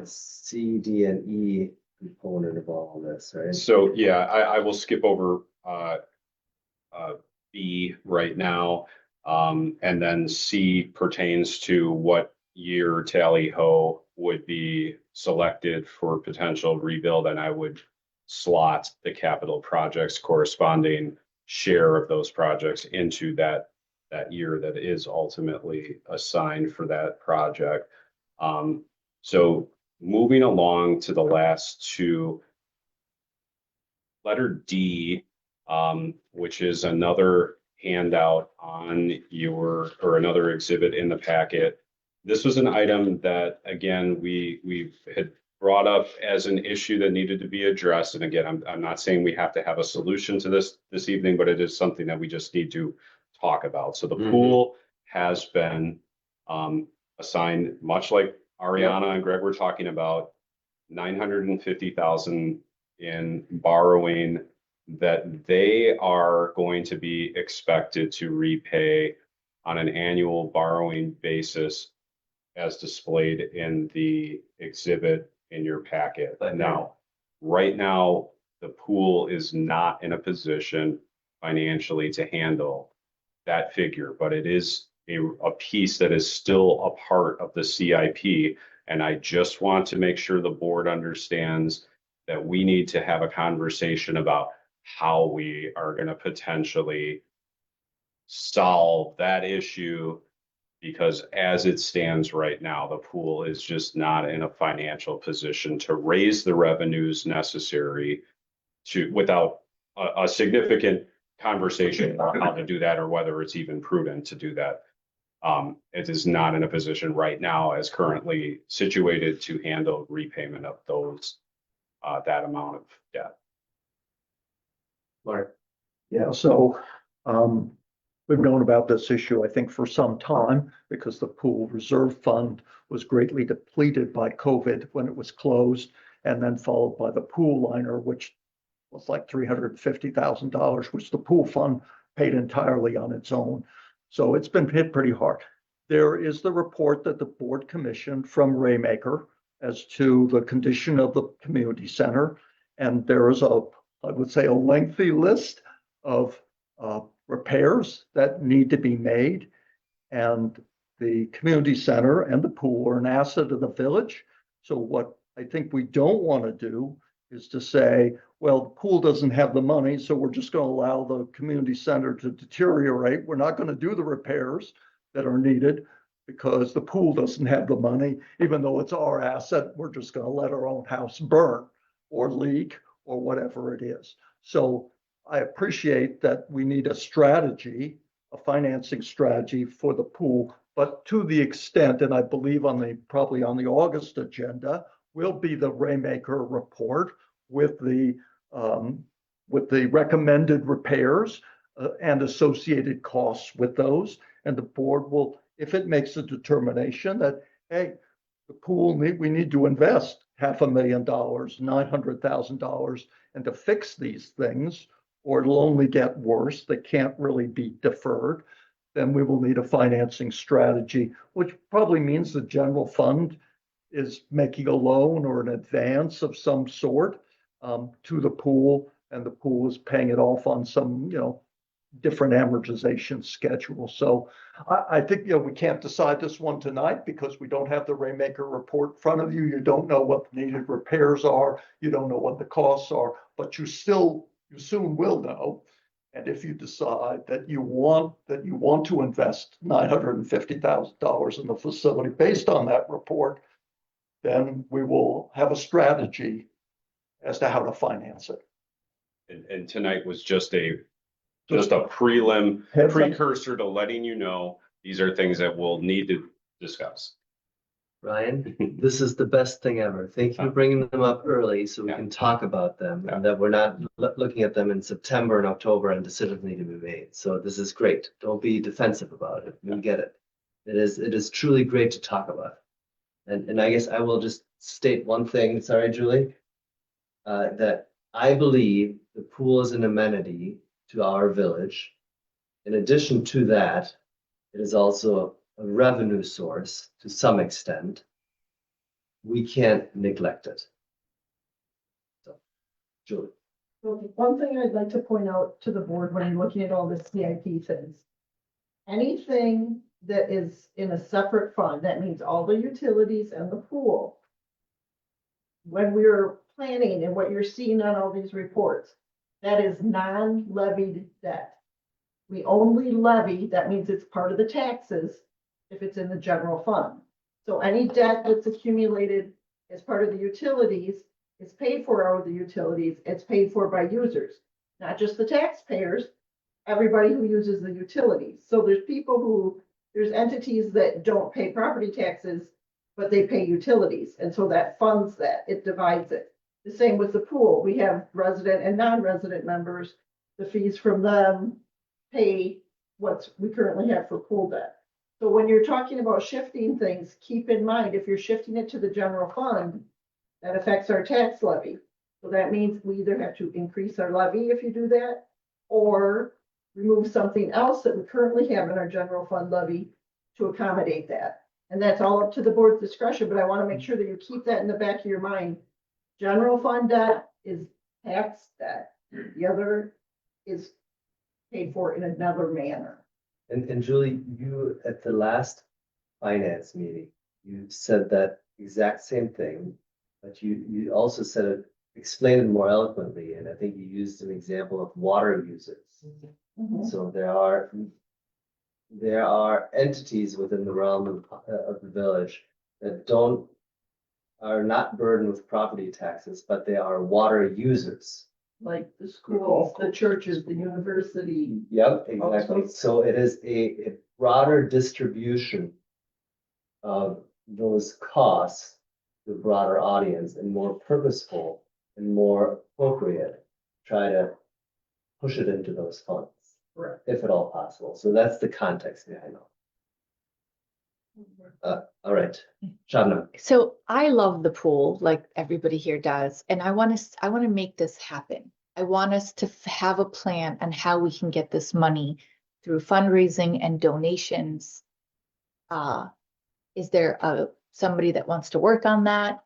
C, D, and E component of all of this, right? So yeah, I will skip over B right now. And then C pertains to what year tally ho would be selected for potential rebuild, and I would slot the capital projects corresponding share of those projects into that year that is ultimately assigned for that project. So moving along to the last two, letter D, which is another handout on your, or another exhibit in the packet. This was an item that, again, we had brought up as an issue that needed to be addressed. And again, I'm not saying we have to have a solution to this evening, but it is something that we just need to talk about. So the pool has been assigned, much like Ariana and Greg were talking about, $950,000 in borrowing that they are going to be expected to repay on an annual borrowing basis as displayed in the exhibit in your packet. Now, right now, the pool is not in a position financially to handle that figure, but it is a piece that is still a part of the CIP. And I just want to make sure the board understands that we need to have a conversation about how we are going to potentially solve that issue, because as it stands right now, the pool is just not in a financial position to raise the revenues necessary to, without a significant conversation about how to do that or whether it's even prudent to do that. It is not in a position right now as currently situated to handle repayment of those, that amount of debt. Mark. Yeah, so we've known about this issue, I think, for some time because the pool reserve fund was greatly depleted by COVID when it was closed, and then followed by the pool liner, which was like $350,000, which the pool fund paid entirely on its own. So it's been hit pretty hard. there is the report that the board commissioned from Raymaker as to the condition of the community center. And there is I would say, a lengthy list of repairs that need to be made. And the community center and the pool are an asset of the village. So what I think we don't want to do is to say, well, the pool doesn't have the money, so we're just going to allow the community center to deteriorate. We're not going to do the repairs that are needed because the pool doesn't have the money, even though it's our asset. We're just going to let our own house burn or leak or whatever it is. So I appreciate that we need a strategy, a financing strategy for the pool, but to the extent, and I believe probably on the August agenda, will be the Raymaker report with the recommended repairs and associated costs with those. And the board will, if it makes a determination that, hey, the pool we need to invest $500,000, $900,000, and to fix these things, or it'll only get worse. They can't really be deferred. Then we will need a financing strategy, which probably means the general fund is making a loan or an advance of some sort to the pool, and the pool is paying it off on some, different amortization schedule. So I think, we can't decide this one tonight because we don't have the Raymaker report in front of you. You don't know what the needed repairs are. You don't know what the costs are, but you soon will know. And if you decide that you want to invest $950,000 in the facility based on that report, then we will have a strategy as to how to finance it. And tonight was just a precursor to letting you know, these are things that we'll need to discuss. Ryan, this is the best thing ever. Thank you for bringing them up early so we can talk about them and that we're not looking at them in September and October and decisions need to be made. So this is great. Don't be defensive about it. We get it. It is truly great to talk about. And I guess I will just state one thing. Sorry, Julie, that I believe the pool is an amenity to our village. In addition to that, it is also a revenue source to some extent. We can't neglect it. So, Julie. Well, one thing I'd like to point out to the board when you're looking at all the CIP things, anything that is in a separate fund, that means all the utilities and the pool. When we're planning and what you're seeing on all these reports, that is non-levied debt. We only levy, that means it's part of the taxes, if it's in the general fund. So any debt that's accumulated as part of the utilities is paid for out of the utilities. It's paid for by users, not just the taxpayers, everybody who uses the utilities. So there's entities that don't pay property taxes, but they pay utilities. And so that funds that, it divides it. The same with the pool. We have resident and non-resident members. The fees from them pay what we currently have for pool debt. So when you're talking about shifting things, keep in mind, if you're shifting it to the general fund, that affects our tax levy. So that means we either have to increase our levy if you do that, or remove something else that we currently have in our general fund levy to accommodate that. And that's all up to the board's discretion, but I want to make sure that you keep that in the back of your mind. General fund debt is tax debt. The other is paid for in another manner. And Julie, you at the last finance meeting, you said that exact same thing, but you also said it, explained it more eloquently, and I think you used an example of water users. Mm-hmm. So there are entities within the realm of the village that are not burdened with property taxes, but they are water users. Like the schools, the churches, the university. Yep, exactly. So it is a broader distribution of those costs to a broader audience and more purposeful and more appropriate. Try to push it into those funds, Right. if at all possible. So that's the context behind it. All right, Shabnam. So I love the pool, like everybody here does, and I want to make this happen. I want us to have a plan on how we can get this money through fundraising and donations Is there somebody that wants to work on that?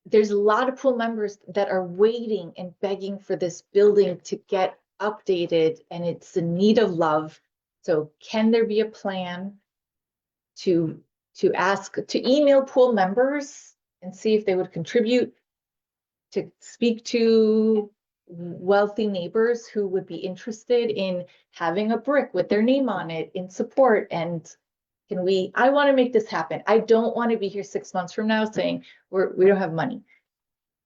There's a lot of pool members that are waiting and begging for this building to get updated, and it's in need of love. So can there be a plan to ask, to email pool members and see if they would contribute, to speak to wealthy neighbors who would be interested in having a brick with their name on it in support? And I want to make this happen. I don't want to be here 6 months from now saying we don't have money.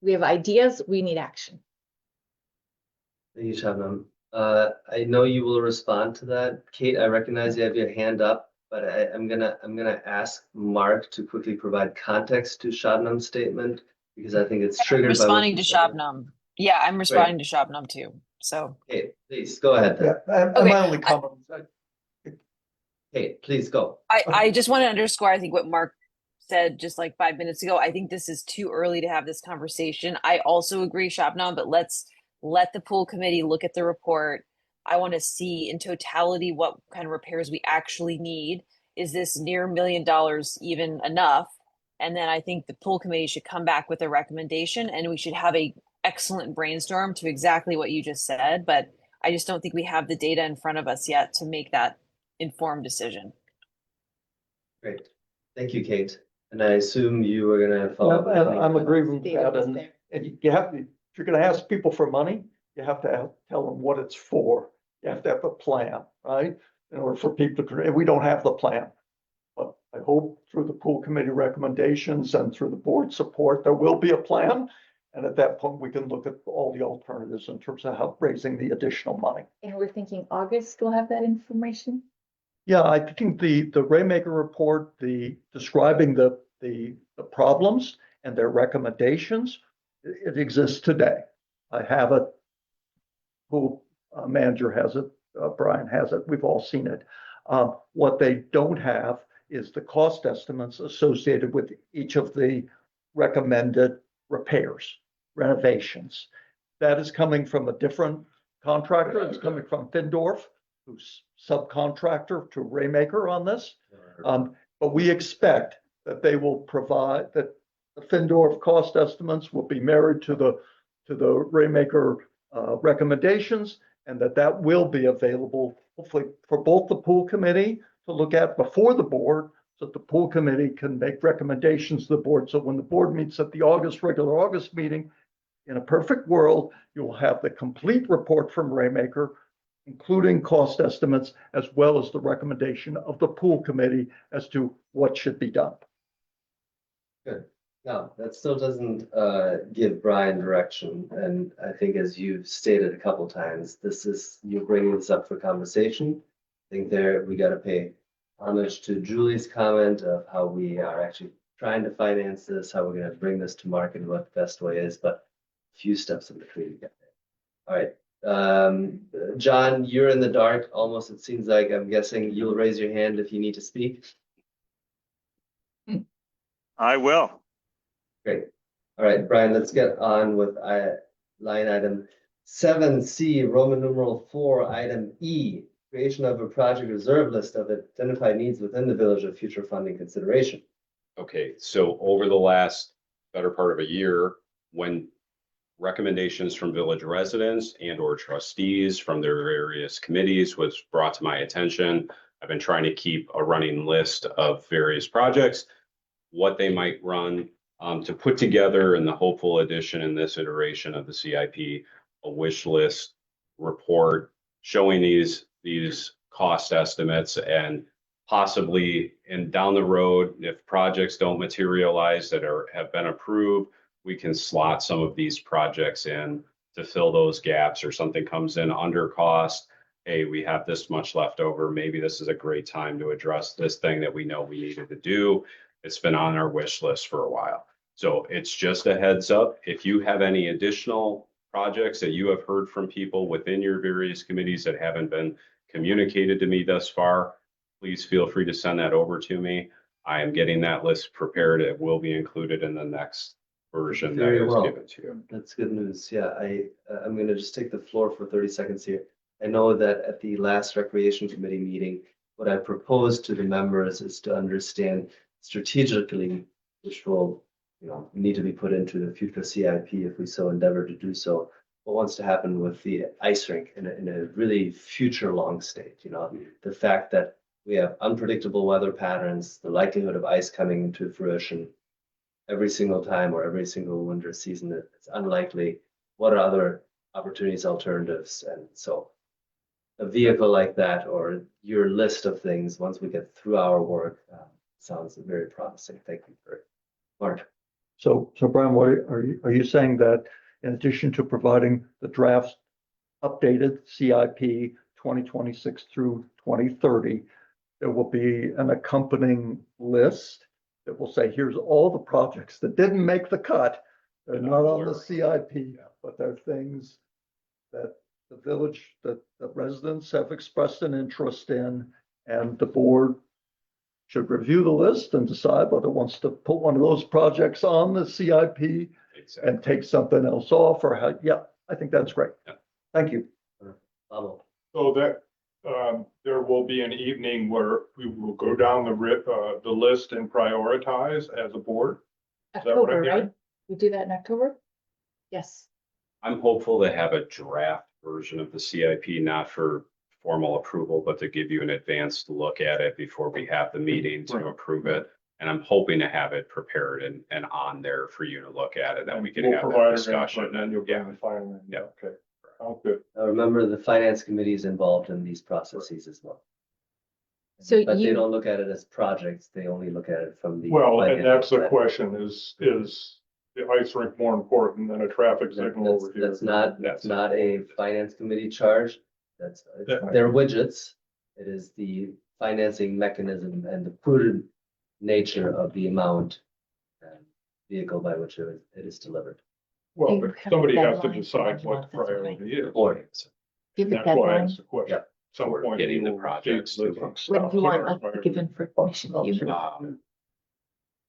We have ideas, we need action. Thank you, Shabnam. I know you will respond to that. Kate, I recognize you have your hand up, but I'm gonna ask Mark to quickly provide context to Shabnam's statement, because I think it's I'm triggered by what responding you to said. Shabnam. Yeah, I'm responding to Shabnam too. So. Kate, please go ahead. Yeah, and Okay, my only comment is Kate, please go. I just want to underscore, I think what Mark said just like 5 minutes ago. I think this is too early to have this conversation. I also agree, Shabnam, but let's let the pool committee look at the report. I want to see in totality what kind of repairs we actually need. Is this near $1 million even enough? And then I think the pool committee should come back with a recommendation, and we should have a excellent brainstorm to exactly what you just said. But I just don't think we have the data in front of us yet to make that informed decision. Great. Thank you, Kate. And I assume you were gonna follow up. And I'm agreeing with that, and you have to, if you're gonna ask people for money, you have to tell them what it's for. You have to have a plan, right? In order for people to, we don't have the plan. But I hope through the pool committee recommendations and through the board support, there will be a plan. And at that point, we can look at all the alternatives in terms of how raising the additional money. And we're thinking August, we'll have that information. Yeah, I think the Raymaker report, describing the problems and their recommendations, it exists today. I have it. Pool manager has it. Brian has it. We've all seen it. What they don't have is the cost estimates associated with each of the recommended repairs, renovations. That is coming from a different contractor. It's coming from Findorf, who's subcontractor to Raymaker on this. But we expect that they will provide, that the Findorf cost estimates will be married to the Raymaker recommendations, and that will be available hopefully for both the pool committee to look at before the board, so that the pool committee can make recommendations to the board. So when the board meets at the regular August meeting, in a perfect world, you'll have the complete report from Raymaker, including cost estimates, as well as the recommendation of the pool committee as to what should be done. Good. No, that still doesn't give Brian direction. And I think, as you've stated a couple times, you're bringing this up for conversation. I think we got to pay homage to Julie's comment of how we are actually trying to finance this, how we're going to bring this to market, and what the best way is, but a few steps in between to get there. All right. John, you're in the dark almost, it seems like. I'm guessing you'll raise your hand if you need to speak. I will. Great. All right, Brian, let's get on with line item 7C, Roman numeral 4, item E, creation of a project reserve list of identified needs within the village of future funding consideration. Okay, so over the last better part of a year, when recommendations from village residents and or trustees from their various committees was brought to my attention, I've been trying to keep a running list of various projects, what they might run, to put together in the hopeful addition in this iteration of the CIP, a wish list report showing these cost estimates, and possibly down the road, if projects don't materialize that have been approved, we can slot some of these projects in to fill those gaps, or something comes in under cost. Hey, we have this much left over. Maybe this is a great time to address this thing that we know we needed to do. It's been on our wish list for a while. So it's just a heads up. If you have any additional projects that you have heard from people within your various committees that haven't been communicated to me thus far, please feel free to send that over to me. I am getting that list prepared. It will be included in the next version that is given to you. That's good news. Yeah, I'm going to just take the floor for 30 seconds here. I know that at the last Recreation Committee meeting, what I propose to the members is to understand strategically which will, need to be put into the future CIP if we so endeavor to do so. What wants to happen with the ice rink in a really future long state, the fact that we have unpredictable weather patterns, the likelihood of ice coming into fruition every single time or every single winter season, it's unlikely. What are other opportunities, alternatives? And so a vehicle like that, or your list of things, once we get through our work, sounds very promising. Thank you for it. Mark. So Brian, what are you saying that in addition to providing the draft updated CIP 2026 through 2030, there will be an accompanying list that will say, here's all the projects that didn't make the cut. They're not on the CIP, but they're things that the village, that the residents have expressed an interest in, and the board should review the list and decide whether it wants to put one of those projects on the CIP and take something else off, or how. Yeah, I think that's great. Thank you. So that there will be an evening where we will go down the list and prioritize as a board. Is that what I'm October, hearing? right? We do that in October? Yes. I'm hopeful to have a draft version of the CIP, not for formal approval, but to give you an advanced look at it before we have the meeting to approve it. And I'm hoping to have it prepared and on there for you to look at it, that we can We'll have provide that our discussion. input, and then you'll bring the final. Yeah. Okay. Sounds good. Remember, the finance committee is involved in these processes as well. So But they don't look at it as projects. They only look at it from the. Well, and financial that's the side. question is the ice rink more important than a traffic signal over here? That's not a finance committee charge. It's their widgets. It is the financing mechanism and the prudent nature of the amount and vehicle by which it is delivered. Well, You but have somebody a has to deadline for decide when you what want the this priority is. Or Give a That's why I deadline. asked the question. Some point. Getting the we'll projects get to- the When do you want us stuff to give information to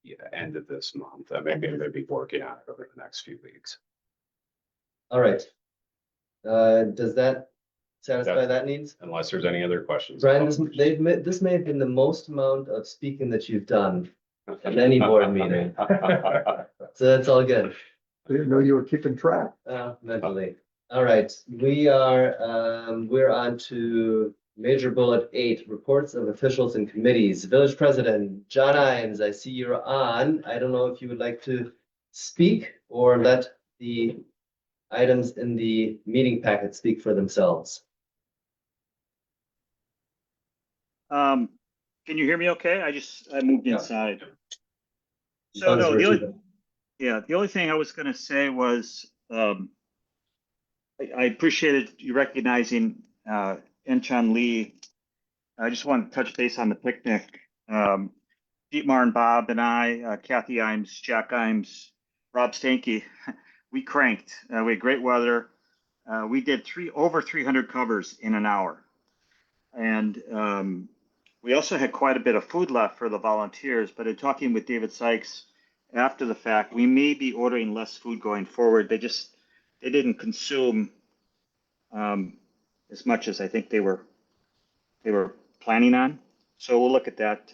you? End of this month. Maybe I'm gonna be working on it over the next few weeks. all right. Does that satisfy that needs? Unless there's any other questions. Brian, this may have been the most amount of speaking that you've done in any board meeting. So that's all good. I didn't know you were keeping track. Mentally. All right, we're on to major bullet 8, reports of officials and committees. Village President John Ines, I see you're on. I don't know if you would like to speak or let the items in the meeting packet speak for themselves. Can you hear me okay? I moved inside. So no, the only thing I was gonna say was, I appreciated you recognizing, Enchan Lee. I just want to touch base on the picnic. Dietmar and Bob and I, Kathy Imes, Jack Imes, Rob Stanky, we cranked. We had great weather. We did over 300 covers in an hour. And we also had quite a bit of food left for the volunteers, but in talking with David Sykes after the fact, we may be ordering less food going forward. They didn't consume as much as I think they were planning on. So we'll look at that.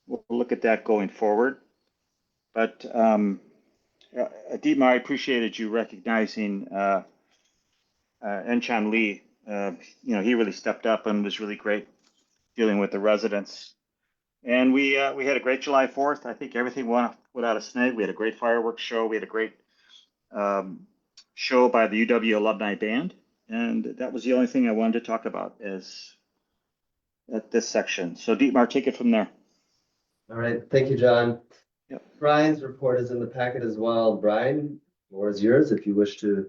We'll look at that going forward. But Dietmar, I appreciated you recognizing Enchan Lee. He really stepped up and was really great dealing with the residents. And we had a great July 4th. I think everything went without a snag. We had a great fireworks show. We had a great show by the UW Alumni Band. And that was the only thing I wanted to talk about at this section. So Dietmar, take it from there. All right, thank you, John. Yep. Brian's report is in the packet as well. Brian, the floor is yours if you wish to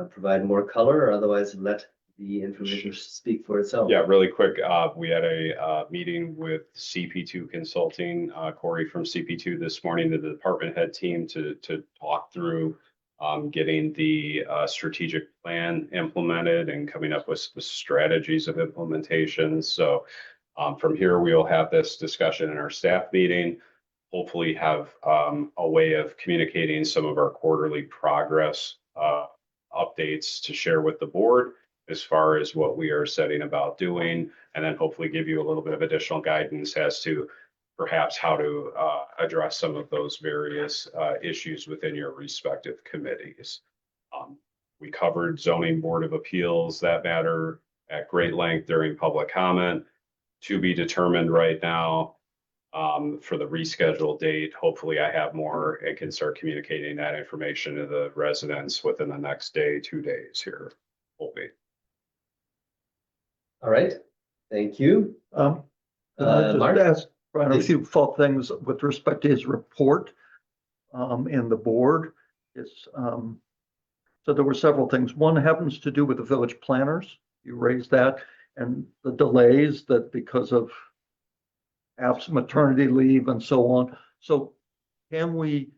provide more color, or otherwise let the information speak for itself. Yeah, really quick. We had a meeting with CP2 Consulting, Corey from CP2 this morning, the department head team to talk through getting the strategic plan implemented and coming up with strategies of implementation. So from here, we'll have this discussion in our staff meeting, hopefully have a way of communicating some of our quarterly progress updates to share with the board, as far as what we are setting about doing, and then hopefully give you a little bit of additional guidance as to perhaps how to address some of those various issues within your respective committees. We covered zoning board of appeals, that matter at great length during public comment, to be determined right now. For the rescheduled date, hopefully I have more and can start communicating that information to the residents within the next day, 2 days here, hopefully. All right, thank you. Can I just Mark? ask Brian a Please. few things with respect to his report in the board? It's so there were several things. One happens to do with the village planners. You raised that, and the delays that because of absent maternity leave and so on. So can we,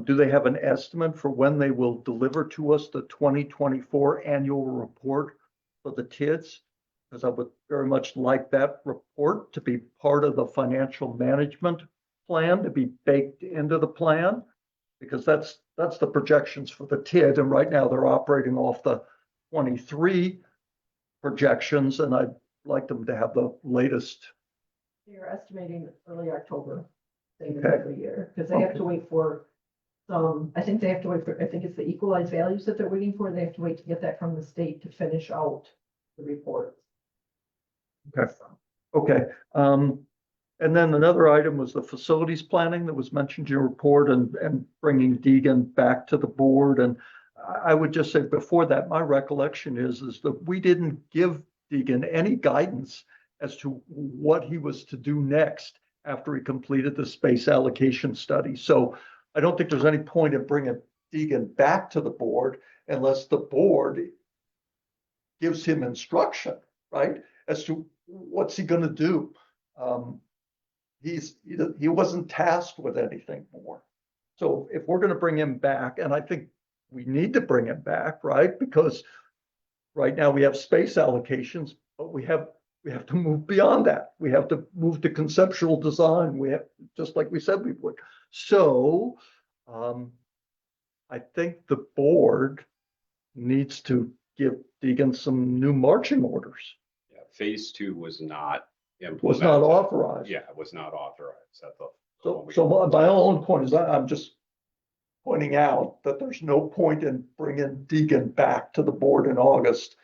do they have an estimate for when they will deliver to us the 2024 annual report for the TIDS? Because I would very much like that report to be part of the financial management plan, to be baked into the plan, because that's the projections for the TID. And right now they're operating off the 23 projections, and I'd like them to have the latest. They're estimating early October, same as Okay. every year, because they have to wait for some, I think they have to wait for, I think it's the equalized values that they're waiting for. They have to wait to get that from the state to finish out the report. Okay. Okay. And then another item was the facilities planning that was mentioned in your report, and bringing Deegan back to the board. And I would just say before that, my recollection is that we didn't give Deegan any guidance as to what he was to do next after he completed the space allocation study. So I don't think there's any point in bringing Deegan back to the board unless the board gives him instruction, right, as to what's he going to do. He wasn't tasked with anything more. So if we're going to bring him back, and I think we need to bring him back, right, because right now we have space allocations, but we have to move beyond that. We have to move to conceptual design. We have, just like we said we would. So I think the board needs to give Deegan some new marching orders. Yeah, phase 2 was not implemented. Was not authorized. Yeah, it was not authorized at the. So my own point is I'm just pointing out that there's no point in bringing Deegan back to the board in August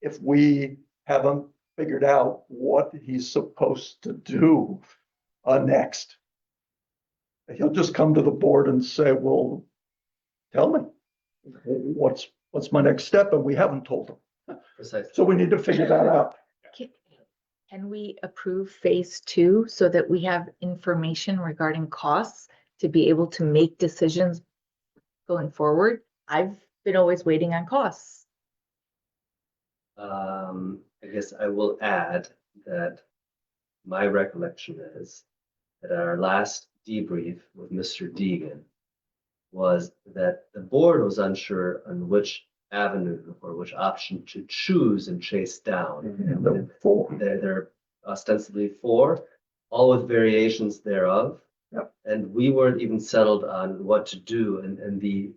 if we haven't figured out what he's supposed to do next. He'll just come to the board and say, well, tell me what's my next step, and we haven't told him. Precisely. So we need to figure that out. Can we approve phase 2 so that we have information regarding costs to be able to make decisions going forward? I've been always waiting on costs. I guess I will add that my recollection is that our last debrief with Mr. Deegan was that the board was unsure on which avenue or which option to choose and chase down. And there were 4. There are ostensibly 4, all with variations thereof. Yep. And we weren't even settled on what to do. And the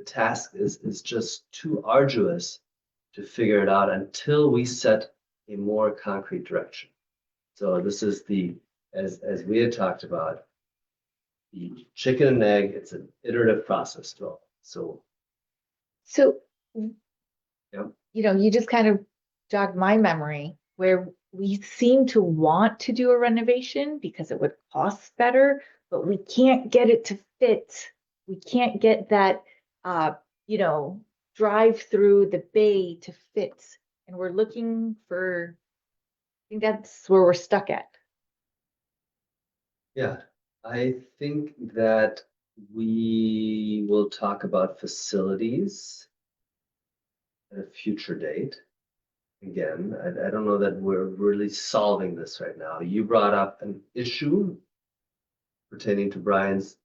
task is just too arduous to figure it out until we set a more concrete direction. So this is as we had talked about, the chicken and egg, it's an iterative process still. So you know, you just kind of jogged my memory where we seem to want to do a renovation because it would cost better, but we can't get it to fit. We can't get that, drive through the bay to fit. And we're looking for, I think that's where we're stuck at. yeah, I think that we will talk about facilities at a future date. Again, I don't know that we're really solving this right now. You brought up an issue pertaining to Brian's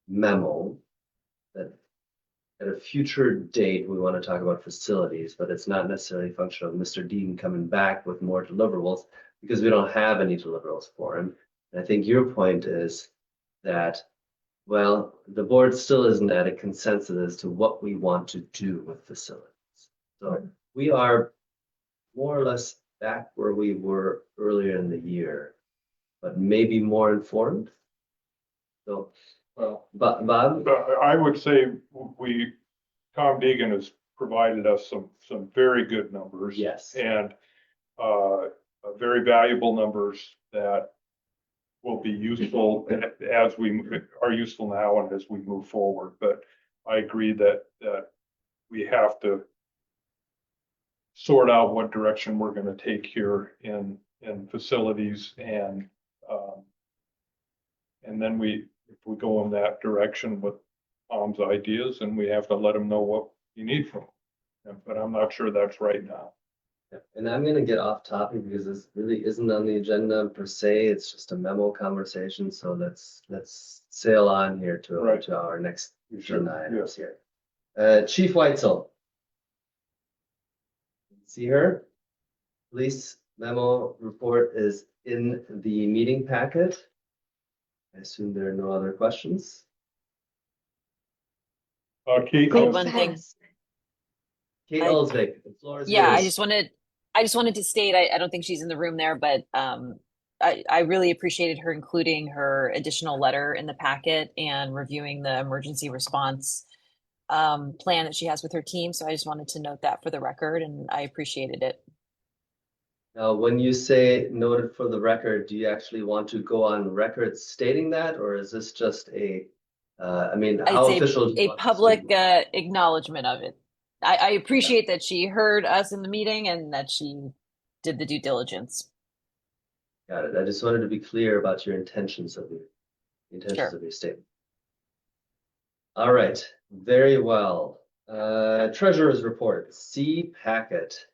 memo that at a future date, we want to talk about facilities, but it's not necessarily a function of Mr. Dean coming back with more deliverables because we don't have any deliverables for him. And I think your point is that, well, the board still isn't at a consensus as to what we want to do with facilities. So we are more or less back where we were earlier in the year, but maybe more informed. So, Well, but Bob, I would say Tom Deegan has provided us some very good numbers. yes, And very valuable numbers that will be useful as we are useful now and as we move forward. But I agree that we have to sort out what direction we're going to take here in facilities and then if we go in that direction with Tom's ideas, and we have to let him know what you need from him. But I'm not sure that's right now. and I'm gonna get off topic because this really isn't on the agenda per se. It's just a memo conversation. So let's sail on here to our next agenda items here. Chief Weitzel. See her? Police memo report is in the meeting packet. I assume there are no other questions. Kate, Quick one thing. Kate Elsvik, the floor is Yeah, yours. I just wanted to state, I don't think she's in the room there, but I really appreciated her including her additional letter in the packet and reviewing the emergency response plan that she has with her team. So I just wanted to note that for the record, and I appreciated it. Now, when you say noted for the record, do you actually want to go on record stating that, or is this just I mean, how official? A public acknowledgement of it. I appreciate that she heard us in the meeting and that she did the due diligence. Got it. I just wanted to be clear about your intentions of your statement. All right, very well. Treasurer's report, C packet.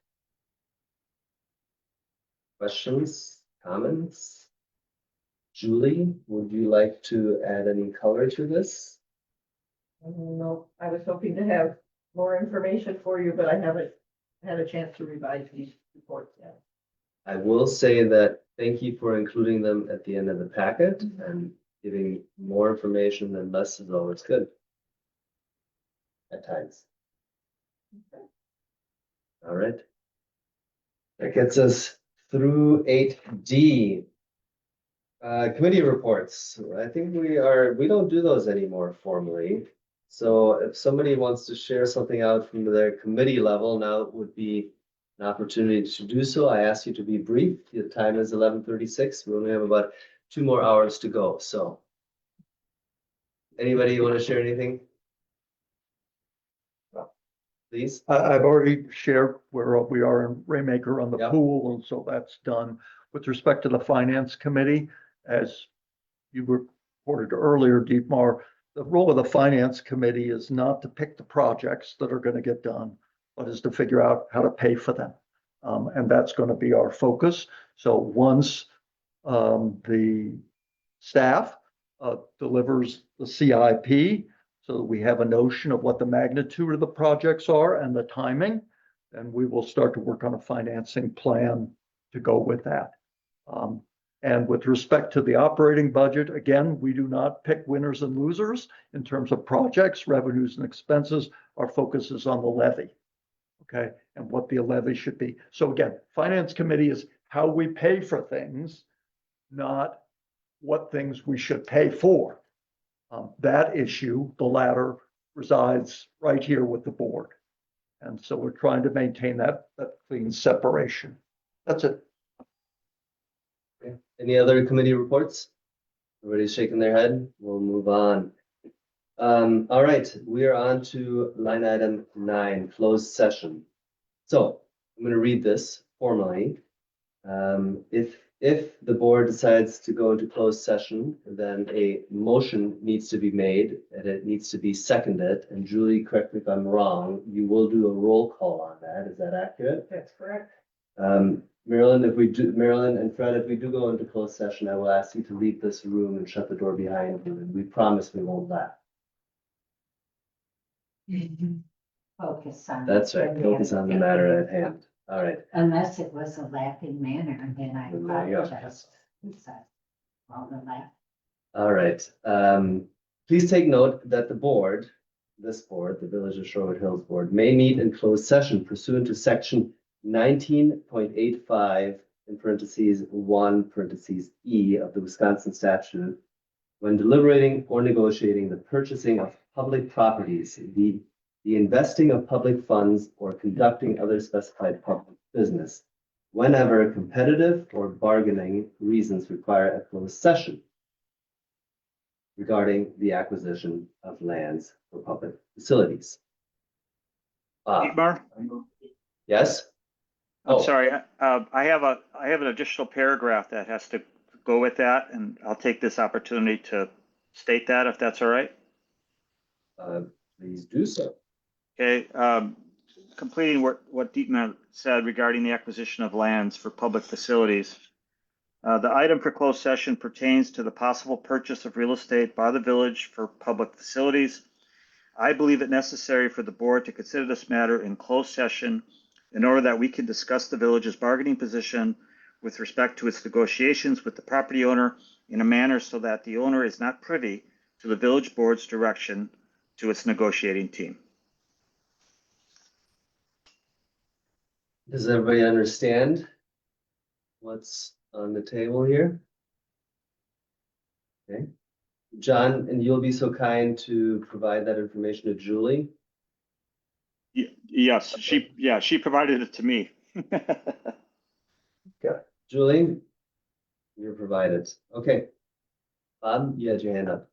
Questions, comments? Julie, would you like to add any color to this? No, I was hoping to have more information for you, but I haven't had a chance to revise these reports yet. I will say that thank you for including them at the end of the packet, and giving more information than less is always good at times. Okay. All right. That gets us through 8D. Committee reports. I think we don't do those anymore formally. So if somebody wants to share something out from their committee level, now would be an opportunity to do so. I ask you to be brief. The time is 11:36. We only have about 2 more hours to go. So anybody want to share anything? Please. I've already shared where we are in Raymaker on the pool, and so that's done. With respect to the finance committee, as you reported earlier, Dietmar, the role of the finance committee is not to pick the projects that are going to get done, but is to figure out how to pay for them. And that's going to be our focus. So once the staff delivers the CIP, so that we have a notion of what the magnitude of the projects are and the timing, and we will start to work on a financing plan to go with that. And with respect to the operating budget, again, we do not pick winners and losers in terms of projects, revenues, and expenses. Our focus is on the levy, okay, and what the levy should be. So again, finance committee is how we pay for things, not what things we should pay for. That issue, the latter, resides right here with the board. And so we're trying to maintain that clean separation. That's it. Okay. Any other committee reports? Everybody's shaking their head. We'll move on. All right, we are on to line item 9, closed session. So I'm going to read this formally. If the board decides to go into closed session, then a motion needs to be made and it needs to be seconded. And Julie, correct me if I'm wrong, you will do a roll call on that. Is that accurate? That's correct. Marilyn and Fred, if we do go into closed session, I will ask you to leave this room and shut the door behind you. And we promise we won't laugh. Focus on. That's right. Focus on the matter at hand. All right. Unless it was a laughing manner, and then I There you go. apologize. All right. Please take note that the board, the Village of Sherwood Hills Board, may meet in closed session pursuant to section 19.85 in parentheses 1 parentheses E of the Wisconsin statute, when deliberating or negotiating the purchasing of public properties, the investing of public funds, or conducting other specified public business, whenever competitive or bargaining reasons require a closed session regarding the acquisition of lands for public facilities. Dietmar? Yes? I'm Oh. sorry, I have an additional paragraph that has to go with that, and I'll take this opportunity to state that, if that's all right. Please do so. Okay, completing what Dietmar said regarding the acquisition of lands for public facilities. The item for closed session pertains to the possible purchase of real estate by the village for public facilities. I believe it necessary for the board to consider this matter in closed session in order that we can discuss the village's bargaining position with respect to its negotiations with the property owner in a manner so that the owner is not privy to the village board's direction to its negotiating team. Does everybody understand what's on the table here? Okay. John, and you'll be so kind to provide that information to Julie? Yes, she provided it to me. Okay. Julie, you're provided. Okay. Bob, you had your hand up.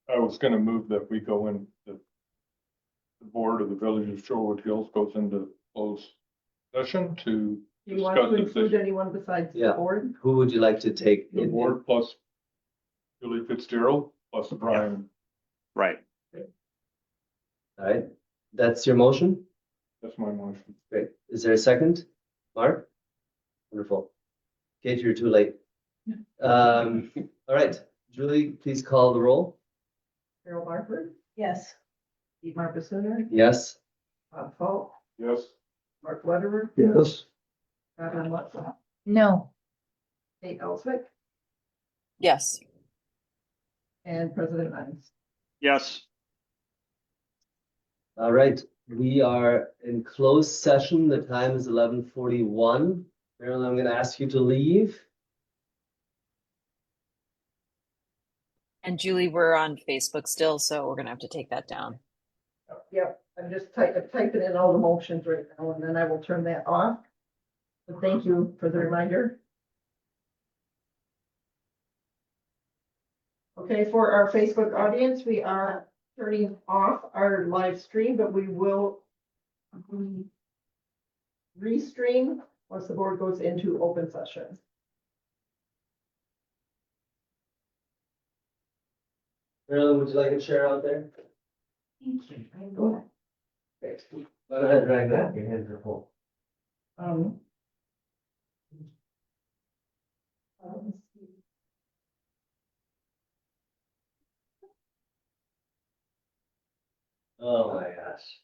I was gonna move that we go in, the board of the village of Shorewood Hills goes into closed session to Do you want to discuss include the anyone besides the Yeah. board? Who would you like to take? the board plus Julie Fitzgerald plus Brian. Right. All right, that's your motion? That's my motion. Great. Is there a second? Mark? Wonderful. Kate, you're too late. All right, Julie, please call the roll. Carol Barford, Yes. Dietmar Basuna, Yes? Bob Falk, Yes. Mark Lederer, Yes. Robin Watson, No. Kate Elswick, Yes. and President Hines. Yes. All right, we are in closed session. The time is 11:41. Marilyn, I'm gonna ask you to leave. And Julie, we're on Facebook still, so we're gonna have to take that down. Yep, I'm just typing in all the motions right now, and then I will turn that off. But thank you for the reminder. Okay, for our Facebook audience, we are turning off our live stream, but we will restream once the board goes into open session. Marilyn, would you like a chair out there? Thank you. Go ahead. Go ahead, drag that. Your hands are full. Um, Oh my gosh.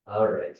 All right.